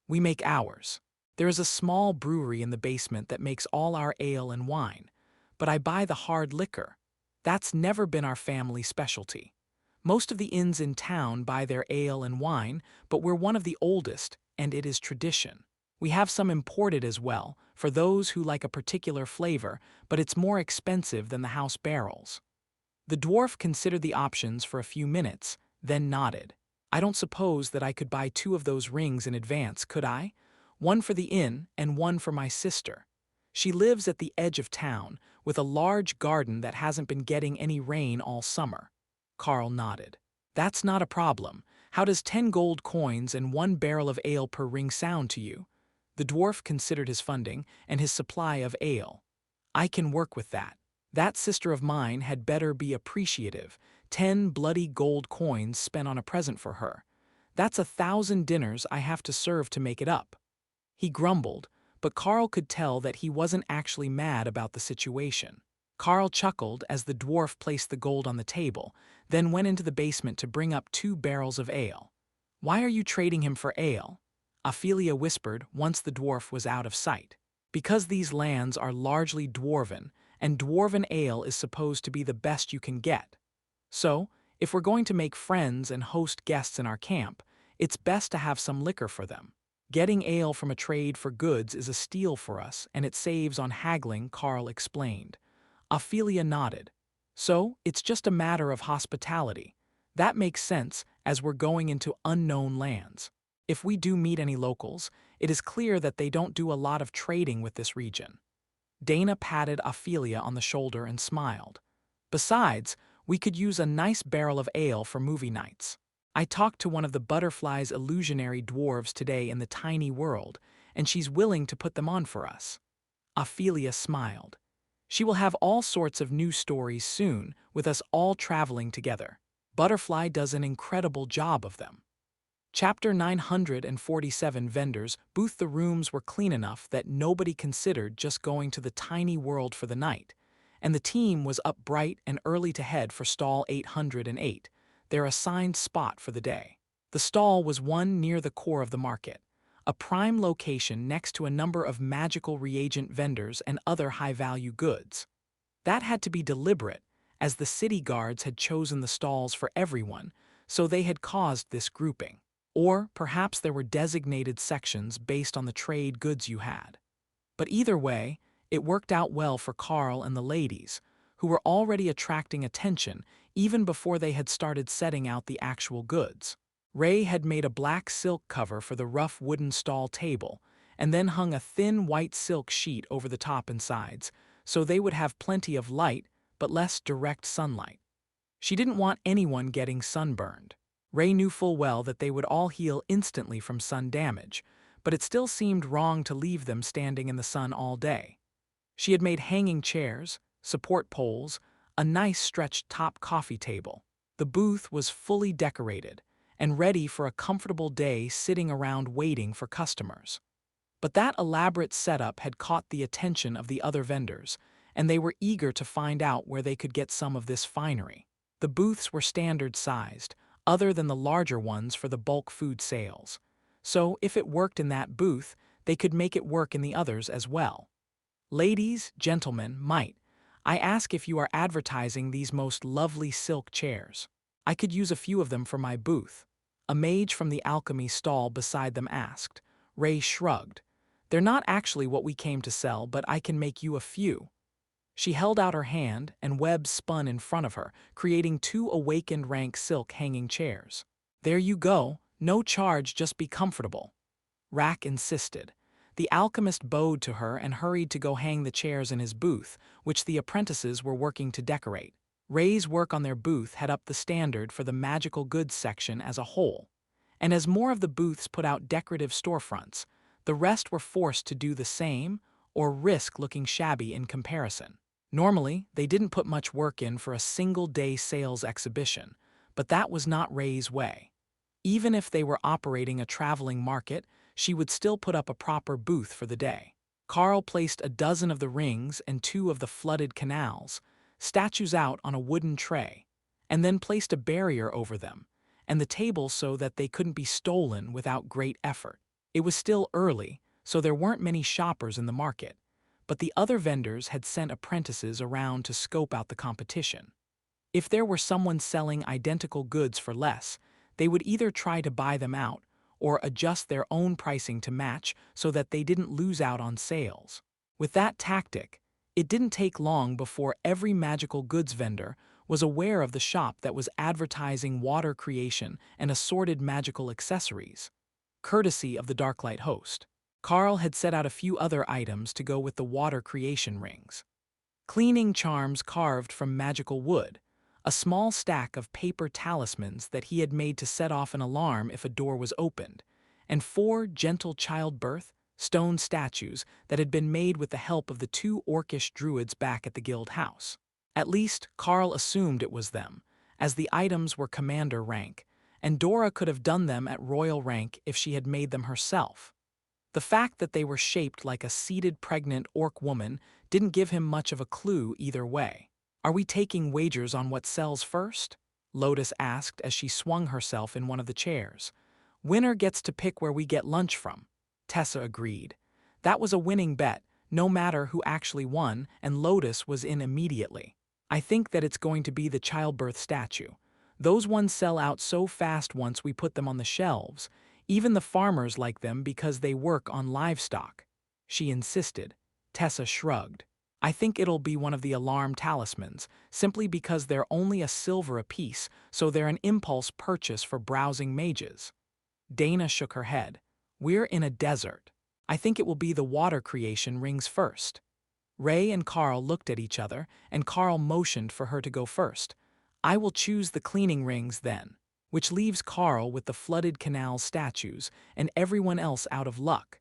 "We make ours. There is a small brewery in the basement that makes all our ale and wine, but I buy the hard liquor. That's never been our family specialty. Most of the inns in town buy their ale and wine, but we're one of the oldest, and it is tradition. We have some imported as well, for those who like a particular flavor, but it's more expensive than the house barrels." The dwarf considered the options for a few minutes, then nodded. "I don't suppose that I could buy 2 of those rings in advance, could I? One for the inn and one for my sister. She lives at the edge of town, with a large garden that hasn't been getting any rain all summer." Carl nodded. "That's not a problem. How does 10 gold coins and 1 barrel of ale per ring sound to you?" The dwarf considered his funding and his supply of ale. I can work with that. That sister of mine had better be appreciative. 10 bloody gold coins spent on a present for her. That's 1,000 dinners I have to serve to make it up. He grumbled, but Carl could tell that he wasn't actually mad about the situation. Carl chuckled as the dwarf placed the gold on the table, then went into the basement to bring up 2 barrels of ale. "Why are you trading him for ale?" Ophelia whispered once the dwarf was out of sight. "Because these lands are largely dwarven, and dwarven ale is supposed to be the best you can get. So, if we're going to make friends and host guests in our camp, it's best to have some liquor for them. Getting ale from a trade for goods is a steal for us, and it saves on haggling," Carl explained. Ophelia nodded. "So, it's just a matter of hospitality. That makes sense, as we're going into unknown lands. If we do meet any locals, it is clear that they don't do a lot of trading with this region." Dana patted Ophelia on the shoulder and smiled. "Besides, we could use a nice barrel of ale for movie nights. I talked to one of the Butterfly's illusionary dwarves today in the tiny world, and she's willing to put them on for us." Ophelia smiled. "She will have all sorts of new stories soon, with us all traveling together. Butterfly does an incredible job of them." Chapter 947 Vendors Booth. The rooms were clean enough that nobody considered just going to the tiny world for the night, and the team was up bright and early to head for stall 808, their assigned spot for the day. The stall was one near the core of the market, a prime location next to a number of magical reagent vendors and other high-value goods. That had to be deliberate, as the city guards had chosen the stalls for everyone, so they had caused this grouping. Or perhaps there were designated sections based on the trade goods you had. But either way, it worked out well for Carl and the ladies, who were already attracting attention even before they had started setting out the actual goods. Ray had made a black silk cover for the rough wooden stall table, and then hung a thin white silk sheet over the top and sides, so they would have plenty of light but less direct sunlight. She didn't want anyone getting sunburned. Ray knew full well that they would all heal instantly from sun damage, but it still seemed wrong to leave them standing in the sun all day. She had made hanging chairs, support poles, a nice stretched top coffee table. The booth was fully decorated and ready for a comfortable day sitting around waiting for customers. But that elaborate setup had caught the attention of the other vendors, and they were eager to find out where they could get some of this finery. The booths were standard-sized, other than the larger ones for the bulk food sales. So if it worked in that booth, they could make it work in the others as well. "Ladies, gentlemen, I ask if you are advertising these most lovely silk chairs. I could use a few of them for my booth," a mage from the alchemy stall beside them asked. Ray shrugged. "They're not actually what we came to sell, but I can make you a few." She held out her hand, and webs spun in front of her, creating 2 awakened rank silk hanging chairs. "There you go, no charge, just be comfortable." Rack insisted. The alchemist bowed to her and hurried to go hang the chairs in his booth, which the apprentices were working to decorate. Ray's work on their booth had upped the standard for the magical goods section as a whole, and as more of the booths put out decorative storefronts, the rest were forced to do the same or risk looking shabby in comparison. Normally, they didn't put much work in for a single-day sales exhibition, but that was not Ray's way. Even if they were operating a traveling market, she would still put up a proper booth for the day. Carl placed a dozen of the rings and 2 of the flooded canals, statues out on a wooden tray, and then placed a barrier over them, and the table so that they couldn't be stolen without great effort. It was still early, so there weren't many shoppers in the market, but the other vendors had sent apprentices around to scope out the competition. If there were someone selling identical goods for less, they would either try to buy them out or adjust their own pricing to match so that they didn't lose out on sales. With that tactic, it didn't take long before every magical goods vendor was aware of the shop that was advertising water creation and assorted magical accessories, courtesy of the Darklight host. Carl had set out a few other items to go with the water creation rings. Cleaning charms carved from magical wood, a small stack of paper talismans that he had made to set off an alarm if a door was opened, and 4 gentle childbirth, stone statues that had been made with the help of the two orcish druids back at the guild house. At least, Carl assumed it was them, as the items were commander rank, and Dora could have done them at royal rank if she had made them herself. The fact that they were shaped like a seated pregnant orc woman didn't give him much of a clue either way. "Are we taking wagers on what sells first?" Lotus asked as she swung herself in one of the chairs. "Winner gets to pick where we get lunch from." Tessa agreed. That was a winning bet, no matter who actually won, and Lotus was in immediately. "I think that it's going to be the childbirth statue. Those ones sell out so fast once we put them on the shelves. Even the farmers like them because they work on livestock." She insisted. Tessa shrugged. "I think it'll be one of the alarm talismans, simply because they're only a silver apiece, so they're an impulse purchase for browsing mages." Dana shook her head. "We're in a desert. I think it will be the water creation rings first." Ray and Carl looked at each other, and Carl motioned for her to go first. "I will choose the cleaning rings then," which leaves Carl with the flooded canal statues and everyone else out of luck.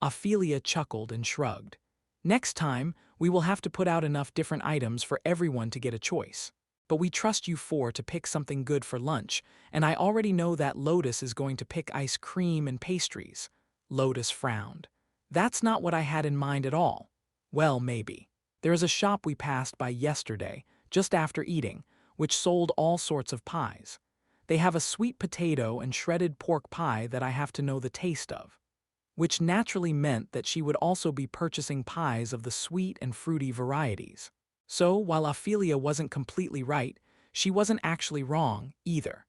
Ophelia chuckled and shrugged. "Next time, we will have to put out enough different items for everyone to get a choice. But we trust you four to pick something good for lunch, and I already know that Lotus is going to pick ice cream and pastries." Lotus frowned. "That's not what I had in mind at all." "Well, maybe. There is a shop we passed by yesterday, just after eating, which sold all sorts of pies. They have a sweet potato and shredded pork pie that I have to know the taste of." Which naturally meant that she would also be purchasing pies of the sweet and fruity varieties. So, while Ophelia wasn't completely right, she wasn't actually wrong either.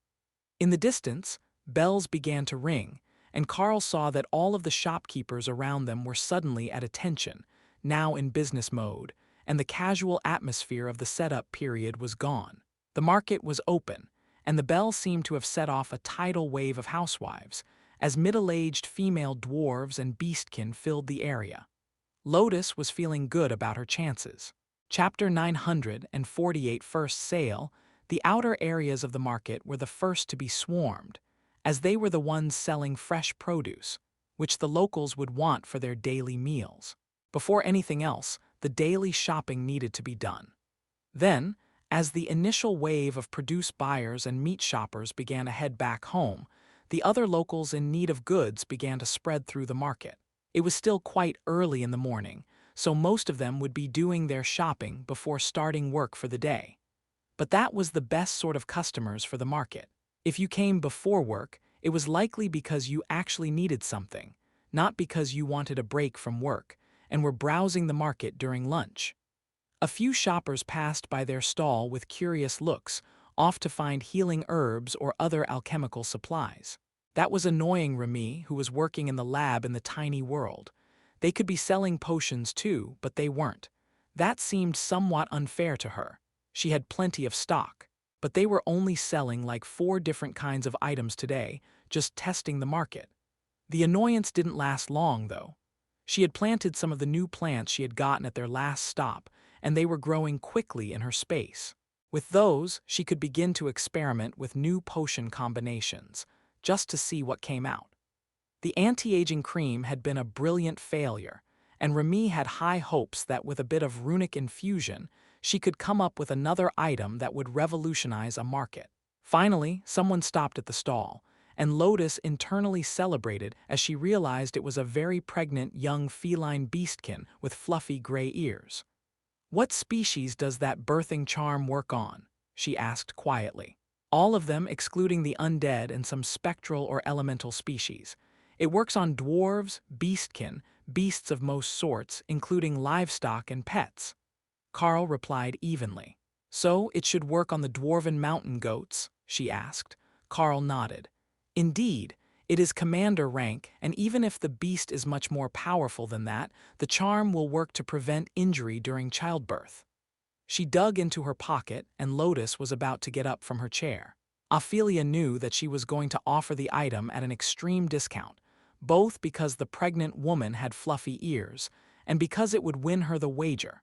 In the distance, bells began to ring, and Carl saw that all of the shopkeepers around them were suddenly at attention, now in business mode, and the casual atmosphere of the setup period was gone. The market was open, and the bell seemed to have set off a tidal wave of housewives, as middle-aged female dwarves and beastkin filled the area. Lotus was feeling good about her chances. Chapter 948 First Sale. The outer areas of the market were the first to be swarmed, as they were the ones selling fresh produce, which the locals would want for their daily meals. Before anything else, the daily shopping needed to be done. Then, as the initial wave of produce buyers and meat shoppers began to head back home, the other locals in need of goods began to spread through the market. It was still quite early in the morning, so most of them would be doing their shopping before starting work for the day. But that was the best sort of customers for the market. If you came before work, it was likely because you actually needed something, not because you wanted a break from work, and were browsing the market during lunch. A few shoppers passed by their stall with curious looks, off to find healing herbs or other alchemical supplies. That was annoying Remy, who was working in the lab in the tiny world. They could be selling potions too, but they weren't. That seemed somewhat unfair to her. She had plenty of stock, but they were only selling like 4 different kinds of items today, just testing the market. The annoyance didn't last long, though. She had planted some of the new plants she had gotten at their last stop, and they were growing quickly in her space. With those, she could begin to experiment with new potion combinations, just to see what came out. The anti-aging cream had been a brilliant failure, and Remy had high hopes that with a bit of runic infusion, she could come up with another item that would revolutionize a market. Finally, someone stopped at the stall, and Lotus internally celebrated as she realized it was a very pregnant young feline beastkin with fluffy gray ears. "What species does that birthing charm work on?" she asked quietly. "All of them excluding the undead and some spectral or elemental species. It works on dwarves, beastkin, beasts of most sorts, including livestock and pets." Carl replied evenly. "So it should work on the dwarven mountain goats?" she asked. Carl nodded. "Indeed, it is commander rank, and even if the beast is much more powerful than that, the charm will work to prevent injury during childbirth." She dug into her pocket, and Lotus was about to get up from her chair. Ophelia knew that she was going to offer the item at an extreme discount, both because the pregnant woman had fluffy ears, and because it would win her the wager.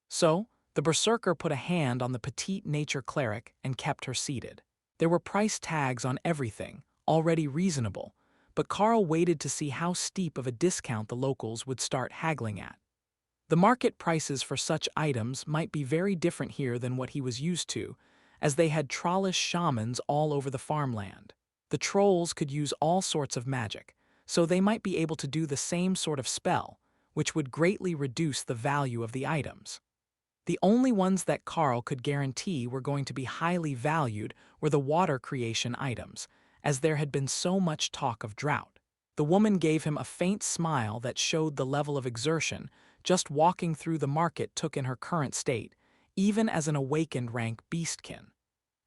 So, the berserker put a hand on the petite nature cleric and kept her seated. There were price tags on everything, already reasonable, but Carl waited to see how steep of a discount the locals would start haggling at. The market prices for such items might be very different here than what he was used to, as they had trollish shamans all over the farmland. The trolls could use all sorts of magic, so they might be able to do the same sort of spell, which would greatly reduce the value of the items. The only ones that Carl could guarantee were going to be highly valued were the water creation items, as there had been so much talk of drought. The woman gave him a faint smile that showed the level of exertion just walking through the market took in her current state, even as an awakened rank beastkin.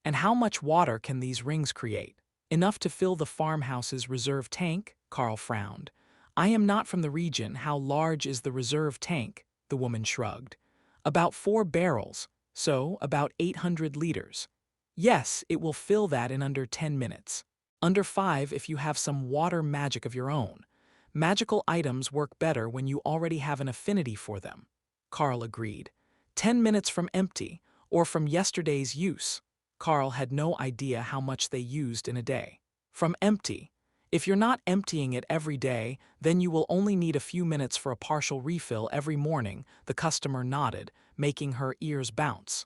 And how much water can these rings create? Enough to fill the farmhouse's reserve tank? Carl frowned. I am not from the region. How large is the reserve tank? The woman shrugged. About 4 barrels, so about 800 liters. Yes, it will fill that in under 10 minutes. Under 5 if you have some water magic of your own. Magical items work better when you already have an affinity for them. Carl agreed. 10 minutes from empty, or from yesterday's use. Carl had no idea how much they used in a day. From empty. If you're not emptying it every day, then you will only need a few minutes for a partial refill every morning, the customer nodded, making her ears bounce.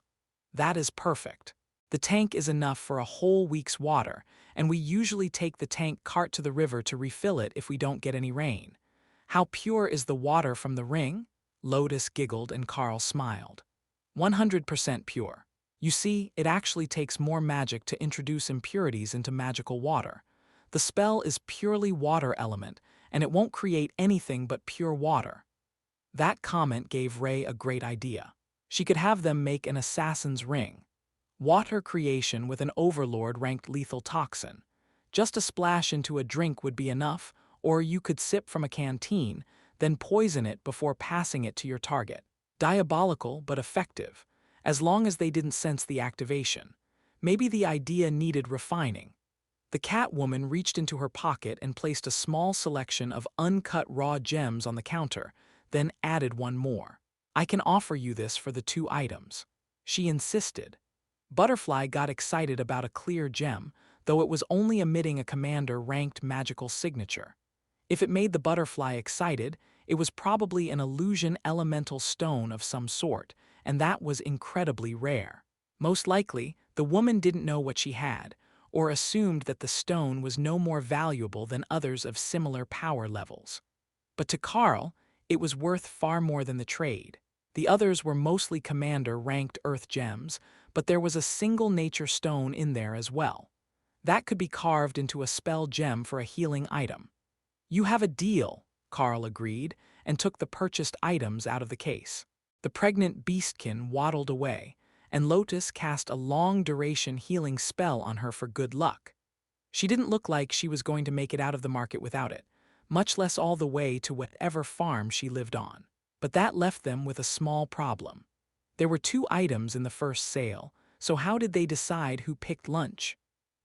That is perfect. The tank is enough for a whole week's water, and we usually take the tank cart to the river to refill it if we don't get any rain. How pure is the water from the ring? Lotus giggled and Carl smiled. 100% pure. You see, it actually takes more magic to introduce impurities into magical water. The spell is purely water element, and it won't create anything but pure water. That comment gave Ray a great idea. She could have them make an assassin's ring. Water creation with an overlord-ranked lethal toxin. Just a splash into a drink would be enough, or you could sip from a canteen, then poison it before passing it to your target. Diabolical but effective, as long as they didn't sense the activation. Maybe the idea needed refining. The Catwoman reached into her pocket and placed a small selection of uncut raw gems on the counter, then added one more. I can offer you this for the 2 items. She insisted. Butterfly got excited about a clear gem, though it was only emitting a commander-ranked magical signature. If it made the butterfly excited, it was probably an illusion elemental stone of some sort, and that was incredibly rare. Most likely, the woman didn't know what she had, or assumed that the stone was no more valuable than others of similar power levels. But to Carl, it was worth far more than the trade. The others were mostly commander-ranked earth gems, but there was a single nature stone in there as well. That could be carved into a spell gem for a healing item. You have a deal, Carl agreed, and took the purchased items out of the case. The pregnant beastkin waddled away, and Lotus cast a long-duration healing spell on her for good luck. She didn't look like she was going to make it out of the market without it, much less all the way to whatever farm she lived on. But that left them with a small problem. There were 2 items in the first sale, so how did they decide who picked lunch?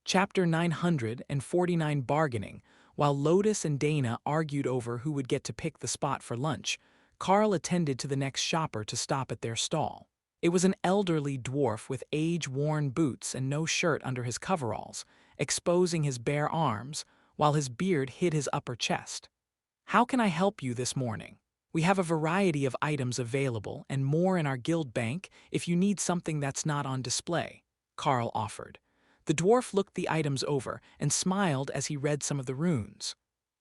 Chapter 949 Bargaining. While Lotus and Dana argued over who would get to pick the spot for lunch, Carl attended to the next shopper to stop at their stall. It was an elderly dwarf with age-worn boots and no shirt under his coveralls, exposing his bare arms, while his beard hid his upper chest. How can I help you this morning? We have a variety of items available and more in our guild bank if you need something that's not on display, Carl offered. The dwarf looked the items over and smiled as he read some of the runes.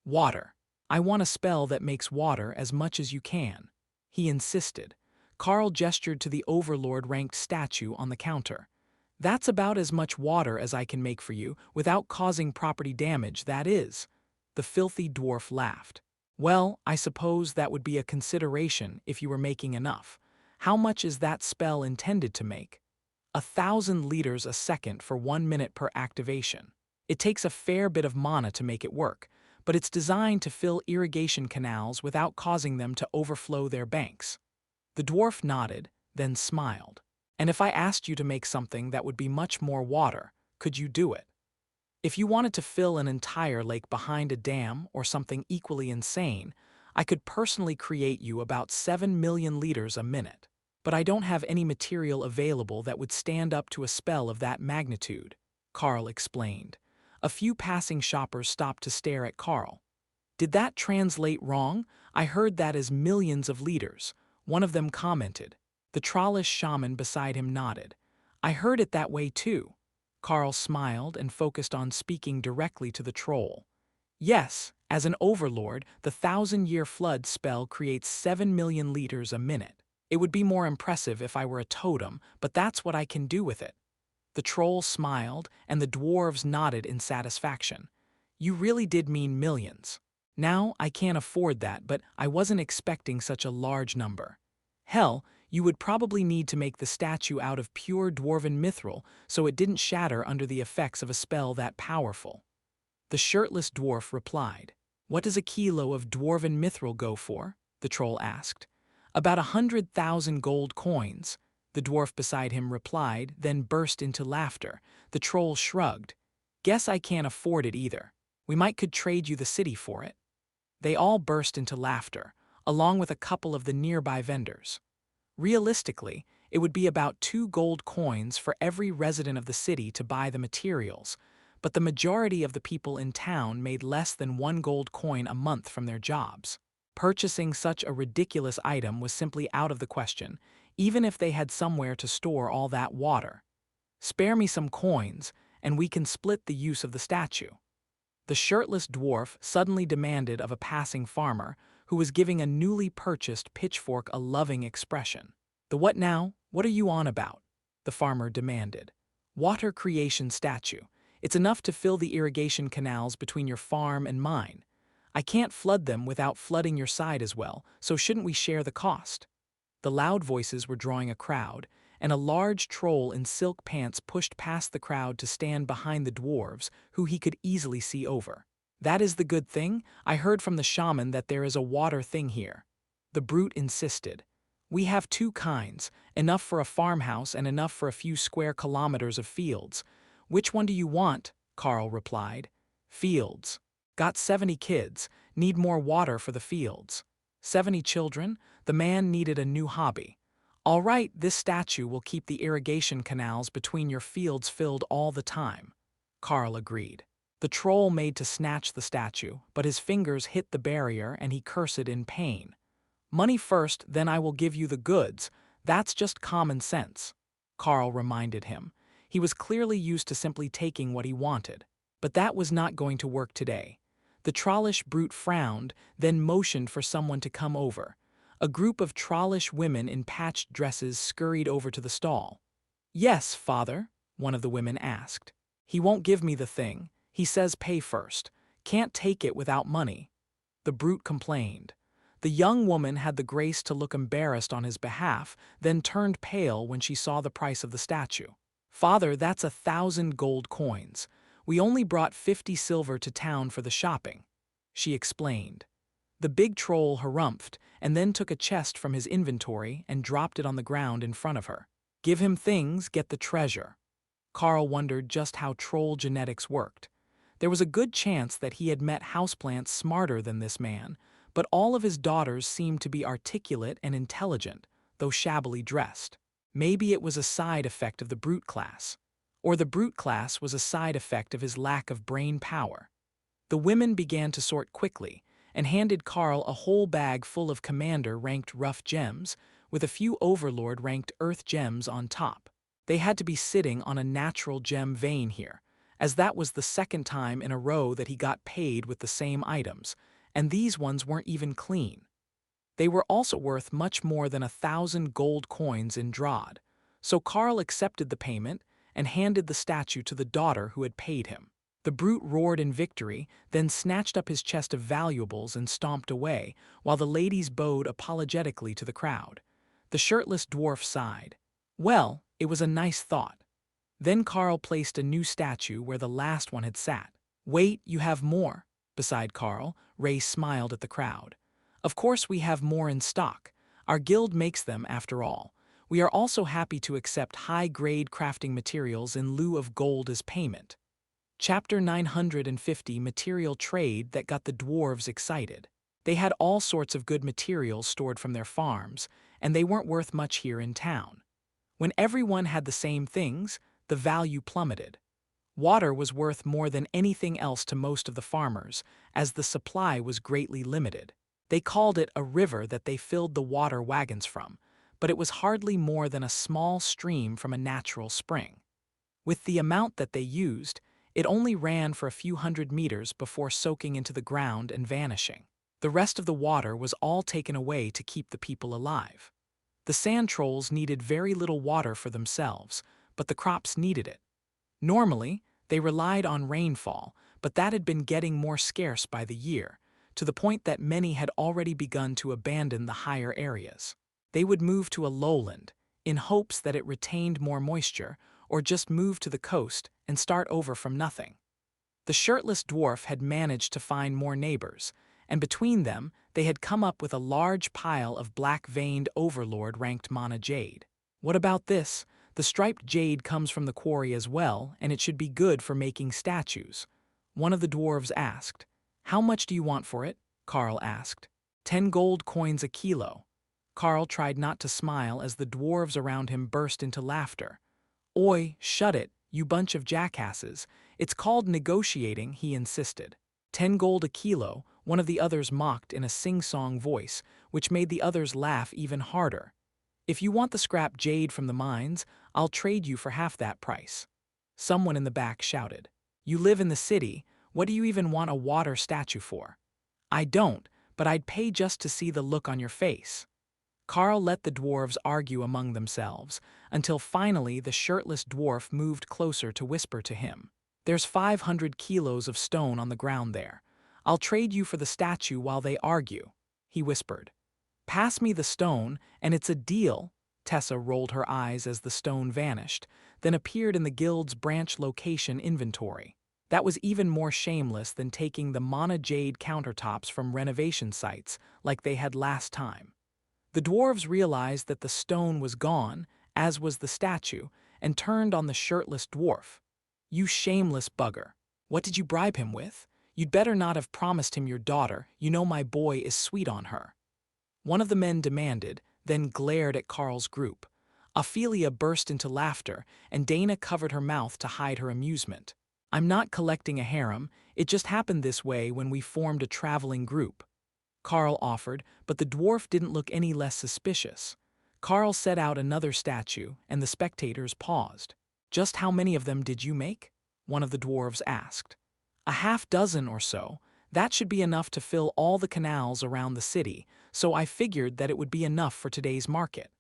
Water. I want a spell that makes water as much as you can. He insisted. Carl gestured to the overlord-ranked statue on the counter. That's about as much water as I can make for you without causing property damage, that is. The filthy dwarf laughed. Well, I suppose that would be a consideration if you were making enough. How much is that spell intended to make? 1,000 liters a second for 1 minute per activation. It takes a fair bit of mana to make it work, but it's designed to fill irrigation canals without causing them to overflow their banks. The dwarf nodded, then smiled. And if I asked you to make something that would be much more water, could you do it? If you wanted to fill an entire lake behind a dam or something equally insane, I could personally create you about 7 million liters a minute. But I don't have any material available that would stand up to a spell of that magnitude, Carl explained. A few passing shoppers stopped to stare at Carl. "Did that translate wrong? I heard that as millions of liters," one of them commented. The Trollish shaman beside him nodded. "I heard it that way too." Carl smiled and focused on speaking directly to the troll. "Yes, as an overlord, the 1,000-year flood spell creates 7 million liters a minute. It would be more impressive if I were a totem, but that's what I can do with it." The troll smiled, and the dwarves nodded in satisfaction. "You really did mean millions. Now, I can't afford that, but I wasn't expecting such a large number. Hell, you would probably need to make the statue out of pure dwarven mithril so it didn't shatter under the effects of a spell that powerful." The shirtless dwarf replied. "What does a kilo of dwarven mithril go for?" the troll asked. "About 100,000 gold coins," the dwarf beside him replied, then burst into laughter. The troll shrugged. "Guess I can't afford it either. We could trade you the city for it." They all burst into laughter, along with a couple of the nearby vendors. Realistically, it would be about 2 gold coins for every resident of the city to buy the materials, but the majority of the people in town made less than 1 gold coin a month from their jobs. Purchasing such a ridiculous item was simply out of the question, even if they had somewhere to store all that water. "Spare me some coins, and we can split the use of the statue." The shirtless dwarf suddenly demanded of a passing farmer, who was giving a newly purchased pitchfork a loving expression. "The what now? What are you on about?" the farmer demanded. "Water creation statue. It's enough to fill the irrigation canals between your farm and mine. I can't flood them without flooding your side as well, so shouldn't we share the cost?" The loud voices were drawing a crowd, and a large troll in silk pants pushed past the crowd to stand behind the dwarves, who he could easily see over. "That is the good thing. I heard from the shaman that there is a water thing here." The brute insisted. "We have 2 kinds, enough for a farmhouse and enough for a few square kilometers of fields." "Which one do you want?" Carl replied. "Fields. Got 70 kids, need more water for the fields." 70 children? The man needed a new hobby. "All right, this statue will keep the irrigation canals between your fields filled all the time." Carl agreed. The troll made to snatch the statue, but his fingers hit the barrier and he cursed in pain. "Money first, then I will give you the goods. That's just common sense," Carl reminded him. He was clearly used to simply taking what he wanted. But that was not going to work today. The trollish brute frowned, then motioned for someone to come over. A group of trollish women in patched dresses scurried over to the stall. "Yes, father?" one of the women asked. "He won't give me the thing. He says pay first. Can't take it without money," the brute complained. The young woman had the grace to look embarrassed on his behalf, then turned pale when she saw the price of the statue. "Father, that's 1,000 gold coins. We only brought 50 silver to town for the shopping," she explained. The big troll harumphed and then took a chest from his inventory and dropped it on the ground in front of her. "Give him things, get the treasure." Carl wondered just how troll genetics worked. There was a good chance that he had met houseplants smarter than this man, but all of his daughters seemed to be articulate and intelligent, though shabbily dressed. Maybe it was a side effect of the brute class. Or the brute class was a side effect of his lack of brain power. The women began to sort quickly, and handed Carl a whole bag full of commander-ranked rough gems, with a few overlord-ranked earth gems on top. They had to be sitting on a natural gem vein here, as that was the 2nd time in a row that he got paid with the same items, and these ones weren't even clean. They were also worth much more than 1,000 gold coins in Drod, so Carl accepted the payment and handed the statue to the daughter who had paid him. The brute roared in victory, then snatched up his chest of valuables and stomped away, while the ladies bowed apologetically to the crowd. The shirtless dwarf sighed. Well, it was a nice thought. Then Carl placed a new statue where the last one had sat. "Wait, you have more?" Beside Carl, Ray smiled at the crowd. "Of course we have more in stock. Our guild makes them, after all. We are also happy to accept high-grade crafting materials in lieu of gold as payment." Chapter 950 Material Trade that got the dwarves excited. They had all sorts of good materials stored from their farms, and they weren't worth much here in town. When everyone had the same things, the value plummeted. Water was worth more than anything else to most of the farmers, as the supply was greatly limited. They called it a river that they filled the water wagons from, but it was hardly more than a small stream from a natural spring. With the amount that they used, it only ran for a few hundred meters before soaking into the ground and vanishing. The rest of the water was all taken away to keep the people alive. The sand trolls needed very little water for themselves, but the crops needed it. Normally, they relied on rainfall, but that had been getting more scarce by the year, to the point that many had already begun to abandon the higher areas. They would move to a lowland, in hopes that it retained more moisture, or just move to the coast and start over from nothing. The shirtless dwarf had managed to find more neighbors, and between them they had come up with a large pile of black-veined overlord-ranked mana jade. What about this? The striped jade comes from the quarry as well, and it should be good for making statues. One of the dwarves asked. How much do you want for it? Carl asked. 10 gold coins a kilo. Carl tried not to smile as the dwarves around him burst into laughter. Oi, shut it, you bunch of jackasses. It's called negotiating, he insisted. 10 gold a kilo, one of the others mocked in a sing-song voice, which made the others laugh even harder. If you want the scrap jade from the mines, I'll trade you for half that price. Someone in the back shouted. You live in the city, what do you even want a water statue for? I don't, but I'd pay just to see the look on your face. Carl let the dwarves argue among themselves, until finally the shirtless dwarf moved closer to whisper to him. There's 500 kilos of stone on the ground there. I'll trade you for the statue while they argue, he whispered. Pass me the stone, and it's a deal. Tessa rolled her eyes as the stone vanished, then appeared in the guild's branch location inventory. That was even more shameless than taking the mana jade countertops from renovation sites like they had last time. The dwarves realized that the stone was gone, as was the statue, and turned on the shirtless dwarf. You shameless bugger. What did you bribe him with? You'd better not have promised him your daughter. You know my boy is sweet on her. One of the men demanded, then glared at Carl's group. Ophelia burst into laughter, and Dana covered her mouth to hide her amusement. I'm not collecting a harem, it just happened this way when we formed a traveling group. Carl offered, but the dwarf didn't look any less suspicious. Carl set out another statue, and the spectators paused. Just how many of them did you make? One of the dwarves asked. A half dozen or so. That should be enough to fill all the canals around the city, so I figured that it would be enough for today's market.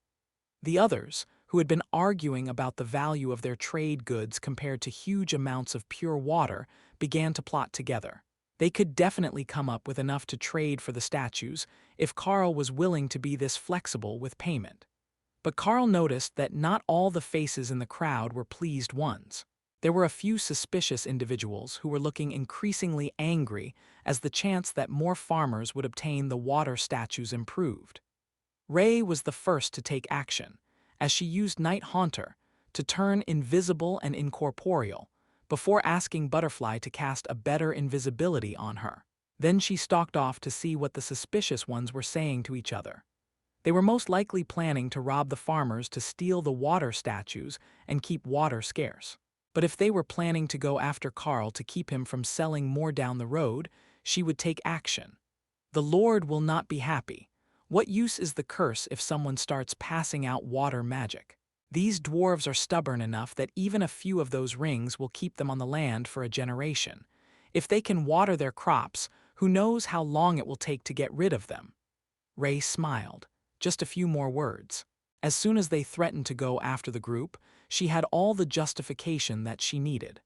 The others, who had been arguing about the value of their trade goods compared to huge amounts of pure water, began to plot together. They could definitely come up with enough to trade for the statues if Carl was willing to be this flexible with payment. But Carl noticed that not all the faces in the crowd were pleased ones. There were a few suspicious individuals who were looking increasingly angry as the chance that more farmers would obtain the water statues improved. Ray was the first to take action, as she used Night Haunter to turn invisible and incorporeal, before asking Butterfly to cast a better invisibility on her. Then she stalked off to see what the suspicious ones were saying to each other. They were most likely planning to rob the farmers to steal the water statues and keep water scarce. But if they were planning to go after Carl to keep him from selling more down the road, she would take action. The Lord will not be happy. What use is the curse if someone starts passing out water magic? These dwarves are stubborn enough that even a few of those rings will keep them on the land for a generation. If they can water their crops, who knows how long it will take to get rid of them? Ray smiled. Just a few more words. As soon as they threatened to go after the group, she had all the justification that she needed.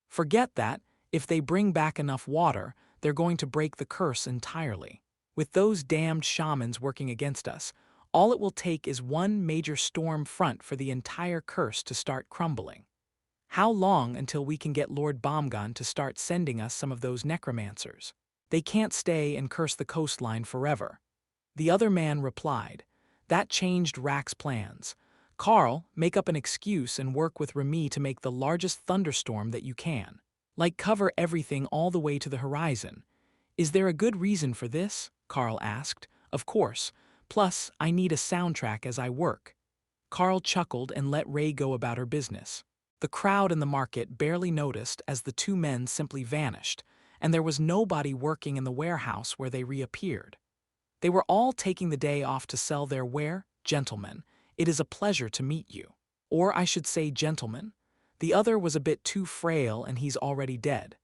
Forget that, if they bring back enough water, they're going to break the curse entirely. With those damned shamans working against us, all it will take is one major storm front for the entire curse to start crumbling. How long until we can get Lord Bombgun to start sending us some of those necromancers? They can't stay and curse the coastline forever. The other man replied. That changed Rack's plans. Carl, make up an excuse and work with Remy to make the largest thunderstorm that you can. Like cover everything all the way to the horizon. Is there a good reason for this? Carl asked. Of course. Plus, I need a soundtrack as I work. Carl chuckled and let Ray go about her business. The crowd in the market barely noticed as the two men simply vanished, and there was nobody working in the warehouse where they reappeared. They were all taking the day off to sell their ware. Gentlemen, it is a pleasure to meet you. Or I should say gentlemen. The other was a bit too frail and he's already dead.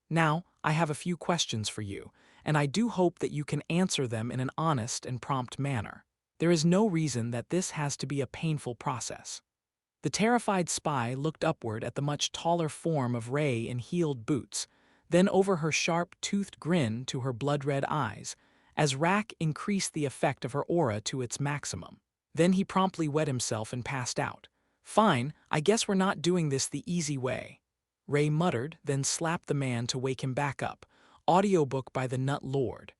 Now, I have a few questions for you, and I do hope that you can answer them in an honest and prompt manner. There is no reason that this has to be a painful process. The terrified spy looked upward at the much taller form of Ray in heeled boots, then over her sharp-toothed grin to her blood-red eyes, as Rack increased the effect of her aura to its maximum. Then he promptly wet himself and passed out. "Fine, I guess we're not doing this the easy way," Ray muttered, then slapped the man to wake him back up. Audiobook by the Nut Lord.